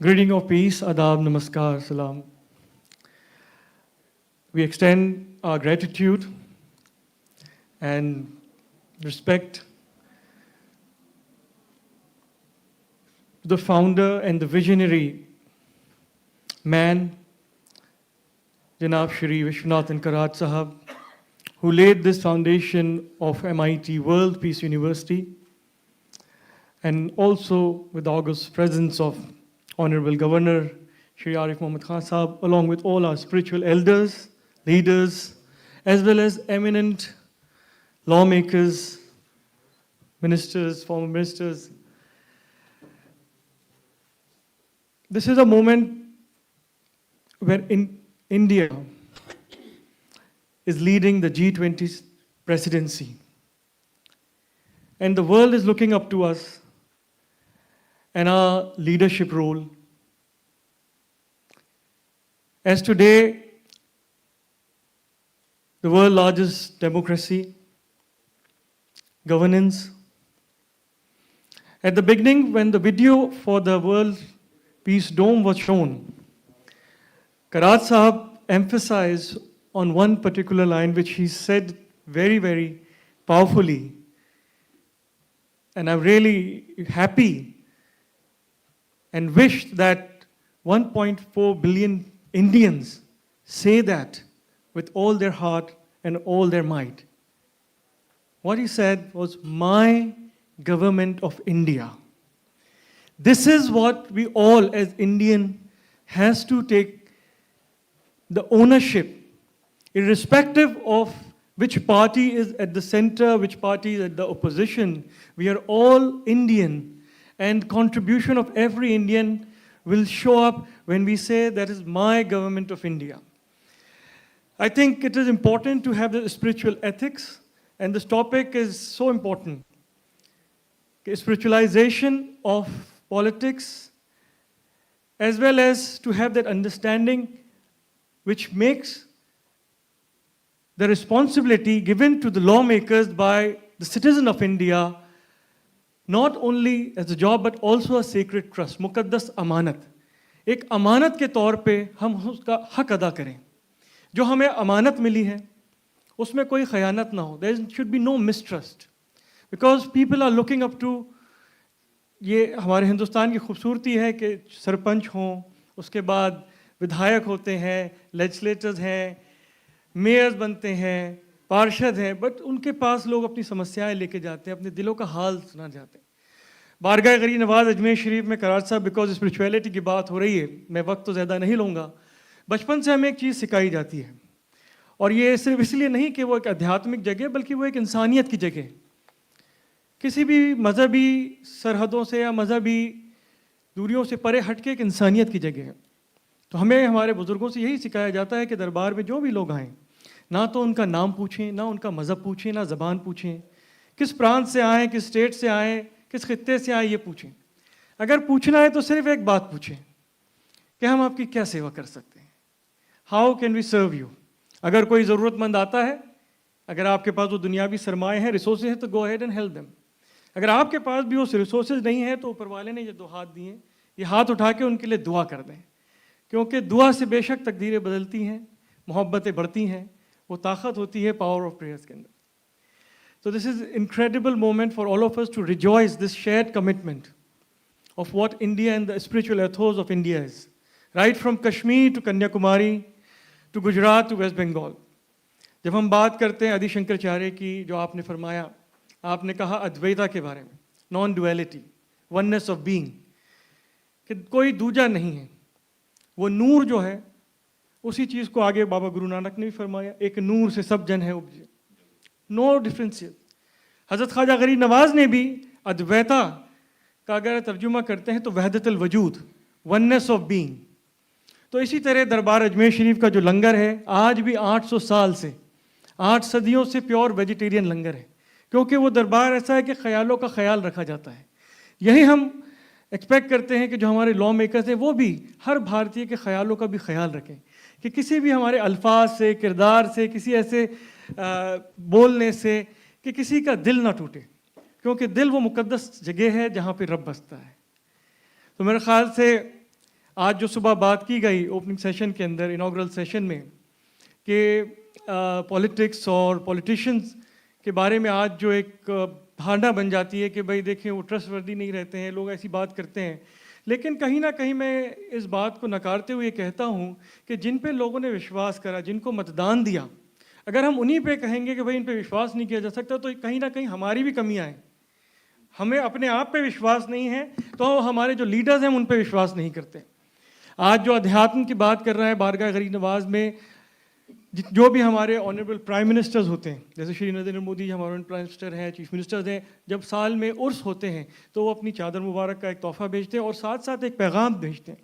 Greeting of peace, adab, namaskar, salam. We extend our gratitude and respect to the founder and the visionary man, Janab Shri Vishwanathan Karat Sahab, who laid this foundation of MIT World Peace University, and also with the august presence of Honorable Governor Shri Arif Mohammad Khan Sahab, along with all our spiritual elders, leaders, as well as eminent lawmakers, ministers, former ministers. This is a moment where India is leading the G20 presidency. And the world is looking up to us and our leadership role. As today, the world's largest democracy, governance. At the beginning, when the video for the World Peace Dome was shown, Karat Sahab emphasized on one particular line which he said very, very powerfully. And I'm really happy and wish that 1.4 billion Indians say that with all their heart and all their might. What he said was, my government of India. This is what we all as Indian has to take the ownership, irrespective of which party is at the center, which party is at the opposition, we are all Indian, and contribution of every Indian will show up when we say that is my government of India. I think it is important to have the spiritual ethics, and this topic is so important. Spiritualization of politics, as well as to have that understanding which makes the responsibility given to the lawmakers by the citizen of India not only as a job but also a sacred trust, मुकद्दस अमानत. एक अमानत के तौर पे हम उसका हक अदा करें. जो हमें अमानत मिली है उसमें कोई खयानत ना हो. There should be no mistrust, because people are looking up to. ये हमारे हिंदुस्तान की खूबसूरती है कि सरपंच हों, उसके बाद विधायक होते हैं, लेजिस्लेटर्स हैं, मेयर्स बनते हैं, पार्षद हैं, बट उनके पास लोग अपनी समस्याएं लेके जाते हैं, अपने दिलों का हाल सुना जाते हैं. बारगाह गरीब नवाज अजमेर शरीफ में करार साहब, बिकॉज स्पिरिचुअलिटी की बात हो रही है, मैं वक्त तो ज़्यादा नहीं लूँगा. बचपन से हमें एक चीज़ सिखाई जाती है, और ये सिर्फ इसलिए नहीं कि वो एक आध्यात्मिक जगह, बल्कि वो एक इंसानियत की जगह. किसी भी मजहबी सरहदों से या मजहबी दूरियों से परे हट के एक इंसानियत की जगह है. तो हमें हमारे बुज़ुर्गों से यही सिखाया जाता है कि दरबार में जो भी लोग आएँ, ना तो उनका नाम पूछें, ना उनका मज़हब पूछें, ना ज़बान पूछें, किस प्रांत से आएँ, किस स्टेट से आएँ, किस खित्ते से आए, ये पूछें. अगर पूछना है तो सिर्फ एक बात पूछें कि हम आपकी क्या सेवा कर सकते हैं. How can we serve you. अगर कोई ज़रूरतमंद आता है, अगर आपके पास वो दुनियावी सरमाए हैं, रिसोर्सेज हैं, तो go ahead and help them. अगर आपके पास भी वो रिसोर्सेज नहीं है तो ऊपर वाले ने ये दो हाथ दिए, ये हाथ उठा के उनके लिए दुआ कर दें, क्योंकि दुआ से बेशक तकदीरें बदलती हैं, मोहब्बतें बढ़ती हैं. वो ताकत होती है पावर ऑफ प्रेयर्स के अंदर. So this is an incredible moment for all of us to rejoice this shared commitment of what India and the spiritual ethos of India is. Right from Kashmir to Kanyakumari to Gujarat to West Bengal. जब हम बात करते हैं आदि शंकराचार्य की, जो आपने फरमाया, आपने कहा अद्वैता के बारे में, non duality, oneness of being, कि कोई दूजा नहीं है. वो नूर जो है, उसी चीज़ को आगे बाबा गुरु नानक ने भी फरमाया, एक नूर से सब जन है उपजे. No differences. हज़रत ख्वाजा गरीब नवाज ने भी अद्वैता का अगर तर्जुमा करते हैं तो वहदतुल वजूद, वननेस ऑफ बीइंग. तो इसी तरह दरबार अजमेर शरीफ का जो लंगर है, आज भी 800 साल से, 8 सदियों से प्योर वेजिटेरियन लंगर है, क्योंकि वो दरबार ऐसा है कि ख्यालों का ख्याल रखा जाता है. यही हम एक्सपेक्ट करते हैं कि जो हमारे लॉ मेकर्स हैं वो भी हर भारतीय के ख्यालों का भी ख्याल रखें, कि किसी भी हमारे अल्फाज से, किरदार से, किसी ऐसे बोलने से कि किसी का दिल ना टूटे, क्योंकि दिल वो मुकद्दस जगह है जहाँ पे रब बसता है. तो मेरे ख्याल से आज जो सुबह बात की गई ओपनिंग सेशन के अंदर, इनॉग्रल सेशन में, कि पॉलिटिक्स और पॉलिटिशियंस के बारे में आज जो एक धारणा बन जाती है कि भाई देखें वो ट्रस्टवर्दी नहीं रहते हैं, लोग ऐसी बात करते हैं. लेकिन कहीं ना कहीं मैं इस बात को नकारते हुए कहता हूँ कि जिन पे लोगों ने विश्वास करा, जिनको मतदान दिया, अगर हम उन्हीं पे कहेंगे कि भाई इन पे विश्वास नहीं किया जा सकता, तो कहीं ना कहीं हमारी भी कमियां हैं. हमें अपने आप पे विश्वास नहीं है तो हमारे जो लीडर्स हैं उन पे विश्वास नहीं करते. आज जो अध्यात्म की बात कर रहा है बारगाह गरीब नवाज में, जो भी हमारे ऑनरेबल प्राइम मिनिस्टर्स होते हैं, जैसे श्री नरेंद्र मोदी जी हमारे प्राइम मिनिस्टर हैं, चीफ मिनिस्टर्स हैं, जब साल में उर्स होते हैं तो वो अपनी चादर मुबारक का एक तोहफा भेजते हैं और साथ साथ एक पैगाम भेजते हैं,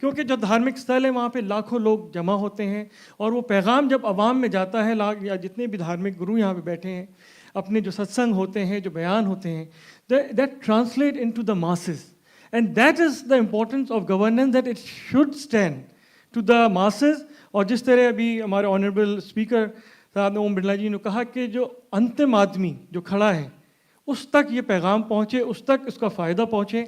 क्योंकि जो धार्मिक स्थल है वहाँ पे लाखों लोग जमा होते हैं, और वो पैगाम जब आवाम में जाता है, या जितने भी धार्मिक गुरु यहाँ पे बैठे हैं, अपने जो सत्संग होते हैं, जो बयान होते हैं, that translate into the masses, and that is the importance of governance, that it should stand to the masses. और जिस तरह अभी हमारे ऑनरेबल स्पीकर साहब ओम बिरला जी ने कहा कि जो अंतिम आदमी जो खड़ा है उस तक ये पैगाम पहुँचे, उस तक इसका फ़ायदा पहुँचे.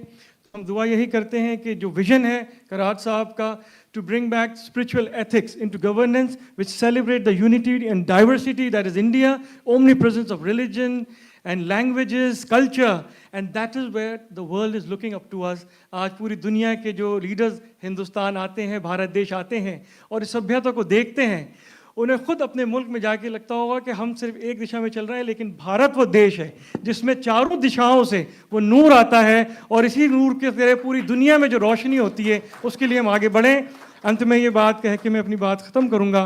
हम दुआ यही करते हैं कि जो विजन है करात साहब का, to bring back spiritual ethics into governance which celebrate the unity and diversity that is India, omnipresence of religion and languages, culture, and that is where the world is looking up to us. आज पूरी दुनिया के जो leaders Hindustan आते हैं, भारत देश आते हैं और इस सभ्यता को देखते हैं, उन्हें खुद अपने मुल्क में जाके लगता होगा कि हम सिर्फ एक दिशा में चल रहे हैं, लेकिन भारत वो देश है जिसमें चारों दिशाओं से वो नूर आता है, और इसी नूर के तरह पूरी दुनिया में जो रोशनी होती है उसके लिए हम आगे बढ़ें. अंत में ये बात कह के मैं अपनी बात ख़त्म करूँगा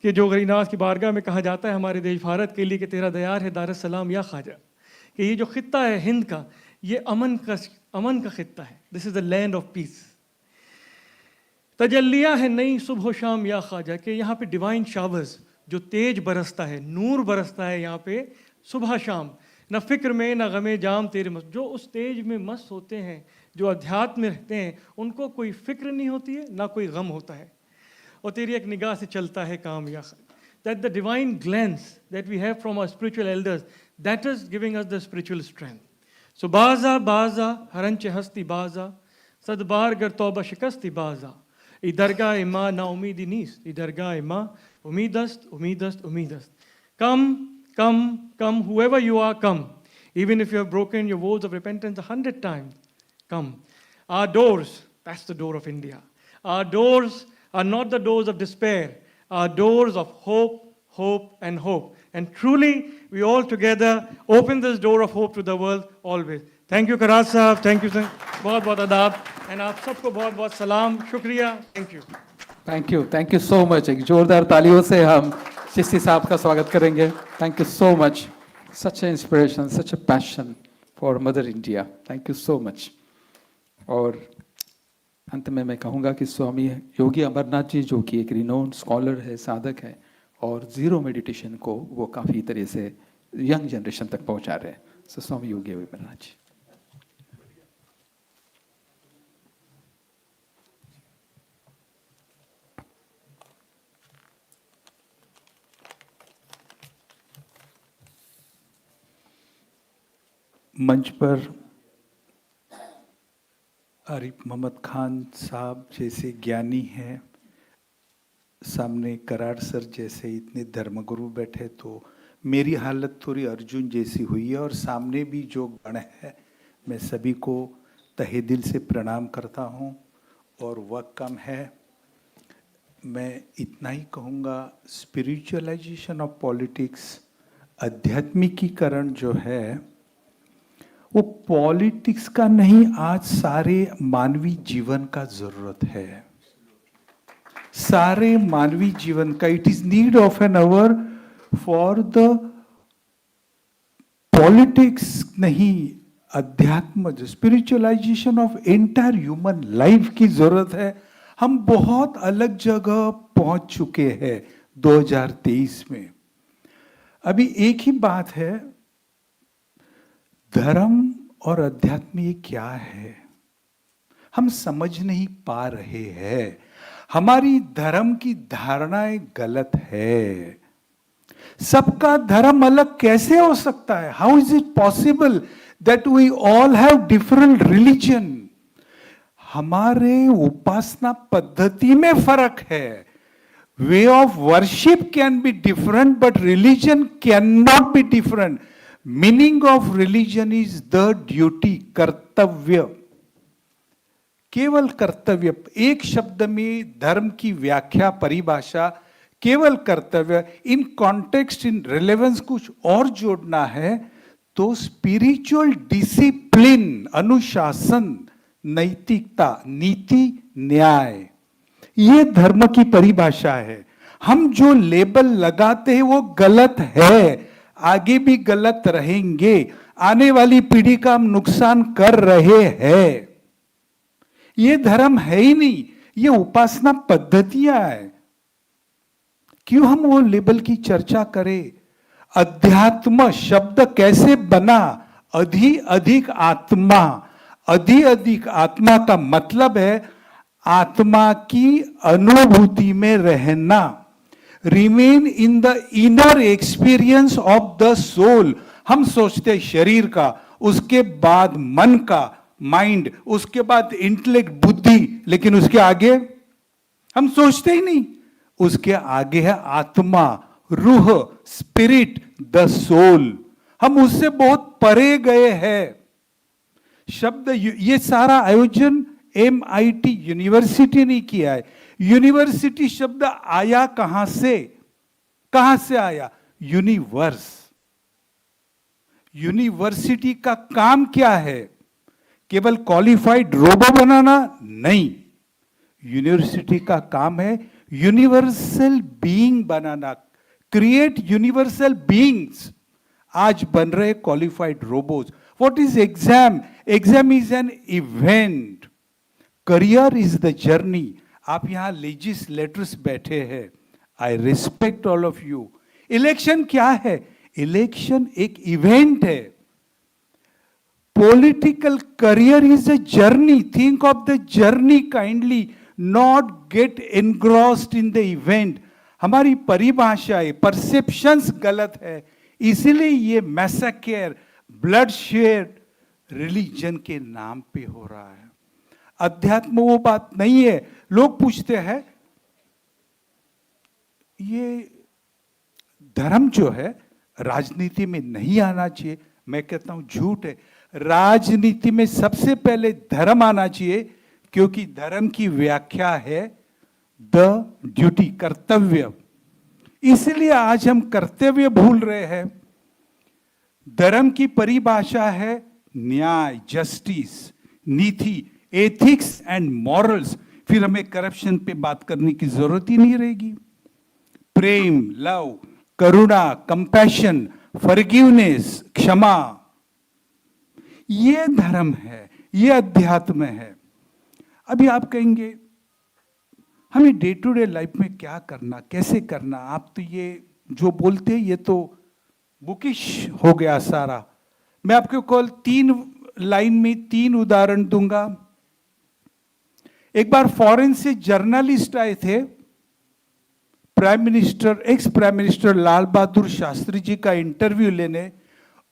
कि जो गरीनाथ की बारगाह में कहा जाता है हमारे देश भारत के लिए कि तेरा दयार है दारुस सलाम या ख्वाजा, कि ये जो खित्ता है हिंद का, ये अमन का खित्ता है। This is the land of peace. तजल्लिया है नई सुबह शाम या ख्वाजा, कि यहाँ पे डिवाइन शावर्स, जो तेज बरसता है, नूर बरसता है यहाँ पे सुबह शाम, न फिक्र में न गमे जाम तेरे मस्त। जो उस तेज में मस्त होते हैं, जो अध्यात्म में रहते हैं, उनको कोई फिक्र नहीं होती है, ना कोई गम होता है, और तेरी एक निगाह से चलता है काम या Khwaja. That the divine glance that we have from our spiritual elders, that is giving us the spiritual strength. So baza haranche hasti baza, sadbar gar tauba shikasti baza. Idarga ima na umidi nis, idarga ima umidast. Come, whoever you are, come. Even if you have broken your vows of repentance 100 times, come. Our doors, that's the door of India. Our doors are not the doors of despair, are doors of hope, and hope. And truly, we all together open this door of hope to the world always. Thank you, Karat Sahab. Thank you, sir. बहुत आदाब. And आप सबको बहुत सलाम. शुक्रिया. Thank you. Thank you so much. एक जोरदार तालियों से हम चिश्ती साहब का स्वागत करेंगे। Thank you so much. Such A inspiration, such a passion for mother India. Thank you so much. और अंत में मैं कहूँगा कि स्वामी योगी अमरनाथ जी, जो कि एक रिनोन्ड स्कॉलर है, साधक है, और ज़ीरो मेडिटेशन को वो काफ़ी तरह से यंग जनरेशन तक पहुँचा रहे हैं। सो स्वामी योगी अमरनाथ जी। मंच पर आरिफ मोहम्मद खान साहब जैसे ज्ञानी हैं, सामने करार सर जैसे इतने धर्मगुरु बैठे, तो मेरी हालत थोड़ी अर्जुन जैसी हुई है। और सामने भी जो गण है, मैं सभी को तहे दिल से प्रणाम करता हूँ। और वक्त कम है, मैं इतना ही कहूँगा, स्पिरिचुअलाइजेशन ऑफ पॉलिटिक्स, आध्यात्मिकीकरण जो है वो पॉलिटिक्स का नहीं, आज सारे मानवीय जीवन का जरूरत है। सारे मानवीय जीवन का, it is need of an hour for the politics नहीं, अध्यात्म, spiritualisation of entire human life की जरूरत है। हम बहुत अलग जगह पहुंच चुके हैं 2023 में। अभी एक ही बात है, धर्म और अध्यात्म ये क्या है, हम समझ नहीं पा रहे हैं। हमारी धर्म की धारणाएं गलत है। सबका धर्म अलग कैसे हो सकता है? How is it possible that we all have different religion? हमारे उपासना पद्धति में फर्क है। Way of worship can be different, but religion can not be different. Meaning of religion is the duty, कर्तव्य, केवल कर्तव्य। एक शब्द में धर्म की व्याख्या, परिभाषा केवल कर्तव्य। इन कॉन्टेक्स्ट, इन रिलेवेंस कुछ और जोड़ना है तो स्पिरिचुअल डिसिप्लिन, अनुशासन, नैतिकता, नीति, न्याय, ये धर्म की परिभाषा है। हम जो लेबल लगाते हैं वो गलत है, आगे भी गलत रहेंगे। आने वाली पीढ़ी का हम नुकसान कर रहे हैं। ये धर्म है ही नहीं, ये उपासना पद्धतियां हैं। क्यों हम वो लेबल की चर्चा करें? अध्यात्म शब्द कैसे बना? अधिक आत्मा। अधिक आत्मा का मतलब है आत्मा की अनुभूति में रहना। Remain in the inner experience of the soul. हम सोचते हैं शरीर का, उसके बाद मन का, माइंड, उसके बाद इंटेलेक्ट, बुद्धि, लेकिन उसके आगे हम सोचते ही नहीं। उसके आगे है आत्मा, रूह, स्पिरिट, द सोल। हम उससे बहुत परे गए हैं। शब्द, ये सारा आयोजन MIT यूनिवर्सिटी ने किया है। यूनिवर्सिटी शब्द आया कहां से? कहां से आया? यूनिवर्स। यूनिवर्सिटी का काम क्या है? केवल क्वालिफाइड रोबो बनाना? नहीं। यूनिवर्सिटी का काम है यूनिवर्सल बीइंग बनाना, क्रिएट यूनिवर्सल बीइंग्स। आज बन रहे qualified robots. What is exam? Exam is an event, career is the journey. आप यहां लेजिस्लेटर्स बैठे हैं, I respect all of you. Election क्या है? इलेक्शन एक इवेंट है। Political career is a journey. Think of the journey kindly, not get engrossed in the event. हमारी परिभाषाएं, परसेप्शंस गलत है, इसीलिए ये मैसेकेयर, ब्लडशेड रिलीजन के नाम पे हो रहा है। अध्यात्म वो बात नहीं है। लोग पूछते हैं ये धर्म जो है राजनीति में नहीं आना चाहिए। मैं कहता हूं झूठ है। राजनीति में सबसे पहले धर्म आना चाहिए, क्योंकि धर्म की व्याख्या है द ड्यूटी, कर्तव्य। इसलिए आज हम कर्तव्य भूल रहे हैं। धर्म की परिभाषा है न्याय, जस्टिस, नीति, एथिक्स एंड मॉरल्स। फिर हमें करप्शन पे बात करने की जरूरत ही नहीं रहेगी। प्रेम, लव, करुणा, कंपैशन, फॉरगिवनेस, क्षमा, ये धर्म है, ये अध्यात्म है। अभी आप कहेंगे हमें डे टू डे लाइफ में क्या करना, कैसे करना? आप तो ये जो बोलते हैं ये तो बुकिश हो गया सारा। मैं आपको कल 3 लाइन में 3 उदाहरण दूंगा। एक बार फॉरेन से जर्नलिस्ट आए थे, prime minister, ex prime minister Lal Bahadur Shastri ji का इंटरव्यू लेने।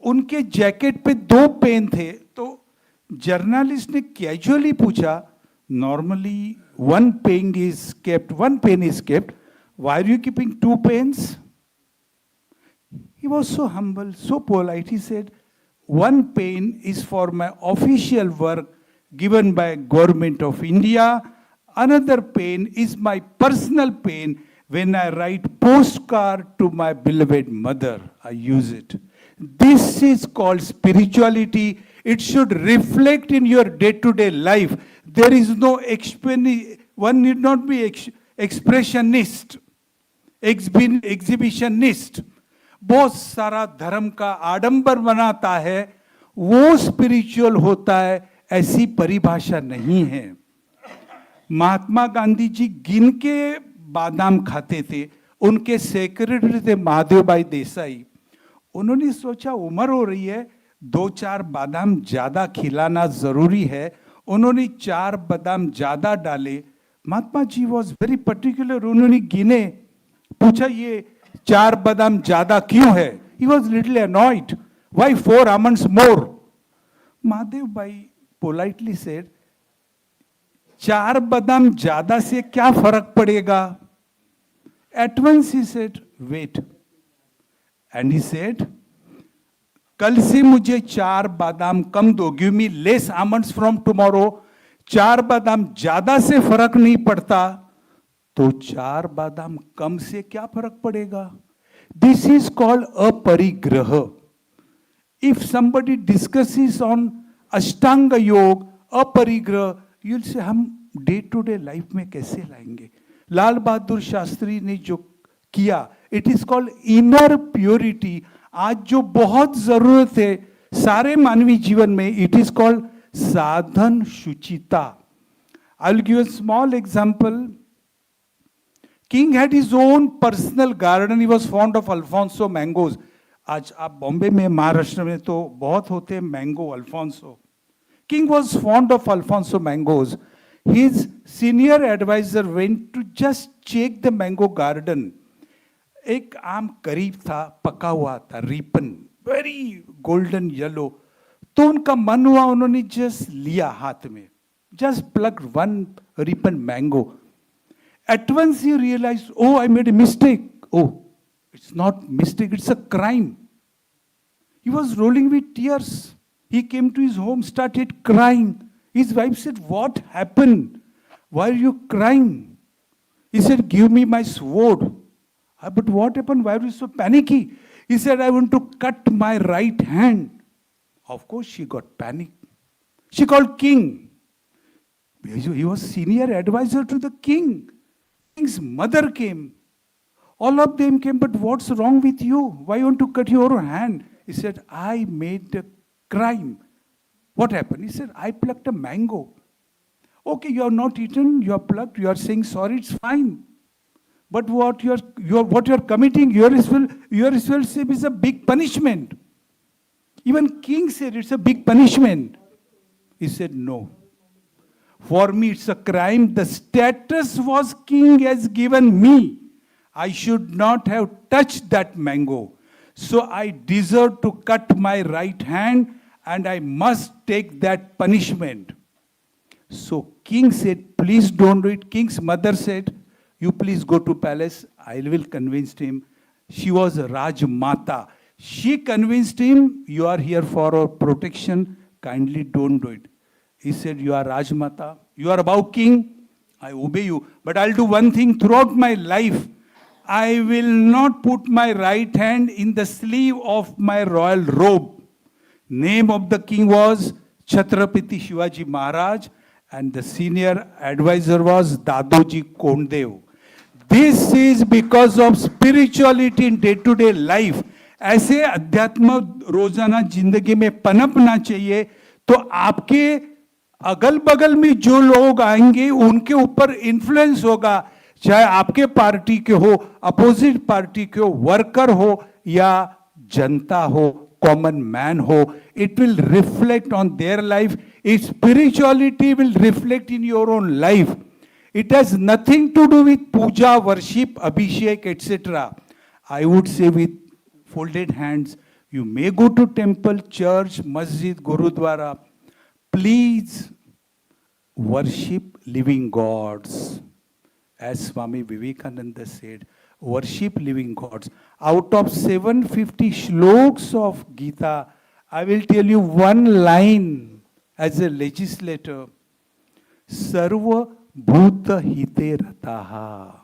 उनके जैकेट पे 2 पेन थे, तो जर्नलिस्ट ने कैजुअली पूछा, normally 1 pen is kept, why are you keeping 2 pens? He was so humble, so polite. He said, 1 pen is for my official work given by Government of India. Another pen is my personal pen. When I write postcard to my beloved mother, I use it. This is called spirituality. It should reflect in your day-to-day life. There is no one need not be expressionist, exhibitionist. बहुत सारा धर्म का आडंबर बनाता है, वो spiritual होता है, ऐसी परिभाषा नहीं है। महात्मा गांधी जी गिन के बादाम खाते थे। उनके सेक्रेटरी थे महादेव भाई देसाई। उन्होंने सोचा उम्र हो रही है, 2-4 बादाम ज्यादा खिलाना जरूरी है। उन्होंने 4 बादाम ज्यादा डाले। Mahatma ji was very particular. उन्होंने गिने, पूछा ये 4 बादाम ज्यादा क्यों है? He was little annoyed. Why 4 almonds more? Mahadev भाई politely said, 4 बादाम ज्यादा से क्या फर्क पड़ेगा? At once he said, wait. And he said, कल से मुझे 4 बादाम कम दो, give me less almonds from tomorrow. 4 बादाम ज्यादा से फर्क नहीं पड़ता, तो 4 बादाम कम से क्या फर्क पड़ेगा? दिस इज कॉल्ड अपरिग्रह। इफ somebody discusses on अष्टांग योग, अपरिग्रह, you'll say हम डे टू डे लाइफ में कैसे लाएंगे? लाल बहादुर शास्त्री ने जो किया, it is called inner purity. आज जो बहुत जरूरत है सारे मानवीय जीवन में, इट इज कॉल्ड साधन शुचिता। I will give a small example. King had his own personal garden. He was fond of Alfonso mangoes. आज आप बॉम्बे में, महाराष्ट्र में तो बहुत होते हैं mango, Alfonso. King was fond of Alfonso mangoes. His senior advisor went to just check the mango garden. एक आम करीब था, पका हुआ था, रीपन, वेरी गोल्डन येलो। तो उनका मन हुआ, उन्होंने जस्ट लिया हाथ में, just plucked 1 ripen mango. At once he realized, oh, I made a mistake. Oh, it's not mistake, it's a crime. He was rolling with tears. He came to his home, started crying. His wife said, what happened? Why are you crying? He said, give me my sword. But what happened? Why are you so panicky? He said, I want to cut my right hand. Of course, she got panicked. She called king. He was senior advisor to the king. King's mother came. All of them came, but what's wrong with you? Why you want to cut your hand? He said, I made a crime. What happened? He said, I plucked a mango. Okay, you have not eaten, you have plucked, you are saying sorry, it's fine. But what you're committing, yourself is a big punishment. Even king said it's a big punishment. He said, no. For me, it's a crime. The status was king has given me. I should not have touched that mango. So I deserve to cut my right hand and I must take that punishment. So king said, please don't do it. King's mother said, you please go to palace. I will convince him. She was a Rajmata. She convinced him, you are here for our protection. Kindly don't do it. He said, you are Rajmata. You are above king. I obey you. But I'll do one thing throughout my life. I will not put my right hand in the sleeve of my royal robe. Name of the king was Chhatrapati Shivaji Maharaj and the senior advisor was Dadoji Kondev. This is because of spirituality in day-to-day life. ऐसे अध्यात्म रोजाना जिंदगी में पनपना चाहिए तो आपके अगल बगल में जो लोग आएंगे उनके ऊपर इन्फ्लुएंस होगा, चाहे आपके पार्टी के हो, अपोजिट पार्टी के हो, वर्कर हो या जनता हो, कॉमन मैन हो. It will reflect on their life. Its spirituality will reflect in your own life. It has nothing to do with puja, worship, abhishek, etc. I would say with folded hands, you may go to temple, church, masjid, gurudwara. Please worship living gods. As Swami Vivekananda said, worship living gods. Out of 750 shloks of Gita, I will tell you one line as a legislator. Sarva bhuta hite rataha.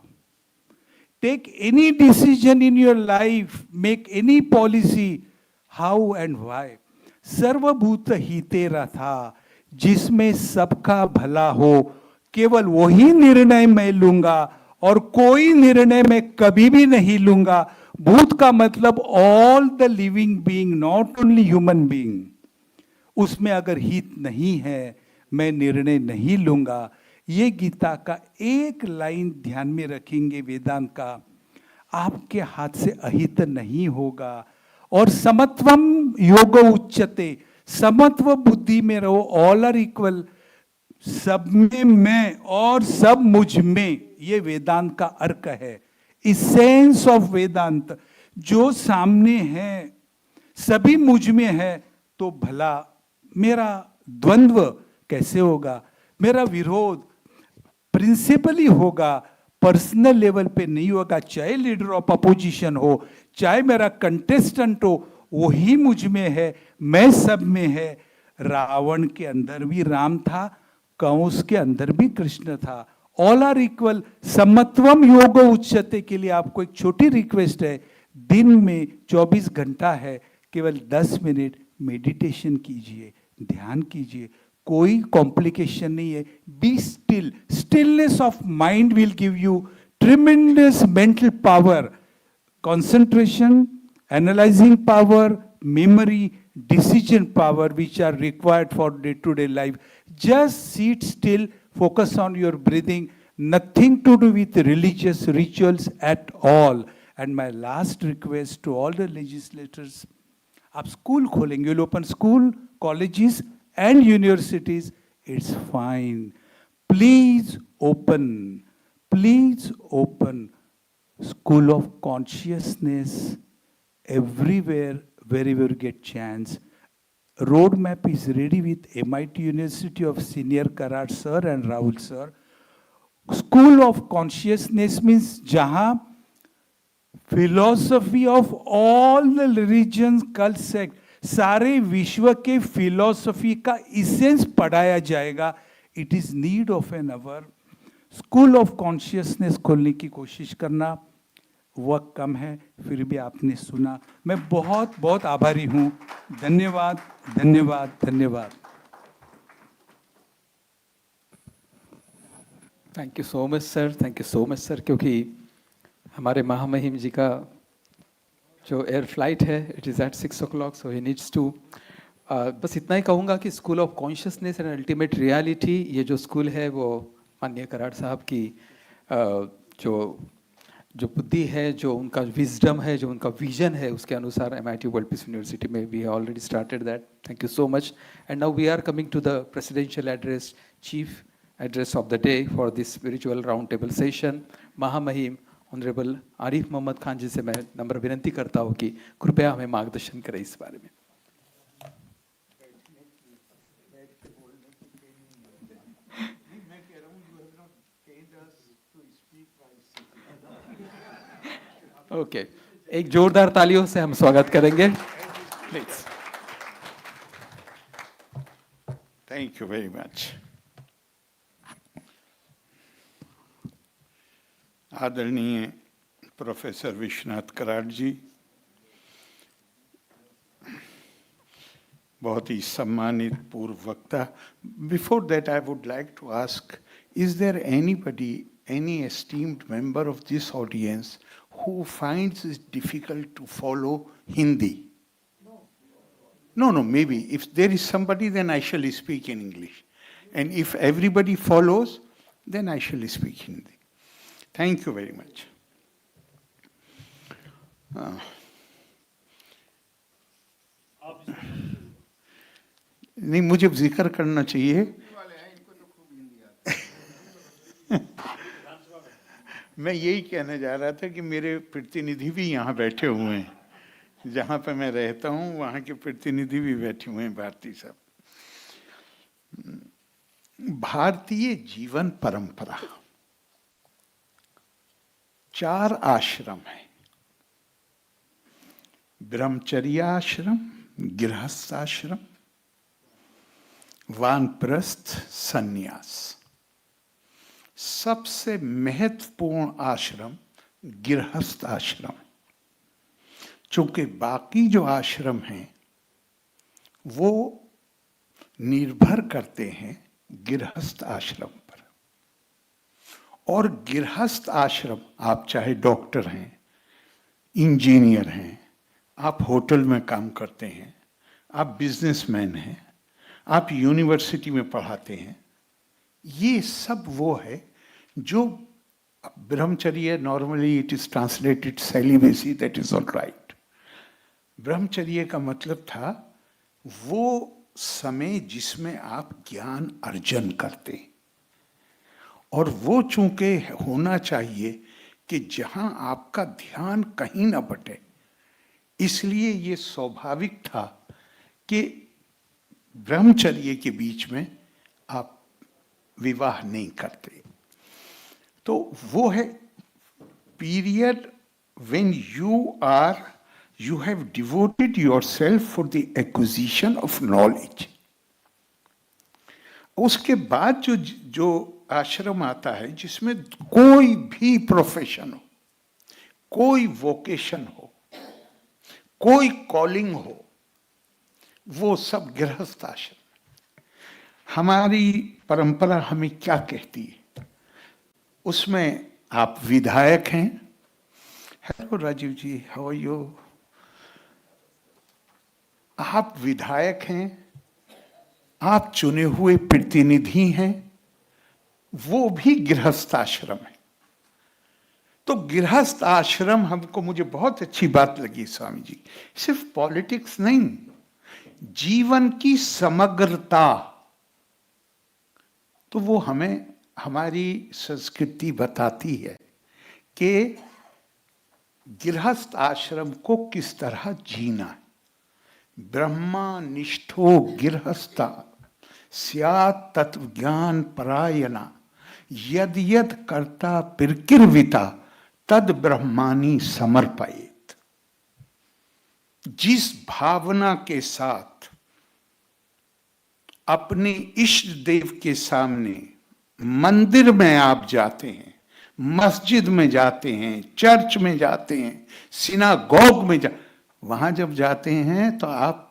Take any decision in your life, make any policy, how and why. Sarva bhuta hite ratha. जिसमें सबका भला हो, केवल वही निर्णय मैं लूंगा और कोई निर्णय मैं कभी भी नहीं लूंगा. भूत का मतलब all the living being, not only human being. उसमें अगर हित नहीं है मैं निर्णय नहीं लूंगा. ये गीता का एक लाइन ध्यान में रखेंगे वेदांत का, आपके हाथ से अहित नहीं होगा. और समत्वम योग उच्चते, समत्व बुद्धि में रहो, ऑल आर इक्वल, सब में मैं और सब मुझ में. ये वेदांत का अर्क है, इसेंस ऑफ वेदांत. जो सामने है सभी मुझ में है तो भला मेरा द्वंद्व कैसे होगा, मेरा विरोध प्रिंसिपली होगा, पर्सनल लेवल पे नहीं होगा. चाहे लीडर ऑफ अपोजिशन हो, चाहे मेरा कंटेस्टेंट हो, वही मुझ में है, मैं सब में है. रावण के अंदर भी राम था, कंस के अंदर भी कृष्ण था. All are equal. समत्वम योग उच्चते के लिए आपको एक छोटी रिक्वेस्ट है, दिन में 24 घंटा है, केवल 10 मिनट मेडिटेशन कीजिए, ध्यान कीजिए. कोई कॉम्प्लिकेशन नहीं है. Be still. Stillness of mind will give you tremendous mental power, concentration, analyzing power, memory, decision power, which are required for day-to-day life. Just sit still, focus on your breathing, nothing to do with religious rituals at all. And my last request to all the legislators, आप school खोलेंगे, you'll open school, colleges and universities, it's fine. Please open school of consciousness everywhere, wherever you get chance. Roadmap is ready with MIT University of Senior Karat sir and Rahul sir. School of consciousness means जहाँ philosophy of all the religions, cult sect, सारे विश्व के philosophy का essence पढ़ाया जाएगा. It is need of an hour. School of consciousness खोलने की कोशिश करना. वक्त कम है, फिर भी आपने सुना. मैं बहुत बहुत आभारी हूँ. धन्यवाद, धन्यवाद, धन्यवाद. Thank you so much sir, thank you so much sir, क्योंकि हमारे महामहिम जी का जो एयर फ्लाइट है it is at 6 o'clock, so he needs to, बस इतना ही कहूँगा कि school of consciousness and ultimate reality, ये जो स्कूल है वो माननीय कराड़ साहब की जो बुद्धि है, जो उनका विजडम है, जो उनका विजन है, उसके अनुसार MIT वर्ल्ड पीस यूनिवर्सिटी में we have already started that. Thank you so much. And now we are coming to the presidential address, chief address of the day for this spiritual round table session. महामहिम honourable Arif Mohammad Khan ji से मैं नम्र विनंती करता हूँ कि कृपया हमें मार्गदर्शन करें इस बारे में. ओके, एक जोरदार तालियों से हम स्वागत करेंगे. Please. Thank you very much. आदरणीय प्रोफेसर विश्वनाथ कराड़ जी, बहुत ही सम्मानित पूर्व वक्ता. Before that I would like to ask, is there anybody, any esteemed member of this audience who finds it difficult to follow Hindi? No, maybe. If there is somebody, then I shall speak in English. And if everybody follows, then I shall speak Hindi. Thank you very much. नहीं, मुझे जिक्र करना चाहिए. मैं यही कहने जा रहा था कि मेरे प्रतिनिधि भी यहाँ बैठे हुए हैं, जहाँ पे मैं रहता हूँ वहाँ के प्रतिनिधि भी बैठे हुए हैं, भारती साहब. भारतीय जीवन परंपरा 4 आश्रम है: ब्रह्मचर्याश्रम, गृहस्थाश्रम, वानप्रस्थ, सन्यास. सबसे महत्वपूर्ण आश्रम गृहस्थ आश्रम. चूंकि बाकी जो आश्रम हैं वो निर्भर करते हैं गृहस्थ आश्रम पर. और गृहस्थ आश्रम, आप चाहे डॉक्टर हैं, इंजीनियर हैं, आप होटल में काम करते हैं, आप बिजनेसमैन हैं, आप यूनिवर्सिटी में पढ़ाते हैं, ये सब वो है जो ब्रह्मचर्य, normally it is translated celibacy, that is all right. ब्रह्मचर्य का मतलब था वो समय जिसमें आप ज्ञान अर्जन करते, और वो चूंकि होना चाहिए कि जहां आपका ध्यान कहीं ना बटे, इसलिए ये स्वाभाविक था कि ब्रह्मचर्य के बीच में आप विवाह नहीं करते. तो वो है period when you have devoted yourself for the acquisition of knowledge. उसके बाद जो आश्रम आता है जिसमें कोई भी प्रोफेशन हो, कोई वोकेशन हो, कोई कॉलिंग हो, वो सब गृहस्थ आश्रम. हमारी परंपरा हमें क्या कहती है? उसमें आप विधायक हैं. Hello Rajiv ji, how are you? आप विधायक हैं, आप चुने हुए प्रतिनिधि हैं, वो भी गृहस्थ आश्रम है. तो गृहस्थ आश्रम हमको, मुझे बहुत अच्छी बात लगी स्वामी जी, सिर्फ पॉलिटिक्स नहीं, जीवन की समग्रता. तो वो हमें हमारी संस्कृति बताती है कि गृहस्थ आश्रम को किस तरह जीना है. ब्रह्मा निष्ठो गृहस्था स्यात् तत्व ज्ञान परायणा यद यद कर्ता प्रकिर्विता तद ब्रह्मानी समर्पयेत. जिस भावना के साथ अपने इष्ट देव के सामने मंदिर में आप जाते हैं, मस्जिद में जाते हैं, चर्च में जाते हैं, सिनागोग में वहां जब जाते हैं तो आप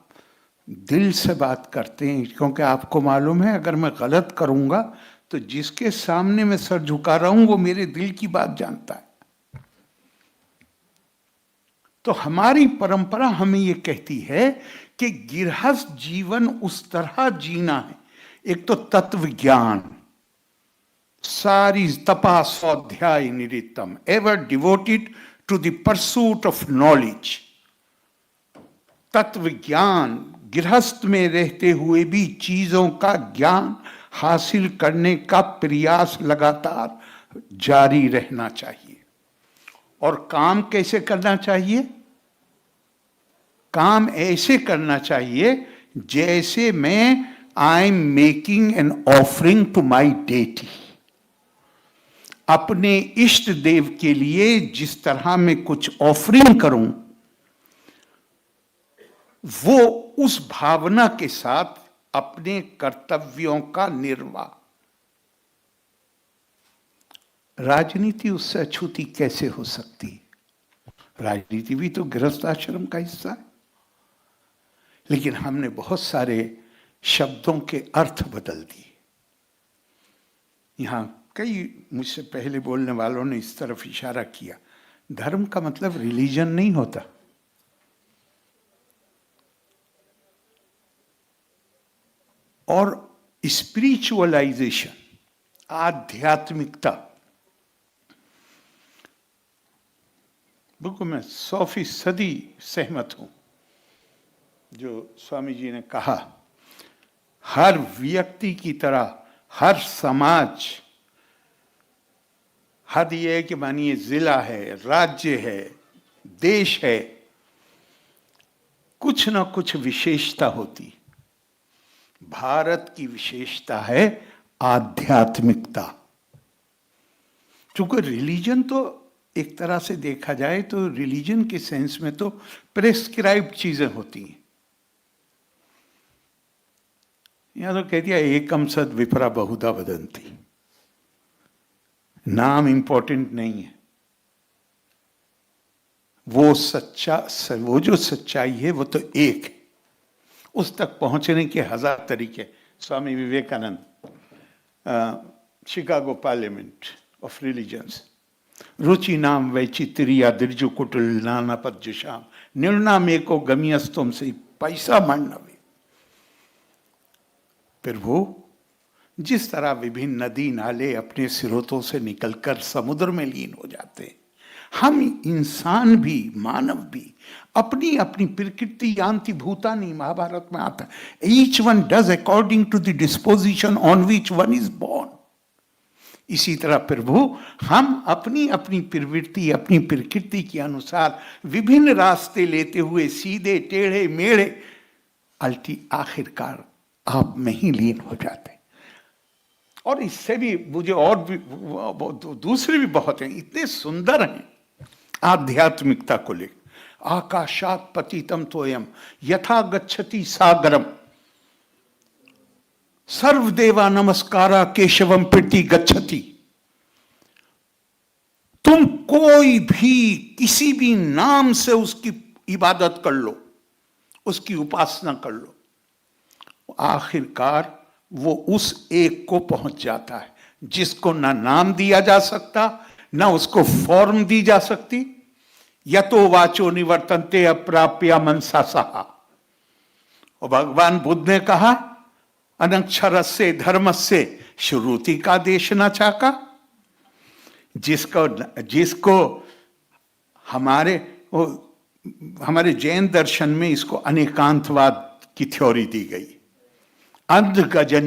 दिल से बात करते हैं, क्योंकि आपको मालूम है अगर मैं गलत करूंगा तो जिसके सामने मैं सर झुका रहा हूं वो मेरे दिल की बात जानता है। तो हमारी परंपरा हमें ये कहती है कि गृहस्थ जीवन उस तरह जीना है। एक तो तत्व ज्ञान, सारी तपा स्वाध्याय निरितम, ever devoted to the pursuit of knowledge. तत्व ज्ञान, गृहस्थ में रहते हुए भी चीजों का ज्ञान हासिल करने का प्रयास लगातार जारी रहना चाहिए। और काम कैसे करना चाहिए? काम ऐसे करना चाहिए जैसे मैं I am making an offering to my deity. अपने इष्ट देव के लिए जिस तरह मैं कुछ ऑफरिंग करूं, वो उस भावना के साथ अपने कर्तव्यों का निर्वाह। राजनीति उससे अछूती कैसे हो सकती है? राजनीति भी तो गृहस्थ आश्रम का हिस्सा है। लेकिन हमने बहुत सारे शब्दों के अर्थ बदल दिए। यहां कई मुझसे पहले बोलने वालों ने इस तरफ इशारा किया, धर्म का मतलब रिलीजन नहीं होता। और स्पिरिचुअलाइजेशन, आध्यात्मिकता, बिल्कुल मैं 100% सहमत हूं जो स्वामी जी ने कहा। हर व्यक्ति की तरह हर समाज, हद ये है कि मानिए जिला है, राज्य है, देश है, कुछ ना कुछ विशेषता होती। भारत की विशेषता है आध्यात्मिकता। क्योंकि रिलीजन तो एक तरह से देखा जाए तो रिलीजन के सेंस में तो प्रेस्क्राइब्ड चीजें होती हैं। यहां तो कह दिया एकम सद विपरा बहुधा वदंती, नाम इंपॉर्टेंट नहीं है। वो जो सच्चाई है वो तो एक है। उस तक पहुंचने के 1000 तरीके। Swami Vivekananda, Chicago parliament of religions, रुचि नाम वैचित्रिया दिर्जु कुटुल नाना पद्युशाम निर्णाम एको गमियस्तुम से पैसा मांडवे। फिर वो जिस तरह विभिन्न नदी नाले अपने स्रोतों से निकलकर समुद्र में लीन हो जाते हैं, हम इंसान भी, मानव भी अपनी अपनी प्रकृति यान्ति भूतानि, महाभारत में आता है। Each one does according to the disposition on which one is born. इसी तरह प्रभु हम अपनी अपनी प्रवृत्ति, अपनी प्रकृति के अनुसार विभिन्न रास्ते लेते हुए सीधे टेढ़े मेढ़े आखिरकार आप में ही लीन हो जाते। और इससे भी मुझे और भी दूसरे भी बहुत हैं, इतने सुंदर हैं आध्यात्मिकता को लेकर। आकाशात पतितम तोयम यथा गच्छति सागरम सर्वदेवा नमस्कारा केशवम प्रीति गच्छति। तुम कोई भी किसी भी नाम से उसकी इबादत कर लो, उसकी उपासना कर लो, आखिरकार वो उस एक को पहुंच जाता है जिसको ना नाम दिया जा सकता, ना उसको फॉर्म दी जा सकती। यतो वाचो निवर्तन्ते अप्राप्या मनसा सहा। और भगवान बुद्ध ने कहा अनक्षर से धर्म से श्रुति का देश न चाका। जिसको हमारे जैन दर्शन में इसको अनेकांतवाद की थ्योरी दी गई। अंधगजन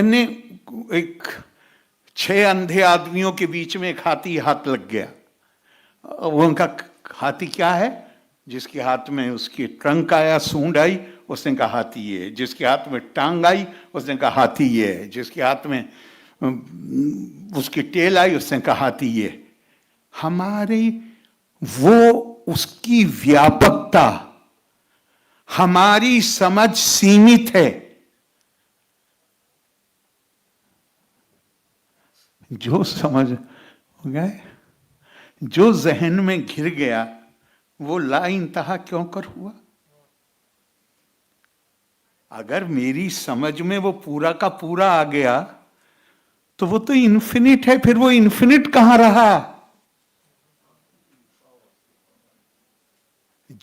ने एक 6 अंधे आदमियों के बीच में एक हाथी हाथ लग गया। वो उनका हाथी क्या है? जिसके हाथ में उसकी ट्रंक आया, सूंड आई, उसने कहा हाथी ये है। जिसके हाथ में टांग आई उसने कहा हाथी ये है। जिसके हाथ में उसकी टेल आई उसने कहा हाथी ये। हमारी वो उसकी व्यापकता, हमारी समझ सीमित है। जो समझ हो गए, जो जहन में घिर गया वो ला इंतहा क्यों कर हुआ। अगर मेरी समझ में वो पूरा का पूरा आ गया तो वो तो इन्फिनिट है, फिर वो इन्फिनिट कहां रहा?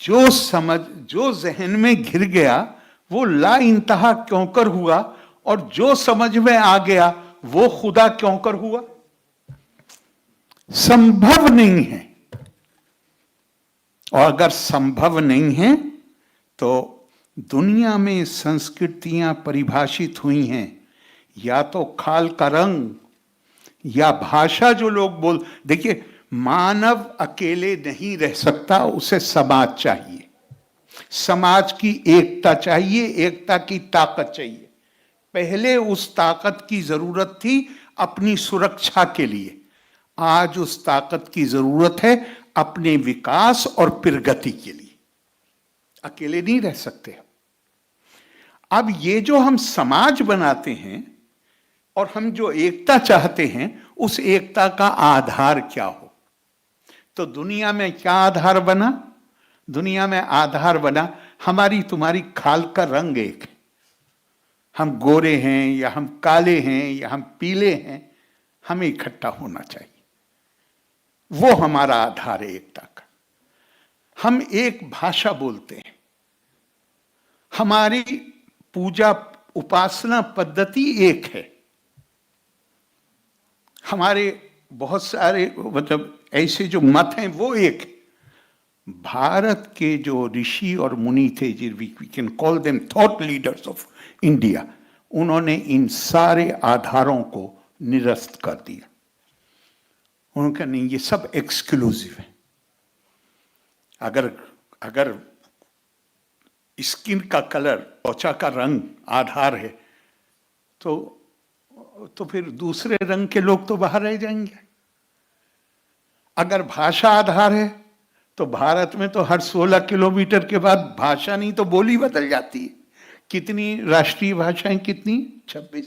जो समझ, जो जहन में घिर गया वो ला इंतहा क्यों कर हुआ, और जो समझ में आ गया वो खुदा क्यों कर हुआ? संभव नहीं है। और अगर संभव नहीं है तो दुनिया में संस्कृतियां परिभाषित हुई हैं, या तो खाल का रंग या भाषा। जो लोग देखिए, मानव अकेले नहीं रह सकता, उसे समाज चाहिए, समाज की एकता चाहिए, एकता की ताकत चाहिए। पहले उस ताकत की जरूरत थी अपनी सुरक्षा के लिए, आज उस ताकत की जरूरत है अपने विकास और प्रगति के लिए। अकेले नहीं रह सकते। अब ये जो हम समाज बनाते हैं और हम जो एकता चाहते हैं, उस एकता का आधार क्या हो? तो दुनिया में क्या आधार बना? दुनिया में आधार बना हमारी तुम्हारी खाल का रंग एक है। हम गोरे हैं या हम काले हैं या हम पीले हैं, हमें इकट्ठा होना चाहिए। वो हमारा आधार है एकता का। हम एक भाषा बोलते हैं, हमारी पूजा उपासना पद्धति एक है, हमारे बहुत सारे मतलब ऐसे जो मत हैं वो एक है। भारत के जो ऋषि और मुनि थे, we can call them thought leaders of India, उन्होंने इन सारे आधारों को निरस्त कर दिया। उन्होंने कहा नहीं, ये सब एक्सक्लूसिव है। अगर स्किन का कलर, त्वचा का रंग आधार है तो फिर दूसरे रंग के लोग तो बाहर रह जाएंगे। अगर भाषा आधार है तो भारत में तो हर 16 किलोमीटर के बाद भाषा नहीं तो बोली बदल जाती है। कितनी राष्ट्रीय भाषाएं? कितनी? 26।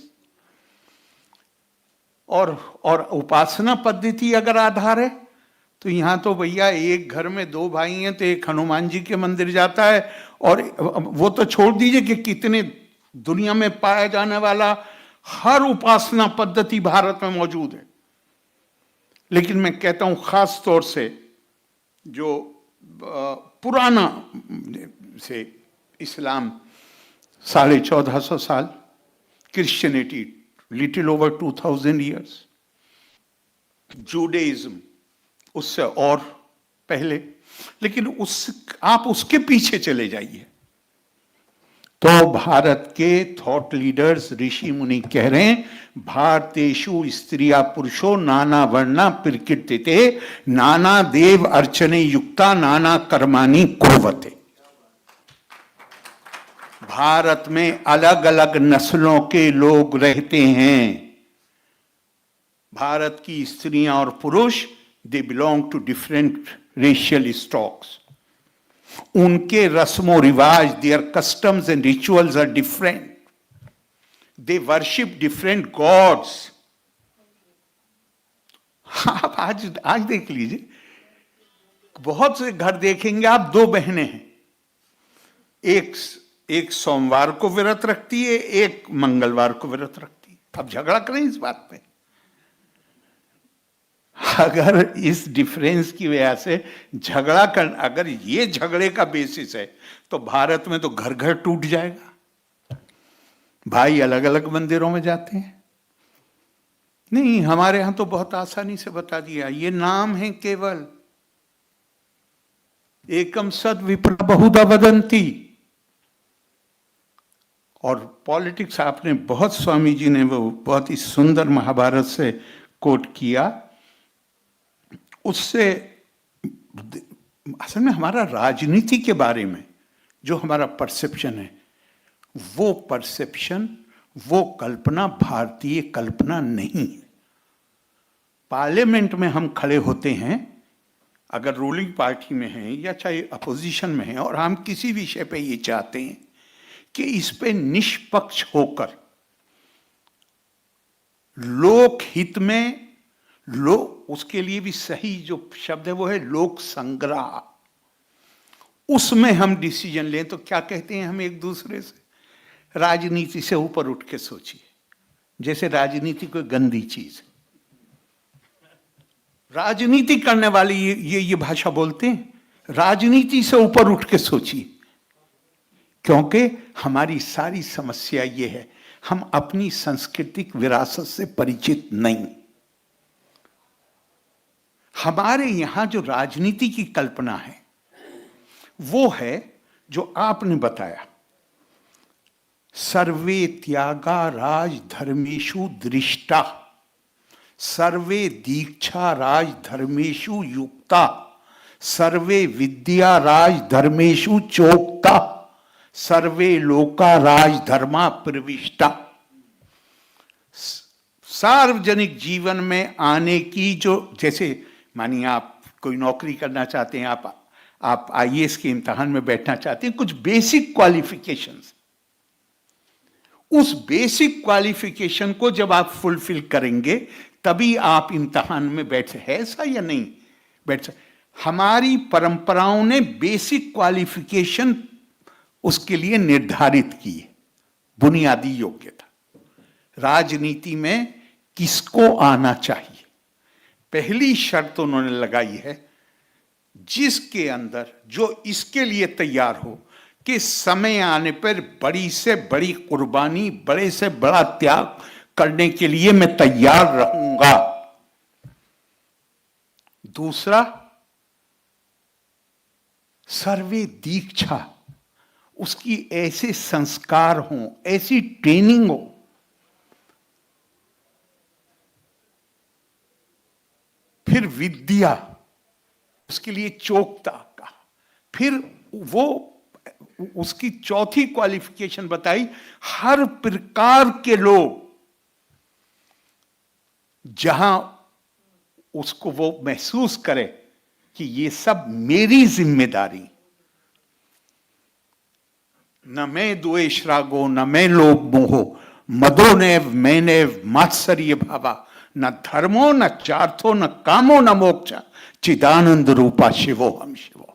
और उपासना पद्धति अगर आधार है तो यहां तो भैया एक घर में 2 भाई हैं तो एक हनुमान जी के मंदिर जाता है, और वो तो छोड़ दीजिए कि कितने दुनिया में पाया जाने वाला हर उपासना पद्धति भारत में मौजूद है। लेकिन मैं कहता हूं खास तौर से जो पुराना से इस्लाम 1450 साल, Christianity little over 2000 years, Judaism उससे और पहले, लेकिन आप उसके पीछे चले जाइए तो भारत के थॉट लीडर्स ऋषि मुनि कह रहे हैं, भारतेषु स्त्रिया पुरुषो नाना वर्णा प्रकृतिते नाना देव अर्चने युक्ता नाना कर्माणि कुर्वते। भारत में अलग अलग नस्लों के लोग रहते हैं। भारत की स्त्रियां और पुरुष, they belong to different racial stocks. उनके रस्मों रिवाज, their customs and rituals are different. They worship different gods. आप आज देख लीजिए, बहुत से घर देखेंगे आप, 2 बहनें हैं, एक सोमवार को व्रत रखती है, एक मंगलवार को व्रत रखती है। अब झगड़ा करें इस बात पे? अगर इस डिफरेंस की वजह से झगड़ा कर, अगर ये झगड़े का बेसिस है तो भारत में तो घर घर टूट जाएगा। भाई अलग अलग मंदिरों में जाते हैं। नहीं, हमारे यहां तो बहुत आसानी से बता दिया, ये नाम है केवल, एकम सद विप्र बहुधा वदंती। और पॉलिटिक्स आपने बहुत, स्वामी जी ने वो बहुत ही सुंदर महाभारत से कोट किया। उससे असल में हमारा राजनीति के बारे में जो हमारा परसेप्शन है, वो परसेप्शन, वो कल्पना भारतीय कल्पना नहीं है। पार्लियामेंट में हम खड़े होते हैं, अगर रूलिंग पार्टी में हैं या चाहे अपोजिशन में हैं, और हम किसी विषय पे ये चाहते हैं कि इस पे निष्पक्ष होकर लोक हित में, उसके लिए भी सही जो शब्द है वो है लोक संग्रह, उसमें हम डिसीजन लें। तो क्या कहते हैं हम एक दूसरे से? राजनीति से ऊपर उठ के सोचिए, जैसे राजनीति कोई गंदी चीज। राजनीति करने वाले ये भाषा बोलते हैं, राजनीति से ऊपर उठ के सोचिए, क्योंकि हमारी सारी समस्या ये है, हम अपनी सांस्कृतिक विरासत से परिचित नहीं। हमारे यहां जो राजनीति की कल्पना है वो है जो आपने बताया, सर्वे त्यागा राज धर्मेषु दृष्टा, सर्वे दीक्षा राज धर्मेषु युक्ता, सर्वे विद्या राज धर्मेषु चोक्ता, सर्वे लोका राज धर्मा प्रविष्टा। सार्वजनिक जीवन में आने की जो, जैसे मानिए आप कोई नौकरी करना चाहते हैं, आप आईएएस के इम्तिहान में बैठना चाहते हैं, कुछ बेसिक क्वालिफिकेशंस, उस बेसिक क्वालिफिकेशन को जब आप फुलफिल करेंगे तभी आप इम्तिहान में बैठ, है ऐसा या नहीं बैठ। हमारी परंपराओं ने बेसिक क्वालिफिकेशन उसके लिए निर्धारित की है, बुनियादी योग्यता। राजनीति में किसको आना चाहिए, पहली शर्त उन्होंने लगाई है, जिसके अंदर, जो इसके लिए तैयार हो कि समय आने पर बड़ी से बड़ी कुर्बानी, बड़े से बड़ा त्याग करने के लिए मैं तैयार रहूंगा। दूसरा, सर्वे दीक्षा, उसकी ऐसे संस्कार हों, ऐसी ट्रेनिंग हो, फिर विद्या, उसके लिए चोकता का, फिर वो उसकी चौथी क्वालिफिकेशन बताई, हर प्रकार के लोग जहां उसको वो महसूस करे कि ये सब मेरी जिम्मेदारी, न मैं द्वेष रागो न मैं लोभ मोहो, मदो नैव मैनैव मात्सर्य भावा, न धर्मो न चार्थो न कामो न मोक्ष, चिदानंद रूपा शिवो हम शिवो।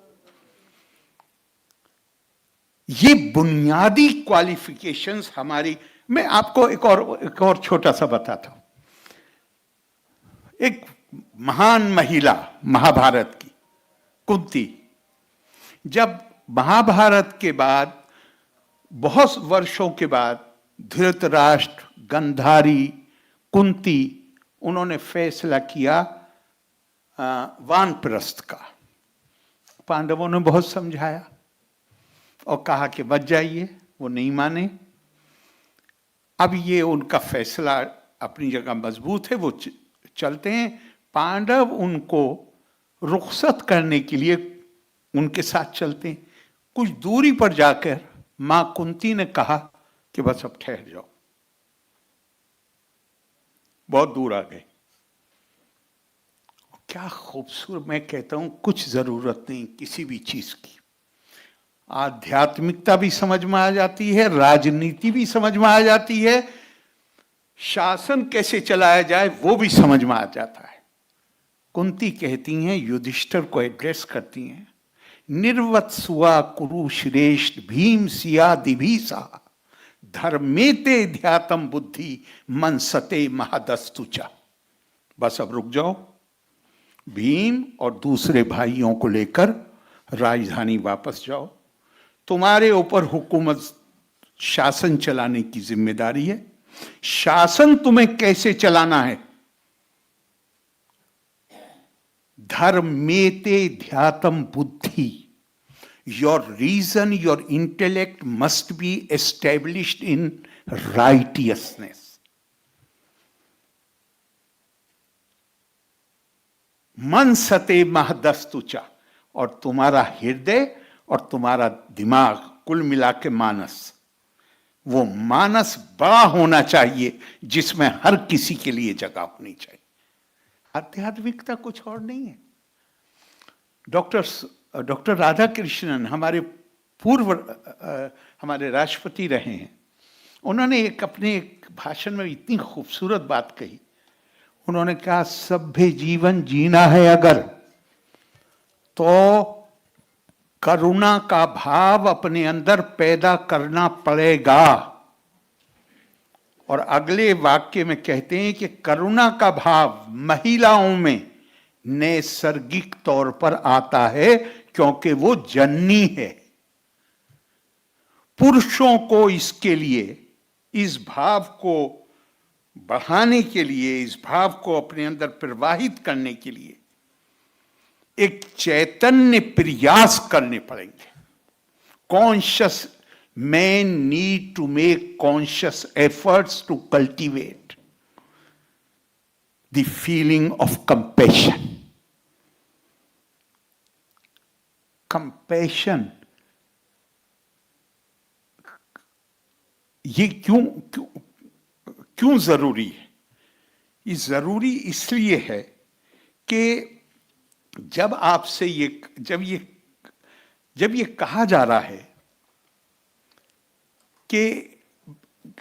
ये बुनियादी क्वालिफिकेशंस हमारी। मैं आपको एक और छोटा सा बताता हूं। एक महान महिला महाभारत की, कुंती, जब महाभारत के बाद बहुत वर्षों के बाद धृतराष्ट्र, गंधारी, कुंती, उन्होंने फैसला किया वानप्रस्थ का। पांडवों ने बहुत समझाया और कहा कि बच जाइए, वो नहीं माने। अब ये उनका फैसला अपनी जगह मजबूत है, वो चलते हैं। पांडव उनको रुखसत करने के लिए उनके साथ चलते हैं। कुछ दूरी पर जाकर मां कुंती ने कहा कि बस अब ठहर जाओ, बहुत दूर आ गए। क्या खूबसूरत, मैं कहता हूं कुछ जरूरत नहीं किसी भी चीज की। आध्यात्मिकता भी समझ में आ जाती है, राजनीति भी समझ में आ जाती है, शासन कैसे चलाया जाए वो भी समझ में आ जाता है। कुंती कहती हैं, युधिष्ठिर को एड्रेस करती हैं, निर्वत्सुआ कुरु श्रेष्ठ भीम सिया दिभीसा, धर्मेते ध्यातम बुद्धि मन सते महदस्तुचा। बस अब रुक जाओ, भीम और दूसरे भाइयों को लेकर राजधानी वापस जाओ। तुम्हारे ऊपर हुकूमत, शासन चलाने की जिम्मेदारी है। शासन तुम्हें कैसे चलाना है? धर्मेते ध्यातम बुद्धि, your reason, your intellect must be established in righteousness. मन सते महदस्तुचा, और तुम्हारा हृदय और तुम्हारा दिमाग, कुल मिला के मानस, वो मानस बड़ा होना चाहिए जिसमें हर किसी के लिए जगह होनी चाहिए। आध्यात्मिकता कुछ और नहीं है। डॉक्टर राधा कृष्णन हमारे पूर्व हमारे राष्ट्रपति रहे हैं। उन्होंने अपने एक भाषण में इतनी खूबसूरत बात कही। उन्होंने कहा, सभ्य जीवन जीना है अगर, तो करुणा का भाव अपने अंदर पैदा करना पड़ेगा। और अगले वाक्य में कहते हैं कि करुणा का भाव महिलाओं में नैसर्गिक तौर पर आता है क्योंकि वो जननी है। पुरुषों को इसके लिए, इस भाव को बढ़ाने के लिए, इस भाव को अपने अंदर प्रवाहित करने के लिए एक चैतन्य प्रयास करने पड़ेंगे। Conscious men need to make conscious efforts to cultivate the feeling of compassion. Compassion, ये क्यों जरूरी है? ये जरूरी इसलिए है कि जब आपसे जब ये कहा जा रहा है कि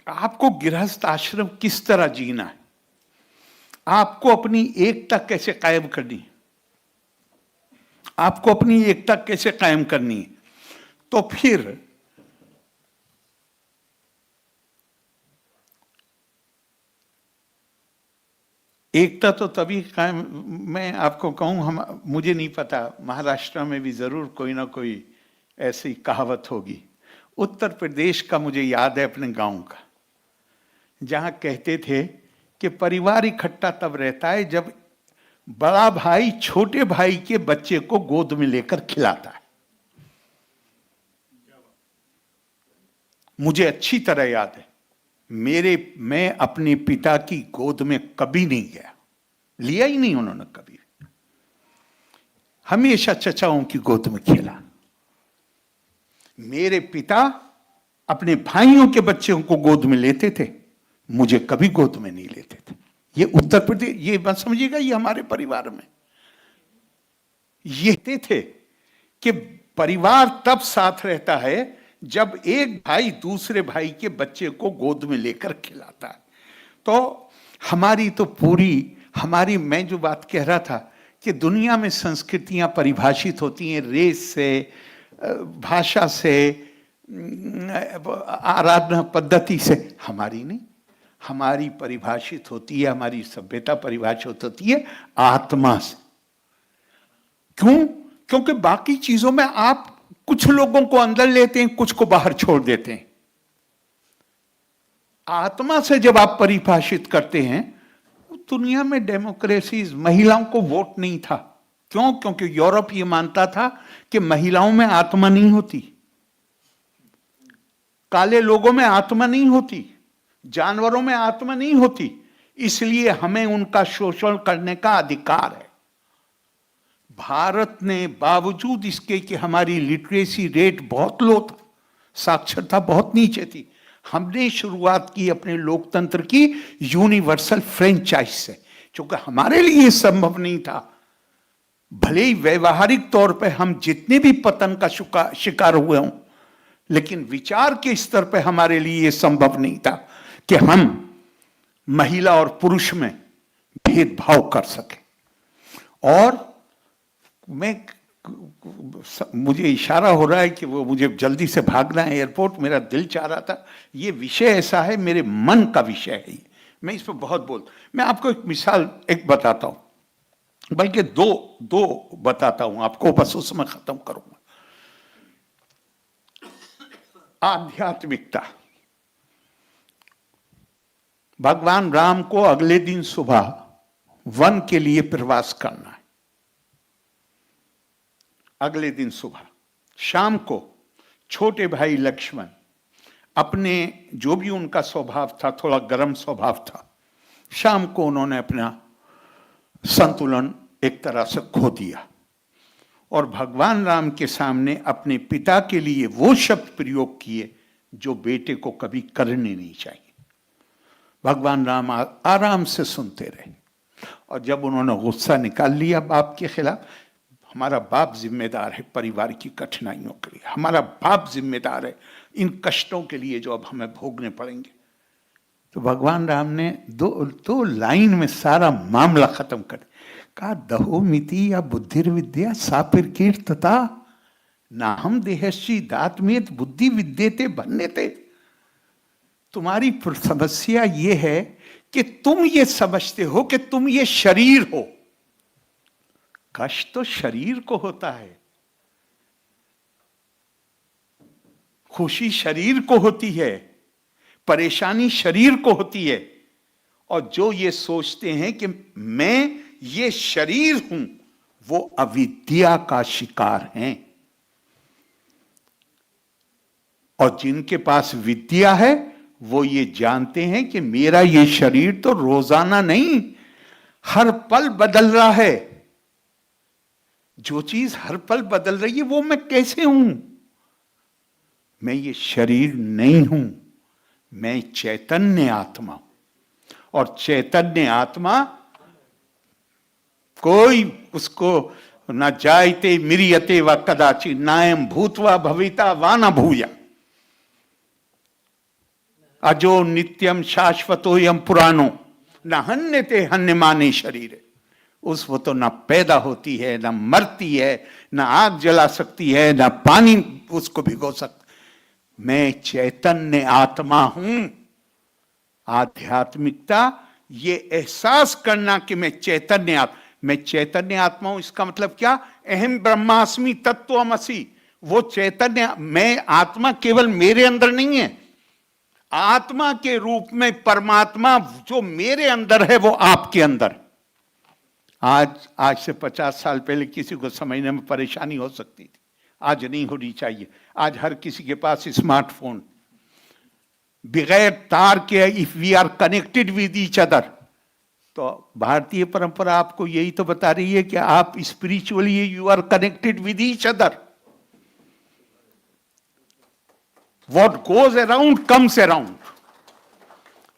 आपको गृहस्थ आश्रम किस तरह जीना है, आपको अपनी एकता कैसे कायम करनी है, आपको अपनी एकता कैसे कायम करनी है, तो फिर एकता तो तभी कायम, मैं आपको कहूं, मुझे नहीं पता, महाराष्ट्र में भी जरूर कोई ना कोई ऐसी कहावत होगी। उत्तर प्रदेश का मुझे याद है अपने गांव का, जहां कहते थे कि परिवार इकट्ठा तब रहता है जब बड़ा भाई छोटे भाई के बच्चे को गोद में लेकर खिलाता है। मुझे अच्छी तरह याद है, मैं अपने पिता की गोद में कभी नहीं गया, लिया ही नहीं उन्होंने कभी, हमेशा चचाओं की गोद में खेला। मेरे पिता अपने भाइयों के बच्चों को गोद में लेते थे, मुझे कभी गोद में नहीं लेते थे। ये उत्तर प्रदेश, ये बात समझिएगा, ये हमारे परिवार में ये थे कि परिवार तब साथ रहता है जब एक भाई दूसरे भाई के बच्चे को गोद में लेकर खिलाता है। तो हमारी तो पूरी मैं जो बात कह रहा था कि दुनिया में संस्कृतियां परिभाषित होती हैं रेस से, भाषा से, आराधना पद्धति से, हमारी नहीं, हमारी परिभाषित होती है, हमारी सभ्यता परिभाषित होती है आत्मा से। क्यों? क्योंकि बाकी चीजों में आप कुछ लोगों को अंदर लेते हैं, कुछ को बाहर छोड़ देते हैं। आत्मा से जब आप परिभाषित करते हैं, दुनिया में डेमोक्रेसी, महिलाओं को वोट नहीं था। क्यों? क्योंकि यूरोप ये मानता था कि महिलाओं में आत्मा नहीं होती, काले लोगों में आत्मा नहीं होती, जानवरों में आत्मा नहीं होती, इसलिए हमें उनका शोषण करने का अधिकार है। भारत ने बावजूद इसके कि हमारी लिटरेसी रेट बहुत लो था, साक्षरता बहुत नीचे थी, हमने शुरुआत की अपने लोकतंत्र की यूनिवर्सल फ्रेंचाइज से, क्योंकि हमारे लिए संभव नहीं था। भले ही व्यवहारिक तौर पे हम जितने भी पतन का शिकार हुए हों, लेकिन विचार के स्तर पे हमारे लिए संभव नहीं था कि हम महिला और पुरुष में भेदभाव कर सके। और मुझे इशारा हो रहा है कि वो मुझे जल्दी से भागना है एयरपोर्ट, मेरा दिल चाह रहा था, ये विषय ऐसा है, मेरे मन का विषय है, मैं इस पर बहुत मैं आपको एक मिसाल बताता हूं, बल्कि दो बताता हूं आपको, बस उसमें खत्म करूंगा। आध्यात्मिकता, भगवान राम को अगले दिन सुबह वन के लिए प्रवास करना है, अगले दिन सुबह। शाम को छोटे भाई लक्ष्मण अपने, जो भी उनका स्वभाव था, थोड़ा गर्म स्वभाव था, शाम को उन्होंने अपना संतुलन एक तरह से खो दिया और भगवान राम के सामने अपने पिता के लिए वो शब्द प्रयोग किए जो बेटे को कभी करने नहीं चाहिए। भगवान राम आराम से सुनते रहे और जब उन्होंने गुस्सा निकाल लिया बाप के खिलाफ, हमारा बाप जिम्मेदार है परिवार की कठिनाइयों के लिए, हमारा बाप जिम्मेदार है इन कष्टों के लिए जो अब हमें भोगने पड़ेंगे, तो भगवान राम ने दो लाइन में सारा मामला खत्म कर कहा, दहो मिति या बुद्धिर्विद्या सापिर कीर्तता नाहम देहश्ची दातमेत बुद्धि विद्यते भन्यते। तुम्हारी समस्या ये है कि तुम ये समझते हो कि तुम ये शरीर हो। कष्ट तो शरीर को होता है, खुशी शरीर को होती है, परेशानी शरीर को होती है। और जो ये सोचते हैं कि मैं ये शरीर हूं, वो अविद्या का शिकार हैं। और जिनके पास विद्या है वो ये जानते हैं कि मेरा ये शरीर तो रोजाना नहीं, हर पल बदल रहा है। जो चीज हर पल बदल रही है वो मैं कैसे हूं? मैं ये शरीर नहीं हूं, मैं चैतन्य आत्मा हूं। और चैतन्य आत्मा कोई उसको न जायते मिरियते व कदाचित नायम भूतवा भविता वा न भूया अजो नित्यम शाश्वतोयम पुराणो न हन्यते हन्यमाने शरीर। उस वो तो ना पैदा होती है, ना मरती है, ना आग जला सकती है, ना पानी उसको भिगो सकता। मैं चैतन्य आत्मा हूं। आध्यात्मिकता ये एहसास करना कि मैं चैतन्य आत्मा हूं। इसका मतलब क्या? अहम ब्रह्मास्मि तत्त्वमसि। वो चैतन्य, मैं आत्मा केवल मेरे अंदर नहीं है। आत्मा के रूप में परमात्मा जो मेरे अंदर है वो आपके अंदर। आज से 50 साल पहले किसी को समझने में परेशानी हो सकती थी, आज नहीं होनी चाहिए। आज हर किसी के पास स्मार्टफोन, बगैर तार के if we are connected with each other. तो भारतीय परंपरा आपको यही तो बता रही है कि आप spiritually you are connected with each other. What goes around comes around.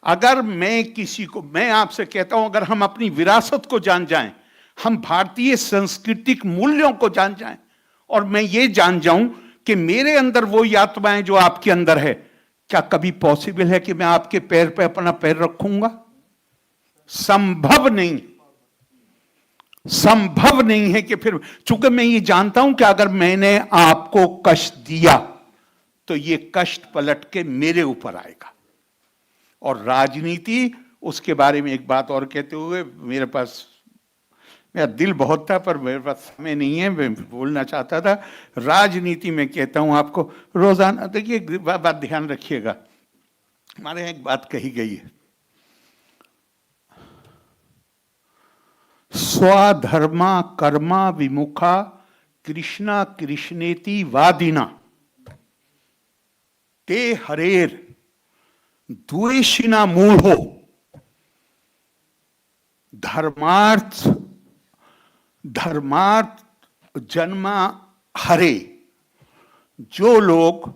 अगर मैं आपसे कहता हूं, अगर हम अपनी विरासत को जान जाएं, हम भारतीय सांस्कृतिक मूल्यों को जान जाएं, और मैं ये जान जाऊं कि मेरे अंदर वो आत्माएं जो आपके अंदर है, क्या कभी पॉसिबल है कि मैं आपके पैर पे अपना पैर रखूंगा? संभव नहीं, संभव नहीं है। कि फिर चूंकि मैं ये जानता हूं कि अगर मैंने आपको कष्ट दिया तो ये कष्ट पलट के मेरे ऊपर आएगा। और राजनीति, उसके बारे में एक बात और कहते हुए, मेरा दिल बहुत था पर मेरे पास समय नहीं है, मैं बोलना चाहता था। राजनीति में कहता हूं आपको रोजाना, देखिए एक बात ध्यान रखिएगा, हमारे यहाँ एक बात कही गई है, स्वधर्मा कर्मा विमुखा कृष्णा कृष्णेति वादिना ते हरेर द्वेषिना मूढ़ो धर्मार्थ जन्मा हरे। जो लोग,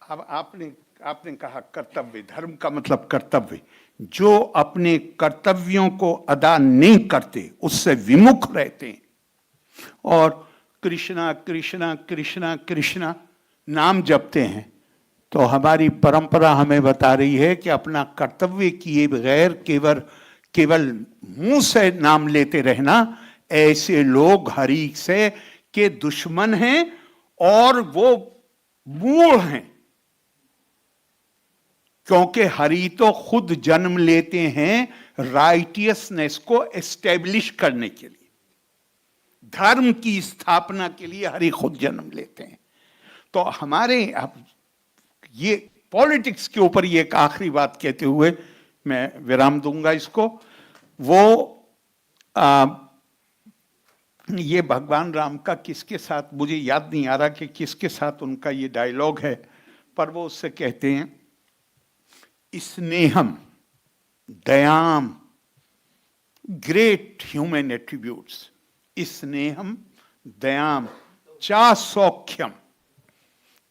अब आपने कहा कर्तव्य, धर्म का मतलब कर्तव्य, जो अपने कर्तव्यों को अदा नहीं करते उससे विमुख रहते हैं और कृष्णा कृष्णा कृष्णा कृष्णा नाम जपते हैं, तो हमारी परंपरा हमें बता रही है कि अपना कर्तव्य किए बगैर केवल मुंह से नाम लेते रहना, ऐसे लोग हरि से के दुश्मन हैं और वो मूढ़ हैं। क्योंकि हरि तो खुद जन्म लेते हैं राइटियसनेस को एस्टेब्लिश करने के लिए, धर्म की स्थापना के लिए हरि खुद जन्म लेते हैं। तो हमारे अब ये पॉलिटिक्स के ऊपर ये एक आखिरी बात कहते हुए मैं विराम दूंगा इसको। ये भगवान राम का किसके साथ, मुझे याद नहीं आ रहा कि किसके साथ उनका ये डायलॉग है, पर वो उससे कहते हैं, स्नेहम दयाम, ग्रेट ह्यूमन एट्रीब्यूट्स, स्नेहम दयाम चा सौख्यम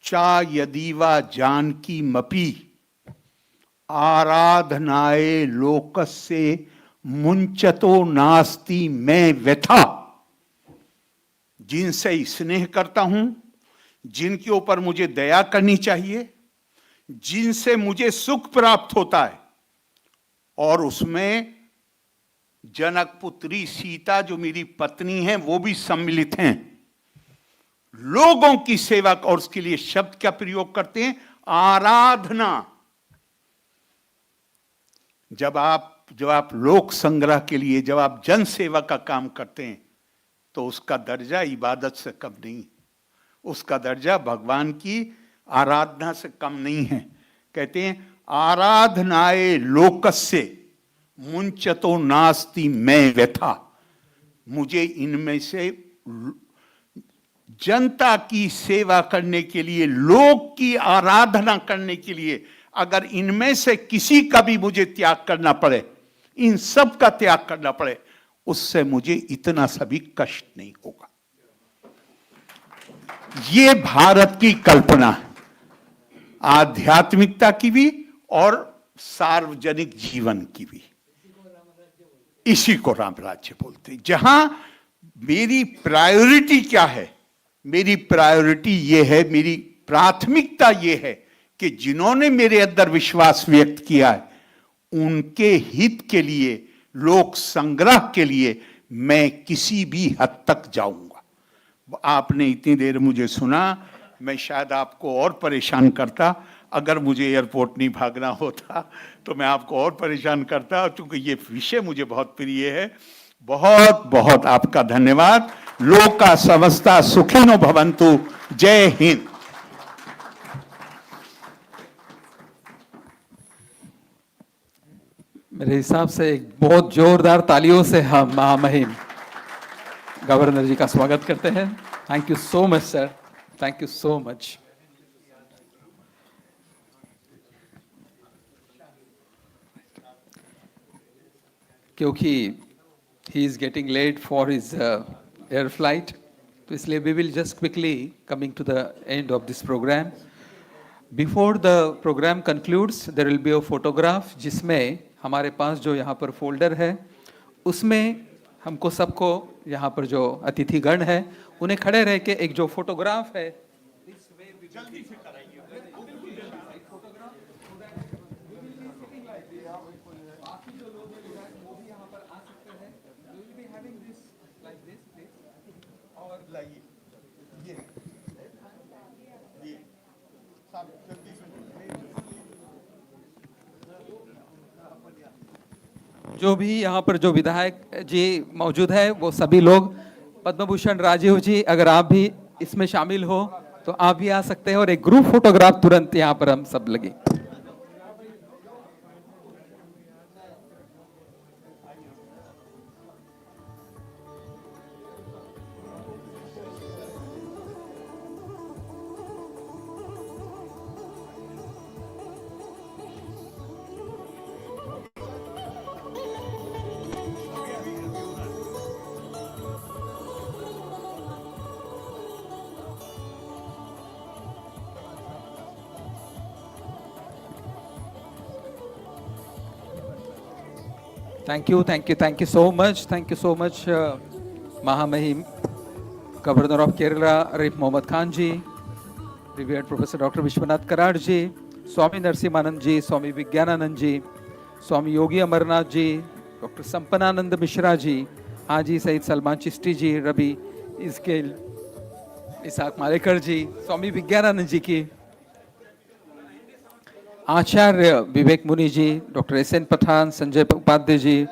चा यदीवा जानकी मपी आराधनाए लोकस्य मुंचतो नास्ति मैं व्यथा। जिनसे स्नेह करता हूं, जिनके ऊपर मुझे दया करनी चाहिए, जिनसे मुझे सुख प्राप्त होता है, और उसमें जनक पुत्री सीता जो मेरी पत्नी है वो भी सम्मिलित हैं। लोगों की सेवा, और उसके लिए शब्द क्या प्रयोग करते हैं? आराधना। जब आप लोक संग्रह के लिए, जब आप जन सेवा का काम करते हैं, तो उसका दर्जा इबादत से कम नहीं, उसका दर्जा भगवान की आराधना से कम नहीं है। कहते हैं आराधनाए लोकस्य मुंचतो नास्ति मैं व्यथा। मुझे इनमें से जनता की सेवा करने के लिए, लोक की आराधना करने के लिए, अगर इनमें से किसी का भी मुझे त्याग करना पड़े, इन सब का त्याग करना पड़े, उससे मुझे इतना सभी कष्ट नहीं होगा। ये भारत की कल्पना है, आध्यात्मिकता की भी और सार्वजनिक जीवन की भी। इसी को राम राज्य बोलते हैं। जहां मेरी प्रायोरिटी क्या है? मेरी प्रायोरिटी ये है, मेरी प्राथमिकता ये है कि जिन्होंने मेरे अंदर विश्वास व्यक्त किया है, उनके हित के लिए, लोक संग्रह के लिए मैं किसी भी हद तक जाऊंगा। आपने इतनी देर मुझे सुना, मैं शायद आपको और परेशान करता। अगर मुझे एयरपोर्ट नहीं भागना होता तो मैं आपको और परेशान करता, क्योंकि ये विषय मुझे बहुत प्रिय है। बहुत बहुत आपका धन्यवाद। लोका समस्ता सुखिनो भवन्तु। जय हिंद। मेरे हिसाब से एक बहुत जोरदार तालियों से हम महामहिम गवर्नर जी का स्वागत करते हैं। Thank you so much sir, thank you so much. क्योंकि he is getting late for his air flight, तो इसलिए we will just quickly coming to the end of this program. Before the program concludes there will be a photograph, जिसमें हमारे पास जो यहाँ पर folder है, उसमें हमको सबको यहाँ पर जो अतिथिगण है उन्हें खड़े रह के एक जो फोटोग्राफ है जल्दी से कराइए। बाकी जो लोग हैं वो भी यहाँ पर आ सकते हैं। We will be having this like this, please। और लाइए ये सब जल्दी से। जो भी यहाँ पर जो विधायक जी मौजूद है, वो सभी लोग, पद्म भूषण राजीव जी, अगर आप भी इसमें शामिल हो तो आप भी आ सकते हैं और एक ग्रुप फोटोग्राफ तुरंत यहाँ पर हम सब लगे। Thank you so much, Mahamahim, Governor of Kerala, Arif Mohammad Khan ji, revered Professor Dr. Vishwanath Karad ji, Swami Narsimanand ji, Swami Vigyananand ji, Swami Yogi Amarnath ji, Dr. Sampananand Mishra ji, Haji Said Salman Chishti ji, Rabi Iskel, Isaac Malekar ji, Swami Vigyananand ji की, आचार्य विवेक मुनि जी, doctor SN. Pathan, Sanjay Upadhyay ji,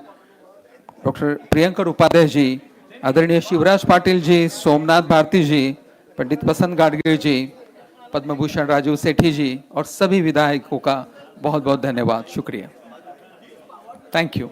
doctor Priyankar Upadhyay जी, आदरणीय शिवराज पाटिल जी, सोमनाथ भारती जी, पंडित वसंत गाडगिल जी, पद्म भूषण राजीव सेठी जी और सभी विधायकों का बहुत बहुत धन्यवाद, शुक्रिया। Thank you.